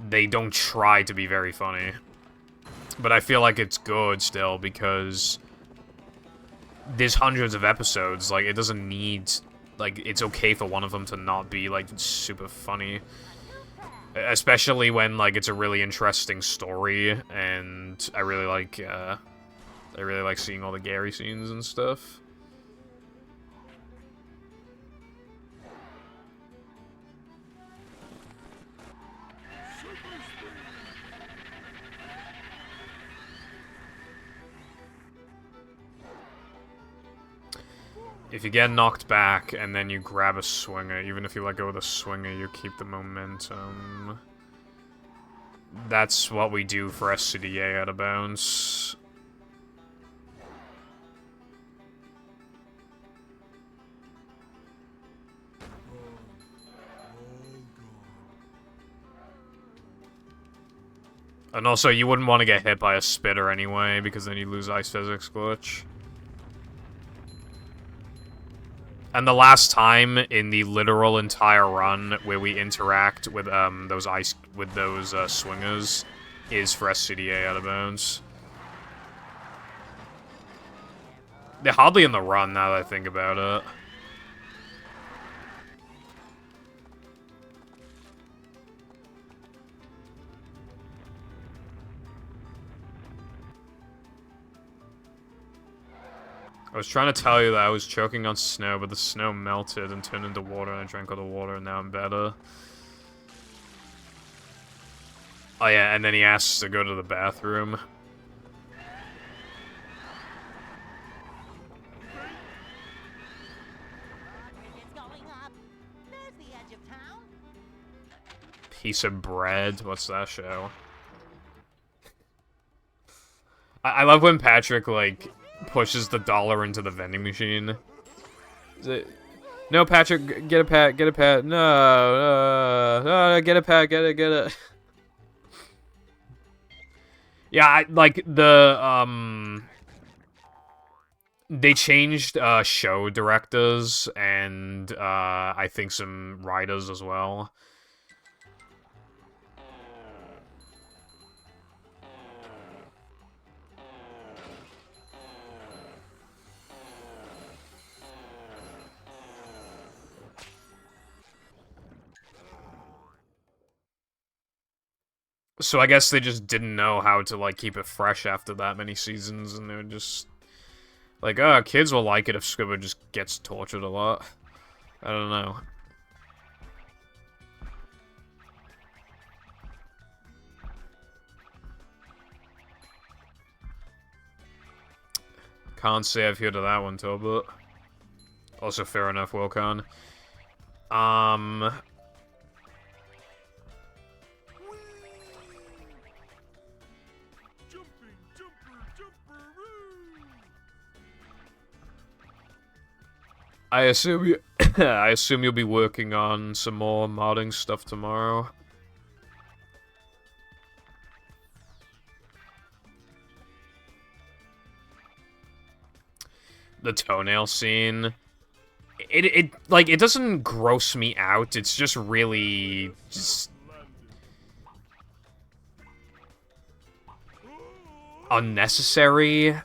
They don't try to be very funny. But I feel like it's good still, because... There's hundreds of episodes, like, it doesn't need... Like, it's okay for one of them to not be, like, super funny. Especially when, like, it's a really interesting story, and I really like seeing all the Gary scenes and stuff. If you get knocked back and then you grab a swinger, even if you let go of the swinger, you keep the momentum. That's what we do for SCDA out of bounds. And also, you wouldn't want to get hit by a spitter anyway, because then you lose Ice Physics Glitch. And the last time in the literal entire run where we interact with those swingers is for SCDA out of bounds. They're hardly in the run now that I think about it. I was trying to tell you that I was choking on snow, but the snow melted and turned into water, and I drank all the water, and now I'm better. Oh yeah, and then he asks to go to the bathroom. It's going up. There's the edge of town. Piece of bread. What's that show? I love when Patrick, like, pushes the dollar into the vending machine. Is it... No, Patrick, get a pat, get a pat. No, get a pat, get it. Yeah, they changed, show directors, and, I think some writers as well. So I guess they just didn't know how to, like, keep it fresh after that many seasons, and they were just... like, oh, kids will like it if Squidward just gets tortured a lot. I don't know. Can't say I've heard of that one, Talbot. Also, fair enough, Wilcon. I assume you I assume you'll be working on some more modding stuff tomorrow. The toenail scene. It doesn't gross me out. It's just really unnecessary.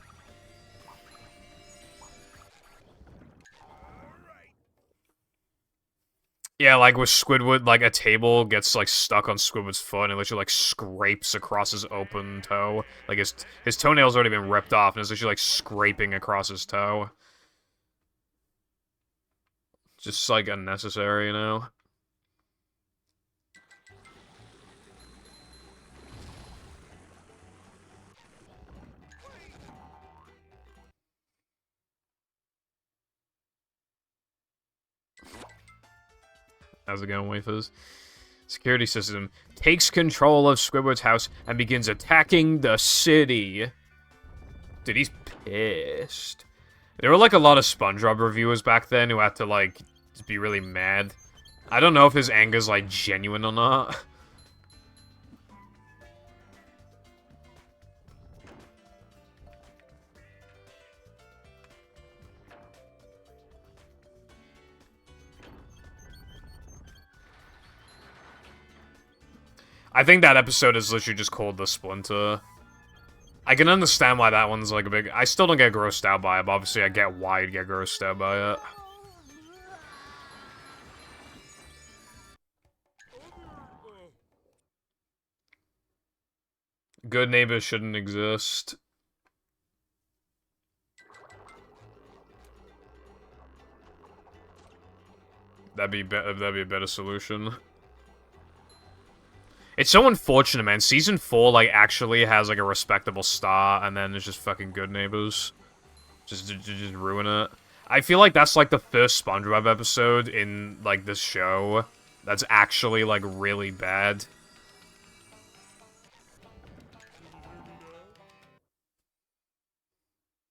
Yeah, like with Squidward, like a table gets like stuck on Squidward's foot and it literally like scrapes across his open toe. Like his toenail's already been ripped off and it's literally like scraping across his toe. Just like unnecessary, you know? How's it going, wafers? Security system takes control of Squidward's house and begins attacking the city. Dude, he's pissed. There were like a lot of SpongeBob reviewers back then who had to like just be really mad. I don't know if his anger's like genuine or not. I think that episode is literally just called The Splinter. I can understand why that one's like a big... I still don't get grossed out by it, but obviously I get why you'd get grossed out by it. Good neighbors shouldn't exist. That'd be a better solution. It's so unfortunate, man. Season 4, like, actually has, like, a respectable star, and then it's just fucking Good Neighbors. Just ruin it. I feel like that's like the first SpongeBob episode in like this show that's actually like really bad.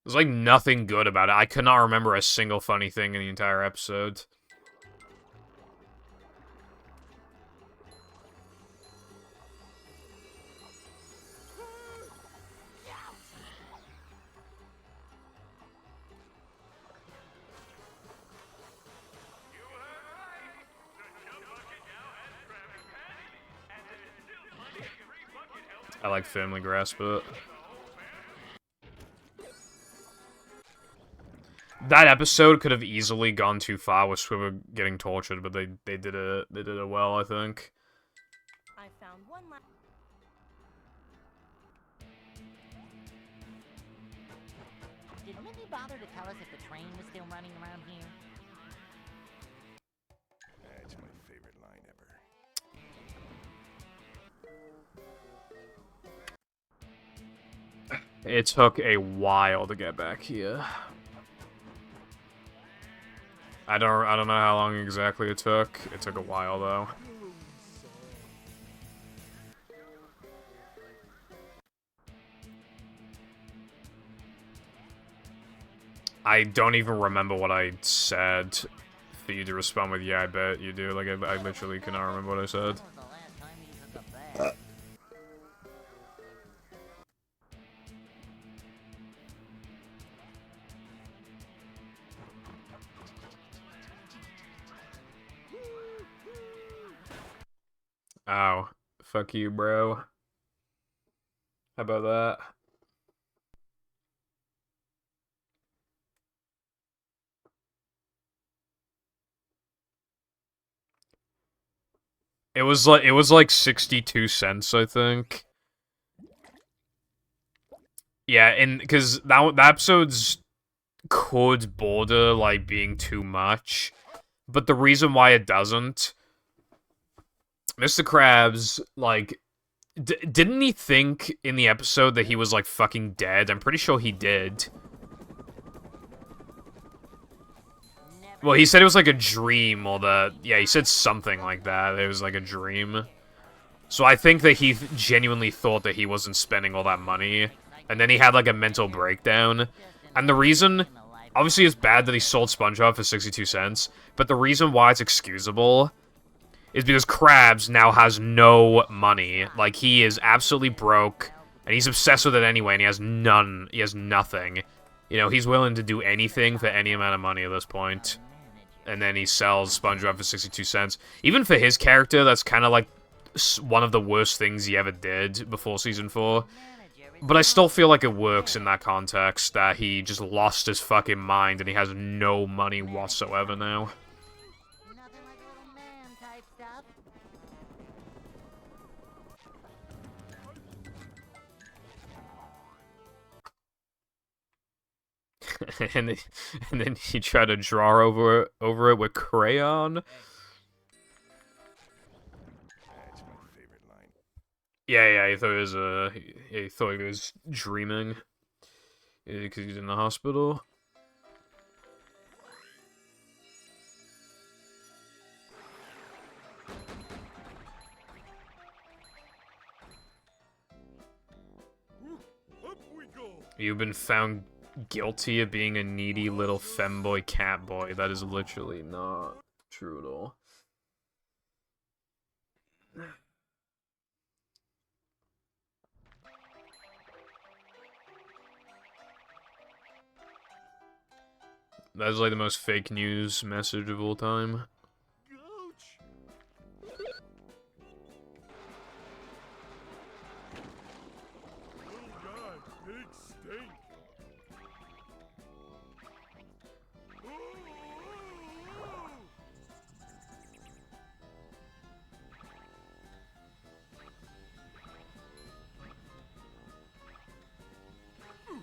There's like nothing good about it. I could not remember a single funny thing in the entire episode. I like Family Grasp it. That episode could have easily gone too far with Squidward getting tortured, but they did it well, I think. I found one last. Did Mindy bother to tell us if the train was still running around here? That's my favorite line ever. It took a while to get back here. I don't know how long exactly it took. It took a while though. I don't even remember what I said for you to respond with, yeah, I bet you do. Like, I literally cannot remember what I said. When was the last time you took a bath? Oh, fuck you, bro. How about that? It was like 62 cents, I think. Yeah, and because that episode's could border like being too much, but the reason why it doesn't, Mr. Krabs, like, didn't he think in the episode that he was like fucking dead? I'm pretty sure he did. Well, he said it was like a dream, or yeah, he said something like that. It was like a dream. So I think that he genuinely thought that he wasn't spending all that money, and then he had like a mental breakdown. And the reason, obviously it's bad that he sold SpongeBob for 62 cents, but the reason why it's excusable is because Krabs now has no money. Like, he is absolutely broke, and he's obsessed with it anyway, and he has nothing. You know, he's willing to do anything for any amount of money at this point. And then he sells SpongeBob for 62 cents. Even for his character, that's kind of like one of the worst things he ever did before Season 4. But I still feel like it works in that context, that he just lost his fucking mind and he has no money whatsoever now. Nothing like a little man type stuff. and then he tried to draw over it with crayon. That's my favorite line. Yeah, he thought he was dreaming because he's in the hospital. Up we go. You've been found guilty of being a needy little femboy catboy. That is literally not true at all. That's like the most fake news message of all time. Ouch. Little guy, big stink. Ooh.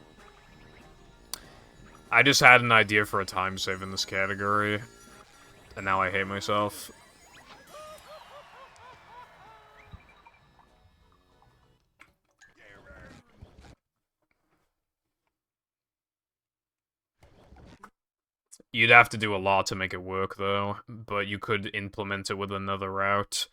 I just had an idea for a time save in this category, and now I hate myself. You'd have to do a lot to make it work, though, but you could implement it with another route.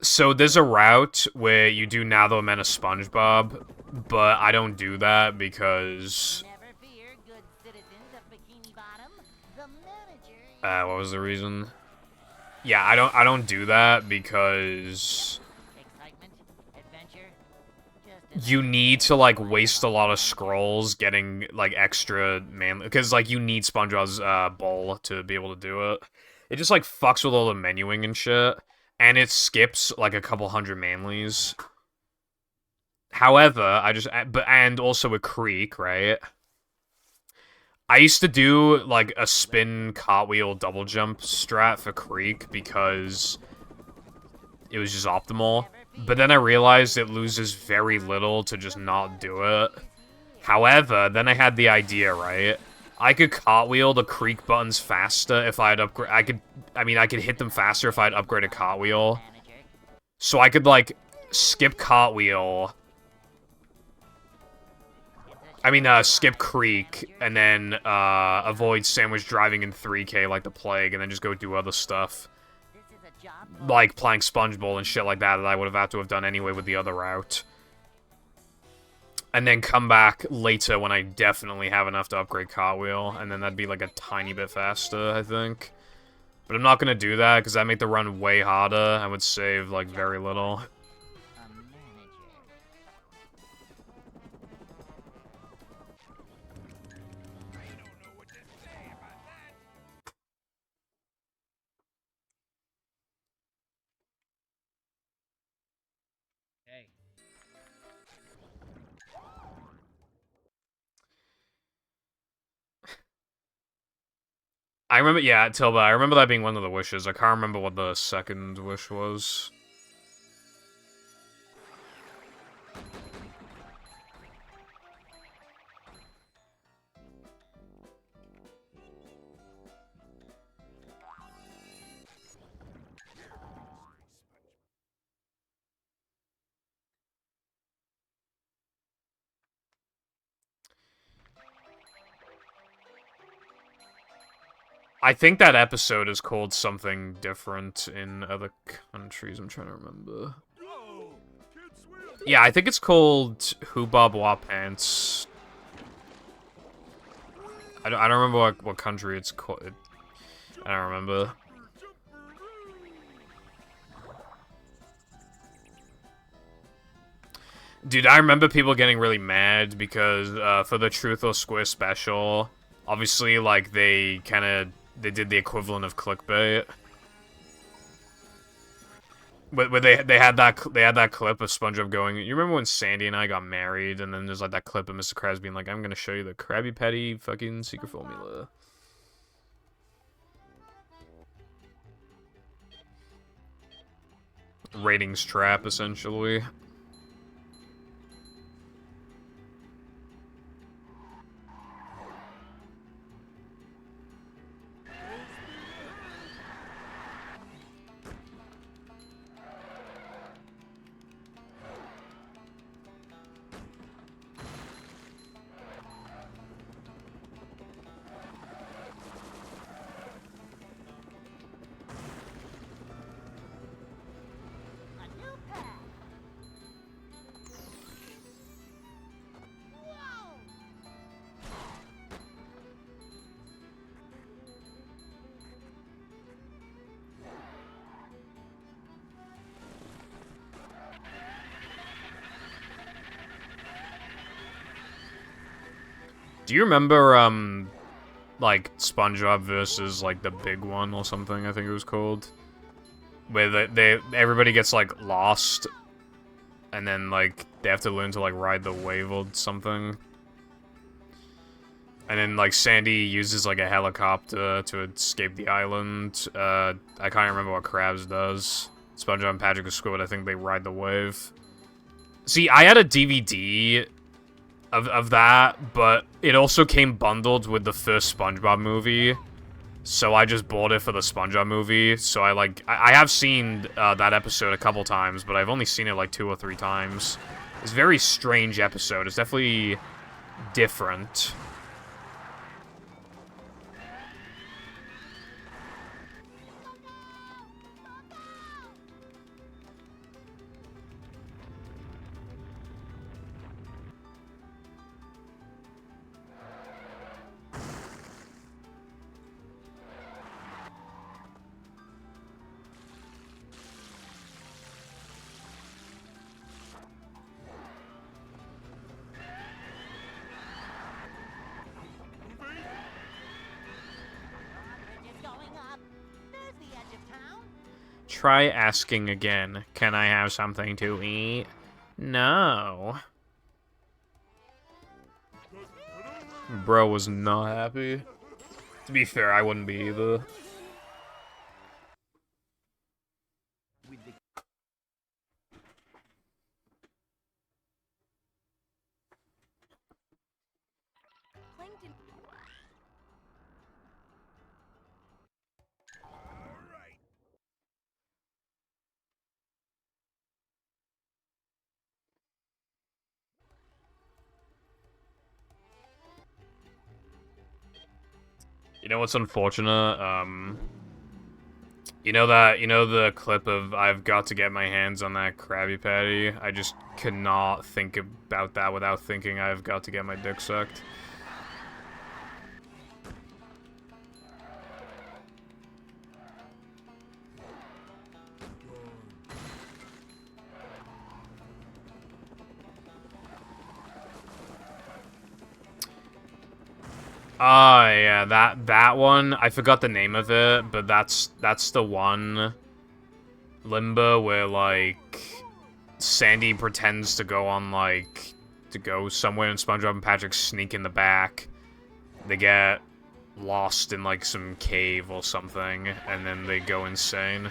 So there's a route where you do Now the Men of SpongeBob, but I don't do that because... Never fear, good citizens of Bikini Bottom. The manager... what was the reason? Yeah, I don't do that because... Excitement, adventure, just You need to, like, waste a lot of scrolls getting, like, extra manly... Because, like, you need SpongeBob's, bowl to be able to do it. It just, like, fucks with all the menuing and shit. And it skips, like, a couple hundred manlies. However, and also a creek, right? I used to do, like, a spin cartwheel double jump strat for creek because it was just optimal. But then I realized it loses very little to just not do it. However, then I had the idea, right? I could cartwheel the creek buttons faster if I had upgrade. I could hit them faster if I had upgraded cartwheel. So I could, like, skip cartwheel. Skip creek, and then, avoid sandwich driving in 3K like the plague, and then just go do other stuff. Like playing Sponge Bowl and shit like that I would have had to have done anyway with the other route. And then come back later when I definitely have enough to upgrade cartwheel, and then that'd be like a tiny bit faster, I think. But I'm not gonna do that, because that made the run way harder. I would save, like, very little. Hey. I remember, yeah, Tilba, I remember that being one of the wishes. I can't remember what the second wish was. I think that episode is called something different in other countries. I'm trying to remember. Yeah, I think it's called Hubob Wa Pants. I don't remember what country it's called. I don't remember. Dude, I remember people getting really mad because for the Truth or Square special, obviously, like, they did the equivalent of clickbait. But they had that clip of SpongeBob going, you remember when Sandy and I got married, and then there's like that clip of Mr. Krabs being like, I'm gonna show you the Krabby Patty fucking secret formula. Ratings trap, essentially. Do you remember, like, SpongeBob versus, like, the big one or something, I think it was called? Where everybody gets, like, lost, and then, like, they have to learn to, like, ride the wave or something. And then, like, Sandy uses, like, a helicopter to escape the island. I can't remember what Krabs does. SpongeBob and Patrick and Squidward, I think they ride the wave. See, I had a DVD of that, but it also came bundled with the first SpongeBob movie, so I just bought it for the SpongeBob movie. So I have seen that episode a couple times, but I've only seen it like 2 or 3 times. It's a very strange episode. It's definitely different. Try asking again. Can I have something to eat? No. Bro was not happy. To be fair, I wouldn't be either. Plankton. You know what's unfortunate? You know the clip of I've got to get my hands on that Krabby Patty? I just cannot think about that without thinking I've got to get my dick sucked. Oh, yeah, that one. I forgot the name of it, but that's the one, Limbo, where, like, Sandy pretends to go on, like, to go somewhere and SpongeBob and Patrick sneak in the back. They get lost in, like, some cave or something, and then they go insane.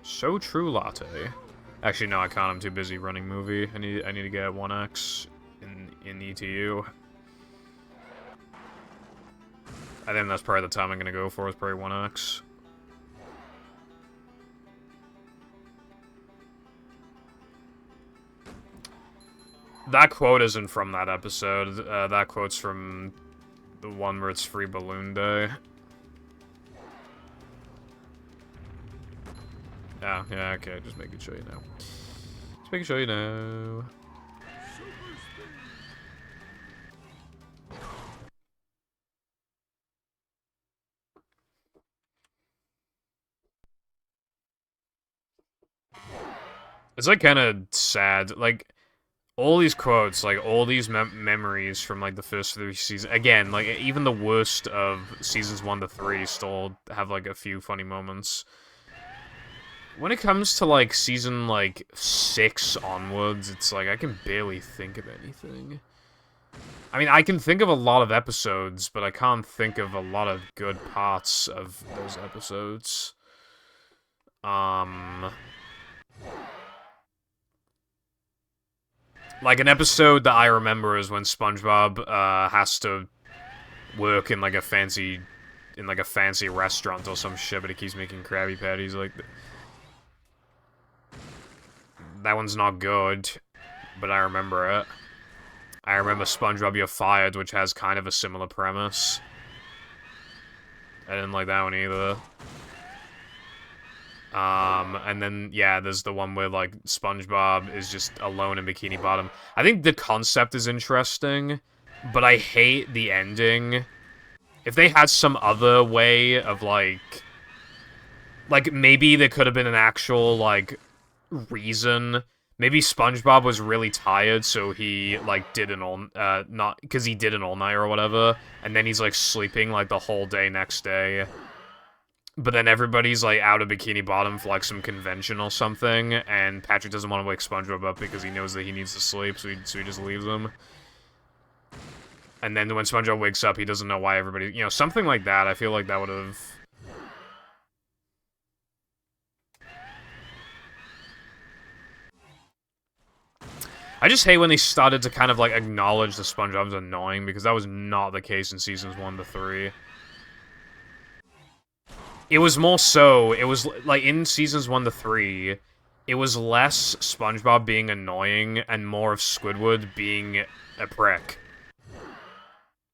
So true, Latte. Actually, no, I can't. I'm too busy running movie. I need to get 1x in ETU. I think that's probably the time I'm gonna go for. Is probably 1x. That quote isn't from that episode. That quote's from the one where it's Free Balloon Day. Oh, yeah, okay, just making sure you know. Just making sure you know. It's, like, kind of sad. Like, all these quotes, like, all these memories from, like, the first 3 seasons. Again, like, even the worst of seasons 1 to 3 still have, like, a few funny moments. When it comes to, like, season, like, 6 onwards, it's like, I can barely think of anything. I mean, I can think of a lot of episodes, but I can't think of a lot of good parts of those episodes. Like, an episode that I remember is when SpongeBob, has to work in, like, a fancy restaurant or some shit, but he keeps making Krabby Patties, like... That one's not good, but I remember it. I remember SpongeBob You're Fired, which has kind of a similar premise. I didn't like that one either. And then, yeah, there's the one where, like, SpongeBob is just alone in Bikini Bottom. I think the concept is interesting, but I hate the ending. If they had some other way of, like, maybe there could have been an actual, like, reason. Maybe SpongeBob was really tired, so he, like, did an not, because he did an all-night or whatever, and then he's, like, sleeping, like, the whole day next day. But then everybody's, like, out of Bikini Bottom for, like, some convention or something, and Patrick doesn't want to wake SpongeBob up because he knows that he needs to sleep, so he just leaves him. And then when SpongeBob wakes up, he doesn't know why everybody... You know, something like that. I feel like that would have... I just hate when they started to kind of, like, acknowledge that SpongeBob's annoying, because that was not the case in seasons 1 to 3. It was more so, it was, like, in seasons 1 to 3, it was less SpongeBob being annoying and more of Squidward being a prick.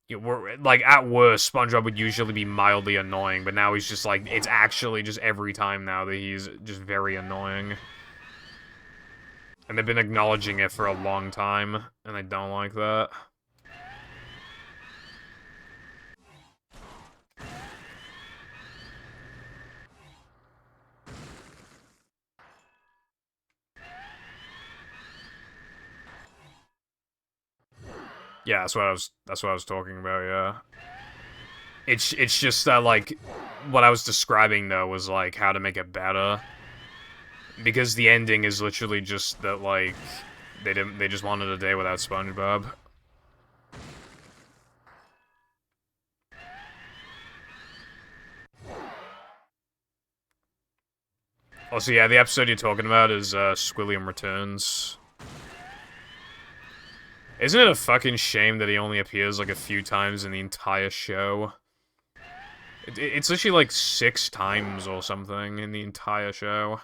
Like, at worst, SpongeBob would usually be mildly annoying, but now he's just, like, it's actually just every time now that he's just very annoying. And they've been acknowledging it for a long time, and I don't like that. Yeah, that's what I was talking about, yeah. It's just that, like, what I was describing, though, was, like, how to make it better. Because the ending is literally just that, like, they just wanted a day without SpongeBob. Also, yeah, the episode you're talking about is, Squilliam Returns. Isn't it a fucking shame that he only appears, like, a few times in the entire show? It's literally, like, 6 times or something in the entire show.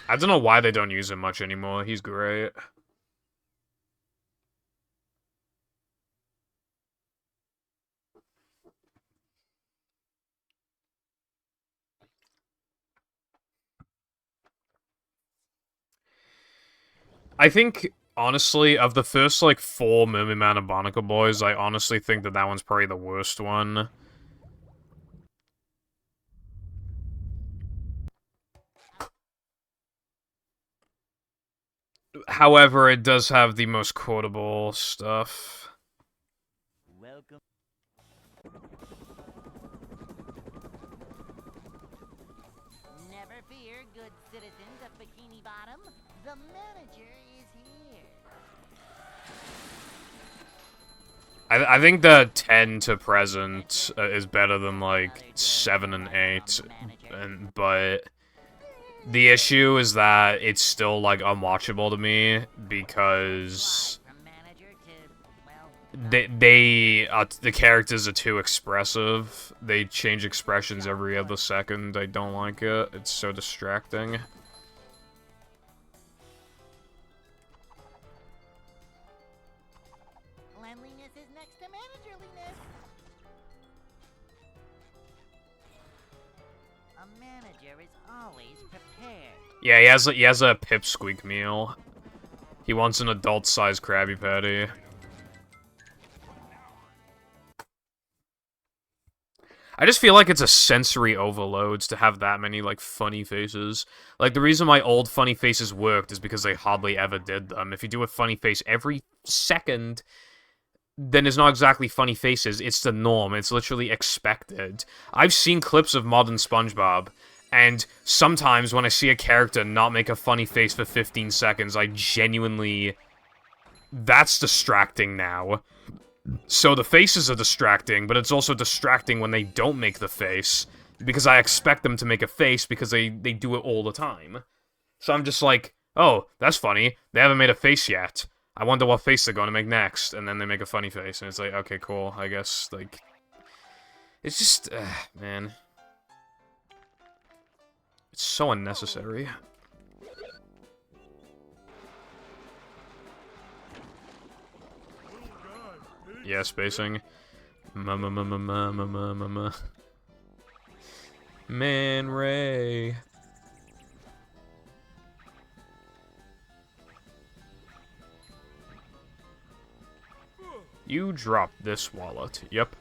I don't know why they don't use him much anymore. He's great. I think, honestly, of the first, like, 4 Mermaid Man and Barnacle Boys, I honestly think that that one's probably the worst one. However, it does have the most quotable stuff. Welcome. Never fear, good citizens of Bikini Bottom. The manager is here. I think the 10 to present is better than, like, 7 and 8, but the issue is that it's still, like, unwatchable to me, because the characters are too expressive. They change expressions every other second. I don't like it. It's so distracting. Cleanliness is next to managerliness. A manager is always prepared. Yeah, he has a pipsqueak meal. He wants an adult-sized Krabby Patty. I just feel like it's a sensory overload to have that many, like, funny faces. Like, the reason why old funny faces worked is because they hardly ever did them. If you do a funny face every second, then it's not exactly funny faces, it's the norm, it's literally expected. I've seen clips of modern SpongeBob, and sometimes when I see a character not make a funny face for 15 seconds, I genuinely... That's distracting now. So the faces are distracting, but it's also distracting when they don't make the face, because I expect them to make a face because they do it all the time. So I'm just like, oh, that's funny, they haven't made a face yet. I wonder what face they're going to make next, and then they make a funny face, and it's like, okay, cool, I guess, like... It's just, man. It's so unnecessary. Yeah, spacing. Man Ray. You dropped this wallet. Yep.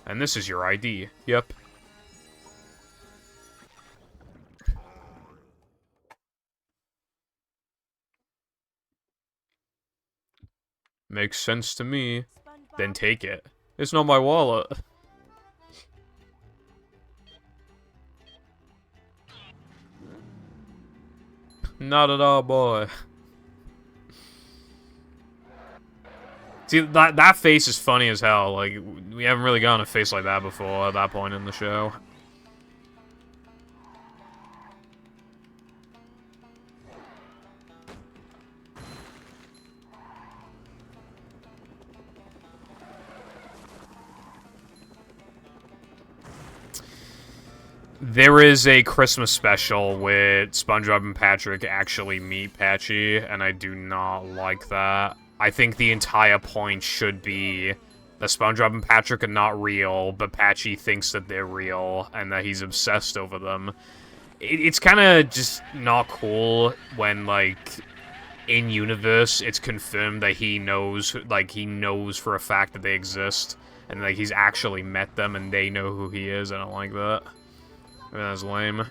And this is your ID. Yep. Makes sense to me. Then take it. It's not my wallet. Not at all, boy. See, that face is funny as hell. Like, we haven't really gotten a face like that before at that point in the show. There is a Christmas special where SpongeBob and Patrick actually meet Patchy, and I do not like that. I think the entire point should be that SpongeBob and Patrick are not real, but Patchy thinks that they're real, and that he's obsessed over them. It's kind of just not cool when, like, in-universe, it's confirmed that he knows, like, he knows for a fact that they exist, and, like, he's actually met them, and they know who he is. I don't like that. I mean, that's lame.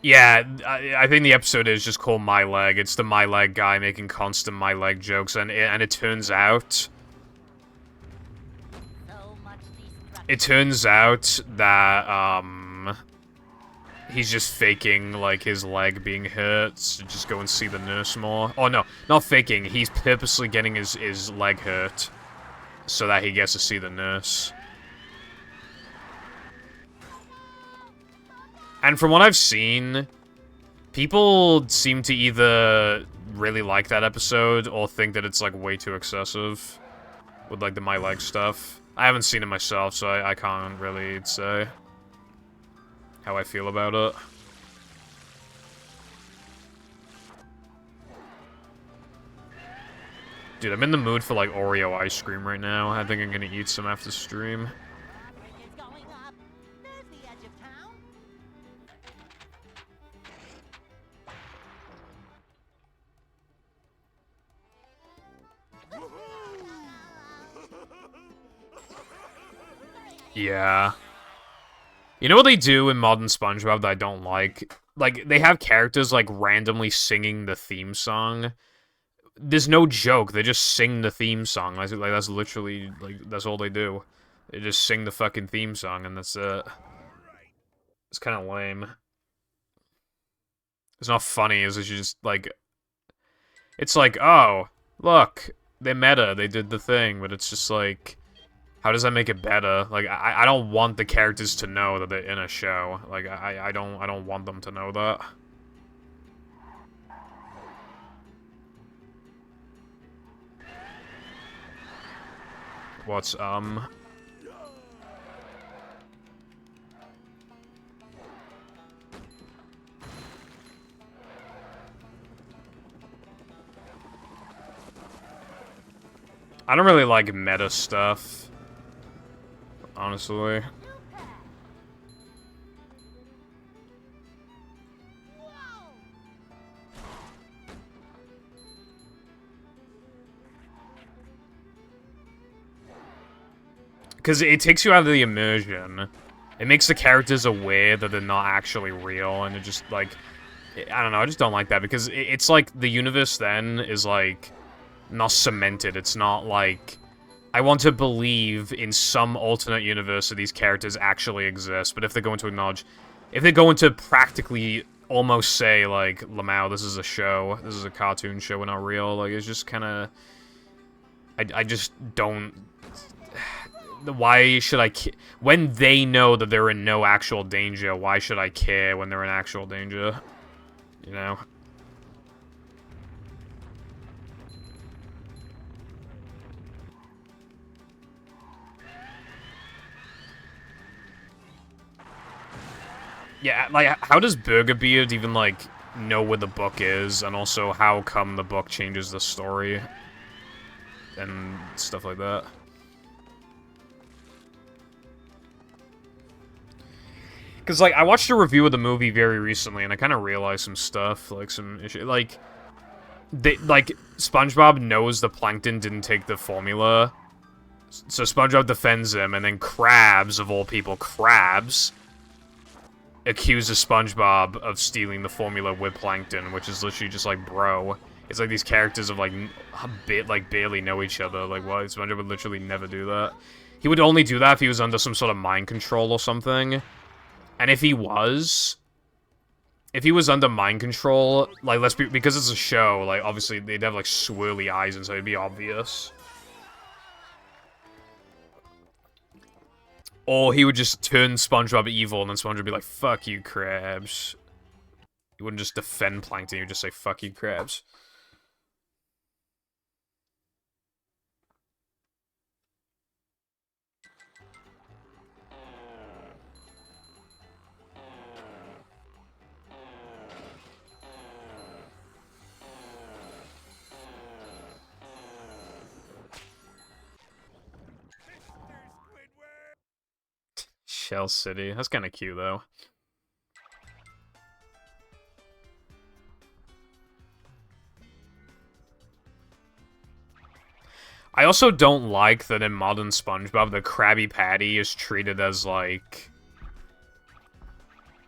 Yeah, I think the episode is just called My Leg. It's the My Leg guy making constant My Leg jokes, and it turns out... So much destruction. It turns out that, he's just faking, like, his leg being hurt, so just go and see the nurse more. Oh, no, not faking. He's purposely getting his leg hurt so that he gets to see the nurse. And from what I've seen, people seem to either really like that episode or think that it's, like, way too excessive with, like, the My Leg stuff. I haven't seen it myself, so I can't really say how I feel about it. Dude, I'm in the mood for, like, Oreo ice cream right now. I think I'm gonna eat some after stream. Bridge is going up. There's the edge of town. Yeah. You know what they do in modern SpongeBob that I don't like? Like, they have characters, like, randomly singing the theme song. There's no joke, they just sing the theme song. Like, that's literally, like, that's all they do. They just sing the fucking theme song, and that's it. It's kind of lame. It's not funny, it's just, like... It's like, oh, look, they meta, they did the thing, but it's just like... How does that make it better? Like, I don't want the characters to know that they're in a show. Like, I don't want them to know that. What's, I don't really like meta stuff. Honestly. Because it takes you out of the immersion. It makes the characters aware that they're not actually real, and it just, like... I don't know, I just don't like that, because it's like, the universe then is, like, not cemented. It's not, like... I want to believe in some alternate universe that these characters actually exist, but if they're going to acknowledge... If they're going to practically almost say, like, Lamau, this is a show, this is a cartoon show, we're not real, like, it's just kind of... I just don't... Why should I when they know that they're in no actual danger, why should I care when they're in actual danger? You know? Yeah, like, how does Burger Beard even, like, know where the book is? And also, how come the book changes the story? And stuff like that. Because, like, I watched a review of the movie very recently, and I kind of realized some stuff, like, some issue, like, SpongeBob knows the Plankton didn't take the formula, so SpongeBob defends him, and then Krabs, of all people, Krabs, accuses SpongeBob of stealing the formula with Plankton, which is literally just, like, bro. It's like these characters of, like, barely know each other, like, why? SpongeBob would literally never do that. He would only do that if he was under some sort of mind control or something. And if he was under mind control, like, because it's a show, like, obviously, they'd have, like, swirly eyes, and so it'd be obvious. Or he would just turn SpongeBob evil, and then SpongeBob would be like, fuck you, Krabs. He wouldn't just defend Plankton, he would just say, fuck you, Krabs. Shell City. That's kind of cute, though. I also don't like that in modern SpongeBob, the Krabby Patty is treated as, like,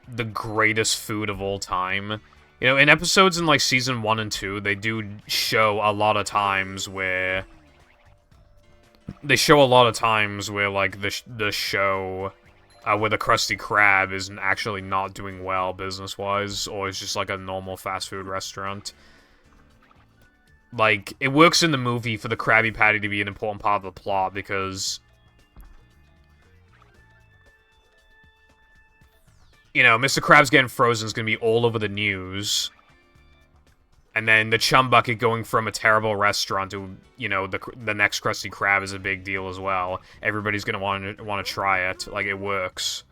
the greatest food of all time. You know, in episodes in, like, Season 1 and 2, they do show a lot of times where... They show a lot of times where, like, the show... where the Krusty Krab is actually not doing well business-wise, or is just, like, a normal fast food restaurant. Like, it works in the movie for the Krabby Patty to be an important part of the plot, because... You know, Mr. Krabs getting frozen is going to be all over the news. And then the Chum Bucket going from a terrible restaurant to, you know, the next Krusty Krab is a big deal as well. Everybody's going to want to try it. Like, it works.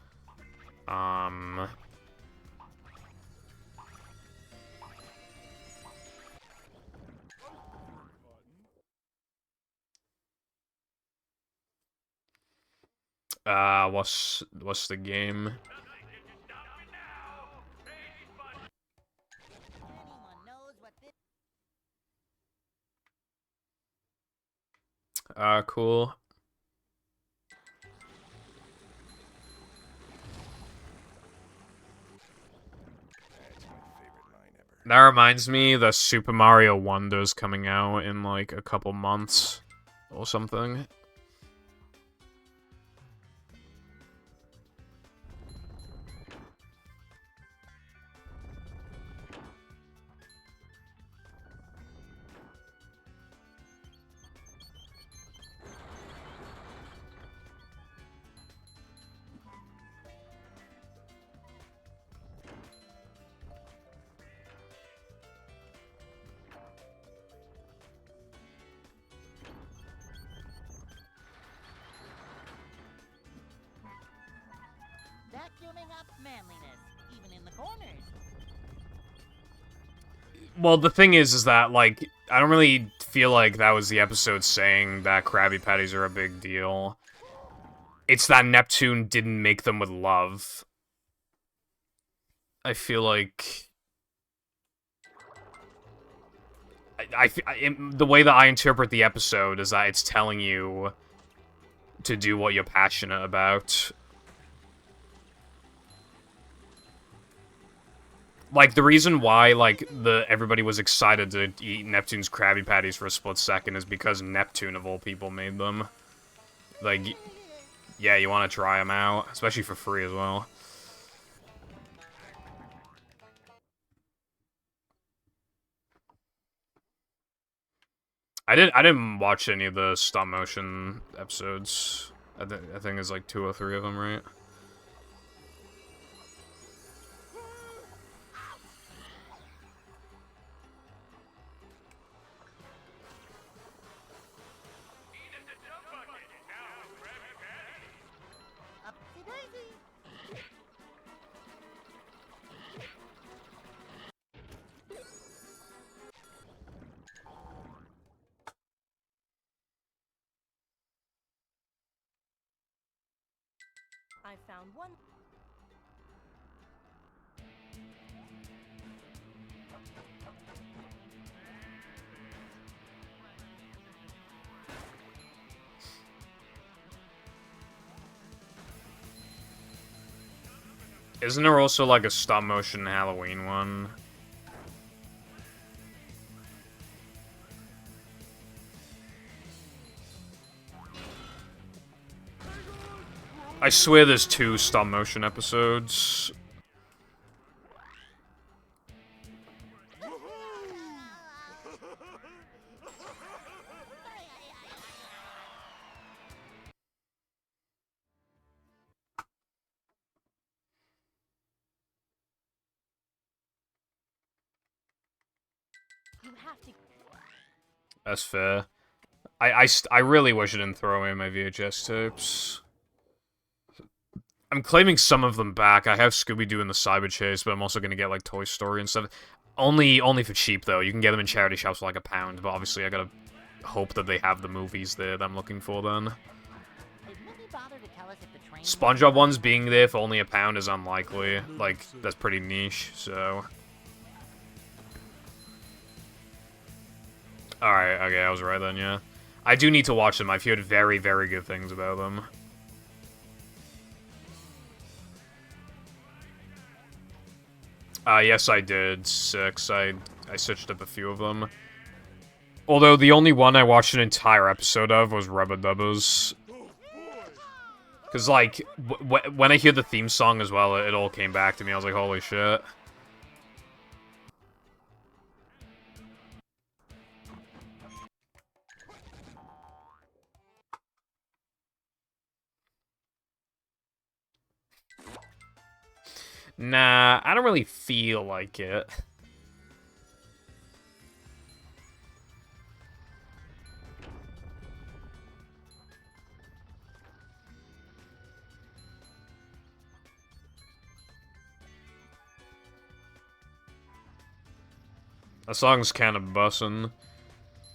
What's the game? Anyone knows what this... Cool. That's my favorite line ever. That reminds me, the Super Mario Wonder's coming out in, like, a couple months or something. Vacuuming up manliness, even in the corners. Well, the thing is that, like, I don't really feel like that was the episode saying that Krabby Patties are a big deal. It's that Neptune didn't make them with love. I feel like... the way that I interpret the episode is that it's telling you to do what you're passionate about. Like, the reason why, like, everybody was excited to eat Neptune's Krabby Patties for a split second is because Neptune, of all people, made them. Like, yeah, you want to try them out, especially for free as well. I didn't watch any of the stop motion episodes. I think there's like 2 or 3 of them, right? Upsy daisy. I found one. Isn't there also like a stop motion Halloween one? I swear there's 2 stop motion episodes. You have to. That's fair. I really wish I didn't throw away my VHS tapes. I'm claiming some of them back. I have Scooby-Doo and the Cyber Chase, but I'm also gonna get, like, Toy Story and stuff. Only for cheap, though. You can get them in charity shops for, like, £1, but obviously I gotta hope that they have the movies there that I'm looking for, then. Did Minnie bother to tell us if the train... SpongeBob ones being there for only £1 is unlikely. Like, that's pretty niche, so... Alright, okay, I was right then, yeah. I do need to watch them. I've heard very, very good things about them. Yes, I did. 6. I searched up a few of them. Although the only one I watched an entire episode of was Rubber Dubbers. Because, like, when I hear the theme song as well, it all came back to me. I was like, holy shit. Nah, I don't really feel like it. The song's kind of bussin'.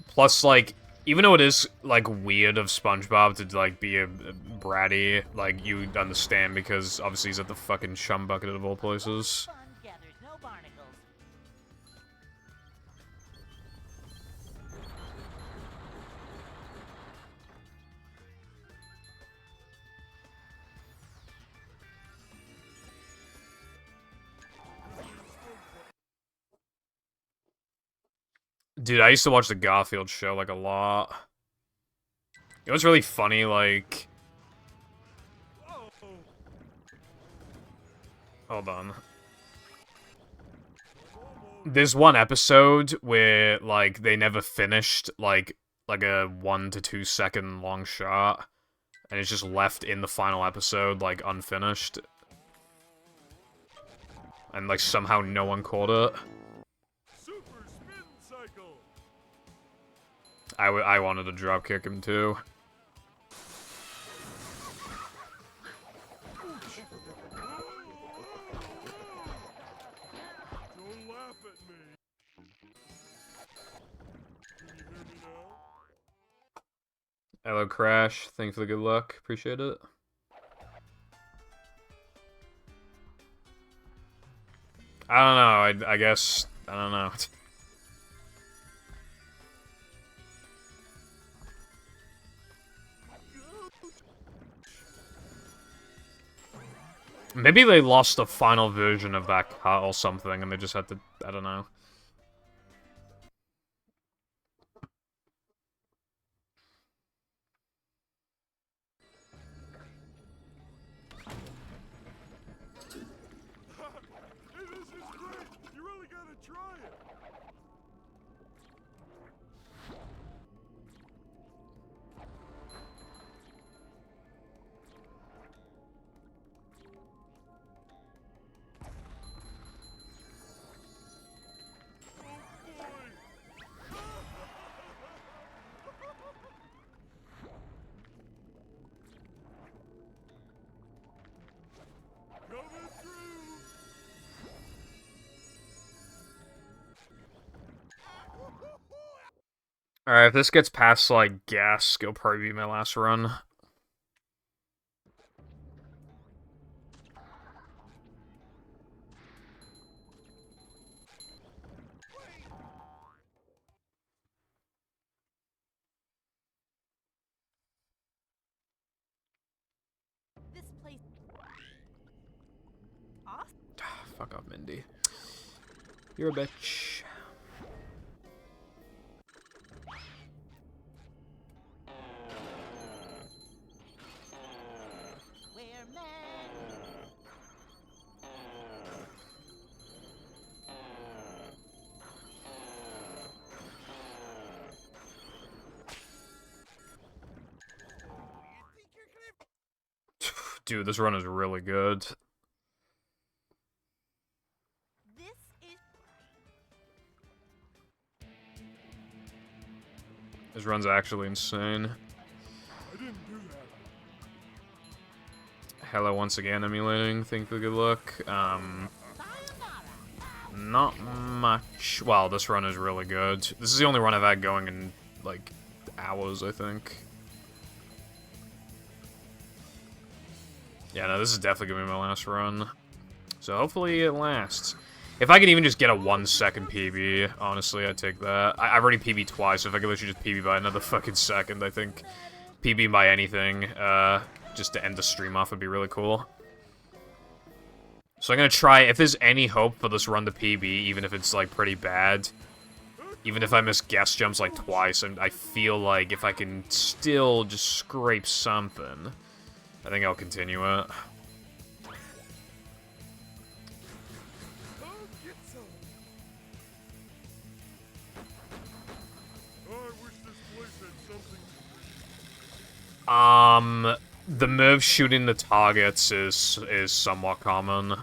Plus, like, even though it is, like, weird of SpongeBob to, like, be a bratty, like, you understand because, obviously, he's at the fucking chum bucket of all places. Fun gathers no barnacles. Dude, I used to watch the Garfield show, like, a lot. It was really funny, like... Hold on. There's one episode where, like, they never finished, like a 1 to 2 second long shot. And it's just left in the final episode, like, unfinished. And, like, somehow no one caught it. Super spin cycle. I wanted to dropkick him, too. Don't laugh at me. Can you hear me now? Hello, Crash. Thanks for the good luck. Appreciate it. I don't know. I guess... I don't know. Maybe they lost the final version of that cut or something, and they just had to... I don't know. Hey, this is great. You really gotta try it. Coming through. Alright, if this gets past, like, gas, it'll probably be my last run. This place. Awesome. Fuck off, Mindy. You're a bitch. We're men. Dude, this run is really good. This is. This run's actually insane. I didn't do that. Hello once again, emulating. Thank you for good luck. Not much. Well, this run is really good. This is the only run I've had going in, like, hours, I think. Yeah, no, this is definitely gonna be my last run. So hopefully it lasts. If I can even just get a 1-second PB, honestly, I'd take that. I've already PB twice, so if I could literally just PB by another fucking second, I think PB by anything, just to end the stream off would be really cool. So I'm gonna try, if there's any hope for this run to PB, even if it's, like, pretty bad, even if I miss guest jumps, like, twice, and I feel like if I can still just scrape something, I think I'll continue it. The move shooting the targets is somewhat common.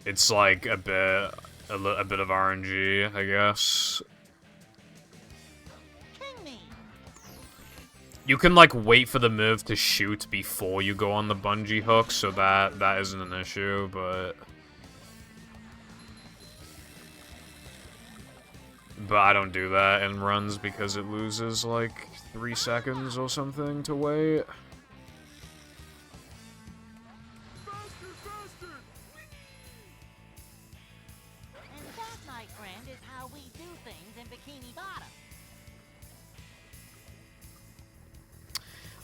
It's like a bit of RNG, I guess. You can like wait for the move to shoot before you go on the bungee hook, so that isn't an issue, but I don't do that in runs because it loses like 3 seconds or something to wait. And that, my friend, is how we do things in Bikini Bottom.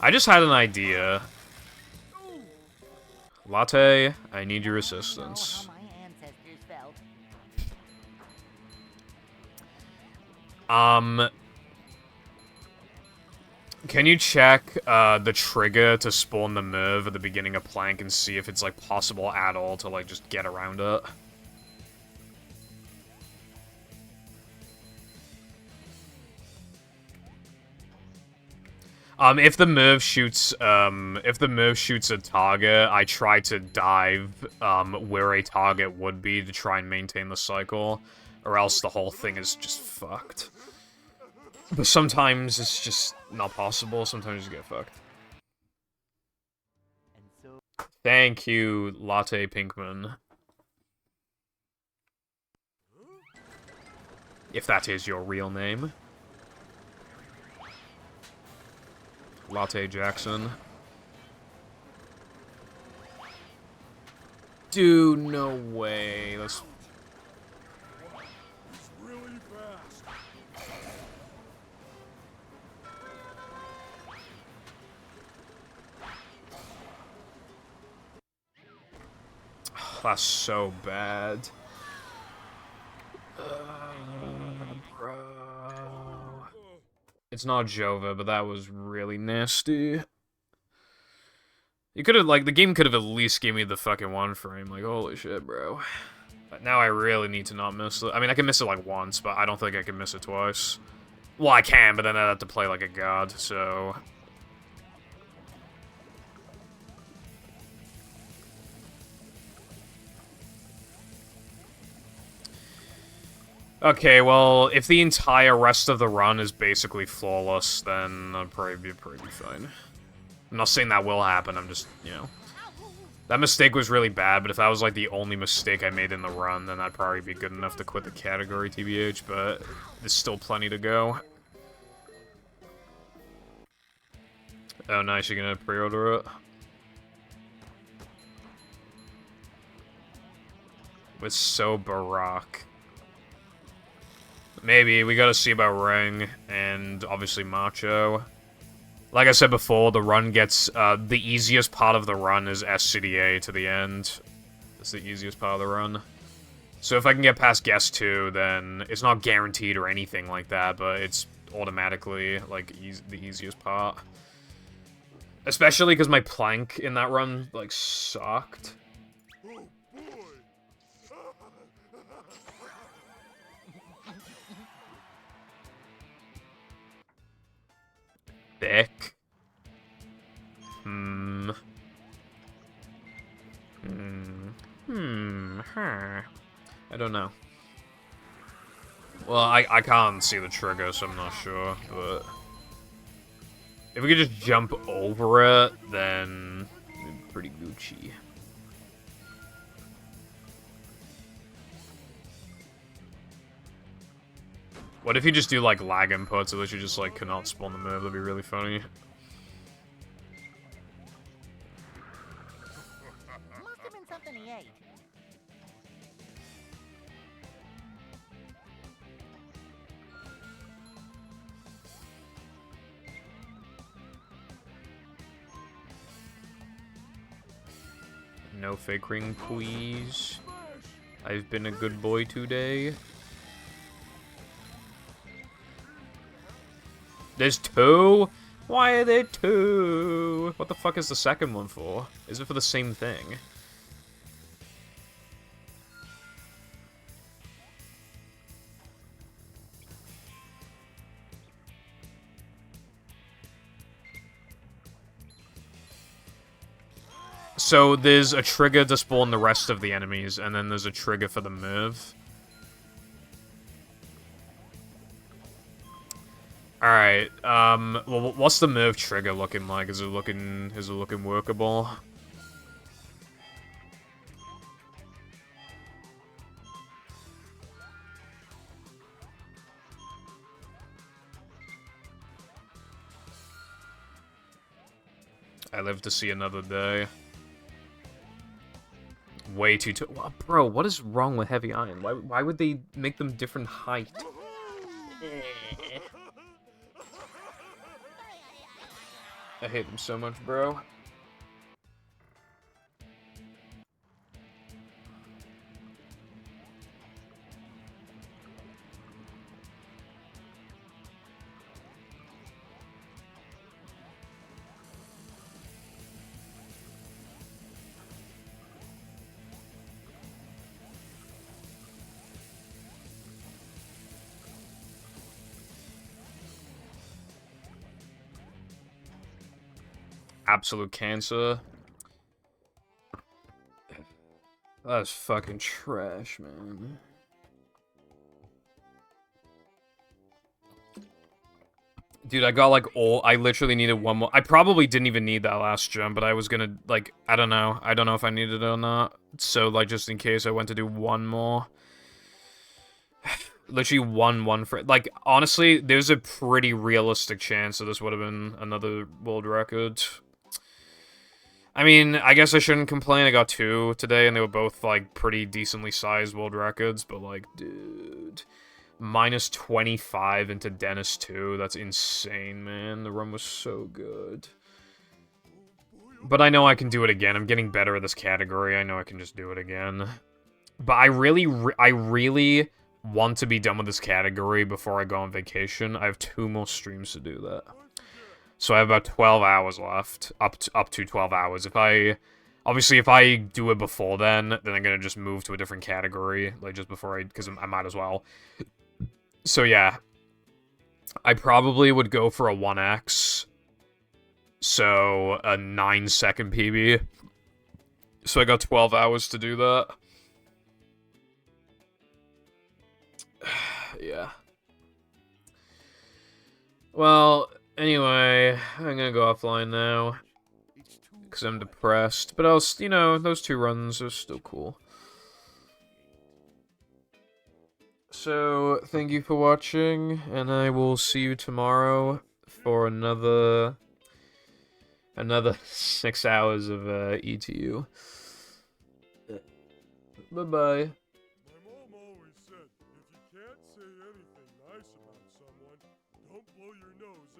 I just had an idea. Latte, I need your assistance. How my ancestors felt. Can you check the trigger to spawn the move at the beginning of Plank and see if it's like possible at all to like just get around it? If the move shoots a target, I try to dive where a target would be to try and maintain the cycle, or else the whole thing is just fucked. But sometimes it's just not possible, sometimes you get fucked. Thank you, Latte Pinkman. If that is your real name. Latte Jackson. Dude, no way. Let's... That's so bad. Bro. It's not Jova, but that was really nasty. You could have, like, the game could have at least gave me the fucking 1 frame. Like, holy shit, bro. But now I really need to not miss it. I mean, I can miss it, like, once, but I don't think I can miss it twice. Well, I can, but then I'd have to play like a god, so... Okay, well, if the entire rest of the run is basically flawless, then I'd probably be fine. I'm not saying that will happen, I'm just, you know... That mistake was really bad, but if that was, like, the only mistake I made in the run, then I'd probably be good enough to quit the category, TBH, but there's still plenty to go. Oh, nice, you're gonna pre-order it? With so Barack. Maybe, we gotta see about Ring, and obviously Macho. Like I said before, the run gets, the easiest part of the run is SCDA to the end. That's the easiest part of the run. So if I can get past Guest 2, then it's not guaranteed or anything like that, but it's automatically, like, the easiest part. Especially because my plank in that run, like, sucked. Thick. I don't know. Well, I can't see the trigger, so I'm not sure, but... If we could just jump over it, then... it'd be pretty Gucci. What if you just do, like, lag inputs, so that you just, like, cannot spawn the move? That'd be really funny. Must have been something he ate. No fake ring, please. I've been a good boy today. There's two? Why are there two? What the fuck is the second one for? Is it for the same thing? So there's a trigger to spawn the rest of the enemies, and then there's a trigger for the move. Alright, well, what's the move trigger looking like? Is it looking workable? I live to see another day. Way too bro, what is wrong with Heavy Iron? Why would they make them different height? I hate them so much, bro. Absolute cancer. That's fucking trash, man. Dude, I got like I literally needed one more. I probably didn't even need that last jump, but I was gonna, like, I don't know. I don't know if I needed it or not. So, like, just in case I went to do one more. Literally one for, like, honestly, there's a pretty realistic chance that this would have been another world record. I mean, I guess I shouldn't complain. I got 2 today, and they were both, like, pretty decently sized world records, but, like, dude. Minus 25 into Dennis 2. That's insane, man. The run was so good. But I know I can do it again. I'm getting better at this category. I know I can just do it again. But I really want to be done with this category before I go on vacation. I have 2 more streams to do that. So I have about 12 hours left, up to 12 hours. Obviously, if I do it before then I'm gonna just move to a different category, like, just before because I might as well. So yeah, I probably would go for a 1x, so a 9-second PB. So I got 12 hours to do that. Yeah. Well, anyway, I'm gonna go offline now, because I'm depressed. But you know, those 2 runs are still cool. So, thank you for watching, and I will see you tomorrow for another 6 hours of ETU. Bye-bye. My mom always said, if you can't say anything nice about someone, don't blow your nose